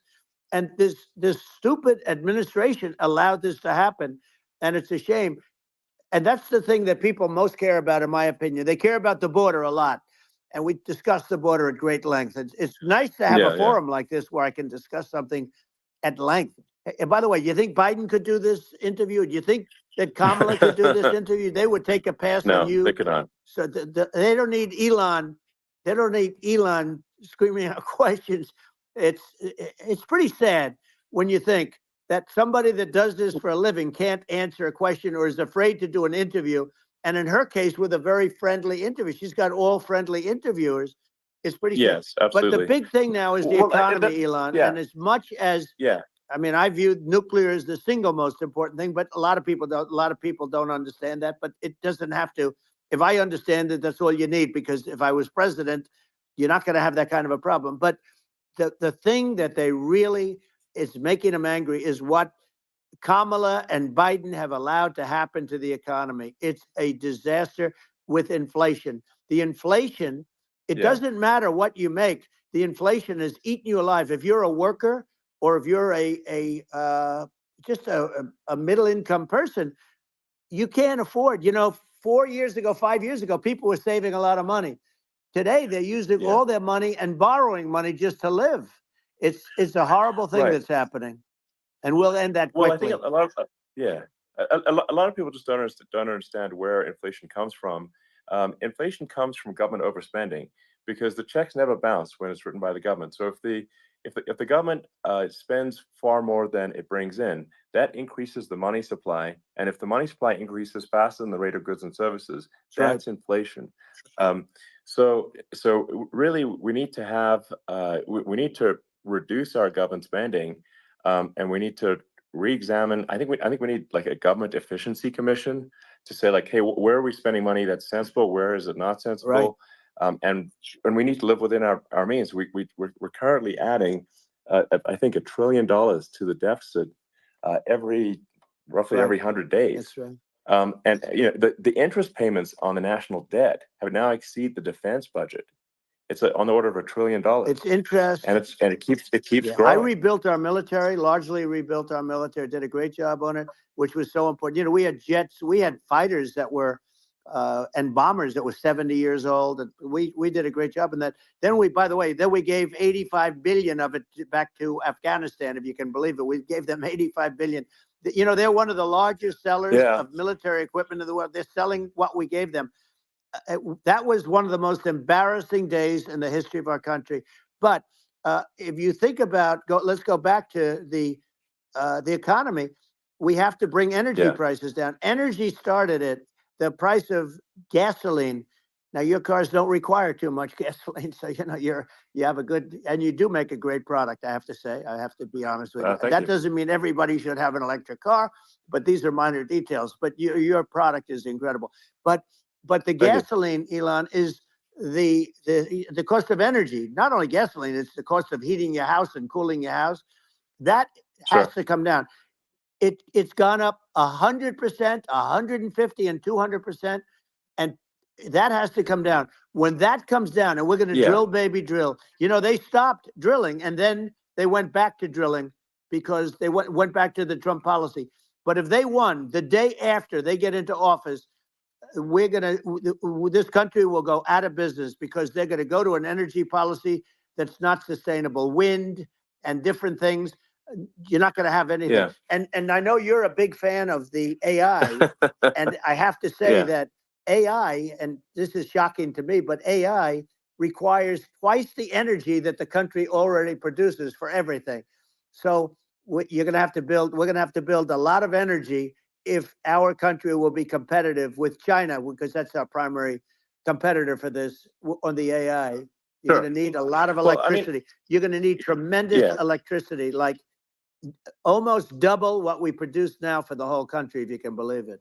And this stupid administration allowed this to happen, and it's a shame. And that's the thing that people most care about, in my opinion. They care about the border a lot. And we discussed the border at great length. It's nice to have a forum like this where I can discuss something at length. And by the way, you think Biden could do this interview? Do you think that Kamala could do this interview? They would take a pass on you. No, they could not. So they don't need Elon. They don't need Elon screaming out questions. It's pretty sad when you think that somebody that does this for a living can't answer a question or is afraid to do an interview. And in her case, with a very friendly interview, she's got all friendly interviewers. It's pretty sad. Yes, absolutely. But the big thing now is the economy, Elon. And as much as I mean, I view nuclear as the single most important thing, but a lot of people don't understand that. But it doesn't have to. If I understand it, that's all you need. Because if I was president, you're not going to have that kind of a problem. But the thing that they really is making them angry is what Kamala and Biden have allowed to happen to the economy. It's a disaster with inflation. The inflation, it doesn't matter what you make. The inflation has eaten you alive. If you're a worker or if you're just a middle income person, you can't afford. 4 years ago, 5 years ago, people were saving a lot of money. Today, they're using all their money and borrowing money just to live. It's a horrible thing that's happening. And we'll end that quickly. Well, I think a lot of a lot of people just don't understand where inflation comes from. Inflation comes from government overspending because the checks never bounce when it's written by the government. So if the government spends far more than it brings in, that increases the money supply. And if the money supply increases faster than the rate of goods and services, that's inflation. So really, we need to have we need to reduce our government spending. And we need to re-examine. I think we need like a government efficiency commission to say like, hey, where are we spending money that's sensible? Where is it not sensible? Right. And we need to live within our means. We're currently adding, I think, $1 trillion to the deficit roughly every 100 days. That's right. And the interest payments on the national debt have now exceeded the defense budget. It's on the order of $1 trillion. It's interest, and it keeps growing. I rebuilt our military, largely rebuilt our military. Did a great job on it, which was so important. We had jets, we had fighters that were, and bombers that were 70 years old, and we did a great job in that. Then we gave 85 billion of it back to Afghanistan, if you can believe it. We gave them 85 billion. They're one of the largest sellers of military equipment in the world. They're selling what we gave them. That was one of the most embarrassing days in the history of our country. But if you think about, let's go back to the economy. We have to bring energy prices down. Energy started at the price of gasoline. Now your cars don't require too much gasoline, so you have a good, and you do make a great product. I have to say, I have to be honest with you. That doesn't mean everybody should have an electric car, but these are minor details. But your product is incredible. But the gasoline, Elon, is the cost of energy. Not only gasoline, it's the cost of heating your house and cooling your house. That has to come down. It's gone up 100%, 150, and 200%, and that has to come down. When that comes down, and we're going to drill, baby, drill. They stopped drilling, and then they went back to drilling because they went back to the Trump policy. But if they won the day after they get into office, this country will go out of business because they're going to go to an energy policy that's not sustainable. Wind and different things. You're not going to have anything. And I know you're a big fan of the AI, and I have to say that AI, and this is shocking to me, but AI requires twice the energy that the country already produces for everything. So you're going to have to build. We're going to have to build a lot of energy if our country will be competitive with China, because that's our primary competitor for this on the AI. You're going to need a lot of electricity. You're going to need tremendous electricity, like almost double what we produce now for the whole country, if you can believe it.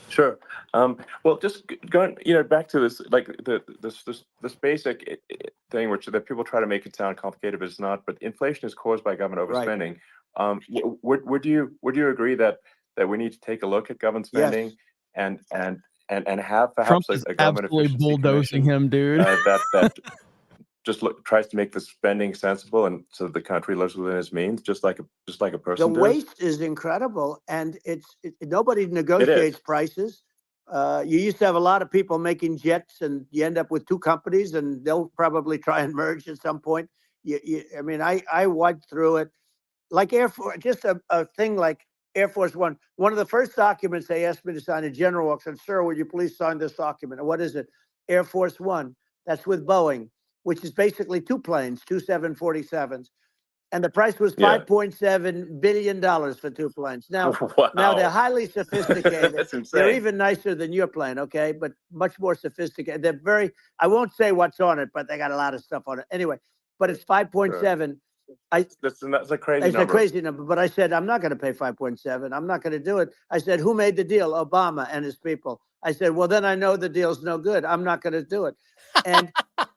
Sure. Well, just going, back to this, like this basic thing, which that people try to make it sound complicated, but it's not. But inflation is caused by government overspending. Would you agree that we need to take a look at government spending and have perhaps Trump is a government absolutely efficiency bulldozing commission, him, dude. that just tries to make the spending sensible and so the country lives within its means, just like a person The does. waste is incredible, and nobody negotiates prices. You used to have a lot of people making jets, and you end up with two companies, and they'll probably try and merge at some point. I went through it, like Air Force, just a thing like Air Force One. One of the first documents they asked me to sign, a general walks in, "Sir, would you please sign this document?" And what is it? Air Force One. That's with Boeing, which is basically two planes, two 747s. And the price was $5.7 billion for two planes. Now, now they're highly sophisticated. That's insane. They're even nicer than your plane, okay? But much more sophisticated. They're very, I won't say what's on it, but they got a lot of stuff on it. Anyway, but it's 5.7. That's a crazy It's number. a crazy number, but I said, I'm not going to pay 5.7. I'm not going to do it. I said, who made the deal? Obama and his people. I said, well, then I know the deal's no good. I'm not going to do it. And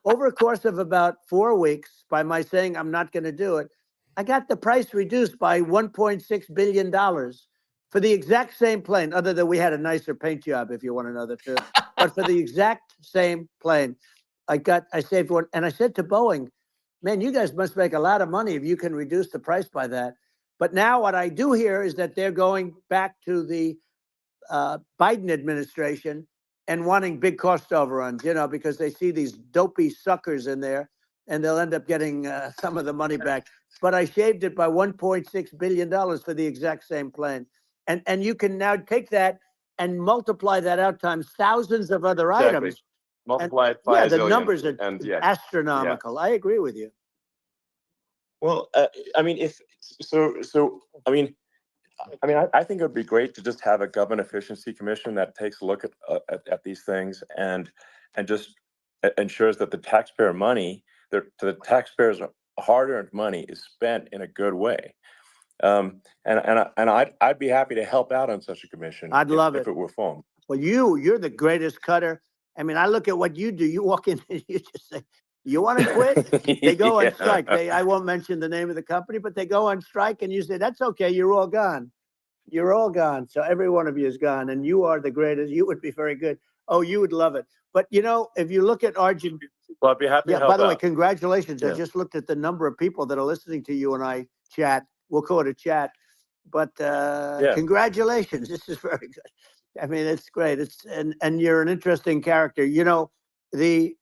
over a course of about 4 weeks, by my saying I'm not going to do it, I got the price reduced by $1.6 billion for the exact same plane, other than we had a nicer paint job, if you want to know the truth. But for the exact same plane, I saved one. And I said to Boeing, man, you guys must make a lot of money if you can reduce the price by that. But now what I do hear is that they're going back to the Biden administration and wanting big cost overruns, because they see these dopey suckers in there, and they'll end up getting some of the money back. But I shaved it by $1.6 billion for the exact same plane. And you can now take that and multiply that out times thousands of other items. Multiply it by a the zillion, numbers are and astronomical. I agree with you. Well, I think it would be great to just have a government efficiency commission that takes a look at these things and just ensures that the taxpayer money, the taxpayers' hard-earned money, is spent in a good way. And I'd be happy to help out on such a commission. I'd love if it were formed. Well, you're the greatest cutter. I mean, I look at what you do. You walk in and you just say, you want to quit? They go on strike. I won't mention the name of the company, but they go on strike, and you say, that's okay. You're all gone. You're all gone. So every one of you is gone, and you are the greatest. You would be very good. Oh, you would love it. But, if you look at Argentina. Well, I'd be happy to help by the way, out. congratulations. Yeah. I just looked at the number of people that are listening to you and I chat. We'll call it a chat. But congratulations. This is very good. I mean, it's great. And you're an interesting character. The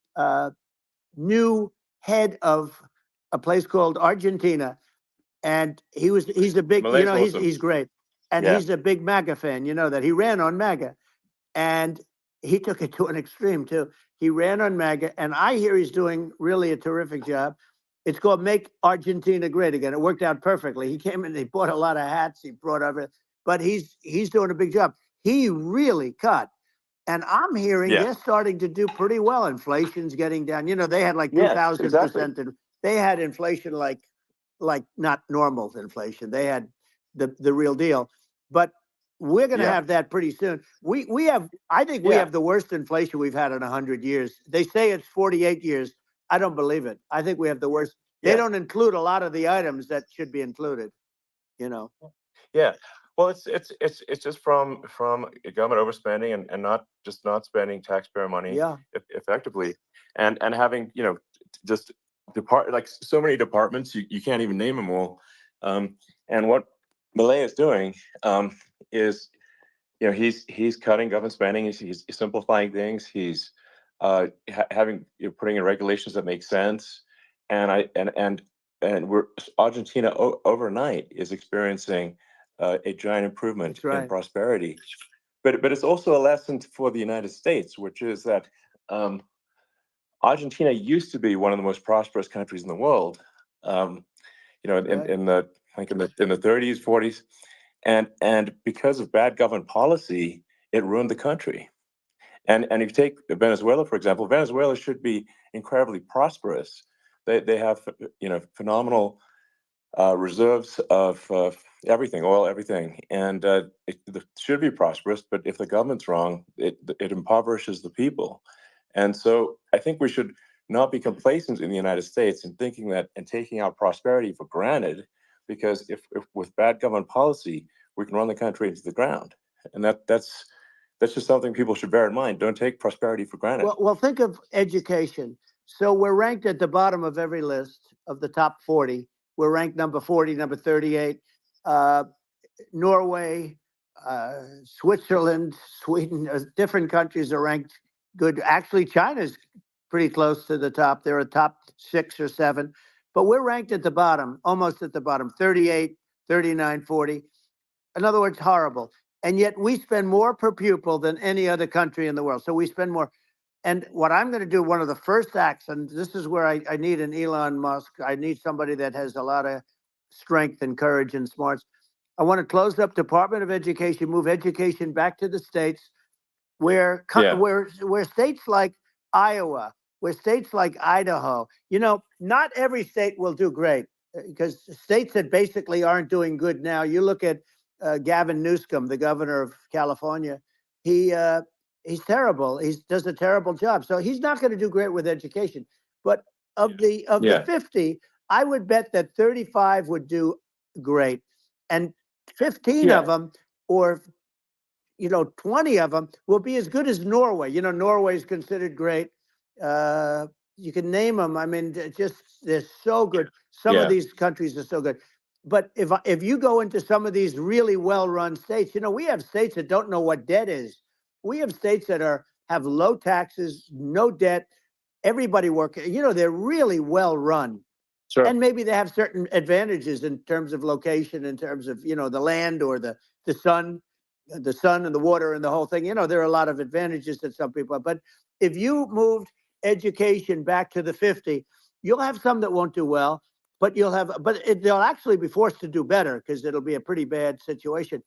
new head of a place called Argentina, and he's a big, Malay's awesome. he's great. And he's a big MAGA fan, that he ran on MAGA. And he took it to an extreme too. He ran on MAGA, and I hear he's doing really a terrific job. It's called Make Argentina Great Again. It worked out perfectly. He came in, he bought a lot of hats, he brought over, but he's doing a big job. He really cut. And I'm hearing they're starting to do pretty well. Inflation's getting down. You know, they had like 2,000%. And they had inflation like not normal inflation. They had the real deal. But we're going to have that pretty soon. I think we have the worst inflation we've had in 100 years. They say it's 48 years. I don't believe it. I think we have the worst. They don't include a lot of the items that should be included, you know. Yeah. Well, it's just from government overspending and not spending taxpayer money effectively, and having, you know, just like so many departments you can't even name them all. And what Milei is doing is, you know, he's cutting government spending. He's simplifying things. He's putting in regulations that make sense. And Argentina overnight is experiencing a giant improvement in prosperity. But it's also a lesson for the United States, which is that Argentina used to be one of the most prosperous countries in the world. You know, in the 30s, 40s, and because of bad government policy, it ruined the country. And if you take Venezuela, for example, Venezuela should be incredibly prosperous. They have, you know, phenomenal reserves of everything, oil, everything, and it should be prosperous. But if the government's wrong, it impoverishes the people. And so I think we should not be complacent in the United States in thinking that and taking our prosperity for granted, because if with bad government policy, we can run the country into the ground. And that's just something people should bear in mind. Don't take prosperity for granted. Well, think of education. So we're ranked at the bottom of every list of the top 40. We're ranked number 40, number 38. Norway, Switzerland, Sweden, different countries are ranked good. Actually, China's pretty close to the top. They're a top 6 or 7. But we're ranked at the bottom, almost at the bottom, 38, 39, 40. In other words, horrible. And yet we spend more per pupil than any other country in the world. So we spend more. And what I'm going to do, one of the first acts, and this is where I need an Elon Musk. I need somebody that has a lot of strength and courage and smarts. I want to close up Department of Education, move education back to the states, where states like Iowa, where states like Idaho, you know, not every state will do great, because states that basically aren't doing good now. You look at Gavin Newsom, the governor of California. He's terrible. He does a terrible job. So he's not going to do great with education. But of the 50, I would bet that 35 would do great, and 15 of them, or 20 of them, will be as good as Norway. You know, Norway is considered great. You can name them. I mean, they're so good. Some of these countries are so good. But if you go into some of these really well-run states, you know, we have states that don't know what debt is. We have states that have low taxes, no debt, everybody working. You know, they're really well-run. Sure. And maybe they have certain advantages in terms of location, in terms of, you know, the land or the sun and the water and the whole thing. You know, there are a lot of advantages that some people have. But if you moved education back to the 50, you'll have some that won't do well, but they'll actually be forced to do better, because it'll be a pretty bad situation.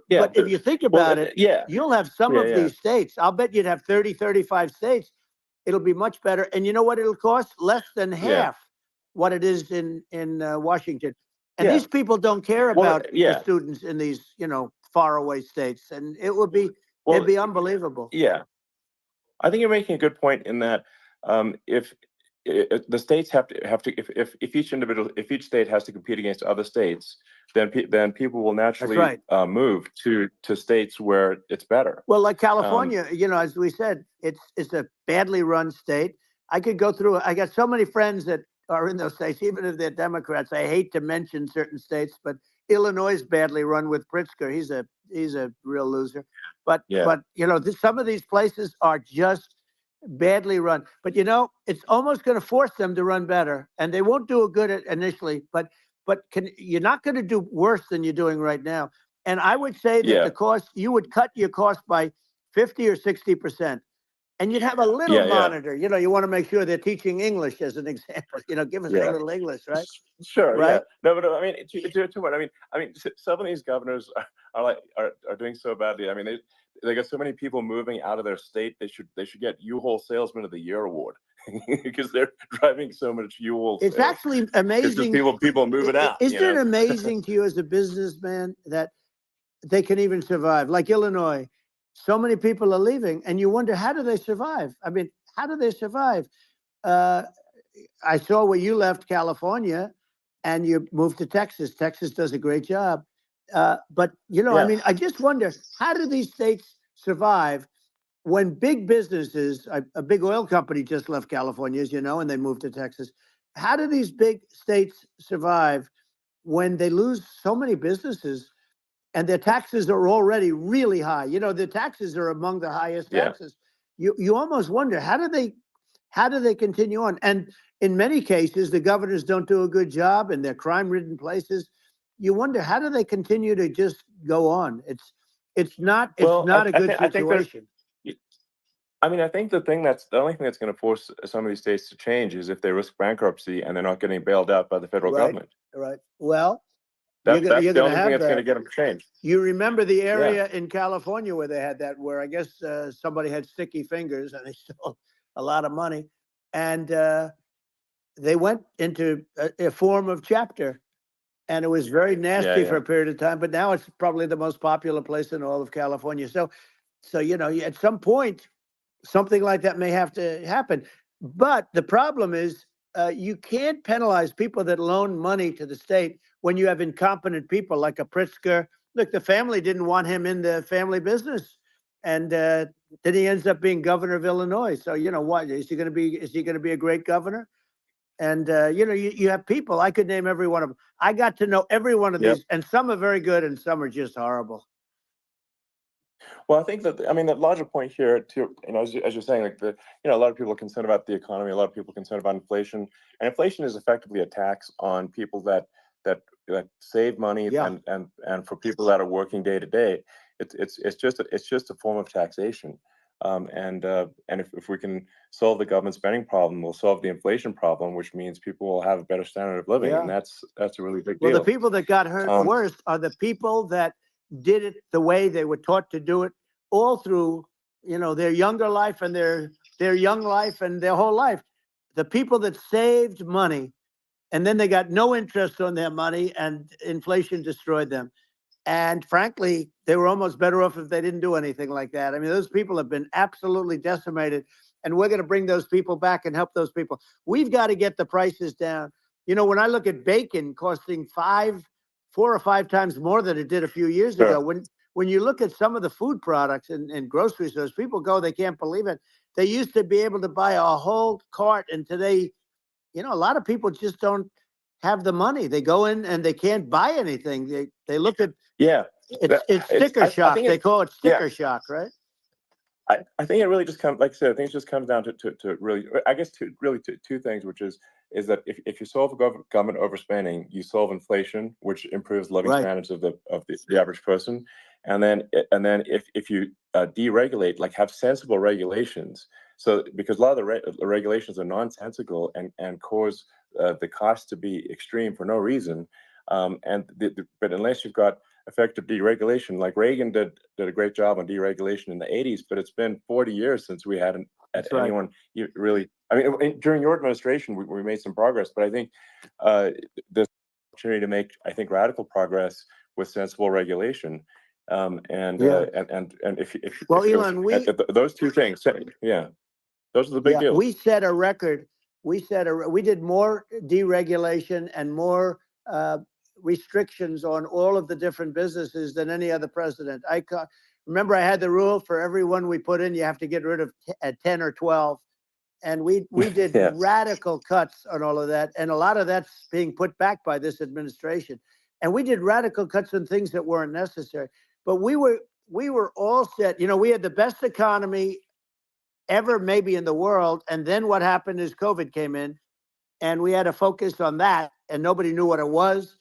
But if you think about it, you'll have some of these states. I'll bet you'd have 30, 35 states. It'll be much better. And you know what it'll cost? Less than half what it is in Washington. And these people don't care about the students in these, you know, faraway states. And it would be, it'd be unbelievable. Yeah. I think you're making a good point in that if the states have to if each state has to compete against other states, then people will naturally move to states where it's better. Well, like California, you know, as we said, it's a badly run state. I could go through. I got so many friends that are in those states, even if they're Democrats. I hate to mention certain states, but Illinois is badly run with Pritzker. He's a real loser. But you know, some of these places are just badly run. But you know, it's almost going to force them to run better, and they won't do a good initially. But you're not going to do worse than you're doing right now. And I would say that the cost, you would cut your cost by 50 or 60%. And you'd have a little Yeah, yeah, monitor. You want to make sure they're teaching English as an example. Give us a yeah. little English, right? Sure, yeah. Right? No, but I mean, to what? Some of these governors are doing so badly. I mean, they got so many people moving out of their state. They should get U-Haul Salesman of the Year award because they're driving so much U-Haul. It's actually amazing. People moving out. Isn't it amazing to you as a businessman that they can even survive? Like Illinois, so many people are leaving, and you wonder, how do they survive? I mean, how do they survive? I saw where you left California and you moved to Texas. Texas does a great job. But, I just wonder, how do these states survive when big businesses, a big oil company just left California, as you know, and they moved to Texas. How do these big states survive when they lose so many businesses and their taxes are already really high? The taxes are among the highest taxes. You almost wonder, how do they continue on? And in many cases, the governors don't do a good job in their crime-ridden places. You wonder, how do they continue to just go on? It's not a good situation. I think the only thing that's going to force some of these states to change is if they risk bankruptcy and they're not getting bailed out by the federal government. Right. Well, That's you're the going only to thing have that's going to get them to change. You remember the area in California where they had that, where I guess somebody had sticky fingers and they stole a lot of money, and they went into a form of chapter, and it was very nasty for a period of time. But now it's probably the most popular place in all of California. So at some point, something like that may have to happen. But the problem is you can't penalize people that loan money to the state when you have incompetent people like a Pritzker. Look, the family didn't want him in the family business. And then he ends up being governor of Illinois. So, what, is he going to be a great governor? And, you have people, I could name every one of them. I got to know every one of these, and some are very good and some are just horrible. Well, I think that the larger point here, too, as you're saying, like a lot of people are concerned about the economy. A lot of people are concerned about inflation, and inflation is effectively a tax on people that save money, and for people that are working day to day, it's just a form of taxation. And if we can solve the government spending problem, we'll solve the inflation problem, which means people will have a better standard of living, and that's a really big deal. Well, the people that got hurt worst are the people that did it the way they were taught to do it all through, their younger life and their young life and their whole life. The people that saved money and then they got no interest on their money and inflation destroyed them. And frankly, they were almost better off if they didn't do anything like that. I mean, those people have been absolutely decimated, and we're going to bring those people back and help those people. We've got to get the prices down. When I look at bacon costing 4 or 5 times more than it did a few years ago, when you look at some of the food products in grocery stores, people go, they can't believe it. They used to be able to buy a whole cart, and today, a lot of people just don't have the money. They go in and they can't buy anything. They look at it's sticker shock. They call it sticker shock, right? I think it really just comes, like I said, I think it just comes down to really, I guess, two things, which is that if you solve government overspending, you solve inflation, which improves living standards of the average person, and then if you deregulate, like have sensible regulations, so because a lot of the regulations are nonsensical and cause the cost to be extreme for no reason, but unless you've got effective deregulation, like Reagan did a great job on deregulation in the 80s, but it's been 40 years since we had anyone really. I mean, during your administration, we made some progress, but I think there's an opportunity to make, I think, radical progress with sensible regulation. And if Elon, those two things, those are the big deals. We set a record. We did more deregulation and more restrictions on all of the different businesses than any other president. Remember, I had the rule for everyone we put in, you have to get rid of 10 or 12. And we did radical cuts on all of that. And a lot of that's being put back by this administration. And we did radical cuts on things that weren't necessary. But we were all set. We had the best economy ever maybe in the world. And then what happened is COVID came in and we had to focus on that. And nobody knew what it was.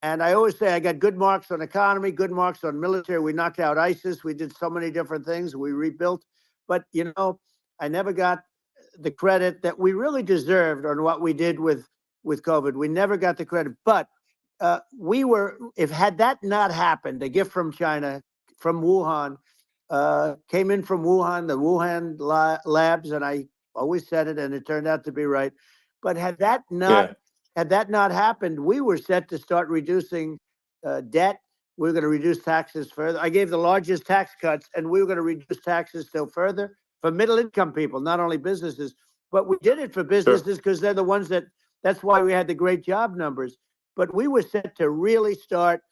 And I always say I got good marks on economy, good marks on military. We knocked out ISIS. We did so many different things. We rebuilt. But, I never got the credit that we really deserved on what we did with COVID. We never got the credit, but we were. If had that not happened, a gift from China, from Wuhan, came in from Wuhan, the Wuhan labs, and I always said it, and it turned out to be right. But had that not happened, we were set to start reducing debt. We were going to reduce taxes further. I gave the largest tax cuts, and we were going to reduce taxes still further for middle income people, not only businesses. But we did it for businesses because they're the ones that's why we had the great job numbers. But we were set to really start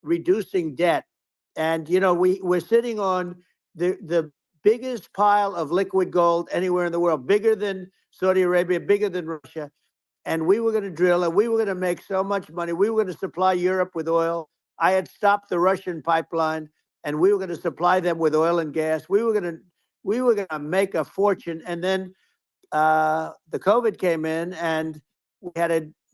reducing debt. And, we're sitting on the biggest pile of liquid gold anywhere in the world, bigger than Saudi Arabia, bigger than Russia. And we were going to drill, and we were going to make so much money. We were going to supply Europe with oil. I had stopped the Russian pipeline, and we were going to supply them with oil and gas. We were going to make a fortune. And then the COVID came in, and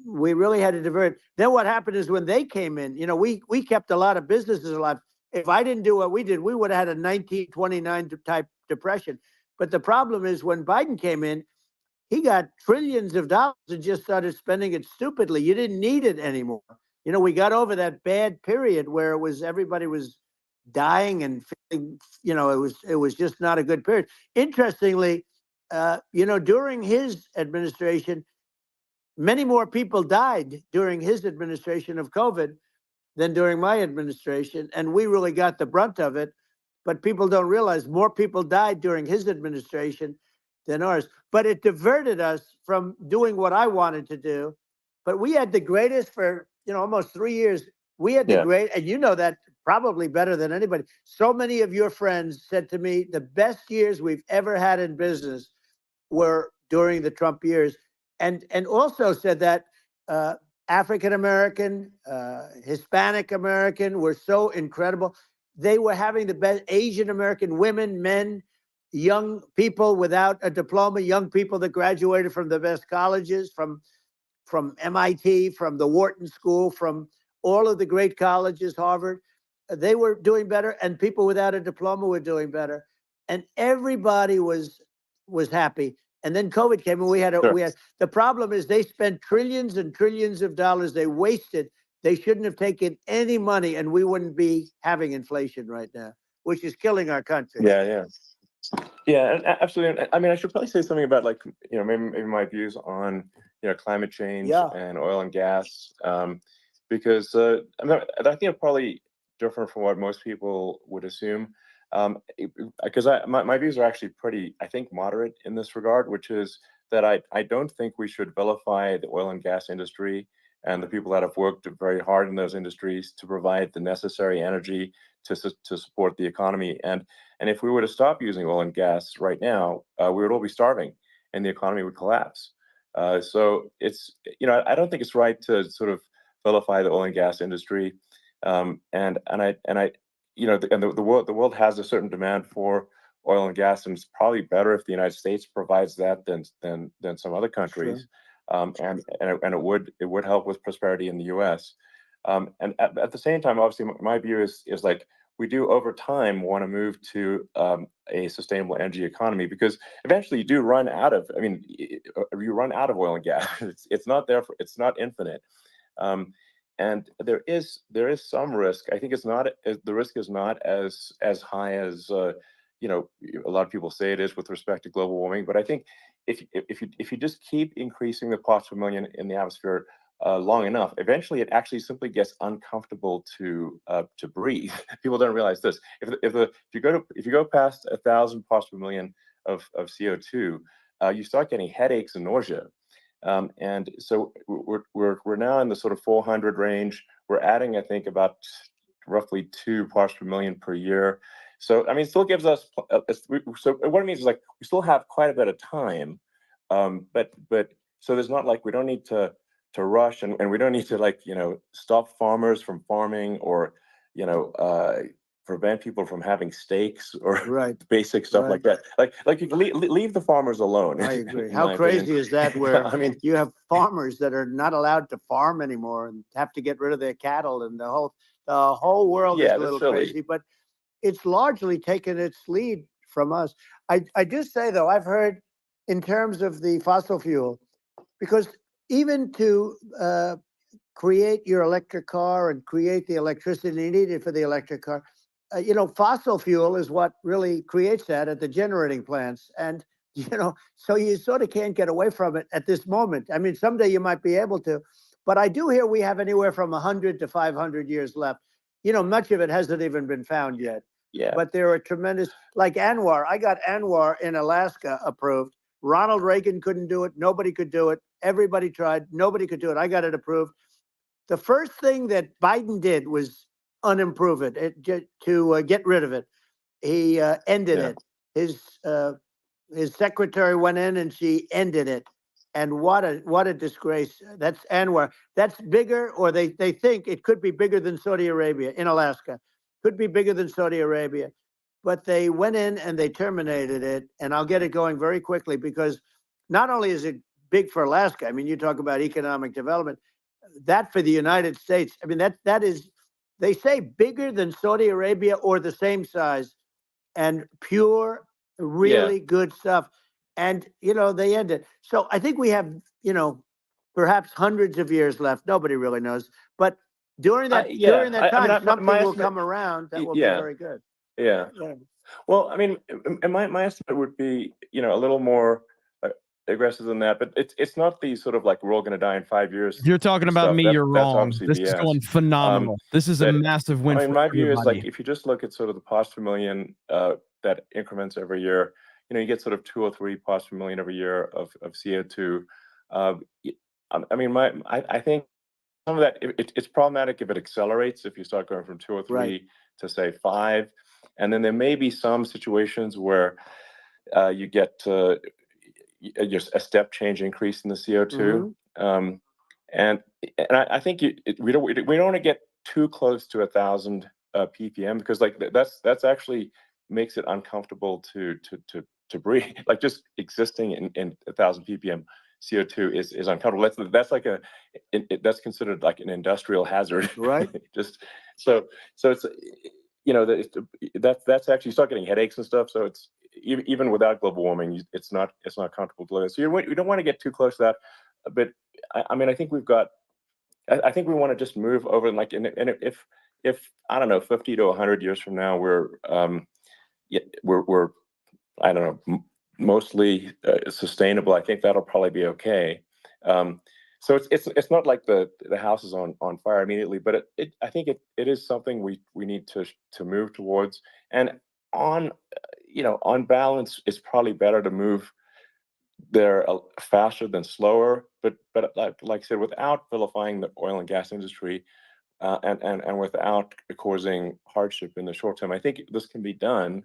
we really had to divert. Then what happened is when they came in, we kept a lot of businesses alive. If I didn't do what we did, we would have had a 1929 type depression. But the problem is when Biden came in, he got trillions of dollars and just started spending it stupidly. You didn't need it anymore. We got over that bad period where everybody was dying and feeling, it was just not a good period. Interestingly, during his administration, many more people died during his administration of COVID than during my administration. And we really got the brunt of it. But people don't realize more people died during his administration than ours. But it diverted us from doing what I wanted to do. But we had the greatest for, almost 3 years. We had the great, and that probably better than anybody. So many of your friends said to me, the best years we've ever had in business were during the Trump years. And also said that African American, Hispanic American were so incredible. They were having the best. Asian American women, men, young people without a diploma, young people that graduated from the best colleges, from MIT, from the Wharton School, from all of the great colleges, Harvard. They were doing better, and people without a diploma were doing better, and everybody was happy. And then COVID came, and we had the problem is they spent trillions and trillions of dollars. They wasted. They shouldn't have taken any money, and we wouldn't be having inflation right now, which is killing our country. Yeah, absolutely. I mean, I should probably say something about maybe my views on climate change and oil and gas, because I think it's probably different from what most people would assume. Because my views are actually pretty, I think, moderate in this regard, which is that I don't think we should vilify the oil and gas industry and the people that have worked very hard in those industries to provide the necessary energy to support the economy. And if we were to stop using oil and gas right now, we would all be starving, and the economy would collapse. So it's I don't think it's right to sort of vilify the oil and gas industry, and the world has a certain demand for oil and gas, and it's probably better if the United States provides that than some other countries. Sure. And it would help with prosperity in the U.S. And at the same time, obviously, my view is like we do over time want to move to a sustainable energy economy, because eventually you do run out of. I mean, you run out of oil and gas. It's not there. It's not infinite. And there is some risk. I think the risk is not as high as a lot of people say it is with respect to global warming. But I think if you just keep increasing the parts per million in the atmosphere long enough, eventually it actually simply gets uncomfortable to breathe. People don't realize this. If you go past 1,000 parts per million of CO2, you start getting headaches and nausea. And so we're now in the sort of 400 range. We're adding, I think, about roughly 2 parts per million per year. So I mean, it still gives us. So what it means is like we still have quite a bit of time, but so there's not like we don't need to rush, and we don't need to stop farmers from farming or prevent people from having steaks or basic stuff like that. Like you can leave the farmers alone. I agree. How crazy is that? Where I mean, you have farmers that are not allowed to farm anymore and have to get rid of their cattle, and the whole world is a little crazy. But it's largely taken its lead from us. I do say, though, I've heard in terms of the fossil fuel, because even to create your electric car and create the electricity needed for the electric car, fossil fuel is what really creates that at the generating plants. And, so you sort of can't get away from it at this moment. I mean, someday you might be able to, but I do hear we have anywhere from 100 to 500 years left. Much of it hasn't even been found yet. Yeah. But there are tremendous, like Anwar. I got Anwar in Alaska approved. Ronald Reagan couldn't do it. Nobody could do it. Everybody tried. Nobody could do it. I got it approved. The first thing that Biden did was unimprove it, to get rid of it. He ended it. His secretary went in and she ended it. And what a disgrace. That's Anwar. That's bigger, or they think it could be bigger than Saudi Arabia in Alaska. Could be bigger than Saudi Arabia. But they went in and they terminated it. And I'll get it going very quickly, because not only is it big for Alaska, I mean, you talk about economic development, that for the United States, I mean, that is, they say bigger than Saudi Arabia or the same size, and pure, really good stuff. And, they end it. So I think we have, perhaps hundreds of years left. Nobody really knows. But during that time, something will come around that will be very good. Yeah. Well, I mean, and my estimate would be, a little more aggressive than that, but it's not the sort of like we're all going to die in 5 years. If you're talking about me, you're wrong. This is BS. going phenomenal. This is a massive win. I mean, for my view is everybody. like, if you just look at sort of the parts per million that increments every year, you get sort of 2 or 3 parts per million every year of CO2. I mean, I think some of that it's problematic if it accelerates, if you start going from 2 or 3 to say 5, and then there may be some situations where you get just a step change increase in the CO2. And I think we don't want to get too close to 1,000 ppm, because like that's actually makes it uncomfortable to breathe. Like just existing in 1,000 ppm CO2 is uncomfortable. That's like that's considered like an industrial hazard. Right. Just so it's that's actually, you start getting headaches and stuff. So it's even without global warming, it's not comfortable to live. So you don't want to get too close to that. But I mean, I think we want to just move over, and like, and if I don't know, 50 to 100 years from now, we're I don't know, mostly sustainable, I think that'll probably be okay. So it's not like the house is on fire immediately, but I think it is something we need to move towards. And on balance, it's probably better to move there faster than slower. But like I said, without vilifying the oil and gas industry, and without causing hardship in the short term, I think this can be done.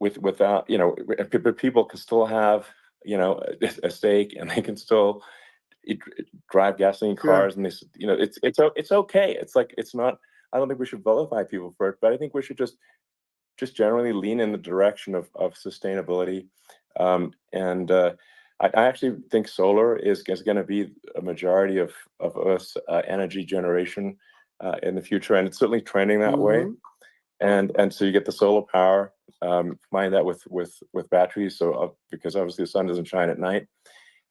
Without, but people can still have, a stake, and they can still drive gasoline cars, and it's okay. It's like, it's not, I don't think we should vilify people for it, but I think we should just generally lean in the direction of sustainability. I actually think solar is going to be a majority of Earth's energy generation in the future, and it's certainly trending that way. And so you get the solar power, combine that with batteries, so because obviously the sun doesn't shine at night,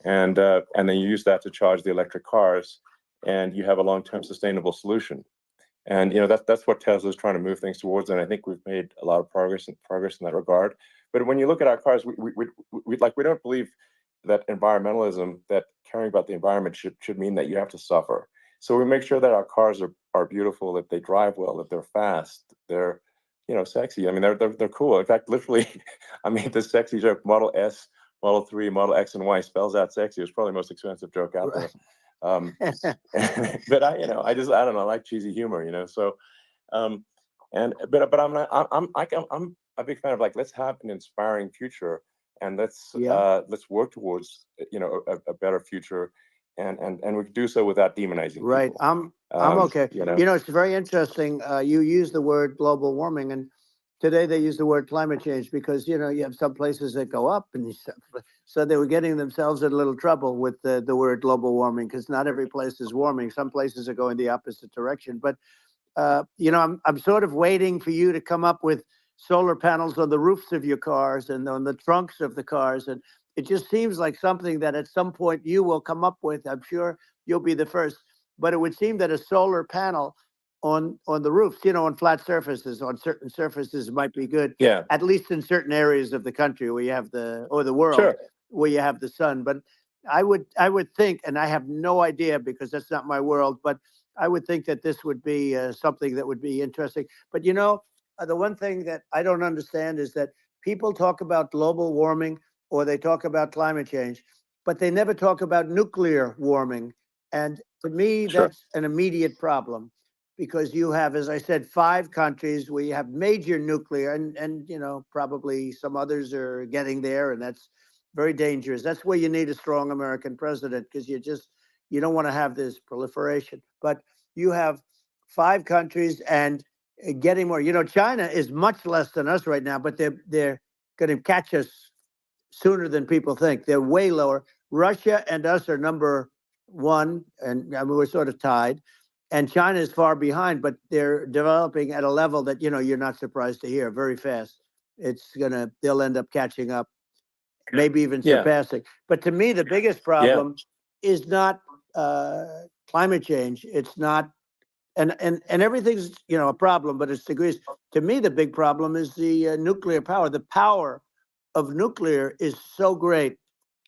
and then you use that to charge the electric cars, and you have a long-term sustainable solution. And that's what Tesla's trying to move things towards, and I think we've made a lot of progress in that regard. But when you look at our cars, we don't believe that environmentalism, that caring about the environment should mean that you have to suffer. So we make sure that our cars are beautiful, that they drive well, that they're fast, they're sexy. I mean, they're cool. In fact, literally, I made this sexy joke: Model S, Model 3, Model X, and Y spells out sexy. It's probably the most expensive joke out there. But I don't know, I like cheesy humor, So, but I'm a big fan of, like, let's have an inspiring future, and let's work towards a better future, and we can do so without demonizing people. Right. I'm okay. It's very interesting. You use the word global warming, and today they use the word climate change, because you have some places that go up, and so they were getting themselves in a little trouble with the word global warming, because not every place is warming. Some places are going the opposite direction. But I'm sort of waiting for you to come up with solar panels on the roofs of your cars and on the trunks of the cars. And it just seems like something that at some point you will come up with. I'm sure you'll be the first. But it would seem that a solar panel on the roofs, on flat surfaces, on certain surfaces might be good. Yeah. At least in certain areas of the country where you have the world Sure. where you have the sun. But I would think, and I have no idea because that's not my world, but I would think that this would be something that would be interesting. But the one thing that I don't understand is that people talk about global warming or they talk about climate change, but they never talk about nuclear warming. And to me, that's an immediate problem because you have, as I said, 5 countries where you have major nuclear and probably some others are getting there, and that's very dangerous. That's where you need a strong American president because you don't want to have this proliferation. But you have 5 countries and getting more. China is much less than us right now, but they're going to catch us sooner than people think. They're way lower. Russia and us are number 1, and I mean, we're sort of tied. And China is far behind, but they're developing at a level that you're not surprised to hear very fast. They'll end up catching up, maybe even surpassing. But to me, the biggest problem is not climate change. It's not, and everything's a problem, but it's degrees. To me, the big problem is the nuclear power. The power of nuclear is so great.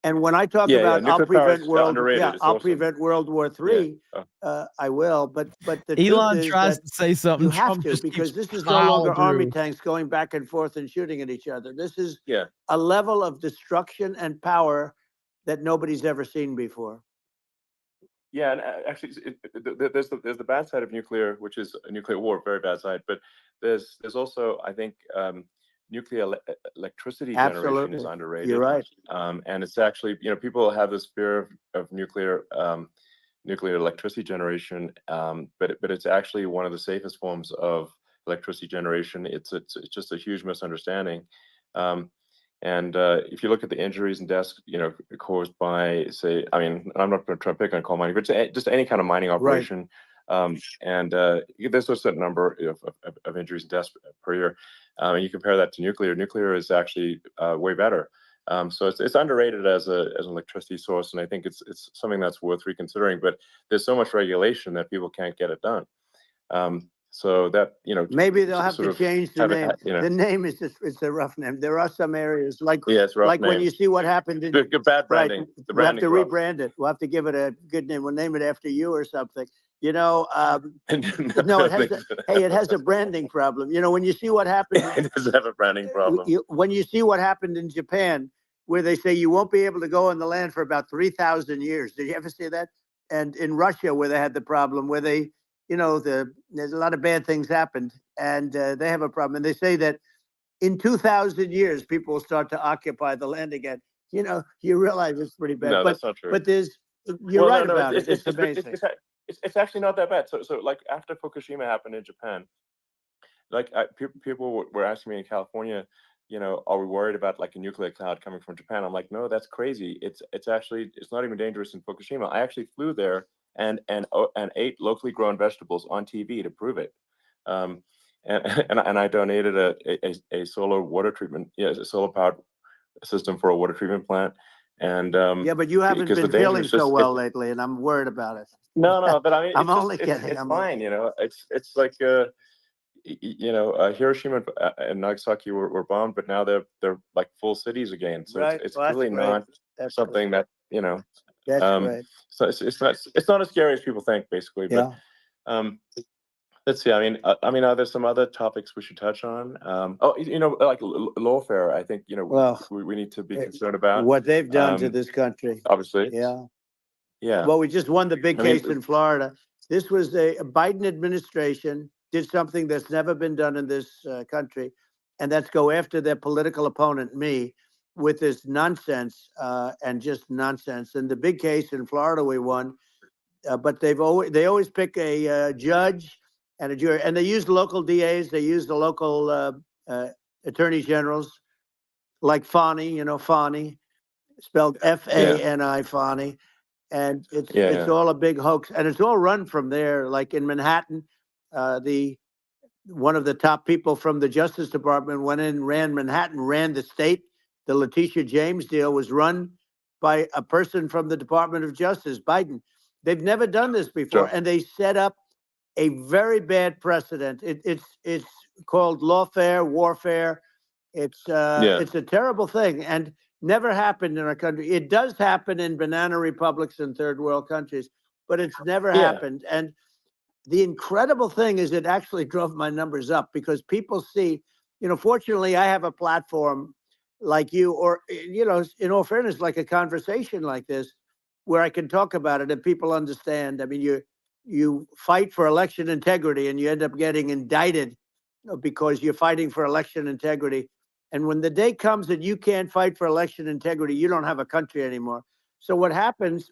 And when I talk about I'll prevent World War III, I will. But the Elon truth is tries that to say something. you have Trump to, just because keeps this is no longer plowing army through. tanks going back and forth and shooting at each other. This is a level of destruction and power that nobody's ever seen before. Yeah, and actually, there's the bad side of nuclear, which is a nuclear war, very bad side. But there's also, I think, nuclear electricity generation is underrated. You're right. And it's actually, people have this fear of nuclear electricity generation, but it's actually one of the safest forms of electricity generation. It's just a huge misunderstanding. And if you look at the injuries and deaths, caused by, say, I mean, I'm not going to try to pick on coal mining, but just any kind of mining operation. And there's a certain number of injuries and deaths per year. And you compare that to nuclear. Nuclear is actually way better. So it's underrated as an electricity source, and I think it's something that's worth reconsidering. But there's so much regulation that people can't get it done. So that maybe they'll have to change the name. The name is it's a rough name. There are some areas like when you see what happened in good bad branding. The we'll have to rebrand it. We'll have to give it a good name. We'll name it after you or something. No, it has a branding problem. When you see what happened, it does have a branding problem. When you see what happened in Japan, where they say you won't be able to go on the land for about 3,000 years. Did you ever see that? And in Russia, where they had the problem, where they there's a lot of bad things happened, and they have a problem. And they say that in 2,000 years, people will start to occupy the land again. You realize it's pretty bad. No, that's not true. But you're right about it. It's amazing. It's actually not that bad. So like after Fukushima happened in Japan, like people were asking me in California, are we worried about like a nuclear cloud coming from Japan? I'm like, no, that's crazy. It's not even dangerous in Fukushima. I actually flew there and ate locally grown vegetables on TV to prove it. And I donated a solar water treatment, a solar powered system for a water treatment plant. And but you haven't been feeling so well lately, and I'm worried about it. No, but I mean, I'm only kidding. It's fine, It's like Hiroshima and Nagasaki were bombed, but now they're like full cities again. So it's really not something that That's right. So it's not as scary as people think, basically. But let's see. I mean, are there some other topics we should touch on? Like lawfare. I think we need to be concerned about what they've done to this country. Obviously, yeah. Well, we just won the big case in Florida. This was a Biden administration did something that's never been done in this country, and that's go after their political opponent, me, with this nonsense and just nonsense. And the big case in Florida we won, but they always pick a judge and a jury, and they use local DAs, they use the local attorney generals, like Fani, Fani, spelled Fani, Fani, and it's all a big hoax, and it's all run from there, like in Manhattan. The one of the top people from the Justice Department went in, ran Manhattan, ran the state. The Letitia James deal was run by a person from the Department of Justice, Biden. They've never done this before, and they set up a very bad precedent. It's called lawfare, warfare. It's a terrible thing, and never happened in our country. It does happen in banana republics and third world countries, but it's never happened. And the incredible thing is it actually drove my numbers up because people see, fortunately I have a platform like you, or, in all fairness, like a conversation like this, where I can talk about it and people understand. I mean, you fight for election integrity and you end up getting indicted because you're fighting for election integrity. And when the day comes that you can't fight for election integrity, you don't have a country anymore. So what happens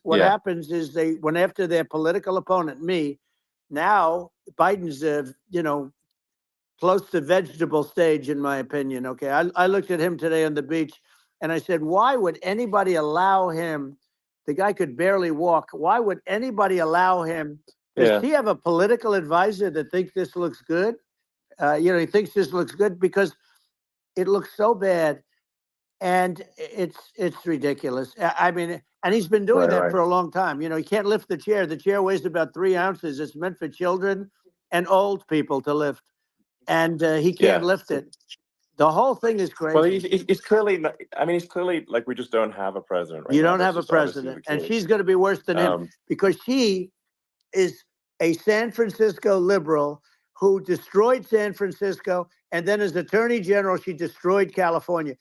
is they went after their political opponent, me. Now Biden's, close to vegetable stage, in my opinion. Okay, I looked at him today on the beach, and I said, why would anybody allow him? The guy could barely walk. Why would anybody allow him? Does he have a political advisor that thinks this looks good? He thinks this looks good because it looks so bad, and it's ridiculous. I mean, and he's been doing that for a long time. He can't lift the chair. The chair weighs about 3 ounces. It's meant for children and old people to lift, and he can't lift it. The whole thing is crazy. Well, he's clearly. He's clearly like we just don't have a president right now. You don't have a president, and she's going to be worse than him because she is a San Francisco liberal who destroyed San Francisco, and then as Attorney General, she destroyed California.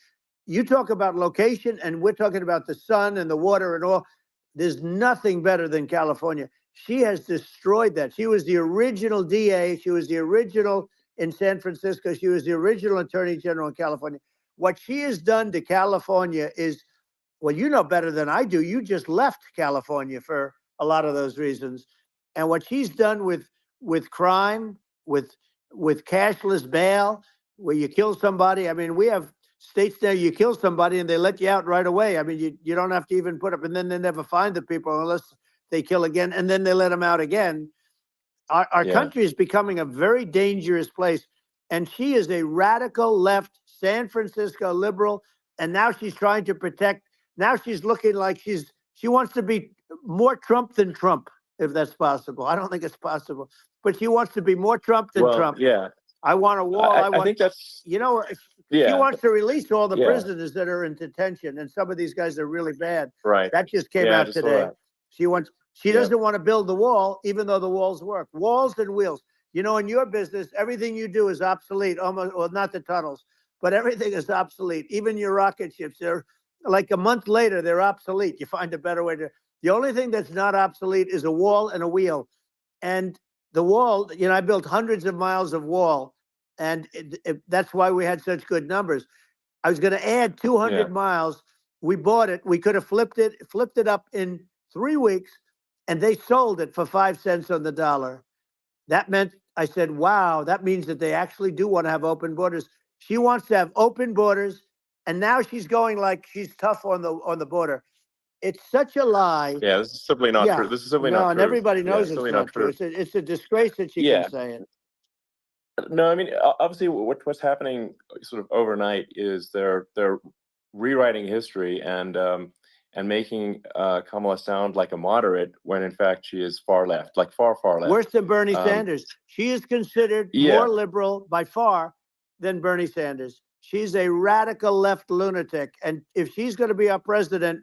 You talk about location, and we're talking about the sun and the water and all. There's nothing better than California. She has destroyed that. She was the original DA. She was the original in San Francisco. She was the original Attorney General in California. What she has done to California is, well, you know better than I do. You just left California for a lot of those reasons. And what she's done with crime, with cashless bail, where you kill somebody. I mean, we have states there you kill somebody and they let you out right away. I mean, you don't have to even put up, and then they never find the people unless they kill again, and then they let them out again. Our country is becoming a very dangerous place. And she is a radical left San Francisco liberal. And now she's trying to protect. Now she's looking like she wants to be more Trump than Trump, if that's possible. I don't think it's possible, but she wants to be more Trump than Trump. Yeah. I want a wall. I think that's, she wants to release all the prisoners that are in detention. And some of these guys are really bad. Right. That just came out today. She doesn't want to build the wall, even though the walls work. Walls and wheels. In your business, everything you do is obsolete, almost, well, not the tunnels, but everything is obsolete. Even your rocket ships, they're like a month later, they're obsolete. You find a better way to. The only thing that's not obsolete is a wall and a wheel. And the wall, I built hundreds of miles of wall, and that's why we had such good numbers. I was going to add 200 miles. We bought it. We could have flipped it up in 3 weeks. And they sold it for 5 cents on the dollar. That meant, I said, wow, that means that they actually do want to have open borders. She wants to have open borders, and now she's going like she's tough on the border. It's such a lie. Yeah, this is simply not true. This is simply not true. And everybody knows it's not true. It's a disgrace that she can say it. No, I mean, obviously, what's happening sort of overnight is they're rewriting history and making Kamala sound like a moderate when in fact she is far left, like far left. Worse than Bernie Sanders. She is considered more liberal by far than Bernie Sanders. She's a radical left lunatic. And if she's going to be our president,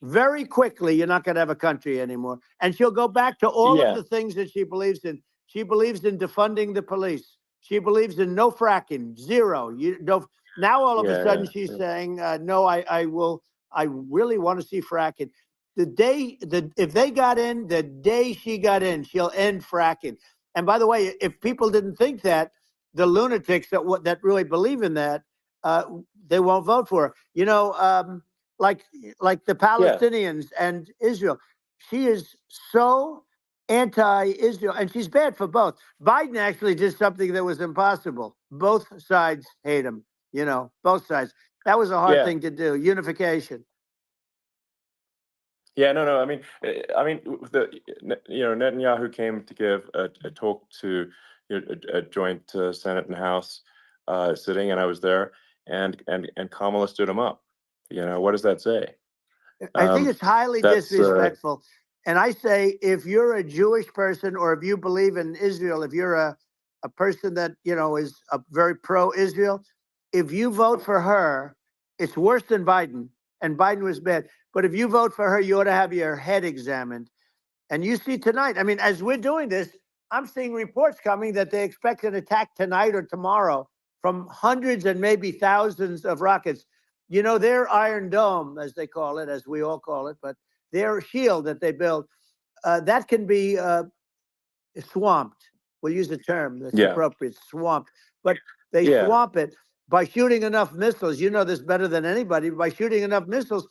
very quickly, you're not going to have a country anymore. And she'll go back to all of the things that she believes in. She believes in defunding the police. She believes in no fracking, zero. Now all of a sudden she's saying, no, I really want to see fracking. If they got in, the day she got in, she'll end fracking. And by the way, if people didn't think that, the lunatics that really believe in that, they won't vote for her. Like the Palestinians and Israel. She is so anti-Israel, and she's bad for both. Biden actually did something that was impossible. Both sides hate him. Both sides. That was a hard thing to do. Unification. Yeah, no. I mean, Netanyahu came to give a talk to a joint Senate and House sitting, and I was there, and Kamala stood him up. What does that say? I think it's highly That's disrespectful. And I say, if you're a Jewish person or if you believe in Israel, if you're a person that, is a very pro-Israel, if you vote for her, it's worse than Biden. And Biden was bad. But if you vote for her, you ought to have your head examined. And you see tonight, I mean, as we're doing this, I'm seeing reports coming that they expect an attack tonight or tomorrow from hundreds and maybe thousands of rockets. Their Iron Dome, as they call it, as we all call it, but their shield that they build, that can be swamped. We'll use the term that's appropriate, swamped. But they swamp it by shooting enough missiles. You know this better than anybody. By shooting enough missiles,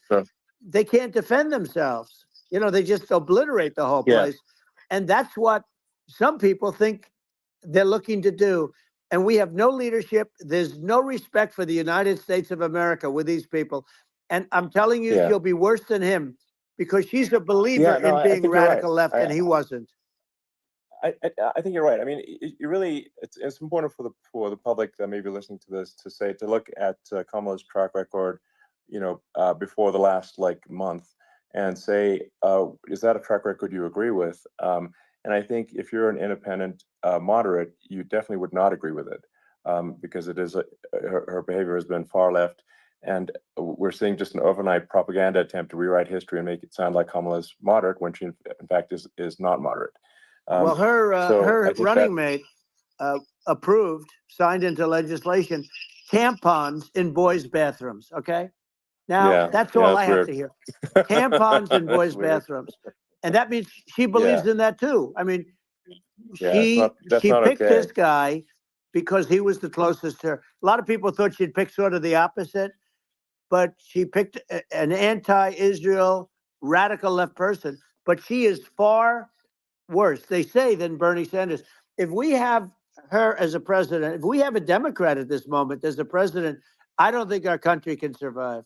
they can't defend themselves. They just obliterate the whole place. And that's what some people think they're looking to do. And we have no leadership. There's no respect for the United States of America with these people. And I'm telling you, she'll be worse than him because she's a believer in being radical left, and he wasn't. I think you're right. I mean, it's important for the public that may be listening to this to look at Kamala's track record, before the last month, and say, is that a track record you agree with? And I think if you're an independent moderate, you definitely would not agree with it, because it is her behavior has been far left, and we're seeing just an overnight propaganda attempt to rewrite history and make it sound like Kamala's moderate when she in fact is not moderate. Well, her running mate approved, signed into legislation, tampons in boys' bathrooms. Okay, now that's all I have to hear. Tampons in boys' bathrooms, and that means she believes in that too. I mean, she picked this guy because he was the closest to her. A lot of people thought she'd pick sort of the opposite, but she picked an anti-Israel radical left person. But she is far worse, they say, than Bernie Sanders. If we have her as a president, if we have a Democrat at this moment as a president, I don't think our country can survive.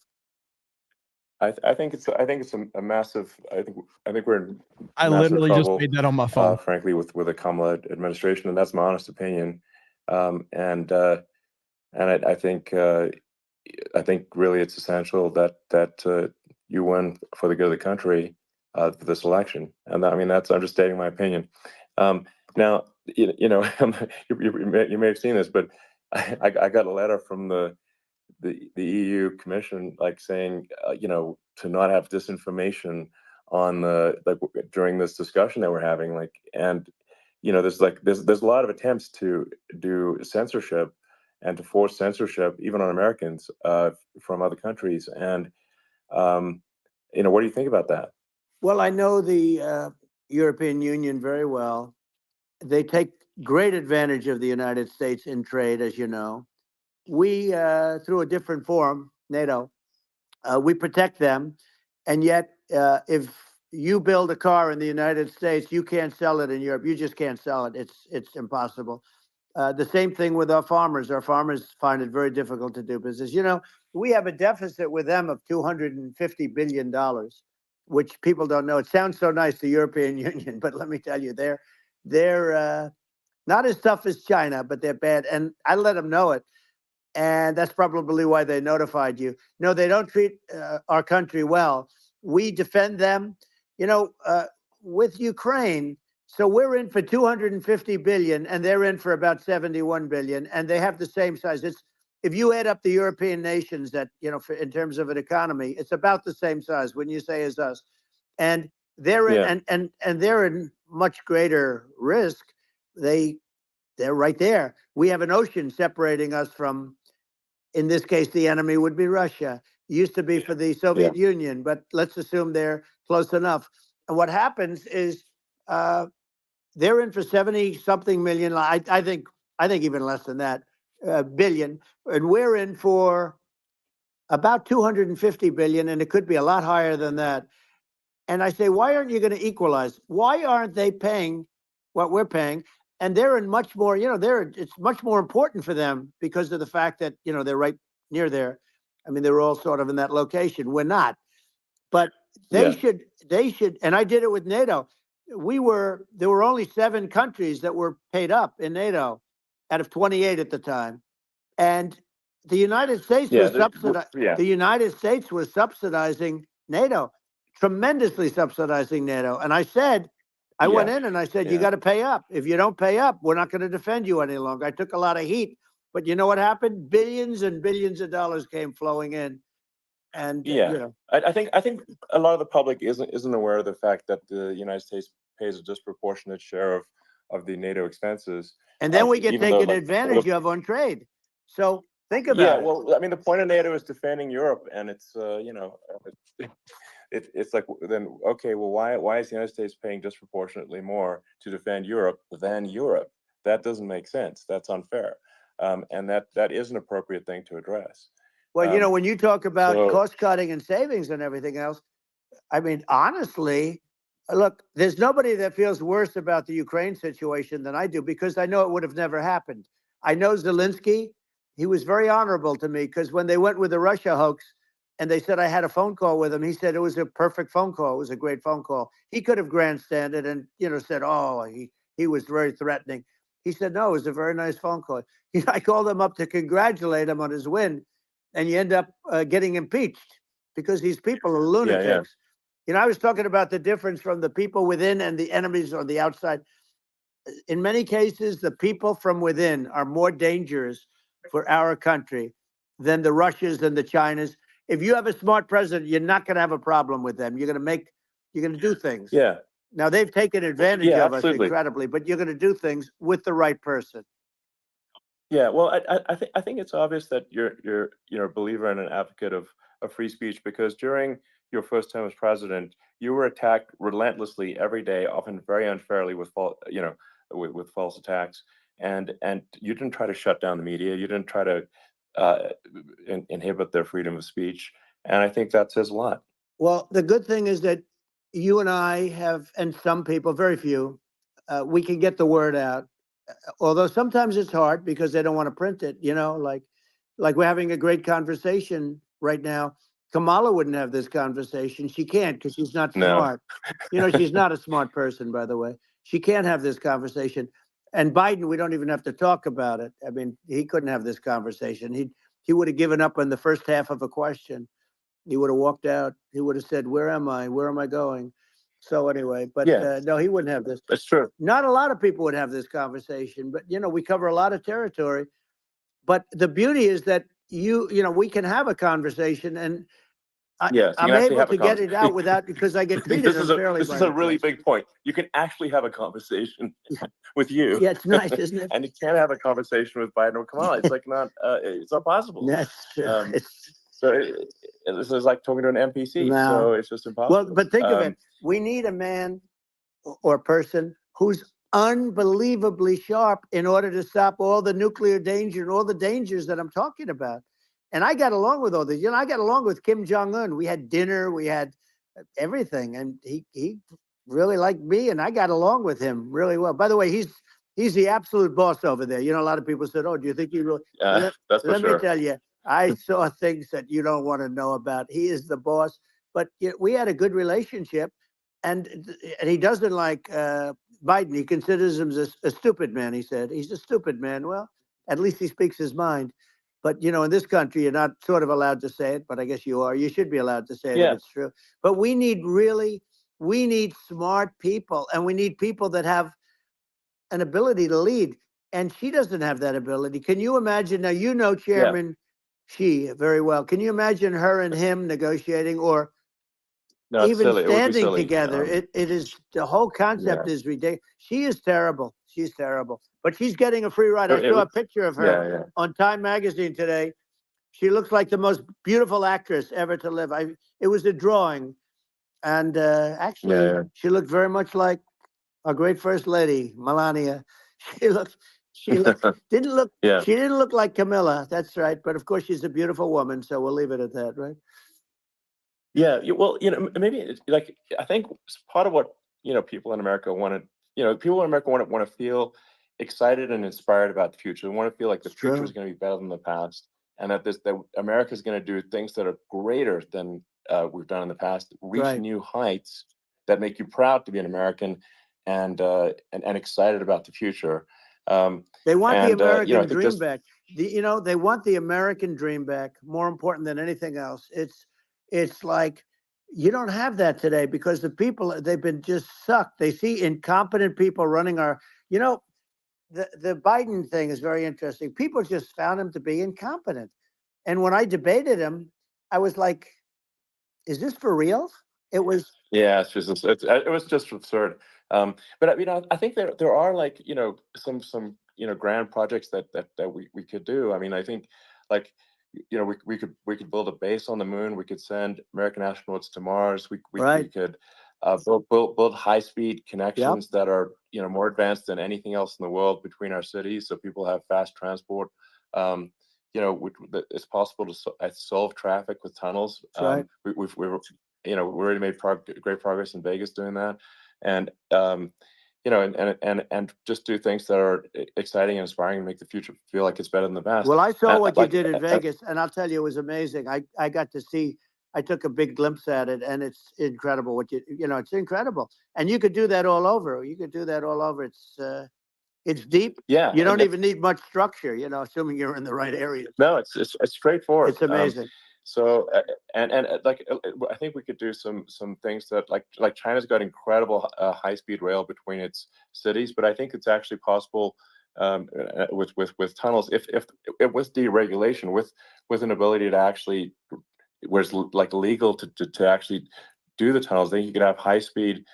I think it's a massive. I think we're in. I literally just made that on my phone. Frankly, with the Kamala administration, and that's my honest opinion. And I think really it's essential that you win for the good of the country for this election. And I'm just stating my opinion. Now, you may have seen this, but I got a letter from the EU Commission, saying, to not have disinformation on during this discussion that we're having, and there's a lot of attempts to do censorship and to force censorship even on Americans from other countries. And what do you think about that? Well, I know the European Union very well. They take great advantage of the United States in trade, as you know. We, through a different forum, NATO, we protect them. And yet, if you build a car in the United States, you can't sell it in Europe. You just can't sell it. It's impossible. The same thing with our farmers. Our farmers find it very difficult to do business. We have a deficit with them of $250 billion, which people don't know. It sounds so nice, the European Union, but let me tell you, they're not as tough as China, but they're bad. And I let them know it. And that's probably why they notified you. No, they don't treat our country well. We defend them, with Ukraine. So we're in for 250 billion and they're in for about 71 billion. And they have the same size. If you add up the European nations that, in terms of an economy, it's about the same size when you say as us. And they're in, and they're in much greater risk. They're right there. We have an ocean separating us from, in this case, the enemy would be Russia. It used to be for the Soviet Union, but let's assume they're close enough. And what happens is they're in for 70-something million. I think even less than that, billion. And we're in for about 250 billion, and it could be a lot higher than that. And I say, why aren't you going to equalize? Why aren't they paying what we're paying? And they're in much more, it's much more important for them because of the fact that, they're right near there. I mean, they're all sort of in that location. We're not. But they should, and I did it with NATO. there were only 7 countries that were paid up in NATO out of 28 at the time. And the United States was the United States was subsidizing NATO, tremendously subsidizing NATO. And I said, I went in and I said, you got to pay up. If you don't pay up, we're not going to defend you any longer. I took a lot of heat, but you know what happened? Billions and billions of dollars came flowing in. And Yeah, you know, I think a lot of the public isn't aware of the fact that the United States pays a disproportionate share of the NATO expenses. and then we get even though, taken like, advantage of on trade. So think about it. well, I mean, the point of NATO is defending Europe, and it's it's like, then okay, well, why is the United States paying disproportionately more to defend Europe than Europe? That doesn't make sense. That's unfair, and that is an appropriate thing to address. Well, you know, when you talk about so- cost cutting and savings and everything else, I mean, honestly, look, there's nobody that feels worse about the Ukraine situation than I do, because I know it would have never happened. I know Zelensky. He was very honorable to me, because when they went with the Russia hoax and they said I had a phone call with him, he said it was a perfect phone call. It was a great phone call. He could have grandstanded and, you know, said, oh, he was very threatening. He said, no, it was a very nice phone call. I called him up to congratulate him on his win, and you end up getting impeached because these people are lunatics. Yeah. You know, I was talking about the difference from the people within and the enemies on the outside. In many cases, the people from within are more dangerous for our country than the Russians and the Chinas. If you have a smart president, you're not going to have a problem with them. You're going to do things. Yeah. Now, they've taken advantage Yeah, of absolutely. us incredibly, but you're going to do things with the right person. Yeah, well, I think it's obvious that you're a believer and an advocate of free speech, because during your first term as president, you were attacked relentlessly every day, often very unfairly with with false attacks, and you didn't try to shut down the media. You didn't try to inhibit their freedom of speech, and I think that says a lot. Well, the good thing is that you and I have, and some people, very few, we can get the word out. Although sometimes it's hard because they don't want to print it, you know, like we're having a great conversation right now. Kamala wouldn't have this conversation. She can't, because she's not No. smart. You know, she's not a smart person, by the way. She can't have this conversation. And Biden, we don't even have to talk about it. I mean, he couldn't have this conversation. He would have given up on the first half of a question. He would have walked out. He would have said, where am I? Where am I going? So anyway, but no, he wouldn't have this. That's true. Not a lot of people would have this conversation, but, you know, we cover a lot of territory. But the beauty is that you know, we can have a conversation, and Yes, you I'm can actually able have a to get it out without, because I get treated unfairly. This is a really big point. You can actually have a conversation with you. Yeah, it's nice, isn't it? And you can't have a conversation with Biden or Kamala. It's like it's not possible. That's This is like talking to an NPC. No. So it's just impossible. Well, but think of it. We need a man or person who's unbelievably sharp in order to stop all the nuclear danger and all the dangers that I'm talking about. And I got along with all these. You know, I got along with Kim Jong-un. We had dinner, we had everything, and he really liked me, and I got along with him really well. By the way, he's the absolute boss over there. You know, a lot of people said, "Oh, do you think he really?" That's for Let sure. me tell you, I saw things that you don't want to know about. He is the boss. But we had a good relationship, and he doesn't like Biden. He considers him a stupid man. He said he's a stupid man. Well, at least he speaks his mind. But, you know, in this country, you're not sort of allowed to say it, but I guess you are. You should be allowed to say it if it's true. But we need smart people, and we need people that have an ability to lead. And she doesn't have that ability. Can you imagine? Now, you know Chairman Xi very well. Can you imagine her and him negotiating, or No, it's even silly. It would be standing silly. together? It is, the whole concept is ridiculous. She is terrible. She's terrible. But she's getting a free ride. I saw a picture of her on Time Magazine today. She looks like the most beautiful actress ever to live. It was a drawing. And actually, she looked very much like our great First Lady, Melania. She didn't look like Camilla. That's right. But of course, she's a beautiful woman. So we'll leave it at that, right? Yeah. Well, you know, maybe it's like, I think part of what, you know, people in America want to feel excited and inspired about the future. They want to feel like the future is going to be better than the past, and that America is going to do things that are greater than we've done in the past, reach new heights that make you proud to be an American. and excited about the future. They want the American I think dream just back. They want the American dream back. More important than anything else. It's like you don't have that today because the people, they've been just sucked. They see incompetent people running our. The Biden thing is very interesting. People just found him to be incompetent, and when I debated him, I was like, "Is this for real?" It was. Yeah, it was just absurd. But I think there are like some grand projects that we could do. I mean, I think like we could build a base on the moon. We could send American astronauts to Mars. We Right. could build high speed connections that are more advanced than anything else in the world between our cities, so people have fast transport. It's possible to solve traffic with tunnels. That's right. We've we already made great progress in Vegas doing that, and and just do things that are exciting and inspiring and make the future feel like it's better than the past. Well, I saw what you Like, did in Vegas, and I'll tell you, it was amazing. I got to see. I took a big glimpse at it, and it's incredible. It's incredible, and you could do that all over. You could do that all over. It's deep. Yeah, You don't even need much structure. Assuming you're in the right area. no, it's straightforward. It's amazing. I think we could do some things that like China's got incredible high speed rail between its cities, but I think it's actually possible with tunnels if with deregulation, with an ability to actually where it's like legal to actually do the tunnels. Then you could have high speed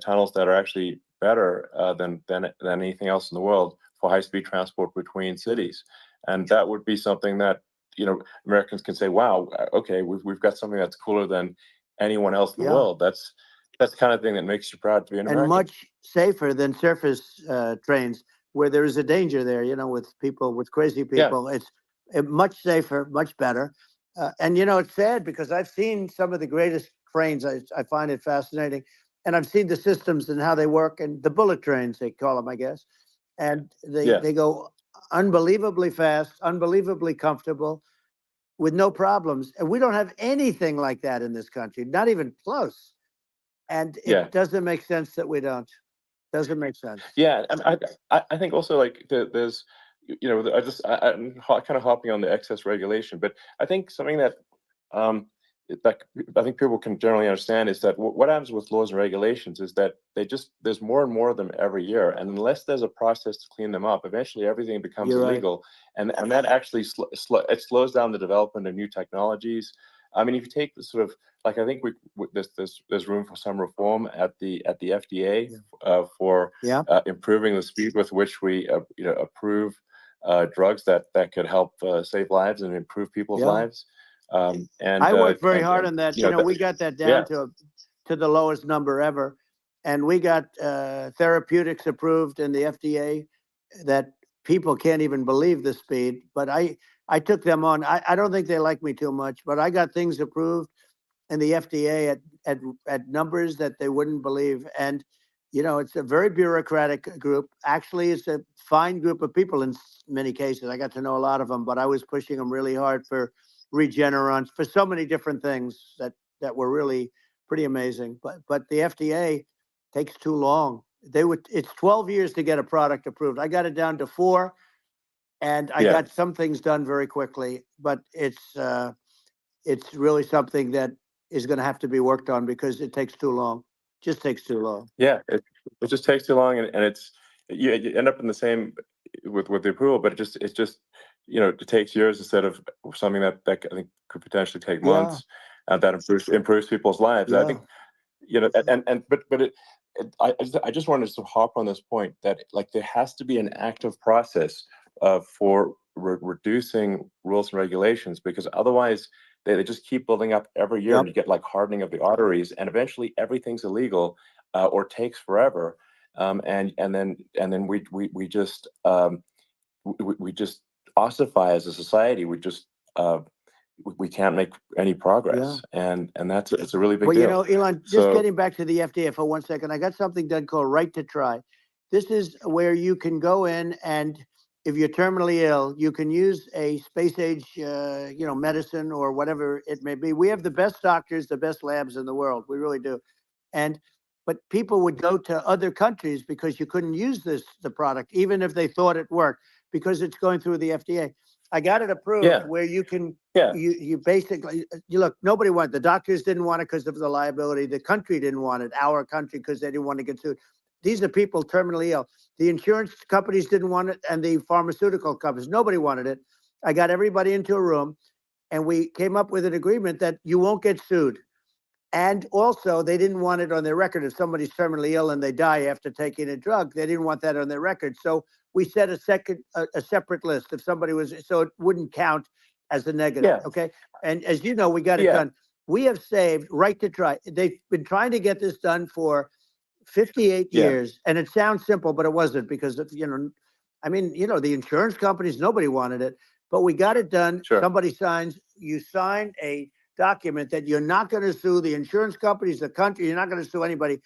tunnels that are actually better than anything else in the world for high speed transport between cities, and that would be something that Americans can say, wow, okay, we've got something that's cooler than anyone else in the world. That's the kind of thing that makes you proud to be an And American. much safer than surface trains, where there is a danger there. With crazy people, it's much safer, much better. And it's sad because I've seen some of the greatest trains. I find it fascinating, and I've seen the systems and how they work, and the bullet trains they call them, I guess, and they go unbelievably fast, unbelievably comfortable, with no problems. And we don't have anything like that in this country, not even close. And it doesn't make sense that we don't. Doesn't make sense. Yeah, and I think also like there's I'm kind of hopping on the excess regulation, but I think something that that I think people can generally understand is that what happens with laws and regulations is that there's more and more of them every year, and unless there's a process to clean them up, eventually everything becomes You're right. illegal, and that actually it slows down the development of new technologies. I mean, if you take the sort of like I think there's room for some reform at the FDA for improving the speed with which we approve drugs that could help save lives and improve people's lives. And I worked very hard on that. We got that down to the lowest number ever, and we got therapeutics approved in the FDA that people can't even believe the speed. But I took them on. I don't think they like me too much, but I got things approved in the FDA at numbers that they wouldn't believe. And it's a very bureaucratic group. Actually, it's a fine group of people in many cases. I got to know a lot of them, but I was pushing them really hard for Regeneron, for so many different things that were really pretty amazing. But the FDA takes too long. It's 12 years to get a product approved. I got it down to 4, and I got some things done very quickly. But it's really something that is going to have to be worked on because it takes too long. Just takes too long. Yeah, it just takes too long, and it's you end up in the same with the approval, but it's just it takes years instead of something that I think could potentially take months, and that improves people's lives. I think I just wanted to hop on this point that like there has to be an active process for reducing rules and regulations, because otherwise they just keep building up every year, and you get like hardening of the arteries, and eventually everything's illegal or takes forever, and then we just ossify as a society. We can't make any progress, and it's a really big deal. Elon, just getting back to the FDA for 1 second, I got something done called Right to Try. This is where you can go in, and if you're terminally ill, you can use a space age, medicine or whatever it may be. We have the best doctors, the best labs in the world. We really do. And but people would go to other countries because you couldn't use the product, even if they thought it worked, because it's going through the FDA. I got it approved where you can, you basically, you look, nobody wanted, the doctors didn't want it because of the liability. The country didn't want it, our country, because they didn't want to get sued. These are people terminally ill. The insurance companies didn't want it, and the pharmaceutical companies, nobody wanted it. I got everybody into a room, and we came up with an agreement that you won't get sued. And also, they didn't want it on their record. If somebody's terminally ill and they die after taking a drug, they didn't want that on their record. So we set a separate list. If somebody was, so it wouldn't count as a negative. Okay. And as you know, we got it done. We have saved right to try. They've been trying to get this done for 58 years. And it sounds simple, but it wasn't, because of, I mean, the insurance companies, nobody wanted it, but we got it done. Somebody signs, you sign a document that you're not going to sue the insurance companies, the country, you're not going to sue anybody.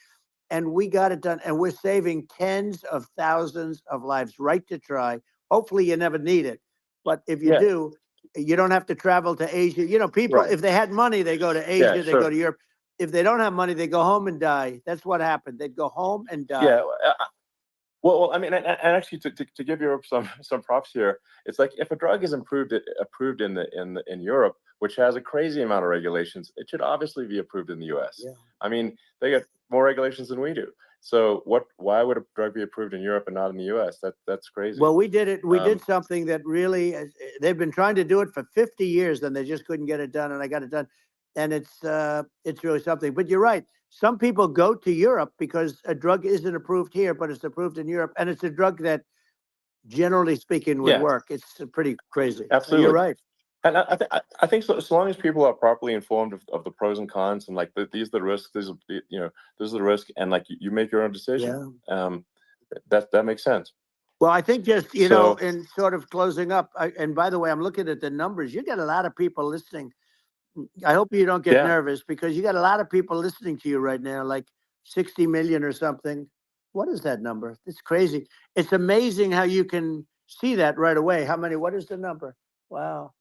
And we got it done. And we're saving tens of thousands of lives. Right to try. Hopefully you never need it. But if you do, you don't have to travel to Asia. People, if they had money, they go to Asia, they go to Europe. If they don't have money, they go home and die. That's what happened. They'd go home and die. Yeah. Well, I mean, and actually, to give Europe some props here, it's like if a drug is approved in Europe, which has a crazy amount of regulations, it should obviously be approved in the U.S. Yeah. I mean, they got more regulations than we do. So why would a drug be approved in Europe and not in the U.S.? That's crazy. Well, we did it. We did something that really, they've been trying to do it for 50 years, and they just couldn't get it done, and I got it done. And it's really something. But you're right. Some people go to Europe because a drug isn't approved here, but it's approved in Europe, and it's a drug that, generally speaking, would work. It's pretty crazy. Absolutely, you're right. And I think so long as people are properly informed of the pros and cons, and like these are the risks, this is the risk, and like you make your own decision. That makes sense. Well, I think just in sort of closing up, and by the way, I'm looking at the numbers. You got a lot of people listening. I hope you don't get nervous, because you got a lot of people listening to you right now, like 60 million or something. What is that number? It's crazy. It's amazing how you can see that right away. What is the number? Wow.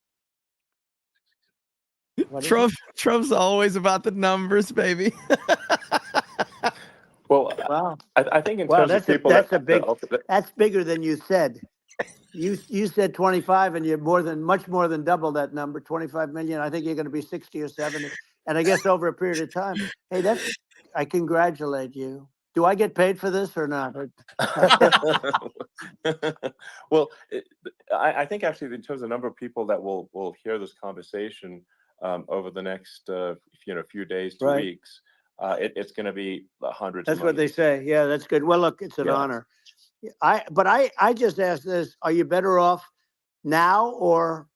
Trump's always about the numbers, baby. Well, wow. I think in terms of people, that's bigger than you said. You said 25, and you're much more than double that number, 25 million. I think you're going to be 60 or 70, and I guess over a period of time. Hey, I congratulate you. Do I get paid for this or not? Well, I think actually in terms of the number of people that will hear this conversation over the next few days to weeks, it's going to be hundreds. That's what they say. Yeah, that's good. Well, look, it's an honor. I just asked this: are you better off now, or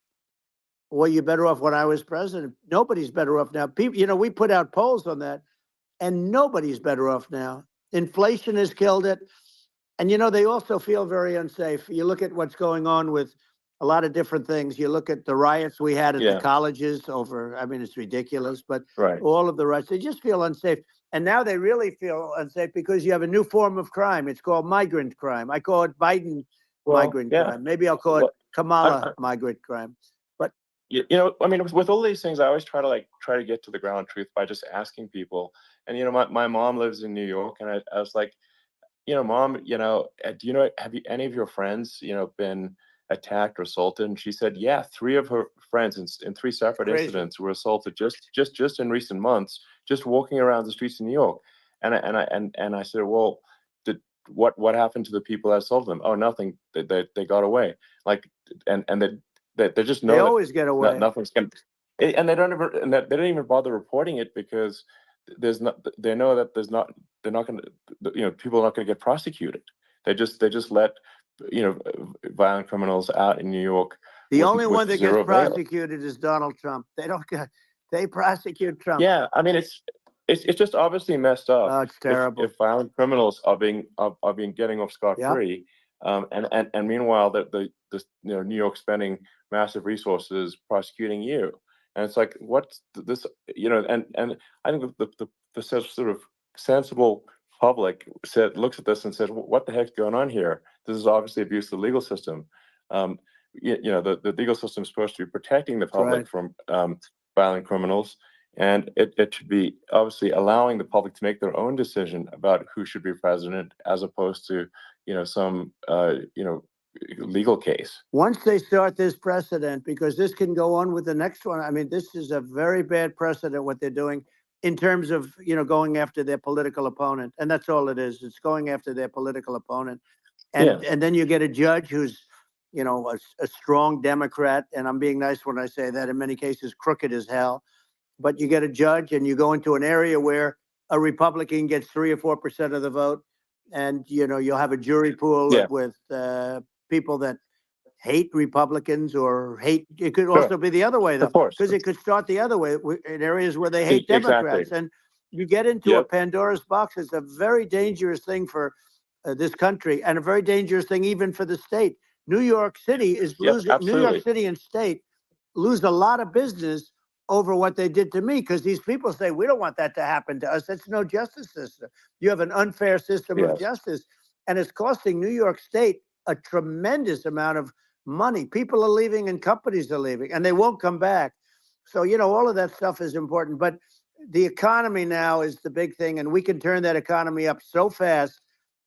were you better off when I was president? Nobody's better off now. People, we put out polls on that, and nobody's better off now. Inflation has killed it, and they also feel very unsafe. You look at what's going on with a lot of different things. You look at the riots we had at the colleges over. I mean, it's ridiculous, but all of the riots, they just feel unsafe. And now they really feel unsafe because you have a new form of crime. It's called migrant crime. I call it Biden migrant crime. Maybe I'll call it Kamala migrant crime. But I mean, with all these things, I always try to get to the ground truth by just asking people. And my mom lives in New York, and I was like, Mom, have any of your friends been attacked or assaulted? And she said, yeah, 3 of her friends in 3 separate incidents were assaulted just in recent months, just walking around the streets of New York. And I said, well, what happened to the people that assaulted them? Oh, nothing. They got away. Like, and they just know they always get away. Nothing's going. And they don't even bother reporting it, because they know that they're not going to, people are not going to get prosecuted. They just let violent criminals out in New York. The only one that gets prosecuted is Donald Trump. They prosecute Trump. Yeah, I mean, it's just obviously messed up. Oh, it's terrible. If violent criminals are being getting off scot-free, and meanwhile the New York spending massive resources prosecuting you, and it's like, what's this? And I think the sort of sensible public looks at this and says, what the heck's going on here? This is obviously abuse of the legal system. The legal system is supposed to be protecting the public from violent criminals, And it should be obviously allowing the public to make their own decision about who should be president, as opposed to, some, legal case. Once they start this precedent, because this can go on with the next one. I mean, this is a very bad precedent, what they're doing in terms of, going after their political opponent. And that's all it is. It's going after their political opponent. And then you get a judge who's, a strong Democrat. And I'm being nice when I say that, in many cases, crooked as hell. But you get a judge and you go into an area where a Republican gets 3 or 4% of the vote. And, you'll have a jury pool with people that hate Republicans or hate. It could also be the other way, though, because it could start the other way in areas where they hate Democrats. And you get into a Pandora's box. It's a very dangerous thing for this country, and a very dangerous thing even for the state. New York City is losing. New York City and state lose a lot of business over what they did to me, because these people say, we don't want that to happen to us. That's no justice system. You have an unfair system of justice, and it's costing New York State a tremendous amount of money. People are leaving and companies are leaving, and they won't come back. So, all of that stuff is important. But the economy now is the big thing, and we can turn that economy up so fast,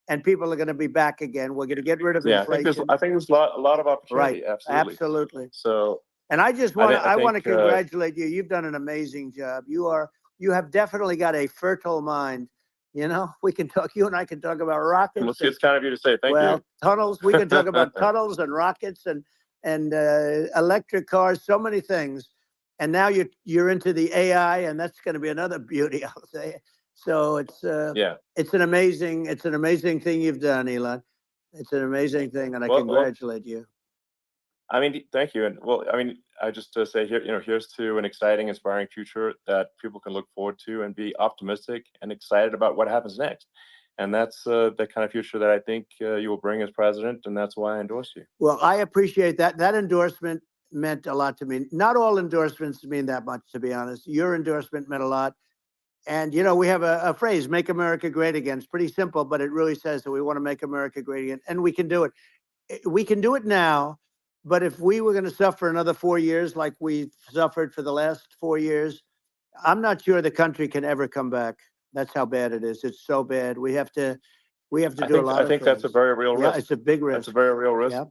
and people are going to be back again. We're going to get rid of inflation. I think there's a lot of opportunity. Right. Absolutely. So, and I just want to congratulate you. You've done an amazing job. You have definitely got a fertile mind. We can talk. You and I can talk about rockets. It's kind of you to say. Thank you. Tunnels. We can talk about tunnels and rockets and electric cars. So many things. And now you're into the AI, and that's going to be another beauty, I'll say. So it's an amazing thing you've done, Elon. It's an amazing thing, and I congratulate you. I mean, thank you. And I just say here, here's to an exciting, inspiring future that people can look forward to and be optimistic and excited about what happens next. And that's the kind of future that I think you will bring as president. And that's why I endorse you. Well, I appreciate that. That endorsement meant a lot to me. Not all endorsements mean that much, to be honest. Your endorsement meant a lot. And, we have a phrase, make America great again. It's pretty simple, but it really says that we want to make America great again. And we can do it. We can do it now. But if we were going to suffer another 4 years like we suffered for the last 4 years, I'm not sure the country can ever come back. That's how bad it is. It's so bad. We have to do a lot of things. I think that's a very real risk. Yeah, it's a big risk. It's a very real risk. Yep.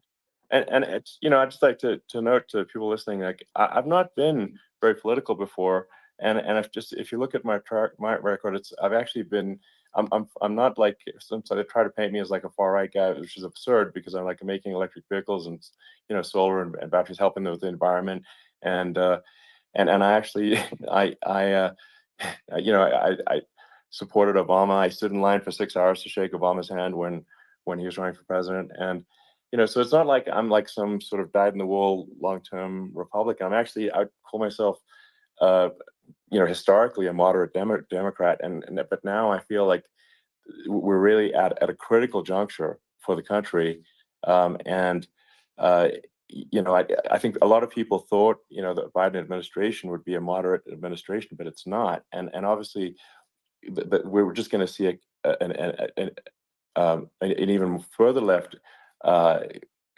And it's, I'd just like to note to people listening, like I've not been very political before. And if you look at my record, I've actually been, I'm not like, some they try to paint me as like a far right guy, which is absurd, because I'm like making electric vehicles and solar and batteries, helping with the environment, and I actually I supported Obama. I stood in line for 6 hours to shake Obama's hand when he was running for president, and so it's not like I'm like some sort of dyed-in-the-wool long-term Republican. I'd call myself historically a moderate Democrat, but now I feel like we're really at a critical juncture for the country, and I think a lot of people thought the Biden administration would be a moderate administration, but it's not, and obviously we're just going to see an even further left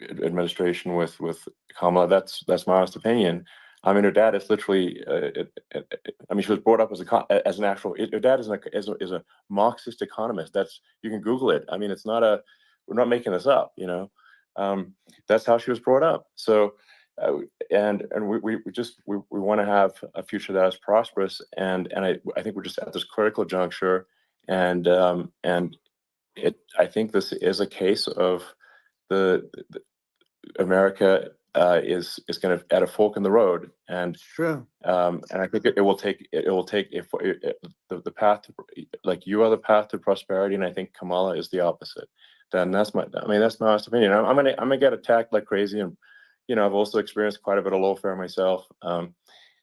administration with Kamala. That's my honest opinion. I mean, her dad is literally. She was brought up as an actual. Her dad is a Marxist economist. You can Google it. I mean, it's not we're not making this up. That's how she was brought up. So, and we want to have a future that is prosperous. And I think we're just at this critical juncture. And I think this is a case of the America. Is going to at a fork in the road, and true. And I think it will take the path to, like you are the path to prosperity, and I think Kamala is the opposite. Then that's my honest opinion. I'm gonna get attacked like crazy, and I've also experienced quite a bit of lawfare myself, but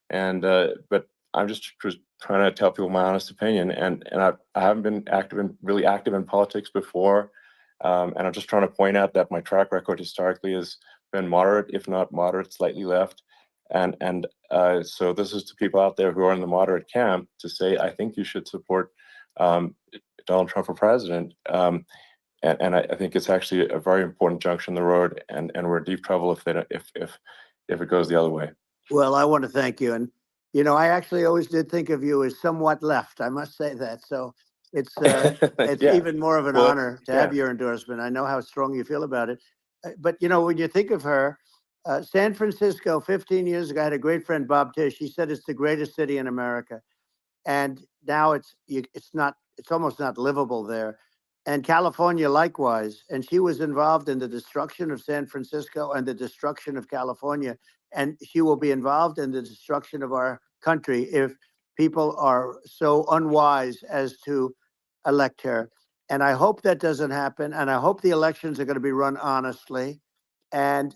I'm just trying to tell people my honest opinion, and I haven't been really active in politics before, and I'm just trying to point out that my track record historically is been moderate, if not moderate, slightly left, and so this is to people out there who are in the moderate camp to say, I think you should support Donald Trump for president, and I think it's actually a very important junction in the road, and we're in deep trouble if it goes the other way. Well, I want to thank you, and You know, I actually always did think of you as somewhat left. I must say that. So it's it's Yeah. even more of an Well, honor to have yeah. your endorsement. I know how strong you feel about it. But you know, when you think of her, San Francisco, 15 years ago, I had a great friend, Bob Tish. He said it's the greatest city in America, and now it's not. It's almost not livable there. And California likewise. And she was involved in the destruction of San Francisco and the destruction of California. And she will be involved in the destruction of our country if people are so unwise as to elect her. And I hope that doesn't happen. And I hope the elections are going to be run honestly. And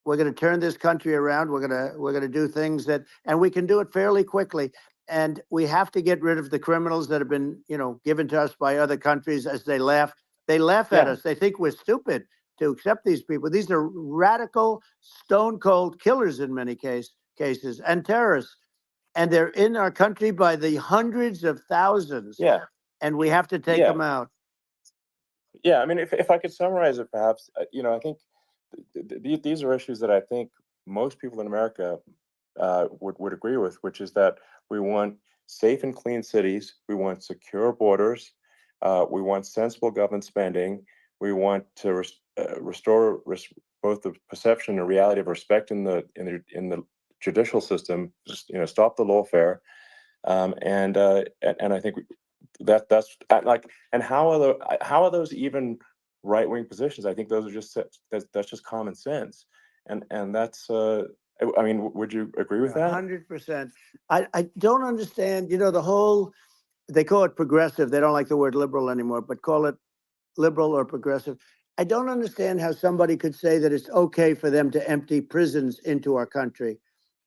we're going to turn this country around. We're going to do things that, and we can do it fairly quickly. And we have to get rid of the criminals that have been, you know, given to us by other countries as they laugh. They laugh at us. They think we're stupid to accept these people. These are radical, stone cold killers in many cases and terrorists. And they're in our country by the hundreds of thousands. Yeah. And we have to take them out. Yeah. I mean, if I could summarize it, perhaps, you know, I think these are issues that I think most people in America would agree with, which is that we want safe and clean cities, we want secure borders, we want sensible government spending, we want to restore both the perception and reality of respect in the judicial system, just, you know, stop the lawfare, and I think that's like, and how are those even right-wing positions? I think those are just that's just common sense, and that's I mean, would you agree with that? 100%. I don't understand, you know, the whole, they call it progressive. They don't like the word liberal anymore, but call it liberal or progressive. I don't understand how somebody could say that it's okay for them to empty prisons into our country.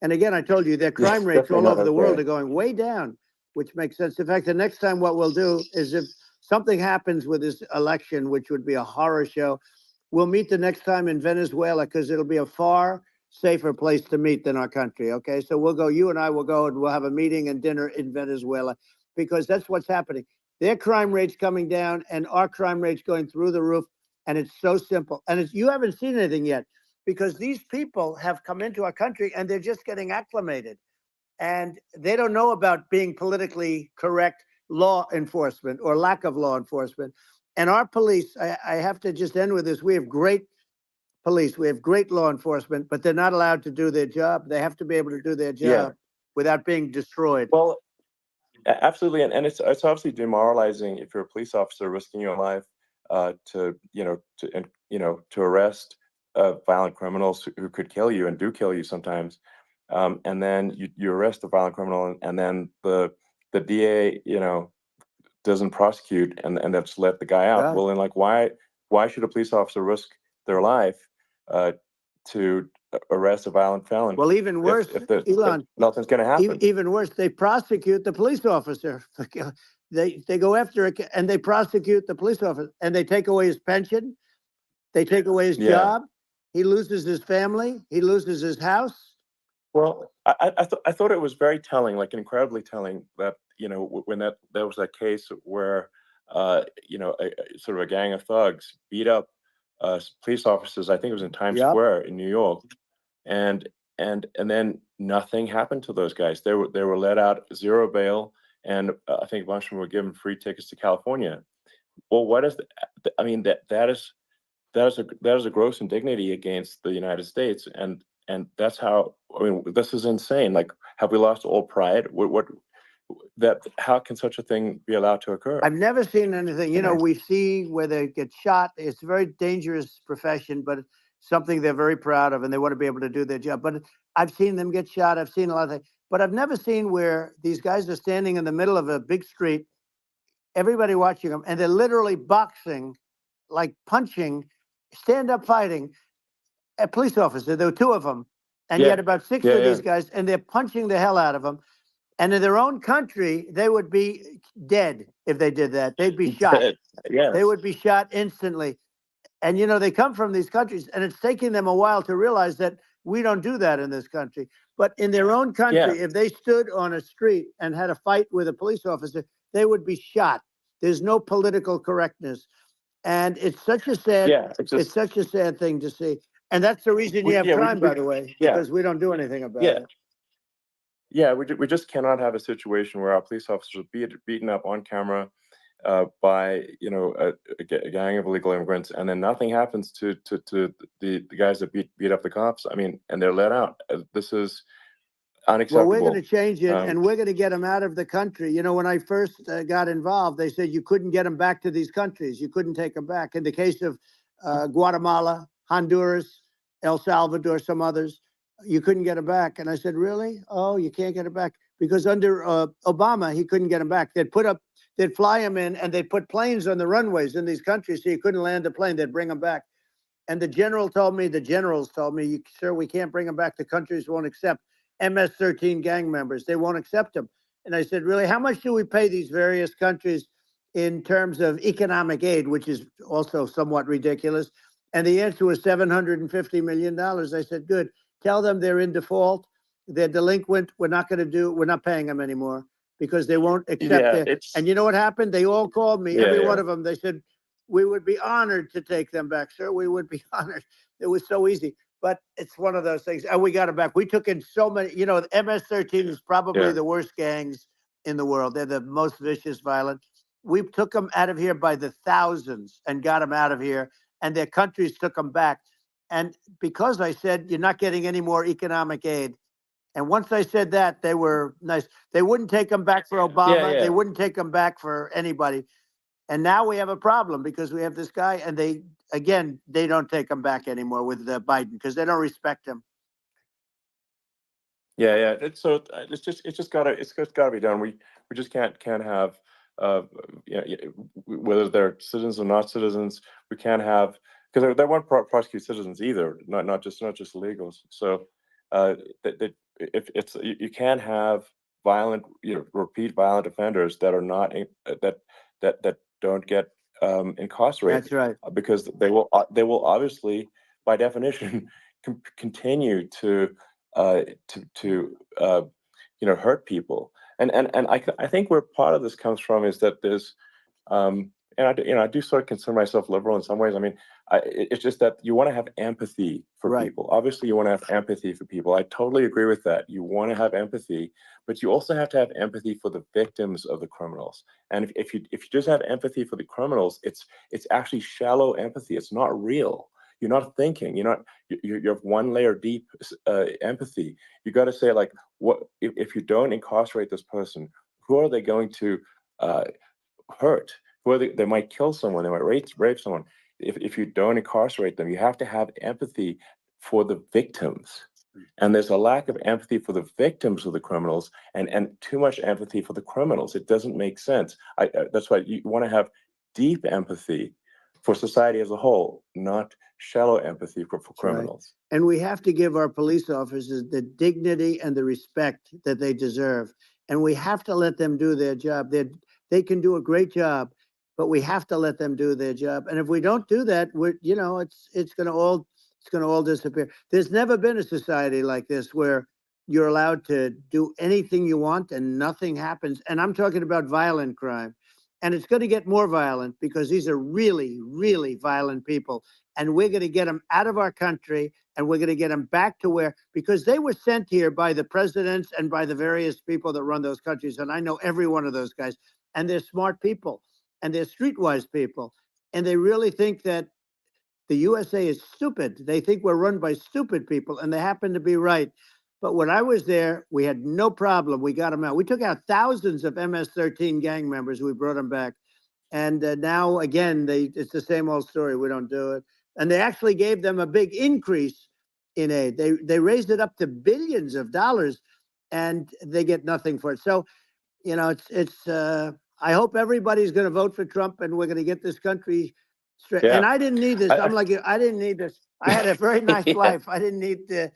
And again, I told you their crime rates all over the world are going way down, which makes sense. In fact, the next time what we'll do is, if something happens with this election, which would be a horror show, we'll meet the next time in Venezuela, because it'll be a far safer place to meet than our country. Okay, so we'll go, you and I will go, and we'll have a meeting and dinner in Venezuela, because that's what's happening. Their crime rates coming down and our crime rates going through the roof. And it's so simple. And you haven't seen anything yet, because these people have come into our country and they're just getting acclimated. And they don't know about being politically correct law enforcement or lack of law enforcement. And our police, I have to just end with this. We have great police. We have great law enforcement, but they're not allowed to do their job. They have to be able to do their job without being destroyed. Well, absolutely, and it's obviously demoralizing if you're a police officer risking your life to arrest violent criminals who could kill you and do kill you sometimes, and then you arrest a violent criminal, and then the DA, you know, doesn't prosecute and they just let the guy out. Right. Well, then, like, why should a police officer risk their life to arrest a violent felon? Well, even worse, Elon, if nothing's going to happen. Even worse, they prosecute the police officer. They go after it and they prosecute the police officer, and they take away his pension. They take away his job. He loses his family. He loses his house. Well, I thought it was very telling, like incredibly telling, that, you know, when there was that case where you know, sort of a gang of thugs beat up police officers. I think it was in Times Square in New York, and then nothing happened to those guys. They were let out, zero bail, and I think a bunch of them were given free tickets to California. Well, what is I mean, that is a gross indignity against the United States, and that's how, I mean, this is insane. Like, have we lost all pride? How can such a thing be allowed to occur? I've never seen anything. You know, we see where they get shot. It's a very dangerous profession, but it's something they're very proud of, and they want to be able to do their job. But I've seen them get shot. I've seen a lot of things, but I've never seen where these guys are standing in the middle of a big street, everybody watching them, and they're literally boxing, like punching, stand up fighting a police officer. There were two of them, and yet about six of these guys, and they're punching the hell out of them. And in their own country, they would be dead if they did that. They'd be shot. Yes. They would be shot instantly. And, you know, they come from these countries, and it's taking them a while to realize that we don't do that in this country. But in their own country, if they stood on a street and had a fight with a police officer, they would be shot. There's no political correctness. And it's such a sad, it's such a sad thing to see. And that's the reason you have crime, by the way, because we don't do anything about it. Yeah, we just cannot have a situation where our police officers are beaten up on camera by a gang of illegal immigrants, and then nothing happens to the guys that beat up the cops. I mean, and they're let out. This is Well, unacceptable. we're going to change it, and we're going to get them out of the country. You know, when I first got involved, they said you couldn't get them back to these countries. You couldn't take them back. In the case of Guatemala, Honduras, El Salvador, some others, you couldn't get them back. And I said, really? Oh, you can't get them back? Because under Obama, he couldn't get them back. They'd fly them in, and they'd put planes on the runways in these countries, so you couldn't land a plane. They'd bring them back. And the generals told me, sir, we can't bring them back. The countries won't accept MS-13 gang members. They won't accept them. And I said, really, how much do we pay these various countries in terms of economic aid, which is also somewhat ridiculous? And the answer was $750 million. I said, good. Tell them they're in default. They're delinquent. We're not paying them anymore because they won't accept it. And you know what happened? They all called me, every one of them. They said, we would be honored to take them back, sir. We would be honored. It was so easy. But it's one of those things. And we got them back. We took in so many, the MS-13 is probably the worst gangs in the world. They're the most vicious, violent. We took them out of here by the thousands and got them out of here. And their countries took them back. And because I said, you're not getting any more economic aid. And once I said that, they were nice. They wouldn't take them back for Obama. They wouldn't take them back for anybody. And now we have a problem because we have this guy, and they don't take him back anymore with Biden because they don't respect him. Yeah. It's just gotta be done. We just can't have whether they're citizens or not citizens. We can't have, because they won't prosecute citizens either, not just illegals. So if you can't have violent, repeat violent offenders that are not that don't get incarcerated. That's right. Because they will obviously, by definition, continue to hurt people. And I think where part of this comes from is that there's and I do sort of consider myself liberal in some ways. I mean, it's just that you want to have empathy for people. Obviously, you want to have empathy for people. I totally agree with that. You want to have empathy, but you also have to have empathy for the victims of the criminals. And if you just have empathy for the criminals, it's actually shallow empathy. It's not real. You're not thinking. You have one layer deep empathy. You got to say, like, what if you don't incarcerate this person? Who are they going to hurt? Who are they might kill someone. They might rape someone. If you don't incarcerate them, you have to have empathy for the victims. And there's a lack of empathy for the victims of the criminals, and too much empathy for the criminals. It doesn't make sense. That's why you want to have deep empathy for society as a whole, not shallow empathy for criminals. Right. And we have to give our police officers the dignity and the respect that they deserve. And we have to let them do their job. They can do a great job, but we have to let them do their job. And if we don't do that, it's going to all disappear. There's never been a society like this where you're allowed to do anything you want and nothing happens. And I'm talking about violent crime. And it's going to get more violent because these are really, really violent people. And we're going to get them out of our country, and we're going to get them back to because they were sent here by the presidents and by the various people that run those countries. And I know every one of those guys. And they're smart people, and they're streetwise people. And they really think that the USA is stupid. They think we're run by stupid people, and they happen to be right. But when I was there, we had no problem. We got them out. We took out thousands of MS-13 gang members. We brought them back. And now, again, it's the same old story. We don't do it. And they actually gave them a big increase in aid. They raised it up to billions of dollars, and they get nothing for it. So, I hope everybody's going to vote for Trump, and we're going to get this country straight. Yeah. And I didn't need this. I didn't need this. I had a very nice life. I didn't need to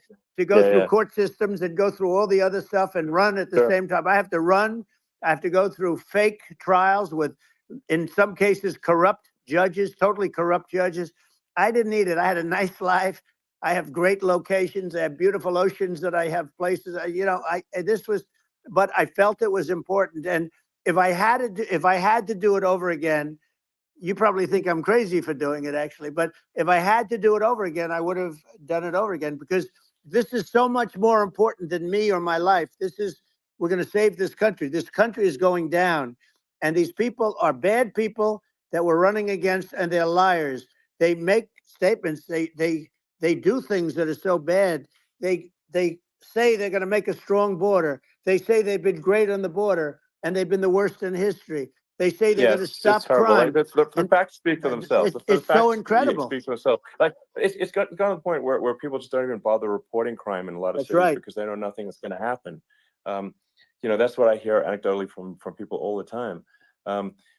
go through court systems and go through all the other stuff and run at the same time. I have to run. I have to go through fake trials with, in some cases, corrupt judges, totally corrupt judges. I didn't need it. I had a nice life. I have great locations. I have beautiful oceans that I have places. But I felt it was important. And if I had to do it over again, you probably think I'm crazy for doing it, actually. But if I had to do it over again, I would have done it over again, because this is so much more important than me or my life. This is we're going to save this country. This country is going down. And these people are bad people that we're running against, and they're liars. They make statements. They do things that are so bad. They say they're going to make a strong border. They say they've been great on the border, and they've been the worst in history. They say they're going to stop it's horrible. crime. Like, the facts speak for themselves. It's so incredible. Speak for themselves. Like it's gotten to the point where people just don't even bother reporting crime in a lot of That's cities right. because they know nothing is going to happen. That's what I hear anecdotally from people all the time.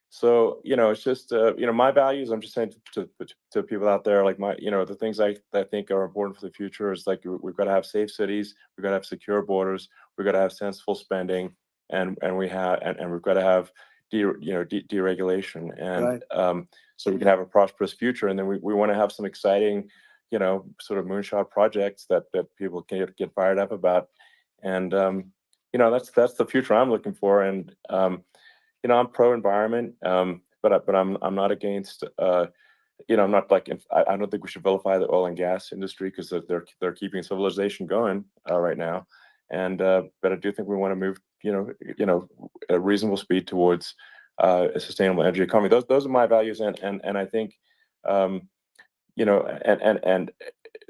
So it's just my values. I'm just saying to people out there, like the things I think are important for the future is like we've got to have safe cities, we've got to have secure borders, we've got to have sensible spending, and we've got to have deregulation, and right. So we can have a prosperous future. And then we want to have some exciting, sort of moonshot projects that people can get fired up about, and that's the future I'm looking for. And I'm pro environment, but I'm not against. I'm not like I don't think we should vilify the oil and gas industry because they're keeping civilization going right now, and but I do think we want to move a reasonable speed towards a sustainable energy economy. Those are my values, and I think and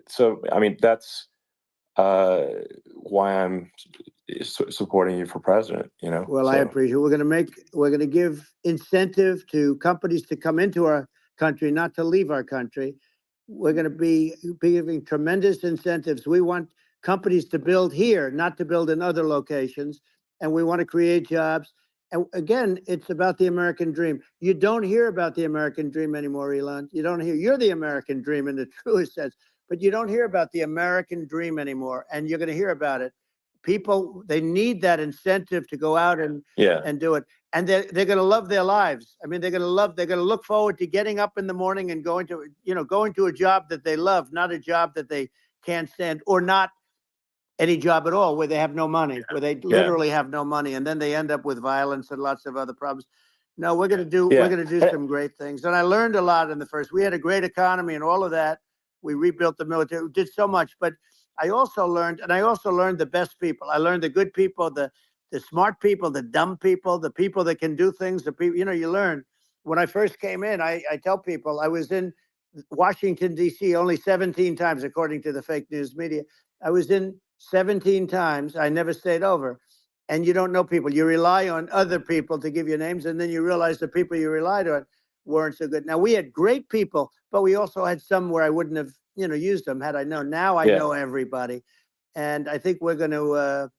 so I mean that's why I'm supporting you for president. Well, I appreciate it. We're going to give incentive to companies to come into our country, not to leave our country. We're going to be giving tremendous incentives. We want companies to build here, not to build in other locations. And we want to create jobs. And again, it's about the American dream. You don't hear about the American dream anymore, Elon. You don't hear. You're the American dream in the truest sense, but you don't hear about the American dream anymore. And you're going to hear about it. People, they need that incentive to go out and do it. And they're going to love their lives. I mean, they're going to look forward to getting up in the morning and going to a job that they love, not a job that they can't stand, or not any job at all where they have no money, where they literally have no money. And then they end up with violence and lots of other problems. No, we're going to do some great things. And I learned a lot in the first. We had a great economy and all of that. We rebuilt the military, we did so much, but I also learned the best people. I learned the good people, the smart people, the dumb people, the people that can do things, the people, you learn. When I first came in, I tell people I was in Washington, D.C. only 17 times, according to the fake news media. I was in 17 times. I never stayed over. And you don't know people. You rely on other people to give you names, and then you realize the people you relied on weren't so good. Now, we had great people, but we also had some where I wouldn't have used them had I known. Now I know everybody, and I think we're going to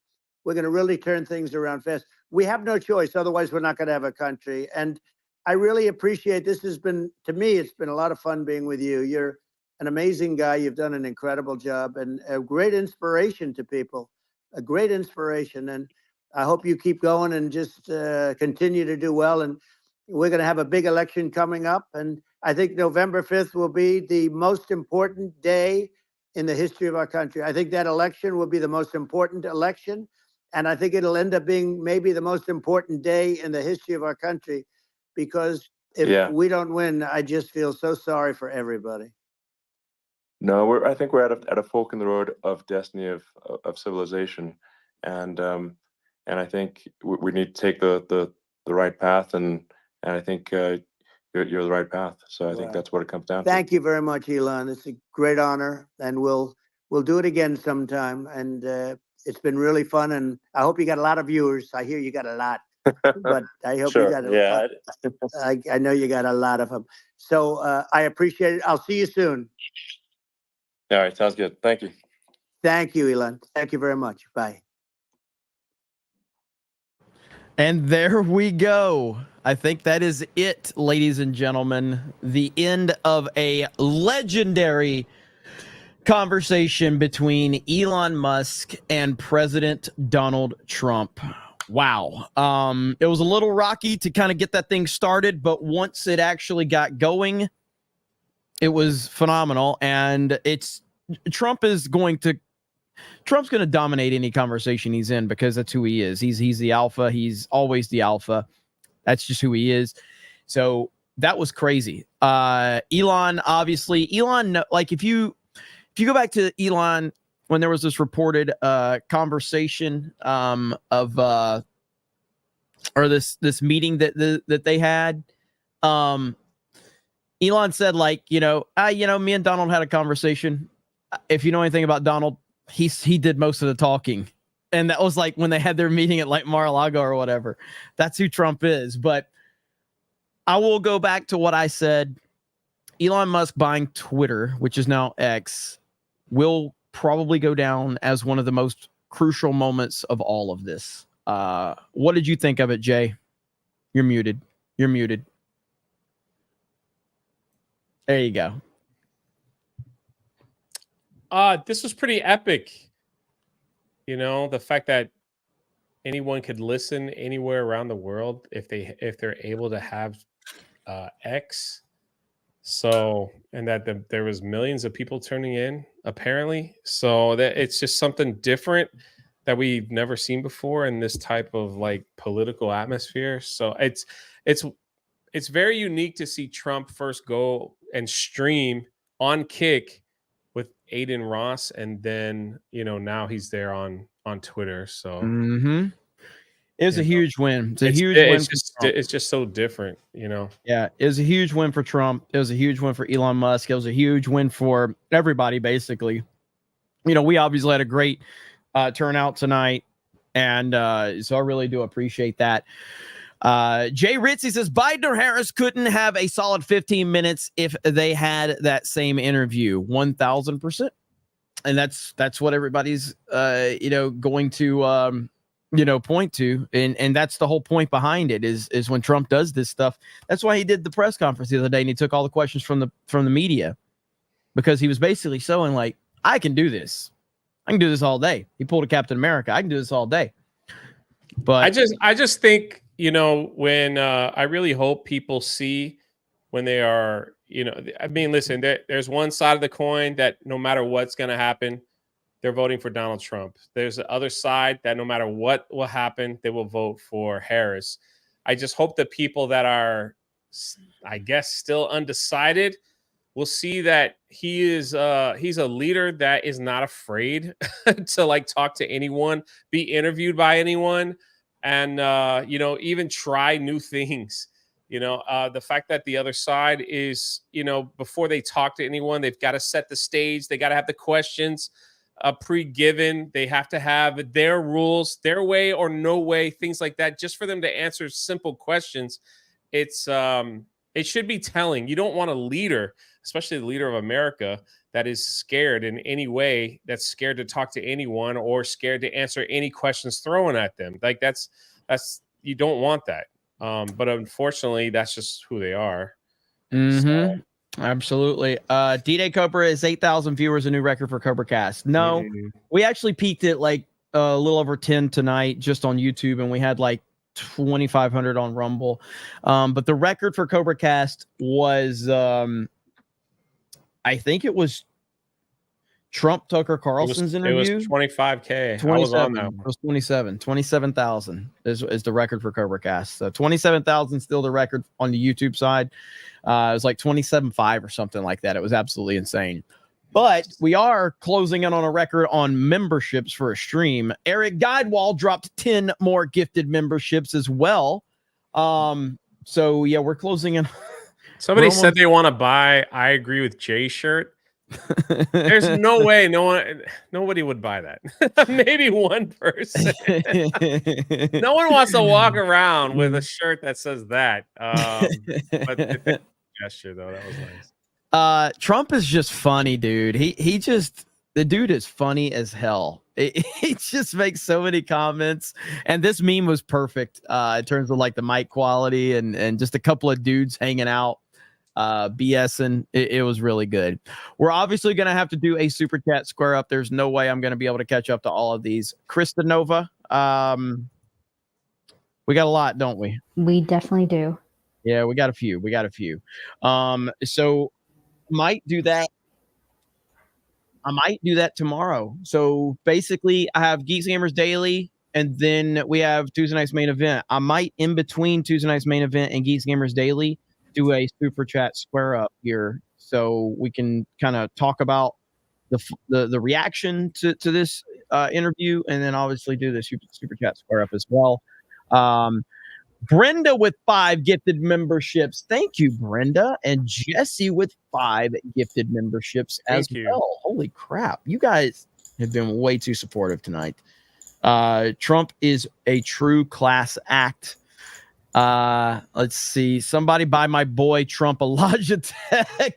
really turn things around fast. We have no choice, otherwise we're not going to have a country. And I really appreciate this. Has been, to me, it's been a lot of fun being with you. You're an amazing guy. You've done an incredible job and a great inspiration to people. A great inspiration, and I hope you keep going and just continue to do well. And we're going to have a big election coming up, and I think November 5th will be the most important day in the history of our country. I think that election will be the most important election, and I think it'll end up being maybe the most important day in the history of our country, because if we don't win, I just feel so sorry for everybody. No, I think we're at a fork in the road of destiny of civilization, and I think we need to take the right path, and I think you're the right path. So I think that's what it comes down to. Thank you very much, Elon. It's a great honor, and we'll do it again sometime. And it's been really fun, and I hope you got a lot of viewers. I hear you got a lot, but I hope you got a lot. I know you got a lot of them. So I appreciate it. I'll see you soon. All right, sounds good. Thank you. Thank you, Elon. Thank you very much. Bye. And there we go. I think that is it, ladies and gentlemen. The end of a legendary conversation between Elon Musk and President Donald Trump. Wow. It was a little rocky to kind of get that thing started, but once it actually got going, it was phenomenal. And Trump's going to dominate any conversation he's in, because that's who he is. He's the alpha. He's always the alpha. That's just who he is. So that was crazy. Elon, obviously, like if you go back to Elon when there was this reported conversation or this meeting that they had. Elon said, like, me and Donald had a conversation. If you know anything about Donald, he did most of the talking. And that was like when they had their meeting at like Mar-a-Lago or whatever. That's who Trump is. But I will go back to what I said. Elon Musk buying Twitter, which is now X, will probably go down as one of the most crucial moments of all of this. What did you think of it, Jay? You're muted. You're muted. There you go. This was pretty epic. The fact that anyone could listen anywhere around the world if they're able to have X. So, and that there was millions of people tuning in apparently. So that it's just something different that we've never seen before in this type of like political atmosphere. So it's very unique to see Trump first go and stream on Kick with Aiden Ross, and then now he's there on Twitter. So it was a huge win. It's a huge win. It's just so different, Yeah, it was a huge win for Trump. It was a huge win for Elon Musk. It was a huge win for everybody, basically. We obviously had a great turnout tonight, and so I really do appreciate that. Jay Ritzy says Biden or Harris couldn't have a solid 15 minutes if they had that same interview. 1,000%. And that's what everybody's going to point to, and that's the whole point behind it is when Trump does this stuff. That's why he did the press conference the other day and he took all the questions from the media, because he was basically showing like, I can do this. I can do this all day. He pulled a Captain America. I can do this all day. But I just think, when I really hope people see when they are, listen, there's one side of the coin that no matter what's going to happen, they're voting for Donald Trump. There's the other side that no matter what will happen, they will vote for Harris. I just hope the people that are, I guess, still undecided will see that he's a leader that is not afraid to like talk to anyone, be interviewed by anyone, and even try new things. The fact that the other side is, before they talk to anyone, they've got to set the stage. They got to have the questions pre-given. They have to have their rules, their way or no way, things like that, just for them to answer simple questions. It should be telling. You don't want a leader, especially the leader of America, that is scared in any way, that's scared to talk to anyone or scared to answer any questions thrown at them. Like that's you don't want that. But unfortunately, that's just who they are. So. Absolutely. D-Day Cobra is 8,000 viewers, a new record for Cobra Cast. No, we actually peaked at like a little over 10 tonight just on YouTube, and we had like 2,500 on Rumble. But the record for Cobra Cast was, I think it was Trump Tucker Carlson's interview. It was 25K. 27. I was on that. It was 27,000 is the record for Cobra Cast. So 27,000 still the record on the YouTube side. It was like 27.5 or something like that. It was absolutely insane. But we are closing in on a record on memberships for a stream. Eric Guidewall dropped 10 more gifted memberships as well. So yeah, we're closing in. Somebody said they want to buy I Agree with Jay shirt. There's no way nobody would buy that. Maybe one person. No one wants to walk around with a shirt that says that. But gesture though, that was nice. Trump is just funny, dude. The dude is funny as hell. He just makes so many comments, and this meme was perfect in terms of like the mic quality and just a couple of dudes hanging out. BSing. It was really good. We're obviously going to have to do a super chat square up. There's no way I'm going to be able to catch up to all of these. Krista Nova, we got a lot, don't we? We definitely do. Yeah, we got a few. So might do that. I might do that tomorrow. So basically I have Geeks Gamers Daily, and then we have Tuesday Night's Main Event. I might, in between Tuesday Night's Main Event and Geeks Gamers Daily, do a super chat square up here so we can kind of talk about the reaction to this interview, and then obviously do the super chat square up as well. Brenda with 5 gifted memberships. Thank you, Brenda. And Jesse with 5 gifted memberships as well. Holy crap. You guys have been way too supportive tonight. Trump is a true class act. Let's see. Somebody buy my boy Trump a Logitech.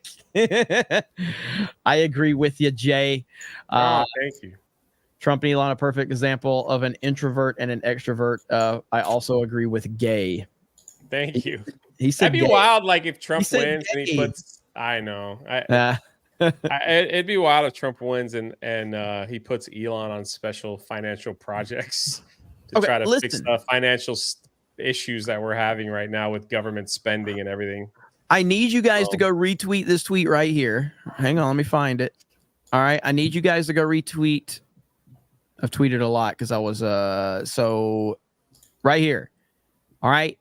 I agree with you, Jay. Thank you. Trump and Elon, a perfect example of an introvert and an extrovert. I also agree with gay. Thank you. He said that'd be gay. wild. Like if Trump said wins and he gay. puts, I know. It'd be wild if Trump wins and he puts Elon on special financial projects to try to fix the financial issues that we're having right now with government spending and everything. I need you guys to go retweet this tweet right here. Hang on, let me find it. All right, I need you guys to go retweet. I've tweeted a lot because I was so right here. All right,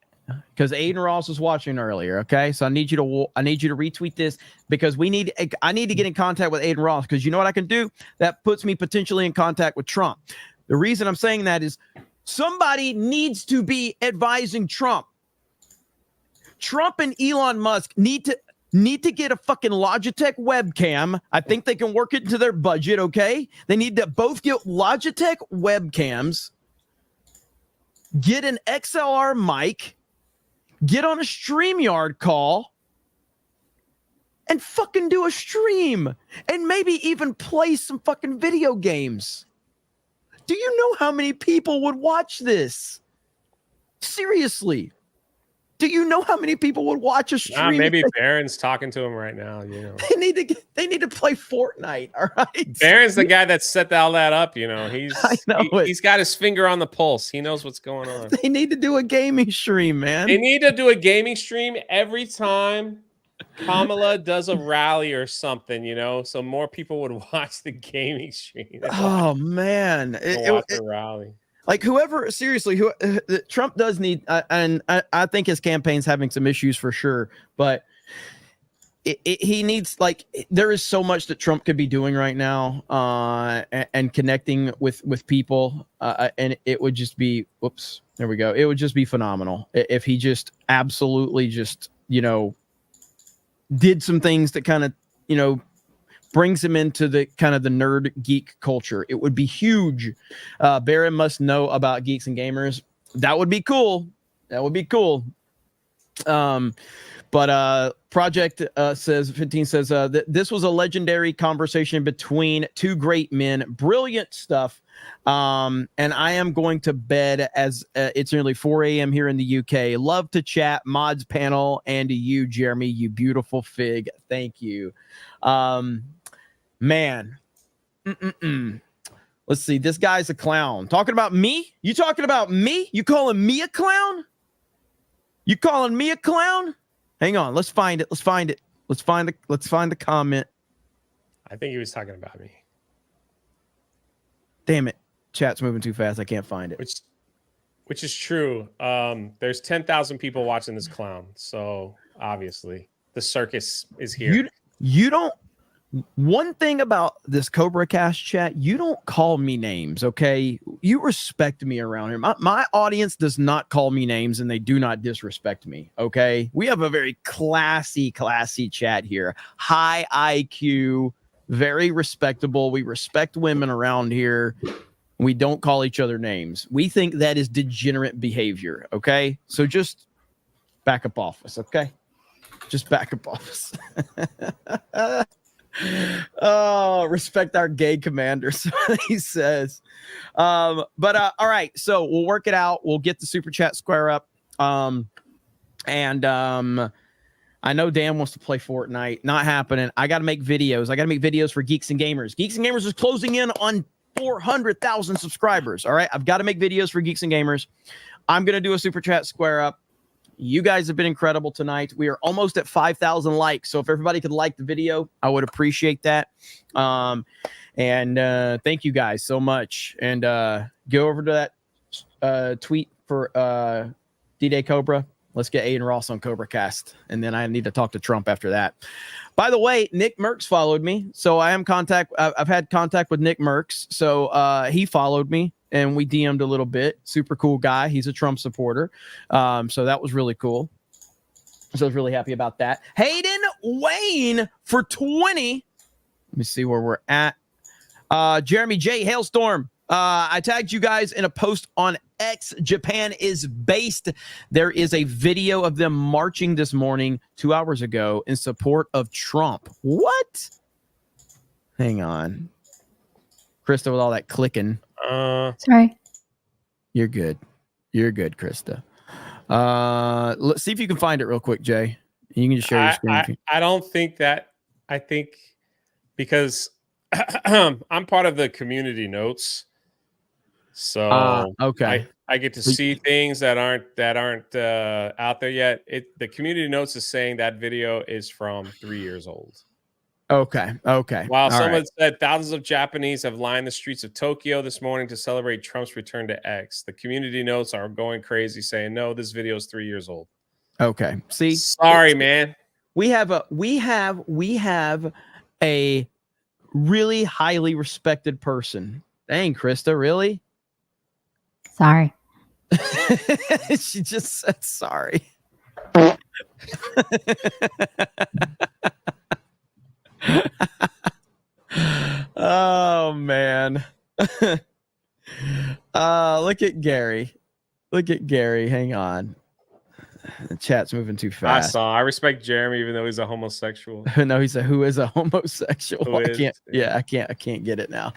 because Aiden Ross was watching earlier. Okay, so I need you to retweet this because I need to get in contact with Aiden Ross because you know what I can do? That puts me potentially in contact with Trump. The reason I'm saying that is somebody needs to be advising Trump. Trump and Elon Musk need to get a fucking Logitech webcam. I think they can work it into their budget, okay? They need to both get Logitech webcams, get an XLR mic, get on a StreamYard call, and fucking do a stream. And maybe even play some fucking video games. Do you know how many people would watch this? Seriously. Do you know how many people would watch a stream? Maybe Barron's talking to him right now. You know, they need to play Fortnite. All right, Barron's the guy that set all that up. You know, he's got his finger on the pulse. He knows what's going on. They need to do a gaming stream, man. They need to do a gaming stream every time Kamala does a rally or something. You know, so more people would watch the gaming stream. Oh man, watch the rally. Like whoever, seriously, Trump does need, and I think his campaign's having some issues for sure, but he needs, like, there is so much that Trump could be doing right now and connecting with people, and it would just be, whoops, there we go. It would just be phenomenal if he just absolutely just, did some things that kind of, brings him into the kind of the nerd geek culture. It would be huge. Barron must know about Geeks and Gamers. That would be cool. That would be cool. But Project says 15 says that this was a legendary conversation between two great men. Brilliant stuff. And I am going to bed as it's nearly 4 a.m. here in the UK. Love to chat, mods panel, and to you, Jeremy, you beautiful fig. Thank you. Man. Let's see. This guy's a clown. Talking about me? You talking about me? You calling me a clown? You calling me a clown? Hang on. Let's find it. Let's find it. Let's find the comment. I think he was talking about me. Damn it. Chat's moving too fast. I can't find it. Which is true. There's 10,000 people watching this clown. So obviously the circus is here. You don't. One thing about this Cobra Cast chat, you don't call me names, okay? You respect me around here. My audience does not call me names, and they do not disrespect me, okay? We have a very classy chat here. High IQ, very respectable. We respect women around here. We don't call each other names. We think that is degenerate behavior, okay? So just back up off us, okay? Just back up off us. Oh, respect our gay commanders, he says. But all right, so we'll work it out. We'll get the super chat square up. I know Dan wants to play Fortnite. Not happening. I got to make videos. I got to make videos for Geeks and Gamers. Geeks and Gamers is closing in on 400,000 subscribers. All right, I've got to make videos for Geeks and Gamers. I'm gonna do a super chat square up. You guys have been incredible tonight. We are almost at 5,000 likes. So if everybody could like the video, I would appreciate that. Thank you guys so much. And go over to that tweet for D-Day Cobra. Let's get Aiden Ross on Cobra Cast, and then I need to talk to Trump after that. By the way, Nick Merckx followed me, so I am I've had contact with Nick Merckx, so he followed me, and we DM'd a little bit. Super cool guy. He's a Trump supporter, so that was really cool. So I was really happy about that. Hayden Wayne for 20. Let me see where we're at. Jeremy J. Hailstorm. I tagged you guys in a post on X. Japan is based. There is a video of them marching this morning 2 hours ago in support of Trump. What? Hang on. Krista, with all that clicking. Sorry. You're good. You're good, Krista. Let's see if you can find it real quick, Jay. You can just share your screen. I don't think that. I think because I'm part of the community notes. So okay, I get to see things that aren't out there yet. The community notes is saying that video is from 3 years old. Okay. While someone said thousands of Japanese have lined the streets of Tokyo this morning to celebrate Trump's return to X. The community notes are going crazy, saying no, this video is 3 years old. Okay. See, sorry, man. We have a really highly respected person. Dang, Krista, really? Sorry. She just said sorry. Oh man. Look at Gary. Hang on. The chat's moving too fast. I respect Jeremy, even though he's a homosexual. No, who is a homosexual. I can't get it now.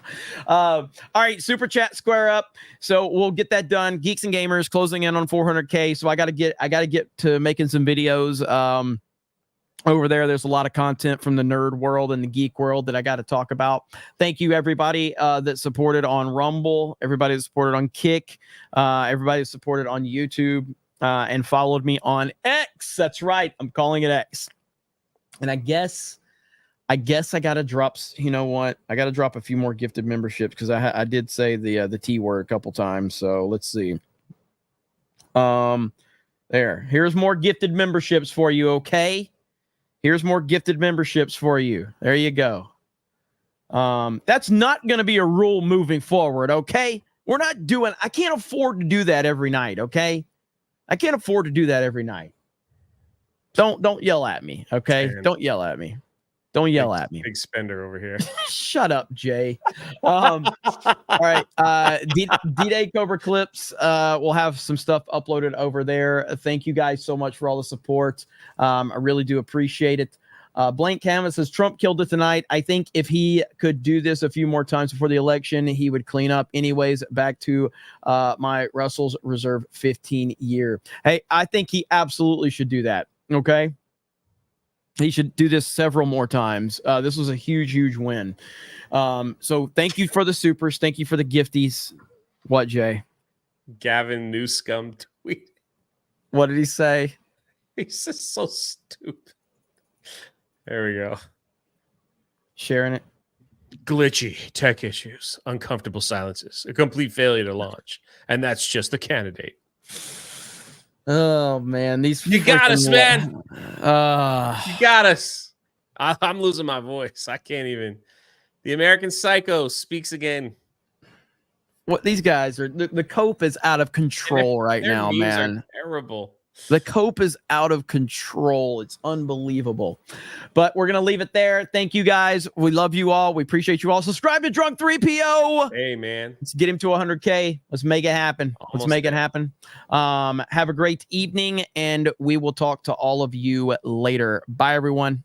All right, super chat square up. So we'll get that done. Geeks and Gamers closing in on 400K. So I gotta get to making some videos. Over there, there's a lot of content from the nerd world and the geek world that I got to talk about. Thank you, everybody that supported on Rumble, everybody that supported on Kick, everybody that supported on YouTube, and followed me on X. That's right. I'm calling it X. And I guess I got to drop, you know what? I got to drop a few more gifted memberships because I did say the T word a couple times. So let's see. Here's more gifted memberships for you, okay? Here's more gifted memberships for you. There you go. That's not going to be a rule moving forward, okay? I can't afford to do that every night, okay? I can't afford to do that every night. Don't yell at me, okay? Don't yell at me. Don't yell at me. Big spender over here. Shut up, Jay. All right. D-Day Cobra Clips. We'll have some stuff uploaded over there. Thank you guys so much for all the support. I really do appreciate it. Blank Canvas says Trump killed it tonight. I think if he could do this a few more times before the election, he would clean up. Anyways, back to my Russell's Reserve 15 year. Hey, I think he absolutely should do that. Okay. He should do this several more times. This was a huge win. So thank you for the supers. Thank you for the gifties. What, Jay? Gavin Newscomb tweet. What did he say? He's just so stupid. There we go. Sharing it. Glitchy tech issues, uncomfortable silences, a complete failure to launch. And that's just the candidate. Oh man, you got us, man. You got us. I'm losing my voice. I can't even. The American Psycho speaks again. What these guys are, the cope is out of control right now, man. Terrible. The cope is out of control. It's unbelievable. But we're going to leave it there. Thank you guys. We love you all. We appreciate you all. Subscribe to Drunk 3PO. Hey, man. Let's get him to 100K. Let's make it happen. Let's make it happen. Have a great evening, and we will talk to all of you later. Bye, everyone.